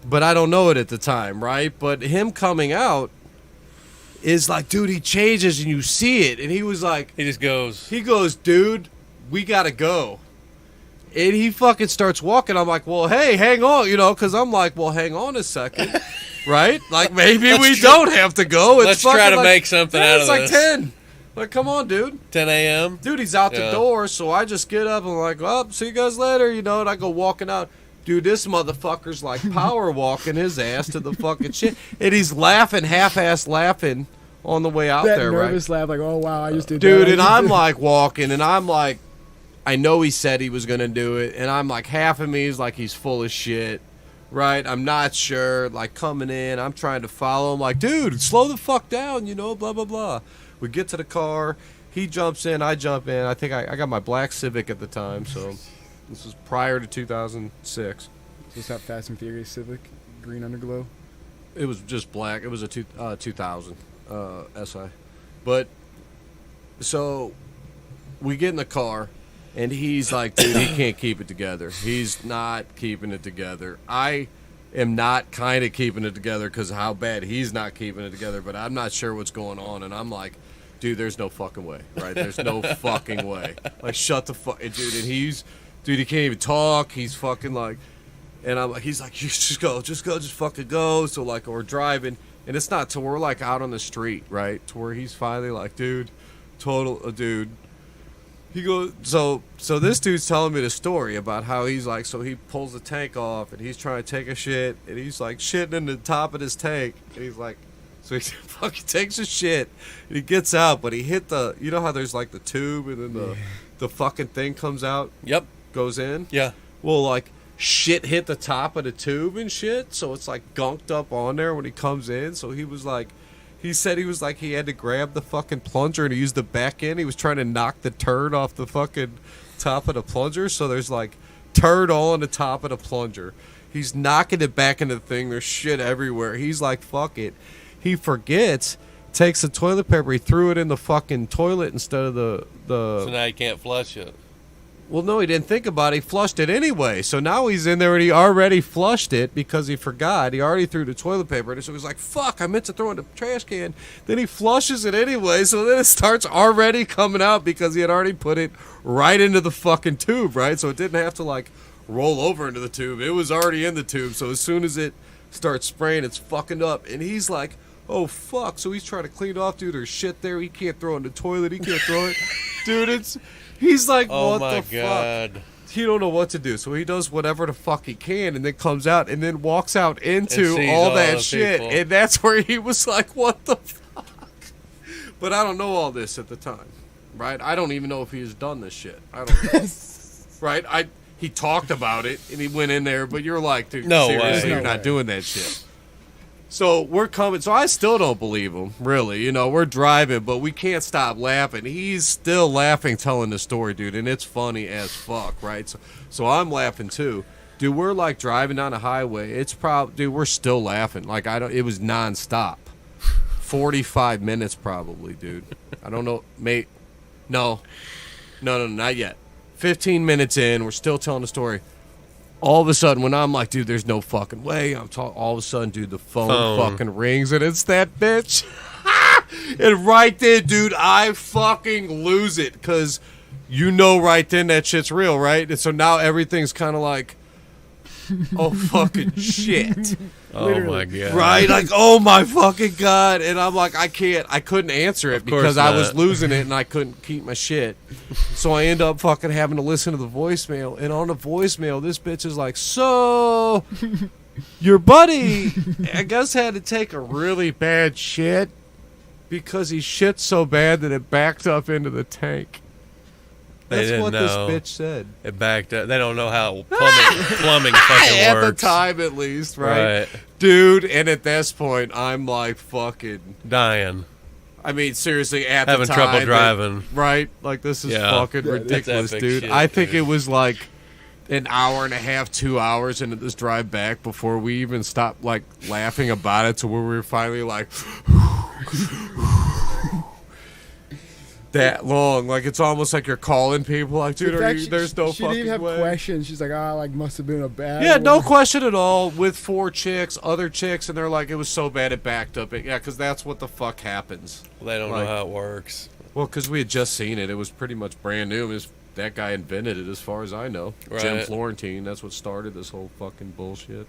but I don't know it at the time, right? But him coming out is like, dude, he changes, and you see it, and he was like... He just goes... He goes, dude, we gotta go. And he fucking starts walking. I'm like, well, hey, hang on, because I'm like, well, hang on a second, right? Like, maybe we don't have to go. Let's try to make something out of this. It's like 10. Like, come on, dude. 10 a.m.? Dude, he's out the door, so I just get up and I'm like, well, see you guys later, and I go walking out. Dude, this motherfucker's like power walking his ass to the fucking shit. And he's laughing, half-ass laughing on the way out that there, right? That nervous laugh, like, oh, wow, I just did dude, that. And I'm like walking, and I'm like, I know he said he was going to do it, and I'm like, half of me is like he's full of shit, right? I'm not sure, like coming in, I'm trying to follow him, like, dude, slow the fuck down, blah, blah, blah. We get to the car, he jumps in, I jump in. I think I got my black Civic at the time, so this was prior to 2006. Is that Fast and Furious Civic, green underglow? It was just black. It was a 2000 SI. But, so, we get in the car, and he's like, dude, he can't keep it together. He's not keeping it together. I am not kind of keeping it together because of how bad he's not keeping it together, but I'm not sure what's going on. And I'm like, dude, there's no fucking way, right? There's no fucking way. Like, shut the fuck, dude. And dude, he can't even talk. He's fucking like, and I'm like, he's like, you just fucking go. So like, we're driving, and it's not till we're like out on the street, right? To where he's finally like, dude, dude. He goes, so this dude's telling me the story about how he's like, so he pulls the tank off, and he's trying to take a shit, and he's like shitting in the top of his tank, and he's like, so he fucking takes a shit, and he gets out, but he hit you know how there's like the tube, and then the fucking thing comes out? Yep. Goes in? Yeah. Well, like, shit hit the top of the tube and shit, so it's like gunked up on there when he comes in, so he was like, he said he was like, he had to grab the fucking plunger and he used the back end. He was trying to knock the turd off the fucking top of the plunger. So there's like turd all on the top of the plunger. He's knocking it back into the thing. There's shit everywhere. He's like, fuck it. He forgets, takes the toilet paper. He threw it in the fucking toilet instead of the... So now you can't flush it. Well, no, he didn't think about it. He flushed it anyway. So now he's in there and he already flushed it because he forgot. He already threw the toilet paper in it. So he's like, fuck, I meant to throw it in the trash can. Then he flushes it anyway. So then it starts already coming out because he had already put it right into the fucking tube, right? So it didn't have to, like, roll over into the tube. It was already in the tube, so as soon as it starts spraying, it's fucking up. And he's like, oh, fuck. So he's trying to clean off, dude. There's shit there. He can't throw it in the toilet. He can't throw it. Dude, he's like, Oh what my the God. fuck? He don't know what to do. So he does whatever the fuck he can and then comes out and then walks out into sees all all that the shit. people. And that's where he was like, what the fuck? But I don't know all this at the time, right? I don't even know if he has done this shit. I don't know. Right? He talked about it and he went in there, but you're like, dude, No seriously, way. you're No not way. doing that shit. So we're coming. So I still don't believe him, really. You know, we're driving, but we can't stop laughing. He's still laughing, telling the story, dude, and it's funny as fuck, right? So I'm laughing too, dude. We're like driving down a highway. It's probably, dude, we're still laughing. Like it was nonstop, 45 minutes probably, dude. I don't know, mate. No, not yet. 15 minutes in, we're still telling the story. All of a sudden, when I'm like, dude, there's no fucking way, all of a sudden, dude, the phone fucking rings, and it's that bitch. And right there, dude, I fucking lose it, because you know right then that shit's real, right? And so now everything's kind of like, oh, fucking shit. Oh my God. Right? Like, oh my fucking God. And I'm like, I couldn't answer it course because I was not. losing it and I couldn't keep my shit. So I end up fucking having to listen to the voicemail. And on the voicemail, this bitch is like, so your buddy, I guess, had to take a really bad shit because he shit so bad that it backed up into the tank. They That's didn't what know. this bitch said. It backed up. They don't know how plumbing fucking At works. the time, at least, right? Right. Dude, and at this point, I'm like fucking... Dying. I mean, seriously, at Having the time... trouble driving. Right? Like, this is Yeah. fucking Yeah, that's ridiculous, epic dude. shit, I think dude. it was like an hour and a half, 2 hours into this drive back before we even stopped, like, laughing about it to where we were finally like... that long. Like, it's almost like you're calling people like, dude, there's no she fucking didn't even have way. questions. She's like, like, must have been a bad Yeah, no one." question at all. With 4 chicks, other chicks, and they're like, it was so bad it backed up. Yeah, because that's what the fuck happens. They don't Like- know how it works. Well, because we had just seen it. It was pretty much brand new. That guy invented it, as far as I know. Jim Right. Florentine. That's what started this whole fucking bullshit.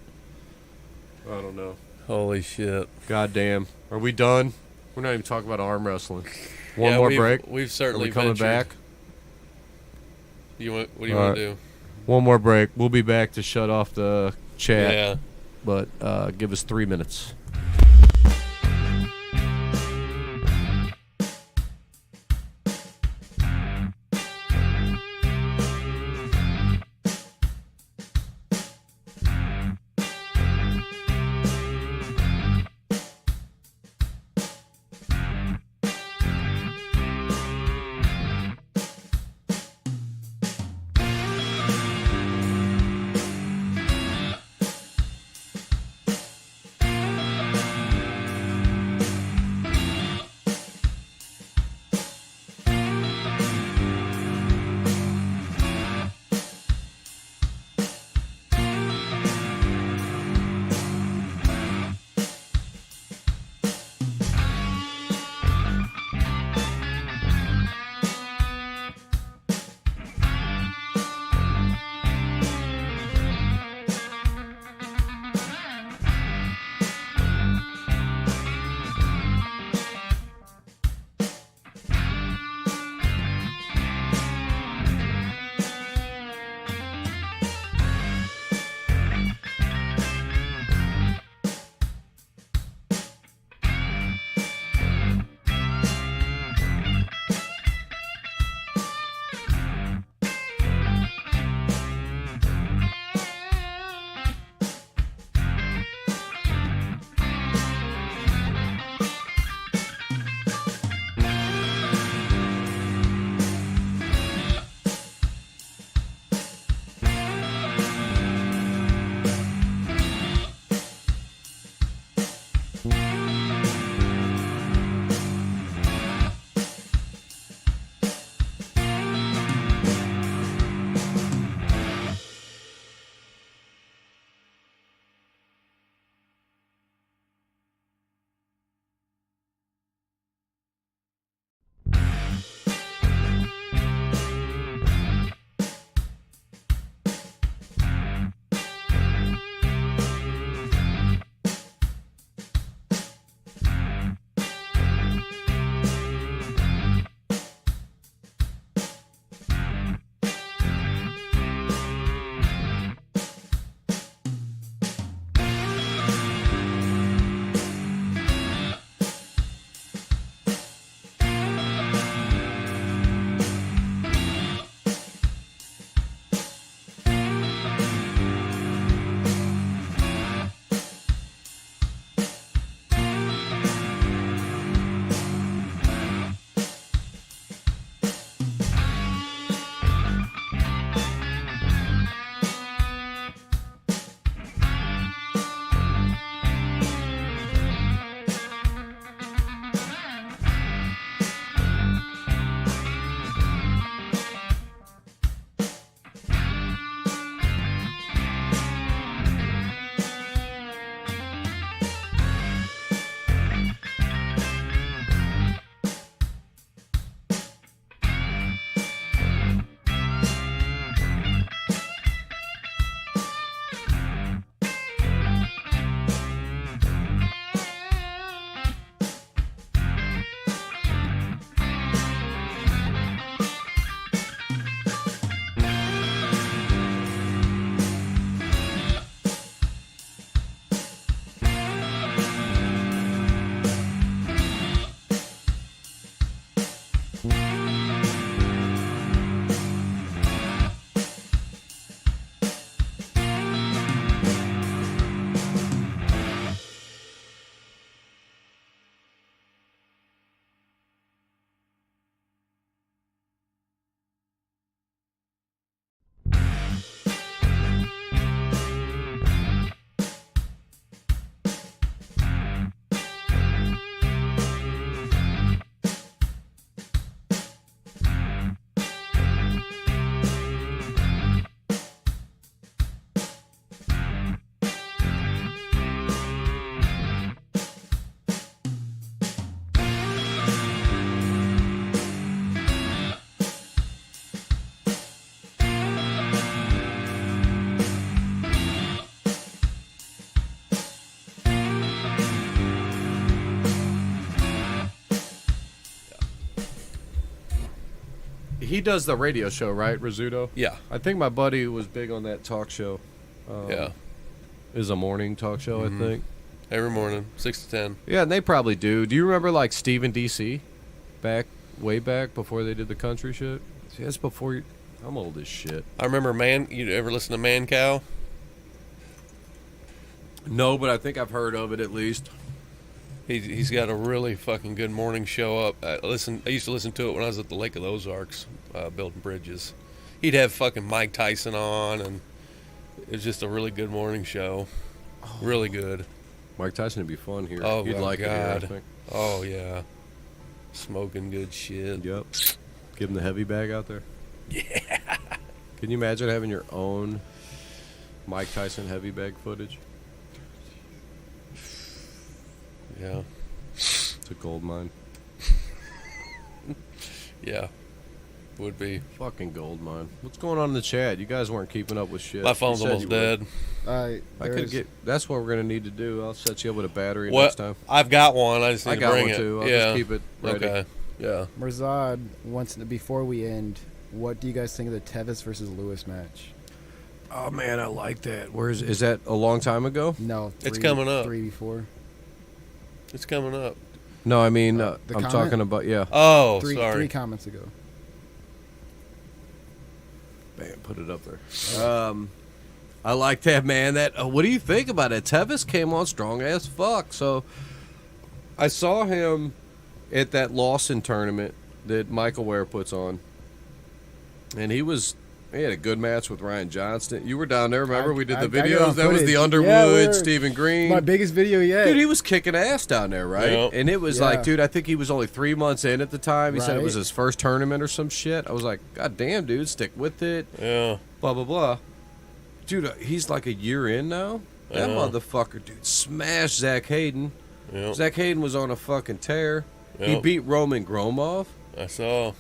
I don't know. Holy shit. Goddamn. Are we done? We're not even talking about arm wrestling. One Yeah, more we've- break. We've Are certainly we coming ventured. back? What do you want All to do? One more break. We'll be back to shut off the chat. Yeah. But give us 3 minutes. he does the radio show, right, Rizzuto? Yeah. I think my buddy was big on that talk show. Yeah. Is a morning talk show, I think. Every morning, 6 to 10. Yeah, and they probably do. Do you remember like Stephen DC? Way back before they did the country shit? See, that's before you. I'm old as shit. I remember You ever listen to Man Cow? No, but I think I've heard of it at least. He's got a really fucking good morning show up. I used to listen to it when I was at the Lake of the Ozarks, building bridges. He'd have fucking Mike Tyson on, and it was just a really good morning show. Really good. Mike Tyson would be fun here. Oh, You'd my like it here, I God. think. Oh, yeah. Smoking good shit. Yep. Give him the heavy bag out there. Yeah. Can you imagine having your own Mike Tyson heavy bag footage? Yeah. It's a gold mine. Yeah. Would be. Fucking gold mine. What's going on in the chat? You guys weren't keeping up with shit. My phone's You said almost you would. dead. I could get. That's what we're gonna need to do. I'll set you up with a battery What? next time. I've got one. I just need I to got bring one it. too. I'll yeah. just keep it ready. Okay. Yeah. Mirzad wants before we end. What do you guys think of the Tevis versus Lewis match? Oh man, I like that. Is that a long time ago? No, It's coming up. 3 before. It's coming up. No, I mean The I'm comment? talking about Oh, Three sorry. comments ago. Bam, put it up there. I like that, man. What do you think about it? Tevis came on strong as fuck. So I saw him at that Lawson tournament that Michael Ware puts on, and he had a good match with Ryan Johnston. You were down there, remember? We did the I got it on videos. That was footage. the Underwood, Yeah, Stephen Green. My biggest video yet. Dude, he was kicking ass down there, right? Yep. And it was Yeah. like, dude, I think he was only 3 months in at the time. He said it Right. was his first tournament or some shit. I was like, God damn, dude, stick with it. Yeah. Blah, blah, blah. Dude, he's like a year in now. That Yeah. motherfucker, dude, smashed Zach Hayden. Yep. Zach Hayden was on a fucking tear. He Yep. beat Roman Gromov. I saw.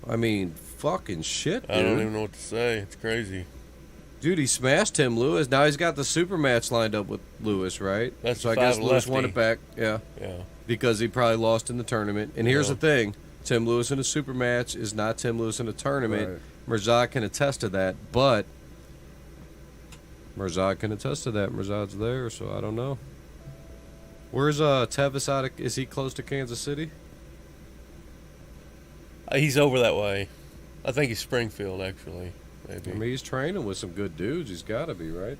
I mean, fucking shit, dude. I don't even know what to say. It's crazy. Dude, he smashed Tim Lewis. Now he's got the super match lined up with Lewis, right? That's so I the guess five Lewis won lefty. it back. Yeah. Yeah. Because he probably lost in the tournament. And here's Yeah. the thing. Tim Lewis in a super match is not Tim Lewis in a tournament. Mirzad can attest to that, but Mirzad can attest to that. Mirzad's there, so I don't know. Where's Tevis out of, is he close to Kansas City? He's over that way. I think he's Springfield, actually. Maybe. I mean, he's training with some good dudes. He's got to be, right?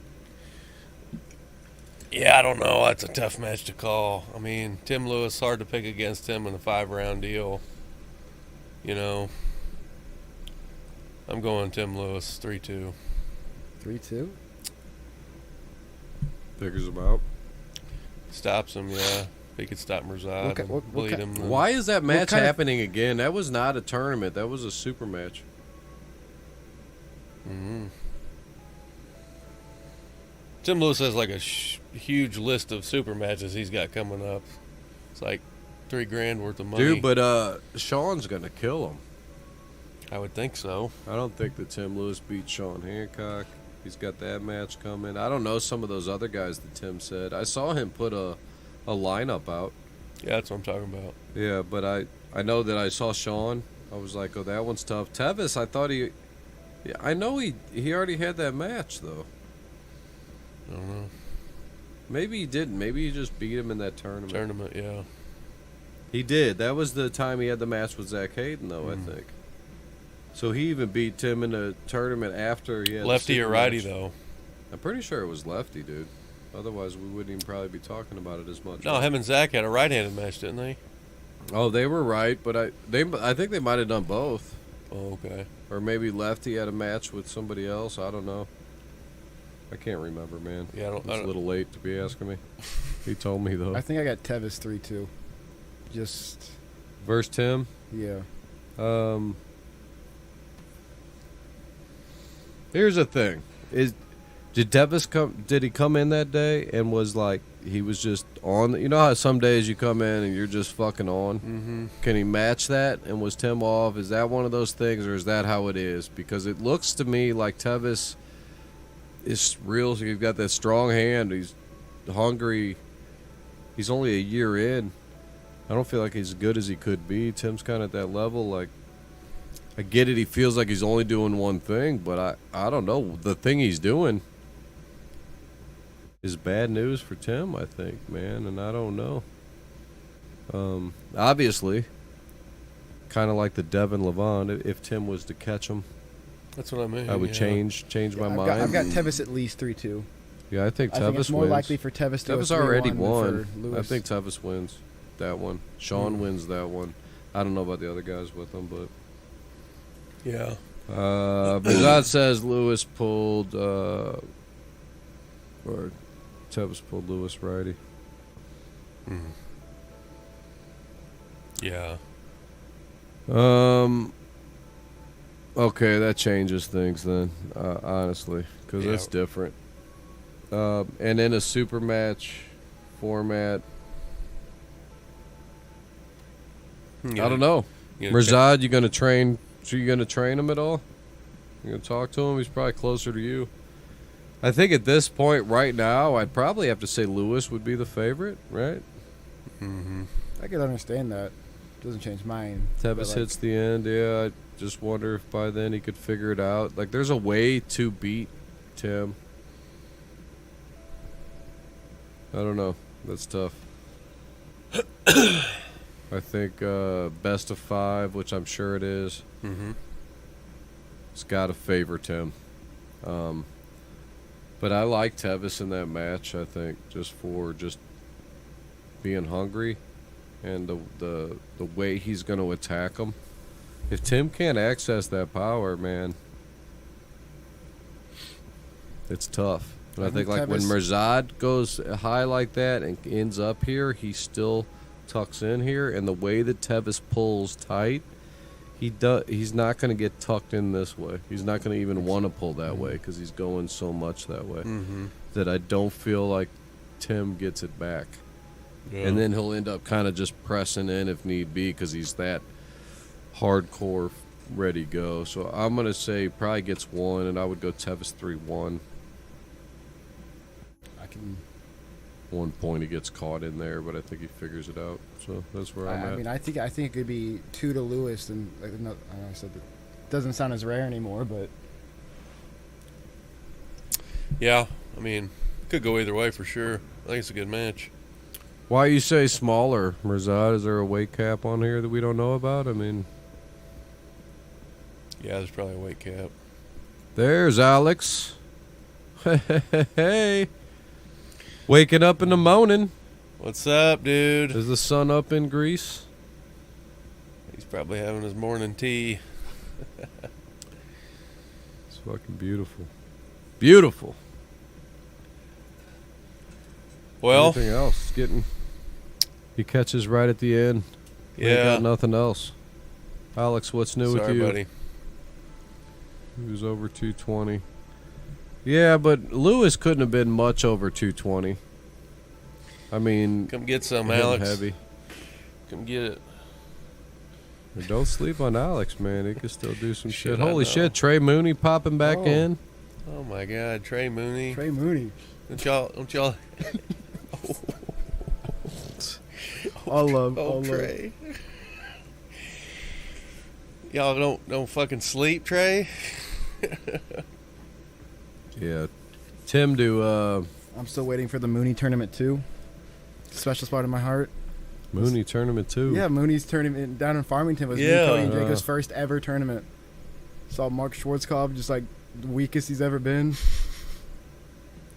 Yeah, I don't know. That's a tough match to call. I mean, Tim Lewis, hard to pick against him in a 5-round deal. You know. I'm going Tim Lewis, 3-2. 3-2. Figures him out. Stops him, yeah. He could stop Mirzad and what bleed ki- him. then- Why is that match kind of- happening again? That was not a tournament. That was a super match. Mhm. Tim Lewis has like a huge list of super matches he's got coming up. It's like $3,000 worth of money. Dude, but Sean's going to kill him. I would think so. I don't think that Tim Lewis beat Sean Hancock. He's got that match coming. I don't know some of those other guys that Tim said. I saw him put a lineup out. Yeah, that's what I'm talking about. Yeah, but I know that I saw Sean. I was like, oh, that one's tough. Tevis, I thought he... Yeah, I know he already had that match, though. I don't know. Maybe he didn't. Maybe he just beat him in that Tournament, yeah. He did. That was the time he had the match with Zach Hayden, though, I think. So he even beat Tim in a tournament after he had the Lefty super or righty, match. though? I'm pretty sure it was lefty, dude. Otherwise, we wouldn't even probably be talking about it as much. No, him and Zach had a right-handed match, didn't they? Oh, they were right, but I think they might have done both. Oh, okay. Or maybe lefty had a match with somebody else. I don't know. I can't remember, man. Yeah, I don't- It's a little late to be asking me. He told me, though. I think I got Tevis 3-2. Just, Versus Tim. yeah. Here's the thing: did Tevis come? Did he come in that day and was like he was just on? You know how some days you come in and you're just fucking on. Mm-hmm. Can he match that? And was Tim off? Is that one of those things, or is that how it is? Because it looks to me like Tevis is real. He's got that strong hand. He's hungry. He's only a year in. I don't feel like he's as good as he could be. Tim's kind of at that level. Like, I get it. He feels like he's only doing one thing, but I don't know. The thing he's doing is bad news for Tim, I think, man, and I don't know. Obviously, kind of like the Devin Levon, if Tim was to catch him, That's what I mean. I would change my mind. I've got Tevis at least 3-2. Yeah, I think Tevis I think it's more wins. likely for Tevis to Tevis go 3-1 already than won. for Lewis. I think Tevis wins that one. Sean wins that one. I don't know about the other guys with him, but Yeah. Brazad says Lewis pulled or Tevis pulled Lewis righty. Yeah. Okay, that changes things then, honestly, because Yeah. that's different. And in a super match format, I don't know. Mirzad, you gonna train? So you gonna train him at all? You gonna talk to him? He's probably closer to you. I think at this point, right now, I'd probably have to say Lewis would be the favorite, right? I could understand that. Doesn't change mine. Tevis hits the end. Yeah, I just wonder if by then he could figure it out. Like, there's a way to beat Tim. I don't know. That's tough. I think best of 5, which I'm sure it is. It's got to favor Tim. But I like Tevis in that match, I think, just being hungry and the way he's going to attack him. If Tim can't access that power, man, it's tough. And I think like when Mirzad goes high like that and ends up here, he still tucks in here, and the way that Tevis pulls tight, he's not going to get tucked in this way. He's not going to even want to pull that way because he's going so much that way that I don't feel like Tim gets it back. Yeah. And then he'll end up kind of just pressing in if need be because he's that hardcore ready to go. So I'm going to say probably gets 1, and I would go Tevis 3-1. I can. 1 point he gets caught in there, but I think he figures it out. So that's where I'm at. I mean, I think it could be 2 to Lewis, and like, I know I said that doesn't sound as rare anymore, but Yeah. I mean, could go either way for sure. I think it's a good match. Why you say smaller, Mirzad? Is there a weight cap on here that we don't know about? I mean, Yeah, there's probably a weight cap. there's Alex. Hey, waking up in the morning. What's up, dude? Is the sun up in Greece? He's probably having his morning tea. It's fucking beautiful. Beautiful. Well, Anything else? He catches right at the end. We ain't yeah. got nothing else. Alex, what's new with Sorry, you? buddy. He was over 220. Yeah, but Lewis couldn't have been much over 220. I mean, Come get some, him Alex. heavy. Come get it. Don't sleep on Alex, man. He could still do some shit. Shit, I Holy know. shit, Trey Mooney popping back in. Oh my God, Trey Mooney. Trey Mooney. Don't y'all? All love. Oh, all love. Trey. Y'all don't fucking sleep, Trey. Yeah. Tim, I'm still waiting for the Mooney tournament too. Special spot in my heart. Mooney tournament too. Yeah, Mooney's tournament down in Farmington was Yeah. Cody and Draco's first ever tournament. Saw Mark Schwarzkopf just like the weakest he's ever been.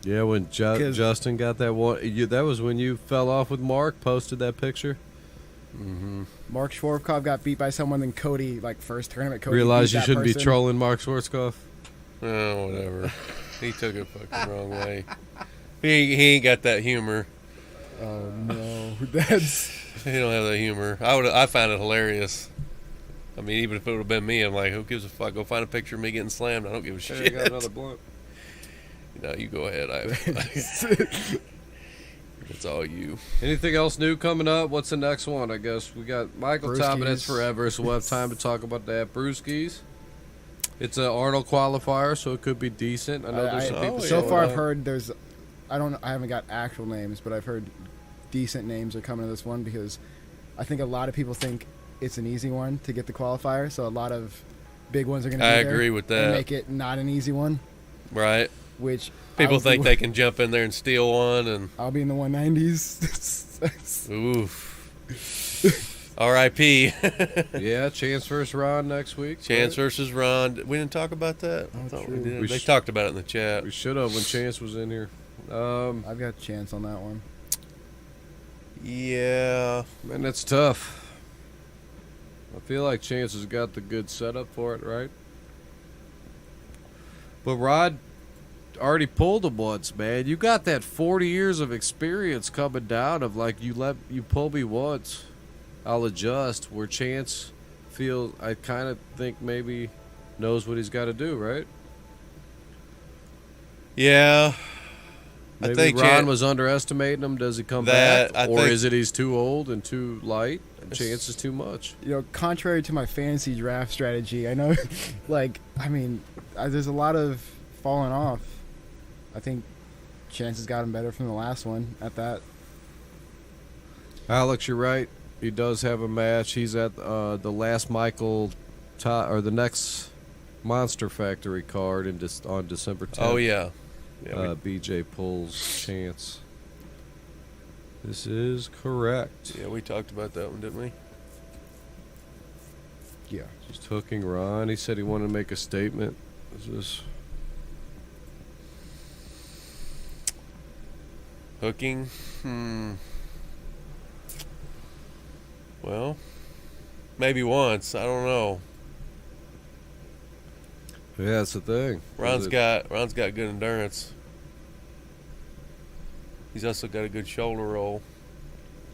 Yeah, when 'Cause- Justin got that one, that was when you fell off with Mark, posted that picture. Mark Schwarzkopf got beat by someone, then Cody, like first tournament, Cody Realized beat you that shouldn't be person. trolling Mark Schwarzkopf. Oh, whatever. He took it fucking wrong way. He ain't got that humor. Oh no, that's He don't have that humor. I found it hilarious. I mean, even if it would have been me, I'm like, who gives a fuck? Go find a picture of me getting slammed. I don't give a Hey, shit. I got another blunt. No, you go ahead. It's all you. Anything else new coming up? What's the next one? I guess we got Michael Brewskis. topping it forever, so we'll have time to talk about that. Brewskis. It's an Arnold qualifier, so it could be decent. I know there's some people. so yeah. far I've heard there's, I haven't got actual names, but I've heard decent names are coming to this one because I think a lot of people think it's an easy one to get the qualifier. So a lot of big ones are going to be I there. agree with And that. make it not an easy one, Right. which People I'll think be- they can jump in there and steal one, and I'll be in the 190s. oof. R.I.P. Yeah, Chance versus Ron next week. Chance right? versus Ron. We didn't talk about that. I Oh, thought true. we did. We They sh- talked about it in the chat. We should have when Chance was in here. I've got a chance on that one. Yeah. Man, that's tough. I feel like Chance has got the good setup for it, right? But Rod already pulled him once, man. You got that 40 years of experience coming down of like you pull me once, I'll adjust. Where Chance feels, I kind of think maybe knows what he's got to do, right? Yeah. Maybe I think Ron Chan- was underestimating him. Does he come That- back, I or think- is it he's too old and too light? And Chance is too much. You know, contrary to my fantasy draft strategy, I know, there's a lot of falling off. I think Chance has gotten better from the last one at that. Alex, you're right. He does have a match. He's at the last or the next Monster Factory card on December 10th. Oh, yeah. Yeah, BJ pulls Chance. This is correct. we talked about that one, didn't we? Yeah. Just hooking Ron. He said he wanted to make a statement. Is this? Hooking? Well, maybe once. I don't know. Yeah, that's the thing. Ron's Is it- got good endurance. He's also got a good shoulder roll.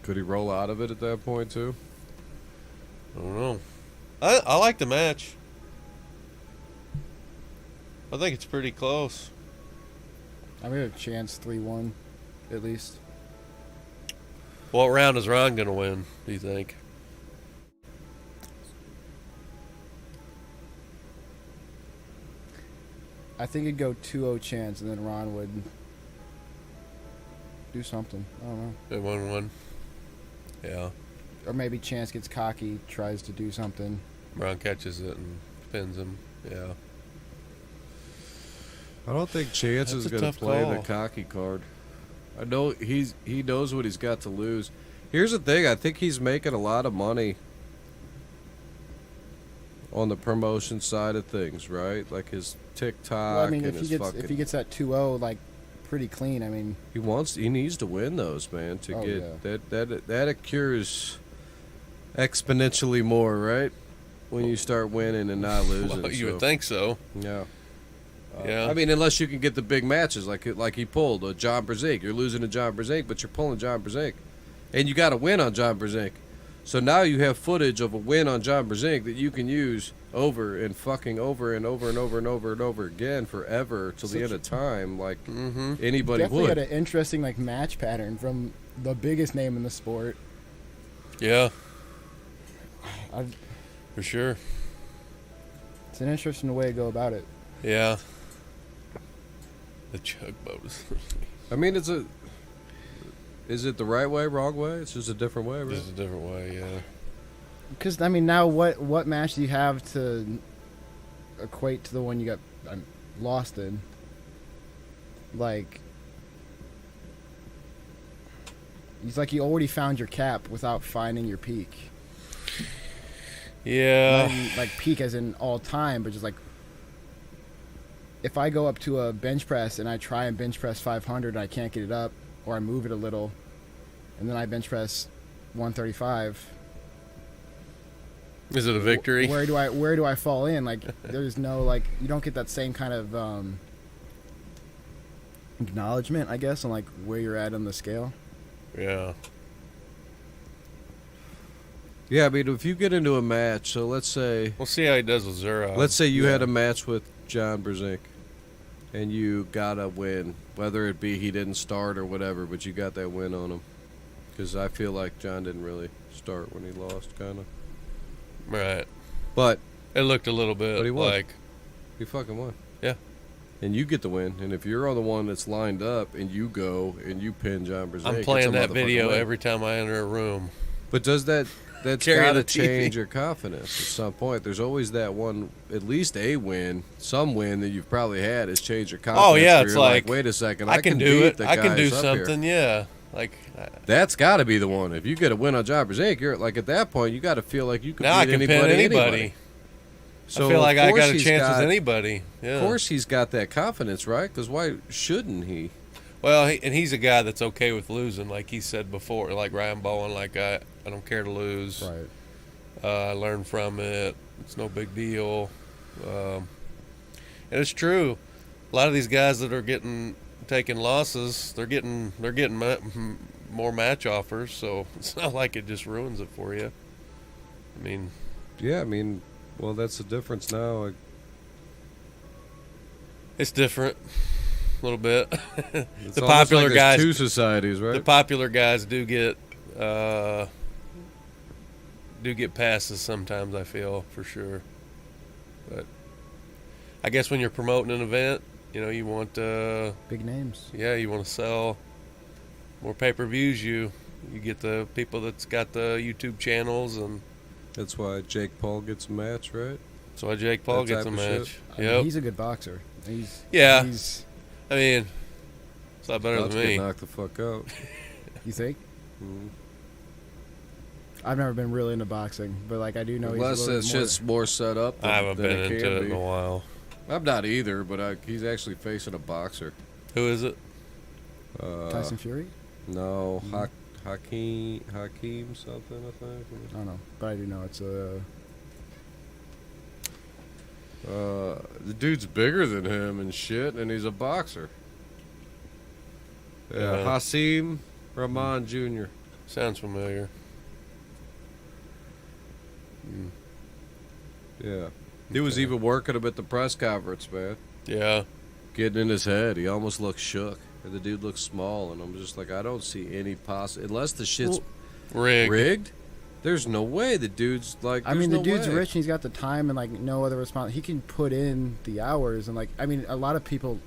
Could he roll out of it at that point too? I don't know. I like the match. I think it's pretty close. I mean, a chance 3-1, at least. What round is Ron going to win, do you think? I think it'd go 2-0 Chance, and then Ron would do something. I don't know. They won one. Yeah. Or maybe Chance gets cocky, tries to do something. Ron catches it and pins him. Yeah. I don't think Chance That's is a going to tough play the call. cocky card. I know he knows what he's got to lose. Here's the thing: I think he's making a lot of money on the promotion side of things, right? Like his TikTok Well, I mean, and if his he gets fucking. if he gets that 2-0 like pretty clean, I mean, He needs to win those, man, to Oh, get that accrues exponentially more, right? When you start winning and not losing. Well, you so, would think so. Yeah. Yeah. I mean, unless you can get the big matches like he pulled John Brzezinski. You're losing to John Brzezinski, but you're pulling John Brzezinski, and you got to win on John Brzezinski. So now you have footage of a win on John Brzezinski that you can use over and fucking over and over and over and over and over again forever till the end of time, like anybody definitely would. had an interesting like match pattern from the biggest name in the sport. Yeah, I've, for sure. it's an interesting way to go about it. Yeah. The chug boat is I mean, is it the right way, wrong way? It's just a different way, right? just a different way, yeah. Because I mean, now what match do you have to equate to the one you got lost in? Like, it's like you already found your cap without finding your peak. Yeah. Not even, like peak as in all time, but just like if I go up to a bench press and I try and bench press 500 and I can't get it up, or I move it a little, and then I bench press 135. Is it a victory? Where do I fall in? Like, there's no like, you don't get that same kind of acknowledgement, I guess, on like where you're at on the scale. Yeah. Yeah, I mean, if you get into a match, so let's say We'll see how he does with Zura. Let's say you had a match with John Brzezinski, and you got a win, whether it be he didn't start or whatever, but you got that win on him. Because I feel like John didn't really start when he lost, kind of. Right. But It looked a little bit But he won. like, he fucking won. Yeah. And you get the win, and if you're on the one that's lined up, and you go and you pin John Brzezinski, I'm it's playing a that motherfucking video win. every time I enter a room. But does that that's carrying got to the TV. change your confidence at some point. There's always that one, at least a win, some win that you've probably had has changed your confidence. Oh yeah, where it's you're like, wait a second, I can do beat it. the I can do guys up here. something. Yeah, like That's got to be the one. If you get a win on Jobbers Inc., you're like at that point you got to feel like you can now I beat can anybody. pin anybody. So I feel like of I course got a he's chance got- with anybody. Yeah. Of course he's got that confidence, right? Because why shouldn't he? Well, and he's a guy that's okay with losing, like he said before, like Ryan Bowen. Like I don't care to lose. Right. I learn from it. It's no big deal. And it's true. A lot of these guys that are taking losses, they're getting more match offers. So it's not like it just ruins it for you. I mean, Yeah, I mean, well, that's the difference now. Like, it's different a little bit. it's The almost popular like there's guys, two societies, right? the popular guys do get passes sometimes. I feel for sure, but I guess when you're promoting an event, you want Big names. you want to sell more pay-per-views. You get the people that's got the YouTube channels, and That's why Jake Paul gets a match, right? that's why Jake Paul That gets a type of shit. match. I mean, Yep. he's a good boxer. Yeah. He's, I mean, it's a lot better About than to me. get knocked the fuck out. you think? Mhm. I've never been really into boxing, but like I do know Unless he's a that little bit shit's more set up than, I haven't than been it into can it be. in a while. I'm not either, but he's actually facing a boxer. Who is it? more Tyson Fury. No, Hakeem something, I think. I don't know, but I do know it's a. The dude's bigger than him and shit, and he's a boxer. Yeah, Yeah. Hasim Rahman Jr. Sounds familiar. Yeah. He was Okay. even working him at the press conference, man. Yeah. Getting in his head. He almost looked shook. And the dude looks small, and I'm just like, I don't see any unless the shit's Rigged. rigged. There's no way the dude's like. I mean, there's the no dude's way. rich and he's got the time and like no other response. He can put in the hours and like I mean, a lot of people.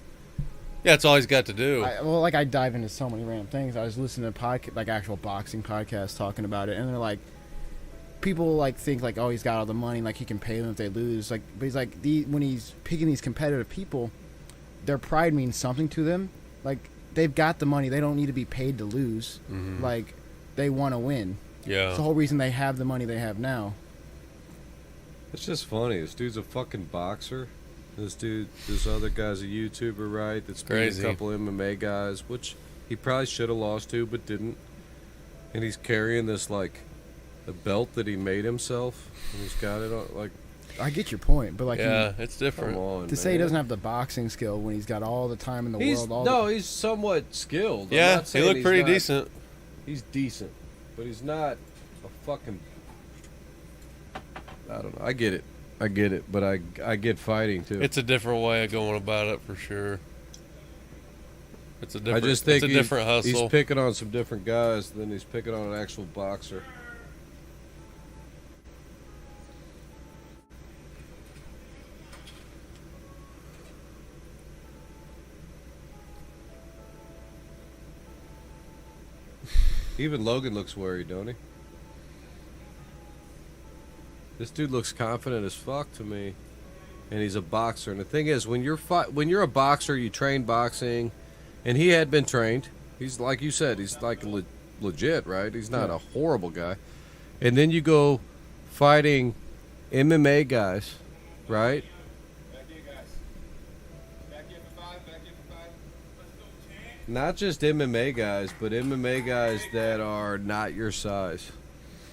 Yeah, it's all he's got to do. I dive into so many random things. I was listening to like actual boxing podcasts talking about it, and they're like, people like think like, oh, he's got all the money, like he can pay them if they lose. Like, but he's like when he's picking these competitive people, their pride means something to them. Like they've got the money, they don't need to be paid to lose. Mhm. Like they want to win. Yeah. It's the whole reason they have the money they have now. It's just funny. This dude's a fucking boxer. This other guy's a YouTuber, right? That's beat Crazy. a couple MMA guys, which he probably should have lost to, but didn't. And he's carrying this like a belt that he made himself, and he's got it on like. I get your point, but like Yeah, it's different. Come on, to say he man. doesn't have the boxing skill when he's got all the time in the world. He's somewhat skilled. I'm Yeah, not he saying looked he's pretty not- decent. He's decent, but he's not a fucking. I don't know. I get it, but I get fighting too. It's a different way of going about it for sure. It's a I different. just think it's a different hustle. he's picking on some different guys than he's picking on an actual boxer. Even Logan looks worried, don't he? This dude looks confident as fuck to me, and he's a boxer. And the thing is, when you're a boxer, you train boxing, and he had been trained. He's like you said, he's like legit, right? He's not a horrible guy. And then you go fighting MMA guys, right? Not just MMA guys, but MMA guys that are not your size,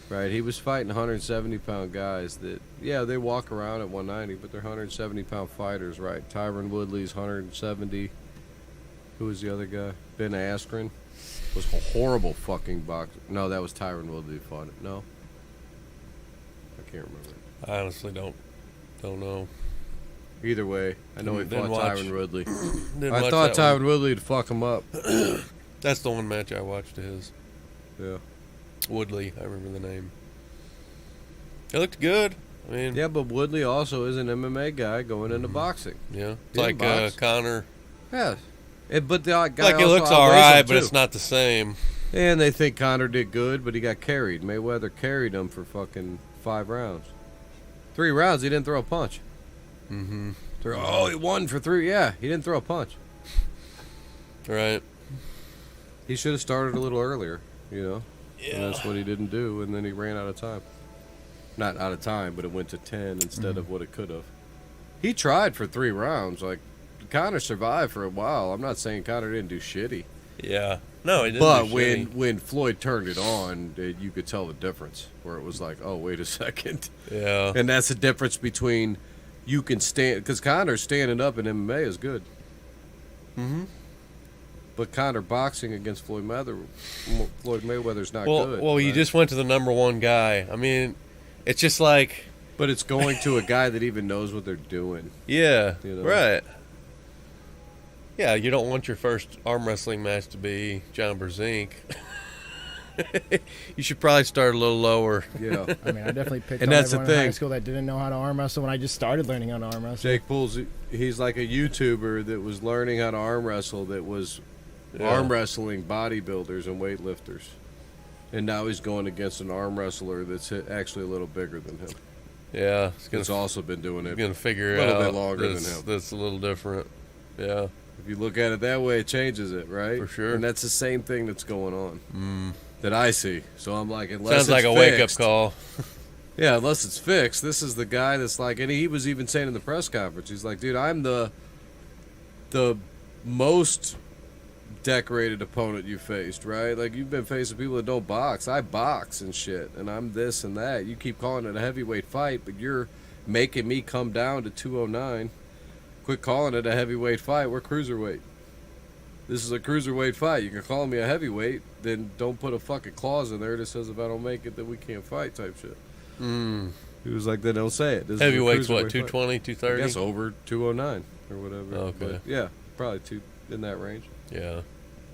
right? He was fighting 170-pound guys that, yeah, they walk around at 190, but they're 170-pound fighters, right? Tyron Woodley's 170. Who was the other guy? Ben Askren was a horrible fucking boxer. No, that was Tyron Woodley who fought it. No? I can't remember. I honestly don't know. Either way, I know he Didn't fought watch. Tyron Woodley. Didn't I watch thought that one. Tyron Woodley would fuck him up. That's the one match I watched of his. Yeah. Woodley, I remember the name. It looked good. I mean, Yeah, but Woodley also is an MMA guy going into boxing. yeah. It's Didn't like box. Connor. Yeah. But the guy Like it also looks all outweighs him, right, but too. it's not the same. And they think Conor did good, but he got carried. Mayweather carried him for fucking 5 rounds. 3 rounds, he didn't throw a punch. Mm-hmm. Oh, he won for 3. Yeah, he didn't throw a punch. Right. He should have started a little earlier, you know? Yeah. And that's what he didn't do, and then he ran out of time. Not out of time, but it went to 10 instead of what it could have. He tried for 3 rounds. Like, Conor survived for a while. I'm not saying Conor didn't do shitty. Yeah. No, he didn't. But do when shitty. when Floyd turned it on, you could tell the difference. Where it was like, oh, wait a second. Yeah. And that's the difference between you can stand... Because Conor standing up in MMA is good. Mm-hmm. But Conor boxing against Floyd Mayweather's not good. Well, you right? just went to the number 1 guy. I mean, it's just like... But it's going to a guy that even knows what they're doing. Yeah, You know? right. Yeah, you don't want your first arm wrestling match to be John Brzezinski. You should probably start a little lower. Yeah. I mean, I definitely picked And on that's the everyone in high thing. school that didn't know how to arm wrestle when I just started learning how to arm wrestle. Jake Pools, he's like a YouTuber that was learning how to arm wrestle that was Yeah. arm wrestling bodybuilders and weightlifters. And now he's going against an arm wrestler that's actually a little bigger than him. Yeah, It's also been doing it. going to figure a little out bit longer than that's, him. That's a little different. Yeah. If you look at it that way, it changes it, right? For sure. And that's the same thing that's going on Mm. that I see. So I'm like, unless Sounds like it's a wake-up fixed- call. Yeah, unless it's fixed. This is the guy that's like, and he was even saying in the press conference, he's like, dude, I'm the most decorated opponent you faced, right? Like, you've been facing people that don't box. I box and shit, and I'm this and that. You keep calling it a heavyweight fight, but you're making me come down to 209. Quit calling it a heavyweight fight. We're cruiserweight. This is a cruiserweight fight. You can call me a heavyweight, then don't put a fucking clause in there that says if I don't make it, then we can't fight type shit. Mm. He was like, then don't say it. This is a Heavyweight's what, cruiserweight 220, fight. I 230? guess over 209 or whatever. Okay. But yeah, probably in that range. Yeah.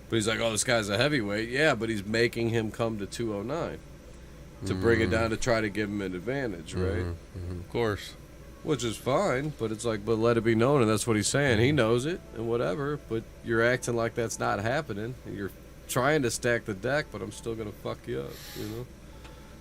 But he's like, oh, this guy's a heavyweight. Yeah, but he's making him come to 209 to bring it down to try to give him an advantage, right? Mm-hmm. Of course. Which is fine, but it's like, but let it be known, and that's what he's saying. He knows it and whatever, but you're acting like that's not happening. And you're trying to stack the deck, but I'm still going to fuck you up, you know?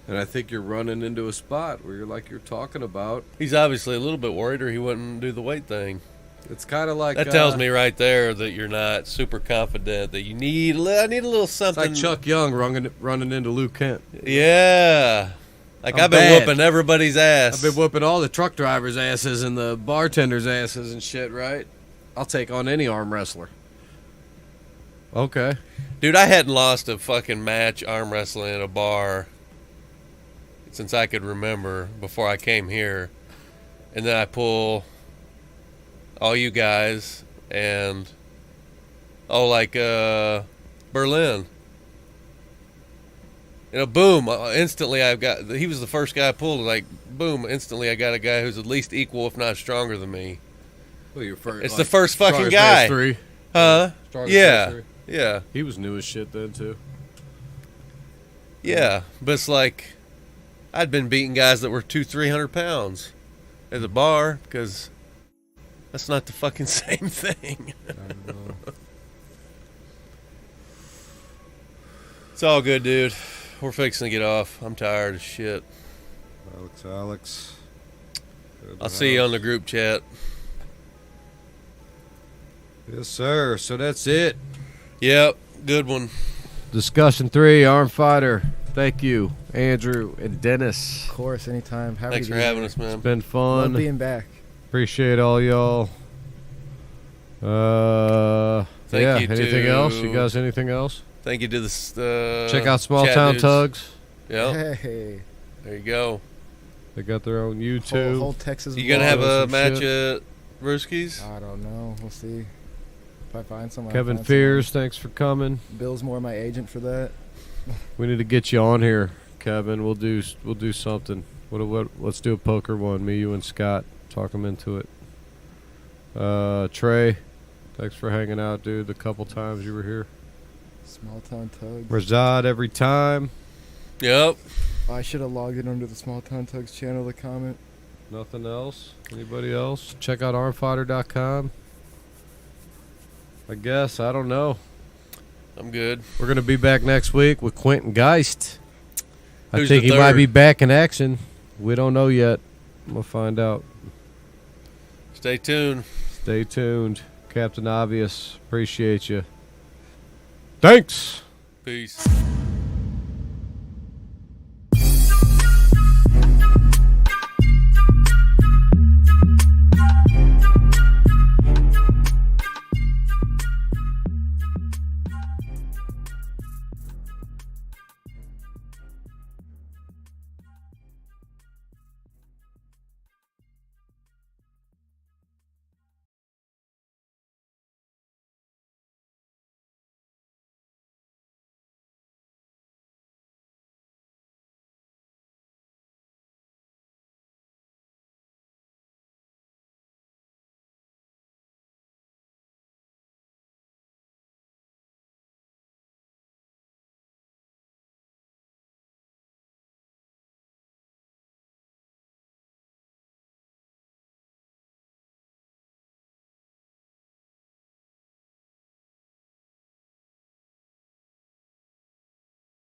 And I think you're running into a spot where you're talking about. He's obviously a little bit worried or he wouldn't do the weight thing. It's kind of like. That tells me right there that you're not super confident, that you need I need a little It's something. like Chuck Young running into Luke Kent. Yeah. Like, I'm I've been bad. whooping everybody's ass. I've been whooping all the truck drivers' asses and the bartenders' asses and shit, right? I'll take on any arm wrestler. Okay. Dude, I hadn't lost a fucking match arm wrestling at a bar since I could remember before I came here. And then I pull all you guys and Berlin. You know, boom, instantly he was the first guy I pulled, like, boom, instantly I got a guy who's at least equal, if not stronger than me. Well, you're first, It's the first fucking guy. Three. Huh? Strongest Yeah. man three. Yeah. He was new as shit then, too. Yeah. But it's like, I'd been beating guys that were 200-300 pounds at the bar because that's not the fucking same thing. It's all good, dude. We're fixing to get off. I'm tired as shit. Alex. I'll see you on the group chat. Yes, sir. So that's it. Yep. Good one. Discussion 3, Arm Fighter. Thank you, Andrew and Dennis. Of course, anytime. Happy Thanks to for be having here. us, man. Been fun. Love being back. Appreciate all y'all. Thank yeah. you Anything to- else? You guys? Anything else? Thank you to the Check out Small chat Town dudes. Tugs. Yep. Hey, There you go. They got their own YouTube. whole Texas. You gonna have vlog. a match at Brewski's? I don't know. We'll see. If I find someone. Kevin I'll find Fears, thanks for coming. someone. Bill's more my agent for that. We need to get you on here, Kevin. We'll do something. Let's do a poker one. Me, you, and Scott. Talk them into it. Trey, thanks for hanging out, dude. The couple times you were here. Small Town Tugs. Razad every time. Yep. I should have logged in under the Small Town Tugs channel to comment. Nothing else? Anybody else? Check out armfighter.com. I guess. I don't know. I'm good. We're going to be back next week with Quentin Geist. I Who's think the he might third? be back in action. We don't know yet. We'll find out. Stay tuned. Stay tuned. Captain Obvious, appreciate you. Thanks. Peace.